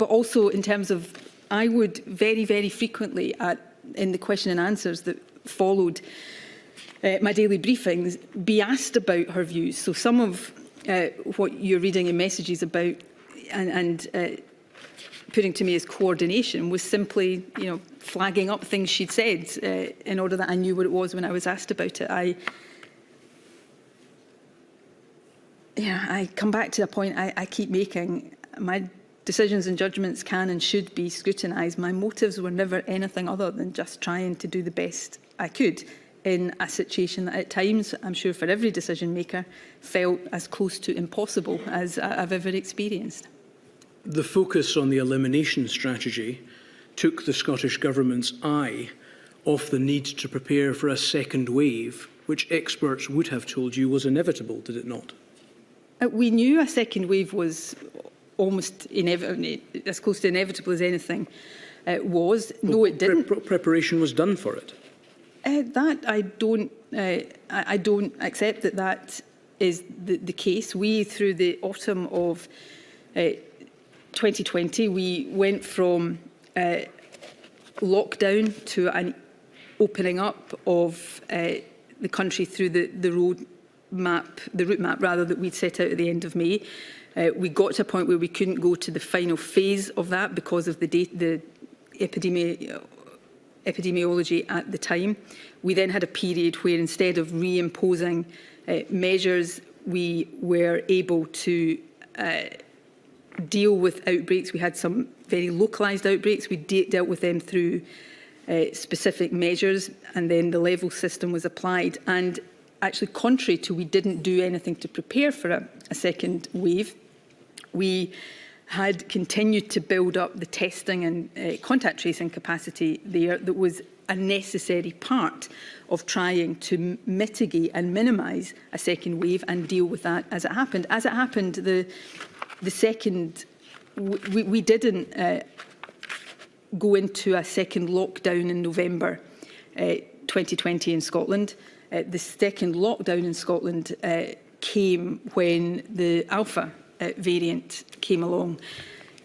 also in terms of, I would very, very frequently in the question and answers that followed my daily briefings be asked about her views. So some of what you're reading in messages about and putting to me as coordination was simply, flagging up things she'd said in order that I knew what it was when I was asked about it. I come back to a point I keep making. My decisions and judgments can and should be scrutinised. My motives were never anything other than just trying to do the best I could in a situation that at times, I'm sure for every decision maker, felt as close to impossible as I've ever experienced. The focus on the elimination strategy took the Scottish Government's eye off the need to prepare for a second wave, which experts would have told you was inevitable, did it not? We knew a second wave was almost inevitable, as close to inevitable as anything was. No, it didn't. Preparation was done for it. That I don't accept that is the case. We, through the autumn of 2020, we went from lockdown to an opening up of the country through the route map rather that we'd set out at the end of May. We got to a point where we couldn't go to the final phase of that because of the epidemiology at the time. We then had a period where instead of reimposing measures, we were able to deal with outbreaks. We had some very localised outbreaks. We dealt with them through specific measures, and then the level system was applied. And actually, contrary to we didn't do anything to prepare for a second wave, we had continued to build up the testing and contact tracing capacity there that was a necessary part of trying to mitigate and minimise a second wave and deal with that as it happened. As it happened, the second, we didn't go into a second lockdown in November 2020 in Scotland. The second lockdown in Scotland came when the Alpha variant came along.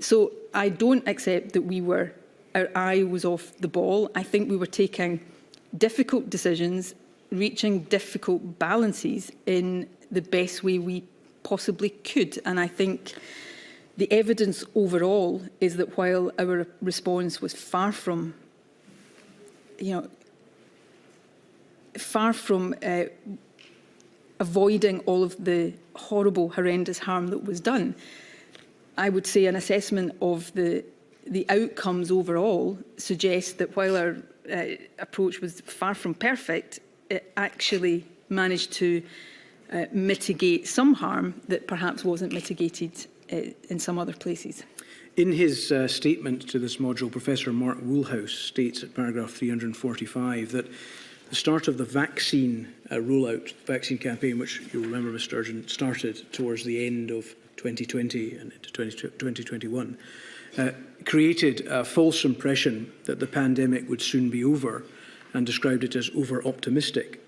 So I don't accept that our eye was off the ball. I think we were taking difficult decisions, reaching difficult balances in the best way we possibly could. And I think the evidence overall is that while our response was far from avoiding all of the horrible, horrendous harm that was done, I would say an assessment of the outcomes overall suggests that while our approach was far from perfect, it actually managed to mitigate some harm that perhaps wasn't mitigated in some other places. In his statement to this module, Professor Mark Woolhouse states at paragraph 345 that the start of the vaccine rollout, vaccine campaign, which you'll remember, Ms Sturgeon, started towards the end of 2020 and into 2021, created a false impression that the pandemic would soon be over and described it as over-optimistic.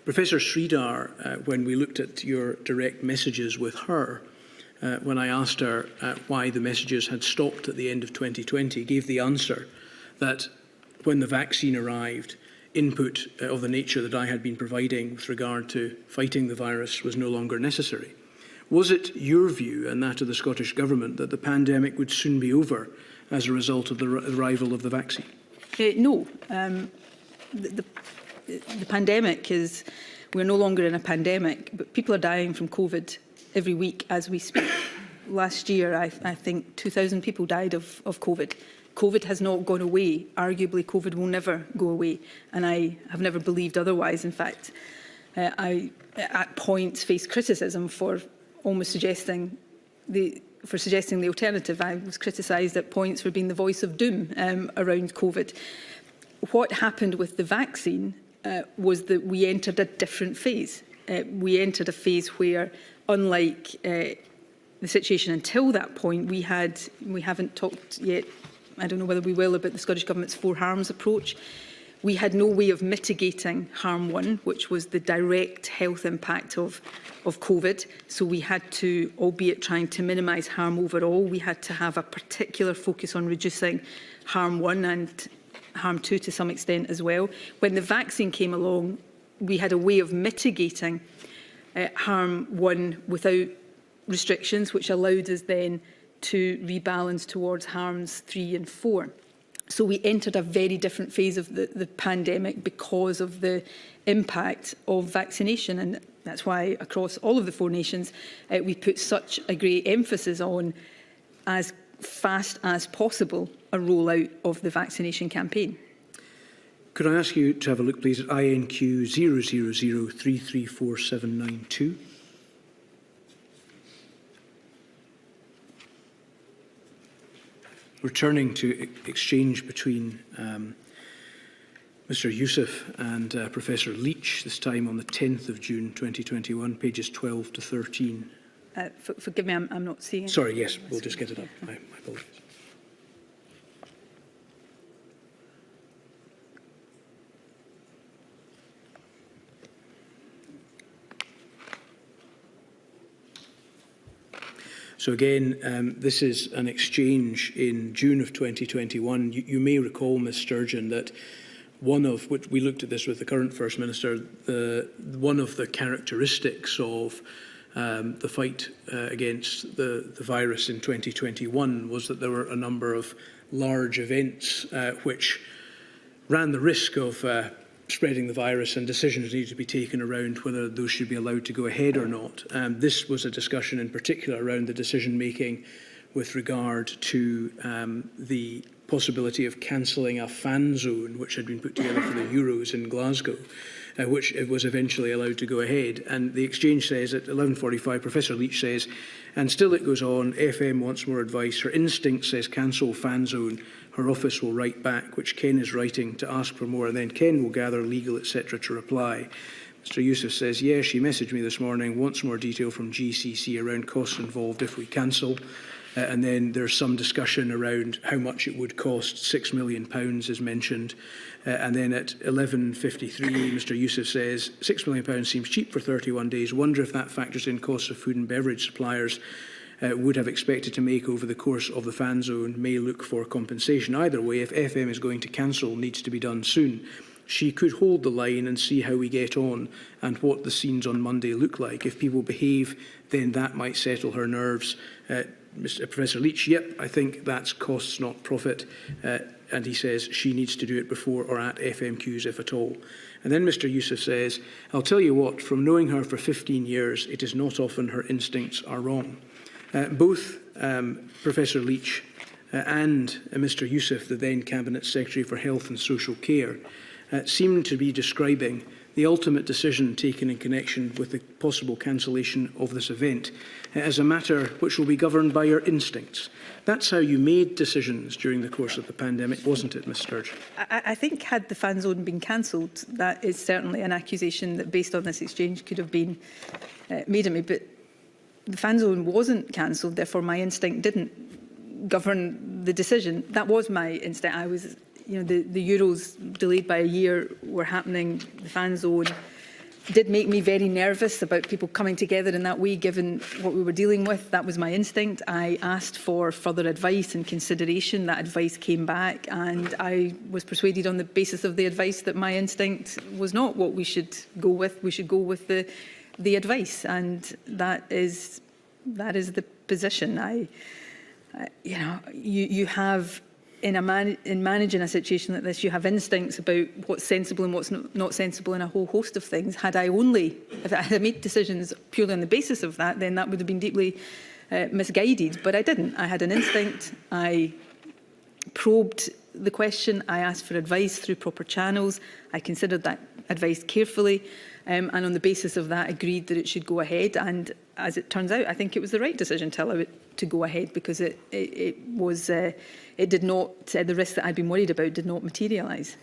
Professor Sridhar, when we looked at your direct messages with her, when I asked her why the messages had stopped at the end of 2020, gave the answer that when the vaccine arrived, input of the nature that I had been providing with regard to fighting the virus was no longer necessary. Was it your view and that of the Scottish Government that the pandemic would soon be over as a result of the arrival of the vaccine? No. The pandemic is, we're no longer in a pandemic, but people are dying from COVID every week as we speak. Last year, I think 2,000 people died of COVID. COVID has not gone away. Arguably, COVID will never go away. And I have never believed otherwise. In fact, I, at points, faced criticism for almost suggesting the alternative. I was criticised at points for being the voice of doom around COVID. What happened with the vaccine was that we entered a different phase. We entered a phase where, unlike the situation until that point, we haven't talked yet, I don't know whether we will, about the Scottish Government's four harms approach. We had no way of mitigating harm one, which was the direct health impact of COVID. So we had to, albeit trying to minimise harm overall, we had to have a particular focus on reducing harm one and harm two to some extent as well. When the vaccine came along, we had a way of mitigating harm one without restrictions, which allowed us then to rebalance towards harms 3 and 4. So we entered a very different phase of the pandemic because of the impact of vaccination. And that's why across all of the 4 nations, we put such a great emphasis on, as fast as possible, a rollout of the vaccination campaign. Could I ask you to have a look, please, at INQ 000334792? Returning to exchange between Mr Youssef and Professor Leach, this time on the 10th of June 2021, pages 12 to 13. Forgive me, I'm not seeing it. Sorry, yes, we'll just get it up. My apologies. So again, this is an exchange in June of 2021. You may recall, Ms Sturgeon, that which we looked at this with the current First Minister, one of the characteristics of the fight against the virus in 2021 was that there were a number of large events which ran the risk of spreading the virus, and decisions needed to be taken around whether those should be allowed to go ahead or not. This was a discussion in particular around the decision making with regard to the possibility of cancelling a fan zone which had been put together for the Euros in Glasgow, which it was eventually allowed to go ahead. And the exchange says at 11:45, Professor Leach says, and still it goes on, FM wants more advice. Her instinct says cancel fan zone. Her office will write back, which Ken is writing, to ask for more, and then Ken will gather legal, etc. to reply. Mr Youssef says, yes, she messaged me this morning, wants more detail from GCC around costs involved if we cancel. And then there's some discussion around how much it would cost. £6 million is mentioned. And then at 11:53, Mr Youssef says, £6 million seems cheap for 31 days. Wonder if that factors in costs of food and beverage suppliers would have expected to make over the course of the fan zone, may look for compensation. Either way, if FM is going to cancel, needs to be done soon. She could hold the line and see how we get on and what the scenes on Monday look like. If people behave, then that might settle her nerves. Professor Leach, yep, I think that's costs, not profit. And he says she needs to do it before or at FMQs, if at all. And then Mr Youssef says, I'll tell you what, from knowing her for 15 years, it is not often her instincts are wrong. Both Professor Leach and Mr Youssef, the then Cabinet Secretary for Health and Social Care, seem to be describing the ultimate decision taken in connection with the possible cancellation of this event as a matter which will be governed by your instincts. That's how you made decisions during the course of the pandemic, wasn't it, Ms Sturgeon? I think had the fan zone been cancelled, that is certainly an accusation that, based on this exchange, could have been made of me. But the fan zone wasn't cancelled, therefore my instinct didn't govern the decision. That was my instinct. I was, the Euros delayed by a year were happening. The fan zone did make me very nervous about people coming together in that way, given what we were dealing with. That was my instinct. I asked for further advice and consideration. That advice came back, and I was persuaded on the basis of the advice that my instinct was not what we should go with. We should go with the advice, and that is the position. You have in managing a situation like this, you have instincts about what's sensible and what's not sensible in a whole host of things. If I had made decisions purely on the basis of that, then that would have been deeply misguided. But I didn't. I had an instinct. I probed the question. I asked for advice through proper channels. I considered that advised carefully, and on the basis of that agreed that it should go ahead. And as it turns out, I think it was the right decision to allow it to go ahead, because it did not, the risk that I'd been worried about did not materialise.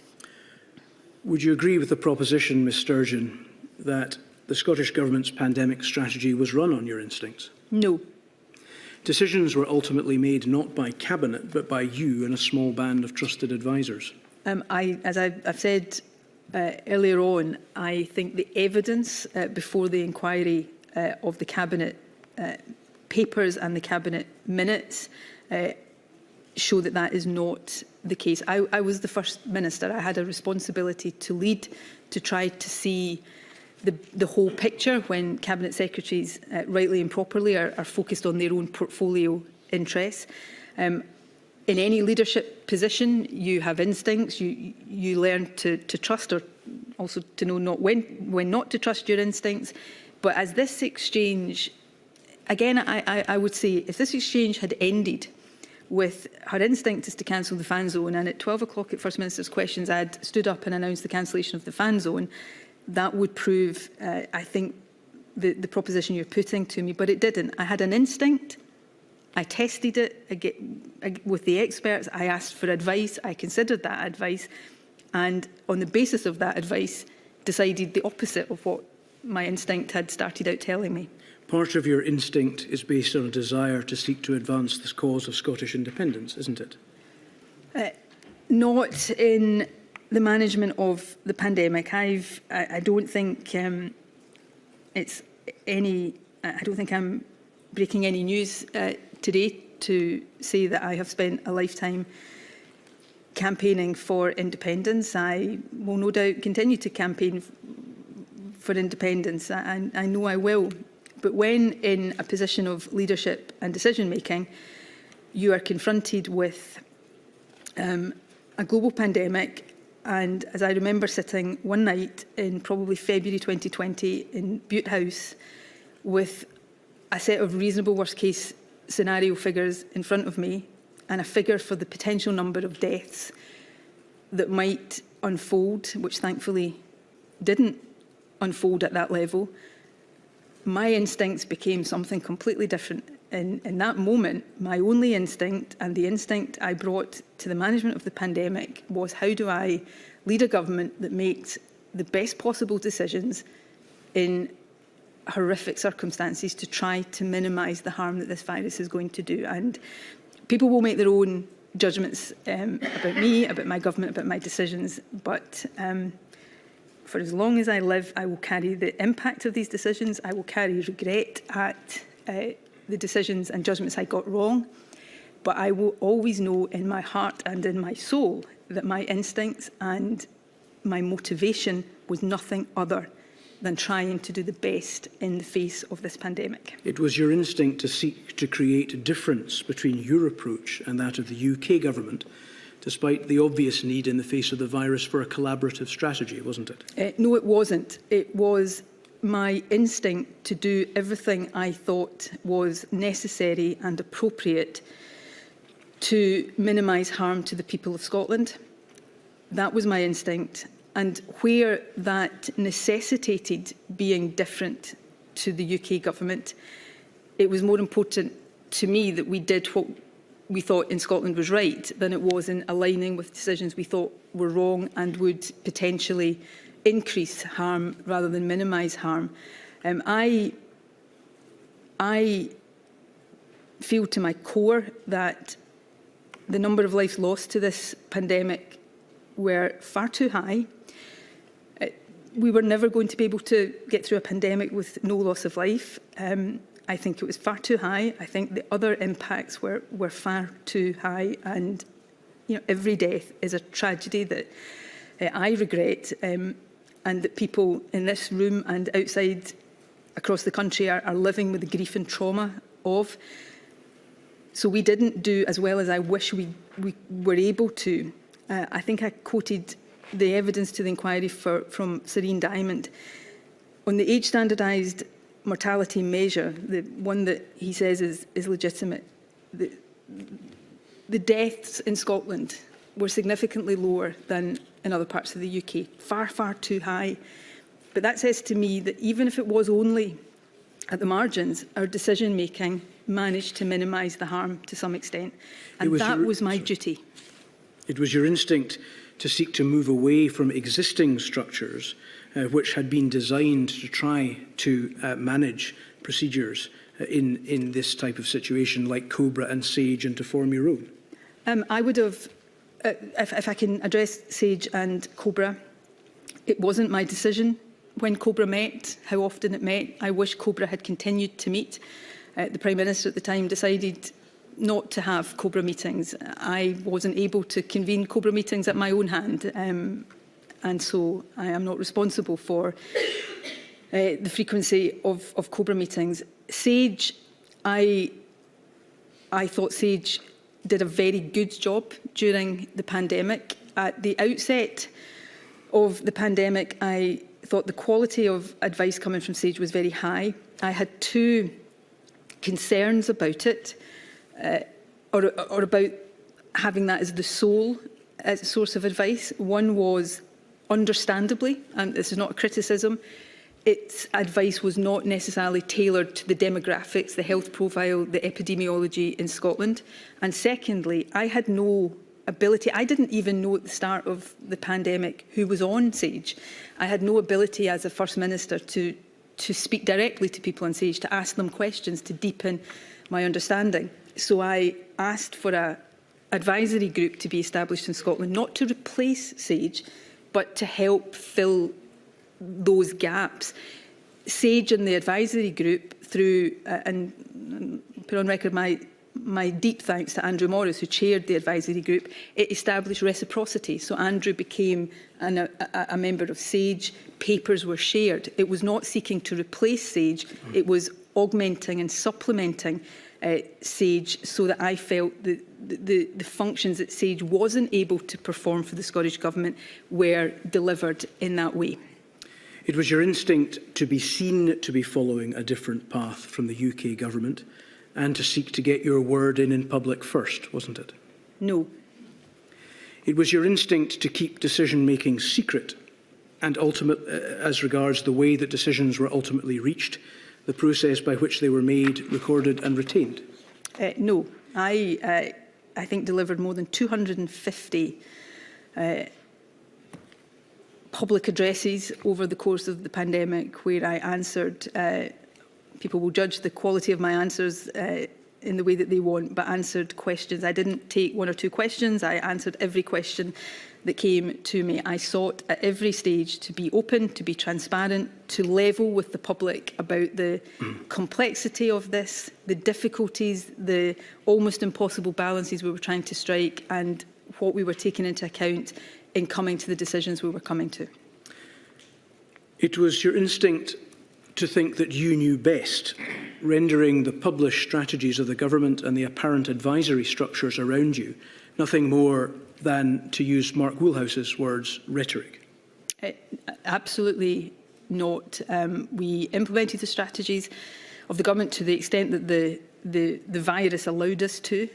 Would you agree with the proposition, Ms Sturgeon, that the Scottish Government's pandemic strategy was run on your instincts? No. Decisions were ultimately made not by Cabinet, but by you and a small band of trusted advisers. As I've said earlier on, I think the evidence before the inquiry of the Cabinet papers and the Cabinet minutes show that that is not the case. I was the First Minister. I had a responsibility to lead, to try to see the whole picture when Cabinet Secretaries, rightly and properly, are focused on their own portfolio interests. In any leadership position, you have instincts. You learn to trust, or also to know not when not to trust your instincts. But as this exchange, again, I would say, if this exchange had ended with her instinct is to cancel the fan zone, and at 12 o'clock at First Minister's questions I had stood up and announced the cancellation of the fan zone, that would prove, I think, the proposition you're putting to me. But it didn't. I had an instinct. I tested it with the experts. I asked for advice. I considered that advice. And on the basis of that advice, decided the opposite of what my instinct had started out telling me. Part of your instinct is based on a desire to seek to advance this cause of Scottish independence, isn't it? Not in the management of the pandemic. I don't think it's any. I don't think I'm breaking any news today to say that I have spent a lifetime campaigning for independence. I will no doubt continue to campaign for independence. I know I will. But when in a position of leadership and decision-making, you are confronted with a global pandemic, and as I remember sitting one night in probably February 2020 in Butte House with a set of reasonable worst-case scenario figures in front of me and a figure for the potential number of deaths that might unfold, which thankfully didn't unfold at that level, my instincts became something completely different. In that moment, my only instinct, and the instinct I brought to the management of the pandemic, was how do I lead a government that makes the best possible decisions in horrific circumstances to try to minimise the harm that this virus is going to do. And people will make their own judgments about me, about my government, about my decisions, but for as long as I live, I will carry the impact of these decisions. I will carry regret at the decisions and judgments I got wrong. But I will always know in my heart and in my soul that my instincts and my motivation was nothing other than trying to do the best in the face of this pandemic. It was your instinct to seek to create a difference between your approach and that of the UK government, despite the obvious need in the face of the virus for a collaborative strategy, wasn't it? No, it wasn't. It was my instinct to do everything I thought was necessary and appropriate to minimise harm to the people of Scotland. That was my instinct. And where that necessitated being different to the UK government, it was more important to me that we did what we thought in Scotland was right than it was in aligning with decisions we thought were wrong and would potentially increase harm rather than minimise harm. I feel to my core that the number of lives lost to this pandemic were far too high. We were never going to be able to get through a pandemic with no loss of life. I think it was far too high. I think the other impacts were far too high, and every death is a tragedy that I regret, and that people in this room and outside across the country are living with the grief and trauma of. So we didn't do as well as I wish we were able to. I think I quoted the evidence to the inquiry from Serene Diamond on the age standardised mortality measure, the one that he says is legitimate. The deaths in Scotland were significantly lower than in other parts of the UK. Far, far too high. But that says to me that even if it was only at the margins, our decision-making managed to minimise the harm to some extent. And that was my duty. It was your instinct to seek to move away from existing structures which had been designed to try to manage procedures in this type of situation, like COBRA and SAGE, and to form your own? I would have, if I can address SAGE and COBRA, it wasn't my decision when COBRA met, how often it met. I wish COBRA had continued to meet. The Prime Minister at the time decided not to have COBRA meetings. I wasn't able to convene COBRA meetings at my own hand, and so I am not responsible for the frequency of COBRA meetings. SAGE, I thought SAGE did a very good job during the pandemic. At the outset of the pandemic, I thought the quality of advice coming from SAGE was very high. I had two concerns about it, or about having that as the sole source of advice. One was, understandably, and this is not a criticism, its advice was not necessarily tailored to the demographics, the health profile, the epidemiology in Scotland. And secondly, I had no ability, I didn't even know at the start of the pandemic who was on SAGE. I had no ability as a First Minister to speak directly to people on SAGE, to ask them questions, to deepen my understanding. So I asked for an advisory group to be established in Scotland, not to replace SAGE, but to help fill those gaps. SAGE and the advisory group, through, and put on record my deep thanks to Andrew Morris, who chaired the advisory group, it established reciprocity. So Andrew became a member of SAGE, papers were shared. It was not seeking to replace SAGE, it was augmenting and supplementing SAGE, so that I felt that the functions that SAGE wasn't able to perform for the Scottish Government were delivered in that way. It was your instinct to be seen to be following a different path from the UK Government and to seek to get your word in public first, wasn't it? No. It was your instinct to keep decision-making secret and as regards the way that decisions were ultimately reached, the process by which they were made, recorded and retained? No. I think delivered more than 250 public addresses over the course of the pandemic, where I answered, people will judge the quality of my answers in the way that they want, but answered questions. I didn't take one or two questions, I answered every question that came to me. I sought at every stage to be open, to be transparent, to level with the public about the complexity of this, the difficulties, the almost impossible balances we were trying to strike, and what we were taking into account in coming to the decisions we were coming to. It was your instinct to think that you knew best, rendering the published strategies of the government and the apparent advisory structures around you nothing more than, to use Mark Woolhouse's words, rhetoric. Absolutely not. We implemented the strategies of the government to the extent that the virus allowed us to.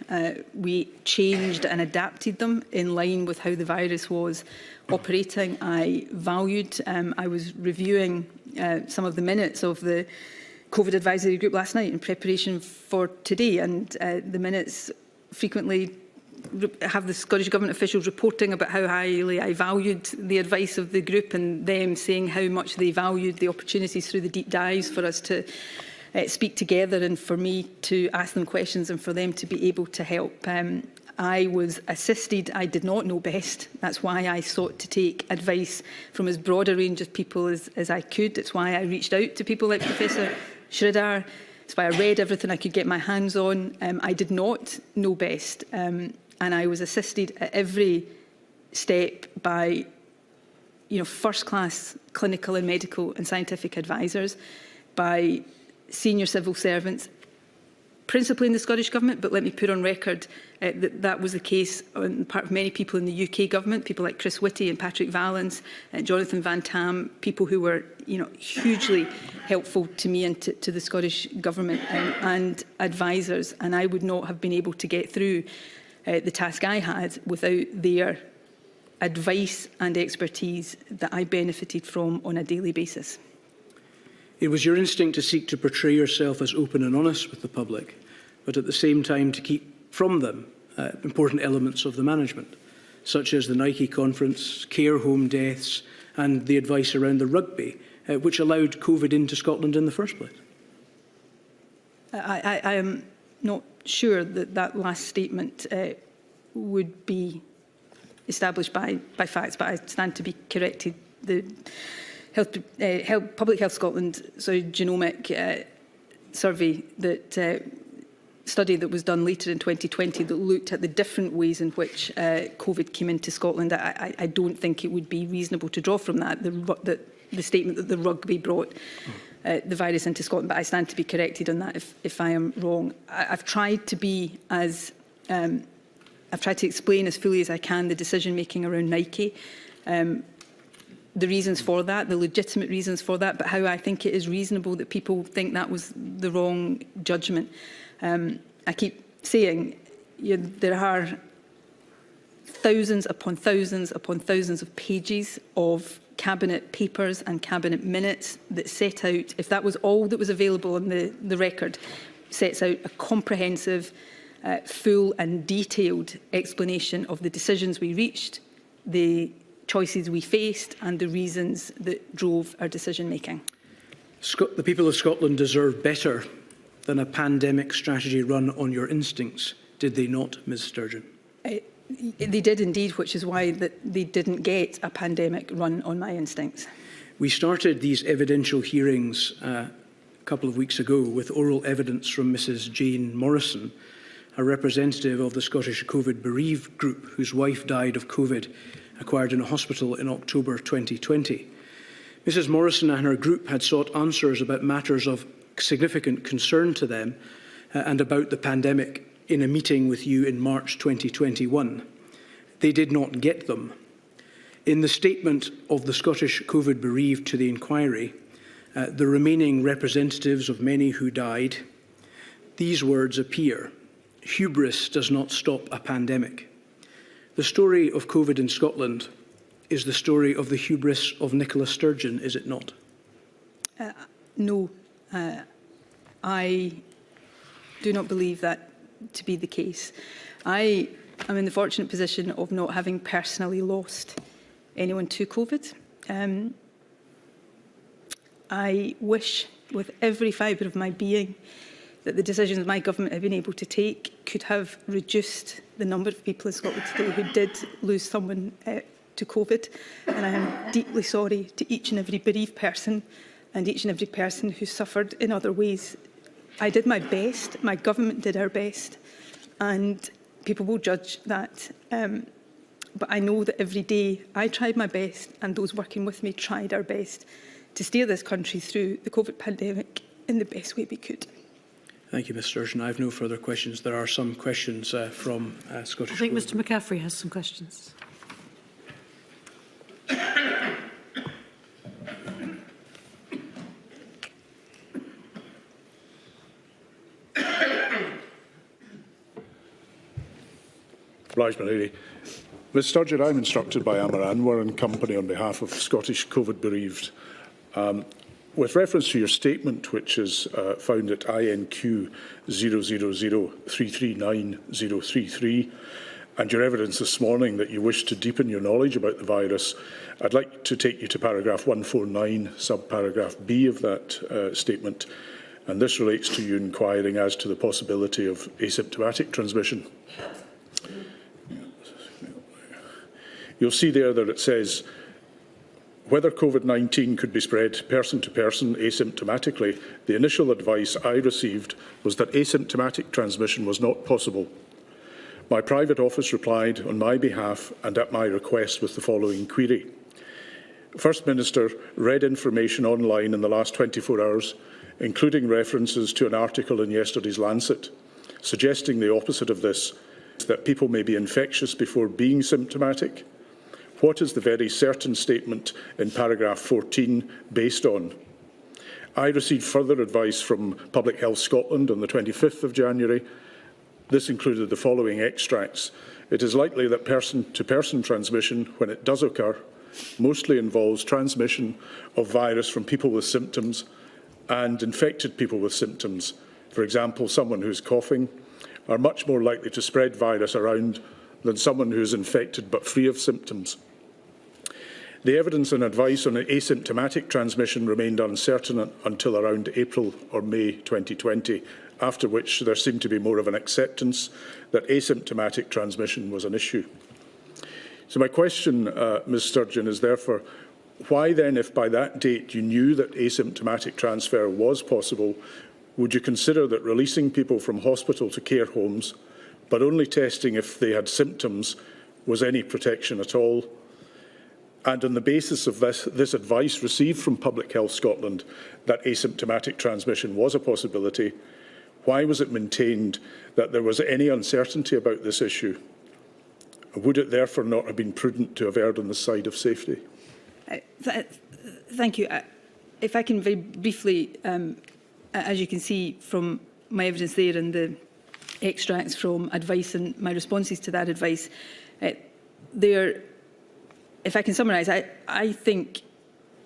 We changed and adapted them in line with how the virus was operating. I valued, I was reviewing some of the minutes of the COVID advisory group last night in preparation for today, and the minutes frequently have the Scottish Government officials reporting about how highly I valued the advice of the group, and them saying how much they valued the opportunities through the deep dives for us to speak together and for me to ask them questions and for them to be able to help. I was assisted. I did not know best. That's why I sought to take advice from as broad a range of people as I could. It's why I reached out to people like Professor Schridar. It's why I read everything I could get my hands on. I did not know best. And I was assisted at every step by first-class clinical and medical and scientific advisors, by senior civil servants, principally in the Scottish Government, but let me put on record that was the case on the part of many people in the UK Government, people like Chris Whitty and Patrick Vallance, Jonathan Van Tam, people who were hugely helpful to me and to the Scottish Government and advisors, and I would not have been able to get through the task I had without their advice and expertise that I benefited from on a daily basis. It was your instinct to seek to portray yourself as open and honest with the public, but at the same time to keep from them important elements of the management, such as the Nike conference, care home deaths, and the advice around the rugby, which allowed COVID into Scotland in the first place. I am not sure that that last statement would be established by facts, but I stand to be corrected. The Public Health Scotland genomic survey study that was done later in 2020 that looked at the different ways in which COVID came into Scotland. I don't think it would be reasonable to draw from that the statement that the rugby brought the virus into Scotland, but I stand to be corrected on that if I am wrong. I've tried to be as I've tried to explain as fully as I can the decision making around Nike, the reasons for that, the legitimate reasons for that, but how I think it is reasonable that people think that was the wrong judgment. I keep saying there are thousands upon thousands upon thousands of pages of Cabinet papers and Cabinet minutes that set out, if that was all that was available on the record, sets out a comprehensive, full and detailed explanation of the decisions we reached, the choices we faced and the reasons that drove our decision making. The people of Scotland deserve better than a pandemic strategy run on your instincts, did they not, Ms Sturgeon? They did indeed, which is why they didn't get a pandemic run on my instincts. We started these evidential hearings a couple of weeks ago with oral evidence from Mrs Jane Morrison, a representative of the Scottish COVID bereaved group whose wife died of COVID acquired in a hospital in October 2020. Mrs Morrison and her group had sought answers about matters of significant concern to them and about the pandemic in a meeting with you in March 2021. They did not get them. In the statement of the Scottish COVID bereaved to the inquiry, the remaining representatives of many who died, these words appear: hubris does not stop a pandemic. The story of COVID in Scotland is the story of the hubris of Nicola Sturgeon, is it not? No, I do not believe that to be the case. I am in the fortunate position of not having personally lost anyone to COVID. I wish with every fibre of my being that the decisions my government have been able to take could have reduced the number of people in Scotland today who did lose someone to COVID. And I am deeply sorry to each and every bereaved person and each and every person who suffered in other ways. I did my best, my government did our best, and people will judge that. But I know that every day I tried my best and those working with me tried our best to steer this country through the COVID pandemic in the best way we could. Thank you, Ms Sturgeon. I have no further questions. There are some questions from Scottish. I think Mr McCaffrey has some questions. Obliged, my lady. Ms Sturgeon, I'm instructed by Amar Anwar and Company on behalf of Scottish COVID bereaved. With reference to your statement, which is found at INQ 000339033, and your evidence this morning that you wish to deepen your knowledge about the virus, I'd like to take you to paragraph 149, subparagraph B of that statement, and this relates to you inquiring as to the possibility of asymptomatic transmission. You'll see there that it says, whether COVID-19 could be spread person to person asymptomatically, the initial advice I received was that asymptomatic transmission was not possible. My private office replied on my behalf and at my request with the following query. First Minister read information online in the last 24 hours, including references to an article in yesterday's Lancet, suggesting the opposite of this, that people may be infectious before being symptomatic. What is the very certain statement in paragraph 14 based on? I received further advice from Public Health Scotland on the 25th of January, This included the following extracts. It is likely that person-to-person transmission, when it does occur, mostly involves transmission of virus from people with symptoms and infected people with symptoms. For example, someone who is coughing are much more likely to spread virus around than someone who is infected but free of symptoms. The evidence and advice on asymptomatic transmission remained uncertain until around April or May 2020, after which there seemed to be more of an acceptance that asymptomatic transmission was an issue. So my question, Ms Sturgeon, is therefore, why then, if by that date you knew that asymptomatic transfer was possible, would you consider that releasing people from hospital to care homes, but only testing if they had symptoms, was any protection at all? And on the basis of this advice received from Public Health Scotland that asymptomatic transmission was a possibility, why was it maintained that there was any uncertainty about this issue? Would it therefore not have been prudent to have erred on the side of safety? Thank you. If I can very briefly, as you can see from my evidence there and the extracts from advice and my responses to that advice, if I can summarise, I think,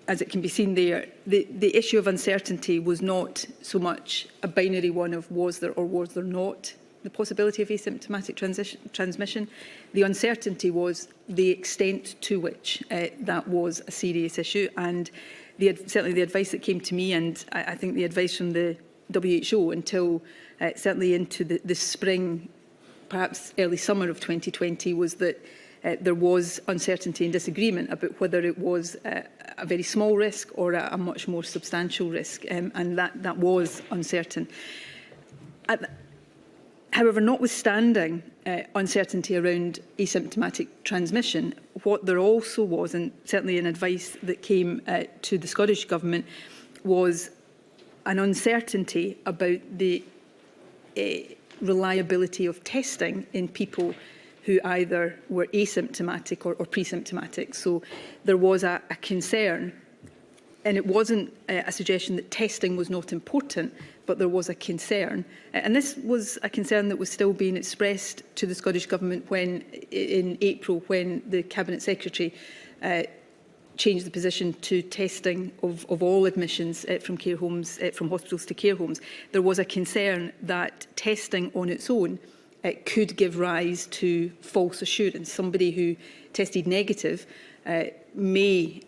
as it can be seen there, the issue of uncertainty was not so much a binary one of was there or was there not the possibility of asymptomatic transmission. The uncertainty was the extent to which that was a serious issue, and certainly the advice that came to me, and I think the advice from the WHO until certainly into the spring, perhaps early summer of 2020, was that there was uncertainty and disagreement about whether it was a very small risk or a much more substantial risk, and that was uncertain. However, notwithstanding uncertainty around asymptomatic transmission, what there also was, and certainly an advice that came to the Scottish Government, was an uncertainty about the reliability of testing in people who either were asymptomatic or pre-symptomatic. So there was a concern, and it wasn't a suggestion that testing was not important, but there was a concern. And this was a concern that was still being expressed to the Scottish Government when, in April, when the Cabinet Secretary changed the position to testing of all admissions from care homes, from hospitals to care homes. There was a concern that testing on its own could give rise to false assurance. Somebody who tested negative may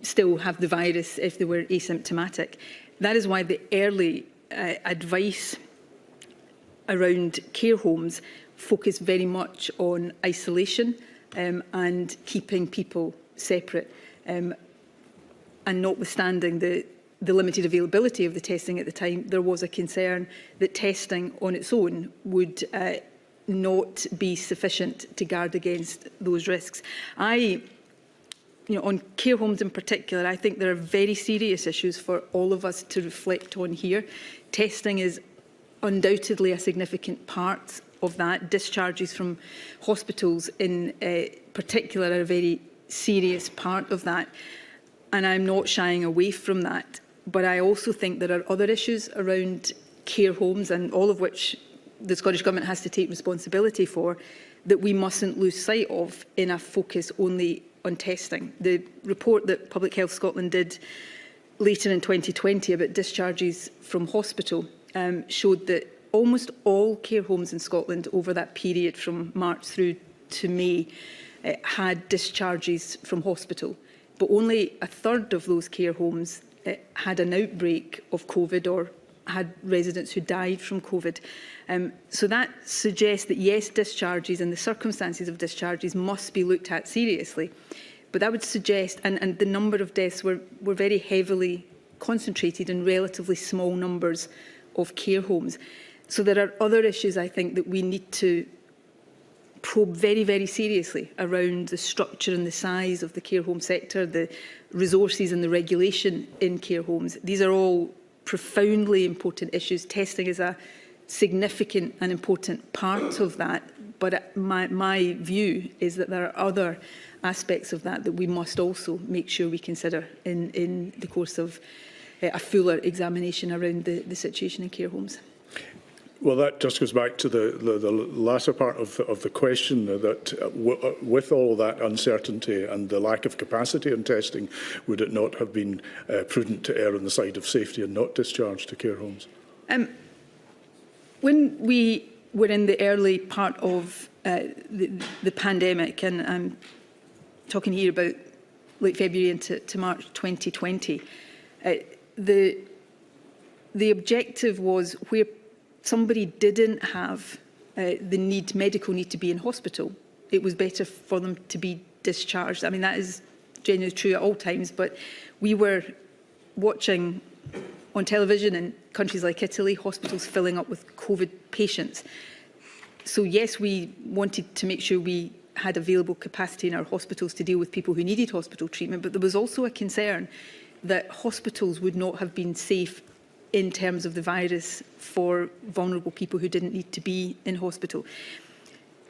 still have the virus if they were asymptomatic. That is why the early advice around care homes focused very much on isolation and keeping people separate. And notwithstanding the limited availability of the testing at the time, there was a concern that testing on its own would not be sufficient to guard against those risks. On care homes in particular, I think there are very serious issues for all of us to reflect on here. Testing is undoubtedly a significant part of that. Discharges from hospitals in particular are a very serious part of that. And I'm not shying away from that. But I also think there are other issues around care homes, and all of which the Scottish Government has to take responsibility for, that we mustn't lose sight of in a focus only on testing. The report that Public Health Scotland did later in 2020 about discharges from hospital showed that almost all care homes in Scotland over that period from March through to May had discharges from hospital. But only a third of those care homes had an outbreak of COVID or had residents who died from COVID. So that suggests that, yes, discharges and the circumstances of discharges must be looked at seriously. But that would suggest, and the number of deaths were very heavily concentrated in relatively small numbers of care homes. So there are other issues, I think, that we need to probe very, very seriously around the structure and the size of the care home sector, the resources and the regulation in care homes. These are all profoundly important issues. Testing is a significant and important part of that, but my view is that there are other aspects of that that we must also make sure we consider in the course of a fuller examination around the situation in care homes. Well, that just goes back to the latter part of the question, that with all that uncertainty and the lack of capacity in testing, would it not have been prudent to err on the side of safety and not discharge to care homes? When we were in the early part of the pandemic, and I'm talking here about late February into March 2020, the objective was where somebody didn't have the medical need to be in hospital, it was better for them to be discharged. I mean, that is genuinely true at all times, but we were watching on television in countries like Italy, hospitals filling up with COVID patients. So yes, we wanted to make sure we had available capacity in our hospitals to deal with people who needed hospital treatment, but there was also a concern that hospitals would not have been safe in terms of the virus for vulnerable people who didn't need to be in hospital.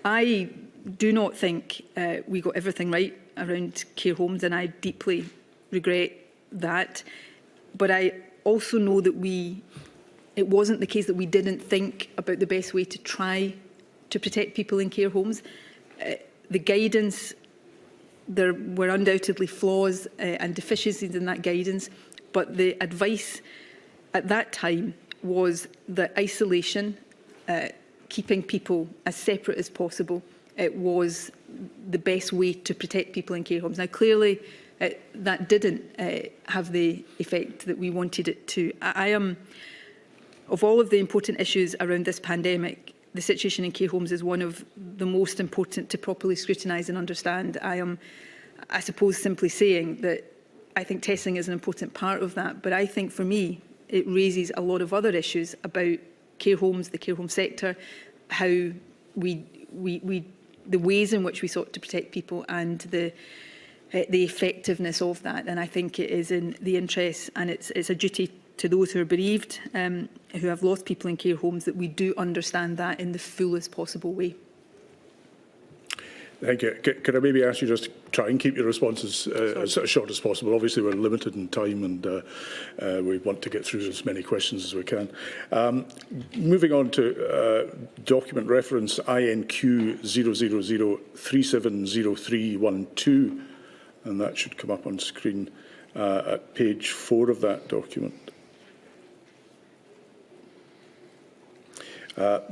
I do not think we got everything right around care homes, and I deeply regret that. But I also know that it wasn't the case that we didn't think about the best way to try to protect people in care homes. The guidance, there were undoubtedly flaws and deficiencies in that guidance, but the advice at that time was that isolation, keeping people as separate as possible, it was the best way to protect people in care homes. Now, clearly, that didn't have the effect that we wanted it to. Of all of the important issues around this pandemic, the situation in care homes is one of the most important to properly scrutinise and understand. I suppose, simply saying that I think testing is an important part of that, but I think for me, it raises a lot of other issues about care homes, the care home sector, how the ways in which we sought to protect people and the effectiveness of that. And I think it is in the interest, and it's a duty to those who are bereaved, who have lost people in care homes, that we do understand that in the fullest possible way. Thank you. Can I maybe ask you just to try and keep your responses as short as possible? Obviously, we're limited in time, and we want to get through as many questions as we can. Moving on to document reference INQ 000370312, and that should come up on screen at page 4 of that document.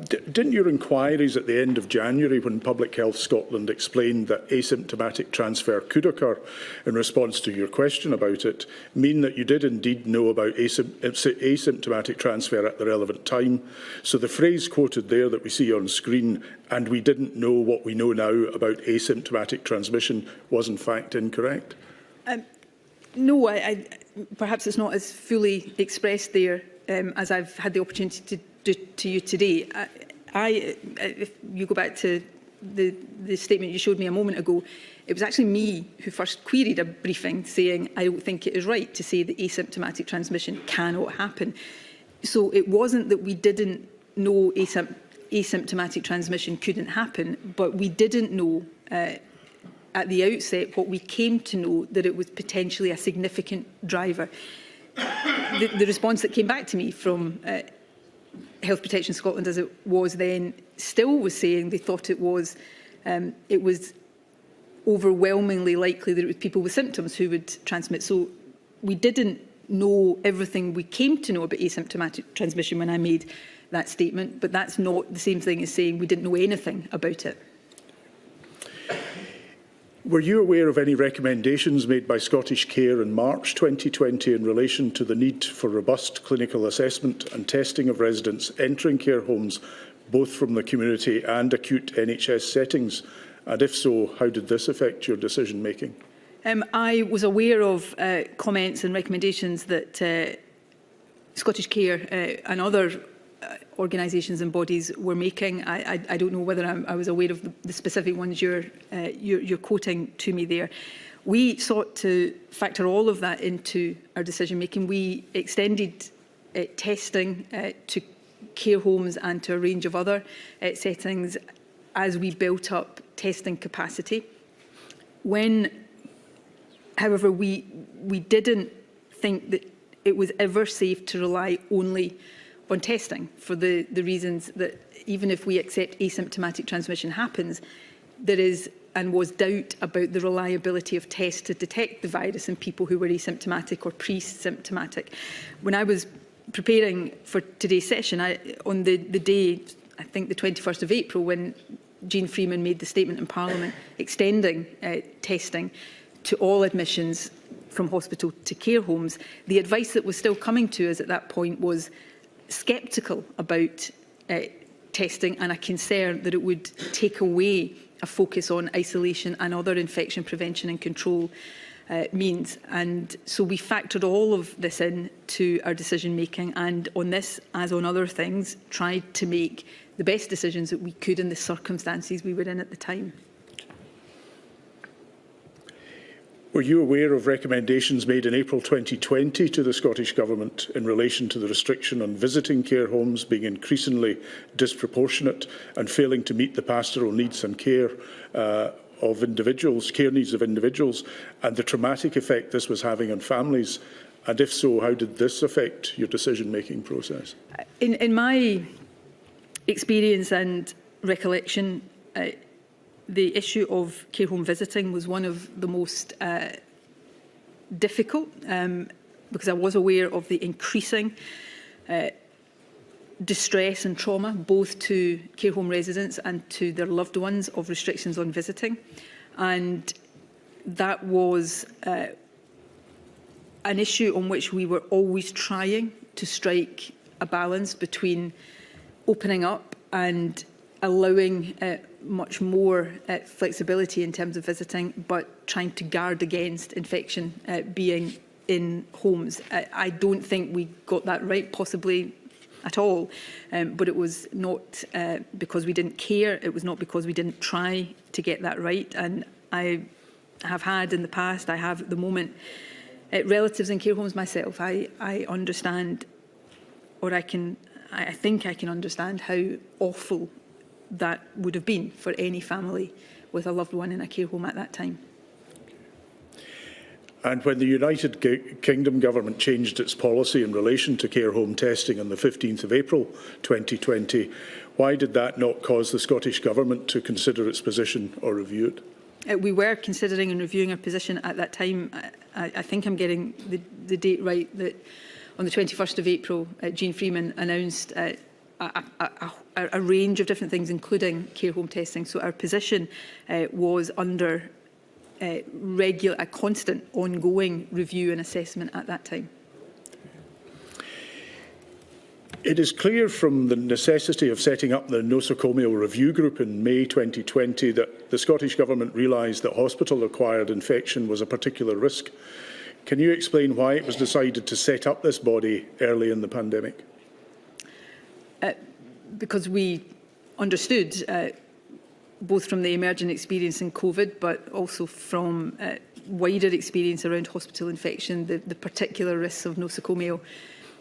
Didn't your inquiries at the end of January, when Public Health Scotland explained that asymptomatic transfer could occur in response to your question about it, mean that you did indeed know about asymptomatic transfer at the relevant time? So the phrase quoted there that we see on screen, "and we didn't know what we know now about asymptomatic transmission," was in fact incorrect? No, perhaps it's not as fully expressed there as I've had the opportunity to do to you today. If you go back to the statement you showed me a moment ago, it was actually me who first queried a briefing saying I don't think it is right to say that asymptomatic transmission cannot happen. So it wasn't that we didn't know asymptomatic transmission couldn't happen, but we didn't know at the outset what we came to know, that it was potentially a significant driver. The response that came back to me from Health Protection Scotland, as it was then, still was saying they thought it was overwhelmingly likely that it was people with symptoms who would transmit. So we didn't know everything we came to know about asymptomatic transmission when I made that statement, but that's not the same thing as saying we didn't know anything about it. Were you aware of any recommendations made by Scottish Care in March 2020 in relation to the need for robust clinical assessment and testing of residents entering care homes, both from the community and acute NHS settings? And if so, how did this affect your decision making? I was aware of comments and recommendations that Scottish Care and other organisations and bodies were making. I don't know whether I was aware of the specific ones you're quoting to me there. We sought to factor all of that into our decision making. We extended testing to care homes and to a range of other settings as we built up testing capacity. However, we didn't think that it was ever safe to rely only on testing for the reasons that even if we accept asymptomatic transmission happens, there is and was doubt about the reliability of tests to detect the virus in people who were asymptomatic or pre-symptomatic. When I was preparing for today's session, on the day, I think the 21st of April, when Jean Freeman made the statement in Parliament extending testing to all admissions from hospital to care homes, the advice that was still coming to us at that point was sceptical about testing and a concern that it would take away a focus on isolation and other infection prevention and control means. And so we factored all of this in to our decision making, and on this, as on other things, tried to make the best decisions that we could in the circumstances we were in at the time. Were you aware of recommendations made in April 2020 to the Scottish Government in relation to the restriction on visiting care homes being increasingly disproportionate and failing to meet the pastoral needs and care of individuals, care needs of individuals, and the traumatic effect this was having on families? And if so, how did this affect your decision-making process? In my experience and recollection, the issue of care home visiting was one of the most difficult because I was aware of the increasing distress and trauma, both to care home residents and to their loved ones, of restrictions on visiting. And that was an issue on which we were always trying to strike a balance between opening up and allowing much more flexibility in terms of visiting, but trying to guard against infection being in homes. I don't think we got that right, possibly at all, but it was not because we didn't care. It was not because we didn't try to get that right. And I have had in the past, I have at the moment, relatives in care homes myself. I understand, or I think I can understand how awful that would have been for any family with a loved one in a care home at that time. And when the United Kingdom government changed its policy in relation to care home testing on the 15th of April 2020, why did that not cause the Scottish Government to consider its position or review it? We were considering and reviewing our position at that time. I think I'm getting the date right, that on the 21st of April, Jean Freeman announced a range of different things, including care home testing. So our position was under a constant, ongoing review and assessment at that time. It is clear from the necessity of setting up the nosocomial review group in May 2020 that the Scottish Government realised that hospital-acquired infection was a particular risk. Can you explain why it was decided to set up this body early in the pandemic? Because we understood, both from the emergent experience in COVID, but also from wider experience around hospital infection, the particular risks of nosocomial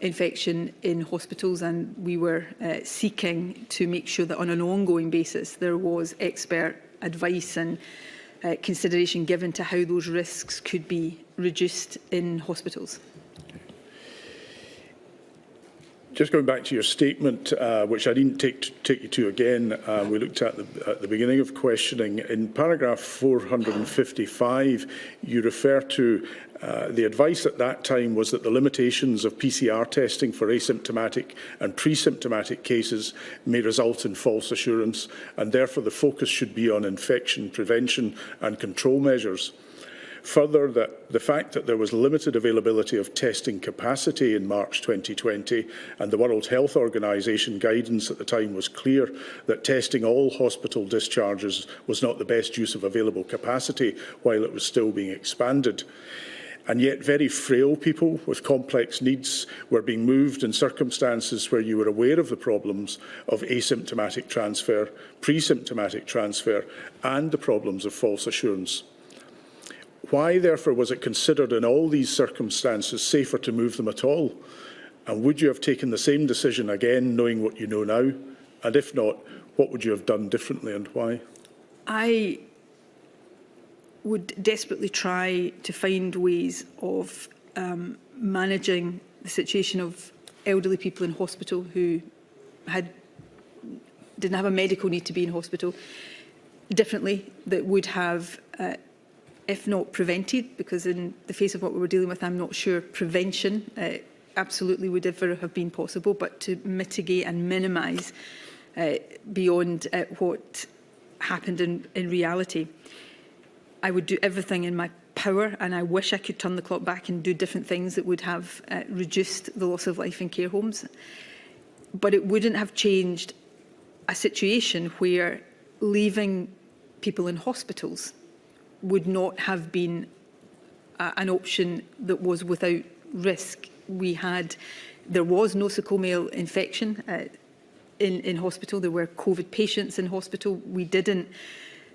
infection in hospitals, and we were seeking to make sure that on an ongoing basis there was expert advice and consideration given to how those risks could be reduced in hospitals. Just going back to your statement, which I didn't take you to again, we looked at the beginning of questioning. In paragraph 455, you refer to the advice at that time was that the limitations of PCR testing for asymptomatic and pre-symptomatic cases may result in false assurance, and therefore the focus should be on infection prevention and control measures. Further, that the fact that there was limited availability of testing capacity in March 2020 and the World Health Organization guidance at the time was clear that testing all hospital discharges was not the best use of available capacity while it was still being expanded. And yet very frail people with complex needs were being moved in circumstances where you were aware of the problems of asymptomatic transfer, pre-symptomatic transfer, and the problems of false assurance. Why, therefore, was it considered in all these circumstances safer to move them at all? And would you have taken the same decision again, knowing what you know now? And if not, what would you have done differently and why? I would desperately try to find ways of managing the situation of elderly people in hospital who didn't have a medical need to be in hospital differently, that would have, if not prevented, because in the face of what we were dealing with, I'm not sure prevention absolutely would ever have been possible, but to mitigate and minimise beyond what happened in reality. I would do everything in my power, and I wish I could turn the clock back and do different things that would have reduced the loss of life in care homes. But it wouldn't have changed a situation where leaving people in hospitals would not have been an option that was without risk. There was nosocomial infection in hospital. There were COVID patients in hospital. We didn't,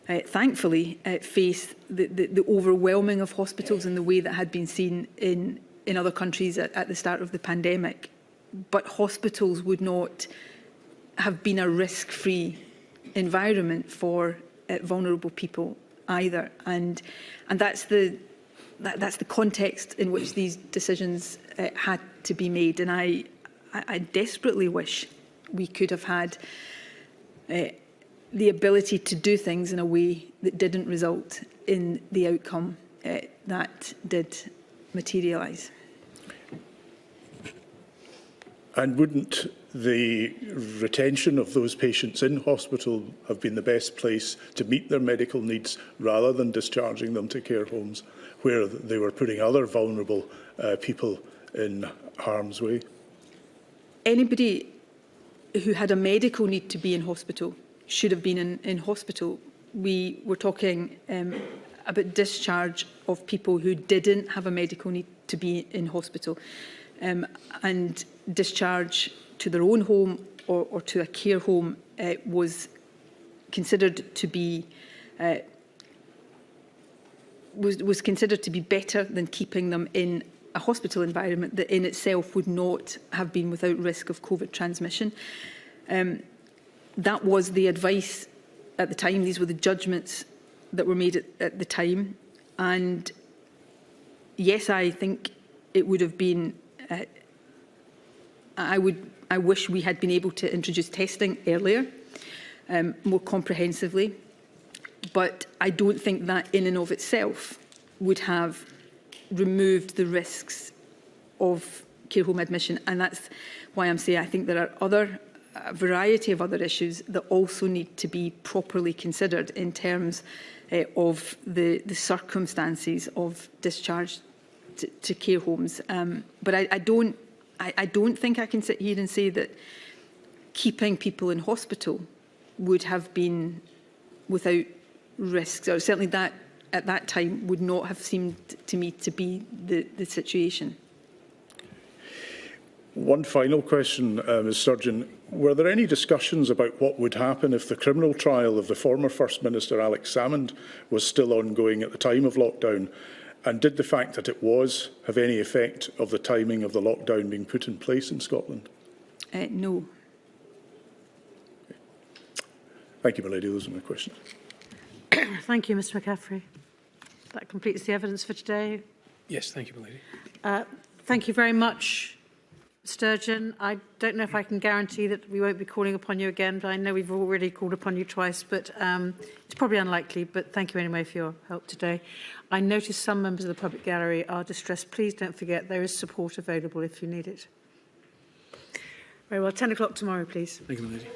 thankfully, face the overwhelming of hospitals in the way that had been seen in other countries at the start of the pandemic. But hospitals would not have been a risk-free environment for vulnerable people either, and that's the context in which these decisions had to be made. And I desperately wish we could have had the ability to do things in a way that didn't result in the outcome that did materialise. And wouldn't the retention of those patients in hospital have been the best place to meet their medical needs rather than discharging them to care homes where they were putting other vulnerable people in harm's way? Anybody who had a medical need to be in hospital should have been in hospital. We were talking about discharge of people who didn't have a medical need to be in hospital, and discharge to their own home or to a care home was considered to be was considered to be better than keeping them in a hospital environment that in itself would not have been without risk of COVID transmission. That was the advice at the time. These were the judgments that were made at the time. And yes, I think it would have been, I wish we had been able to introduce testing earlier, more comprehensively. But I don't think that in and of itself would have removed the risks of care home admission. And that's why I'm saying I think there are a variety of other issues that also need to be properly considered in terms of the circumstances of discharge to care homes. But I don't think I can sit here and say that keeping people in hospital would have been without risks, or certainly that at that time would not have seemed to me to be the situation. One final question, Ms Sturgeon. Were there any discussions about what would happen if the criminal trial of the former First Minister Alex Salmond was still ongoing at the time of lockdown? And did the fact that it was have any effect of the timing of the lockdown being put in place in Scotland? No. Thank you, my lady. Those are my questions. Thank you, Mr McCaffrey. That completes the evidence for today. Yes, thank you, my lady. Thank you very much, Sturgeon. I don't know if I can guarantee that we won't be calling upon you again, but I know we've already called upon you twice, but it's probably unlikely, but thank you anyway for your help today. I notice some members of the public gallery are distressed. Please don't forget there is support available if you need it. Very well, 10 o'clock tomorrow, please. Thank you, my lady.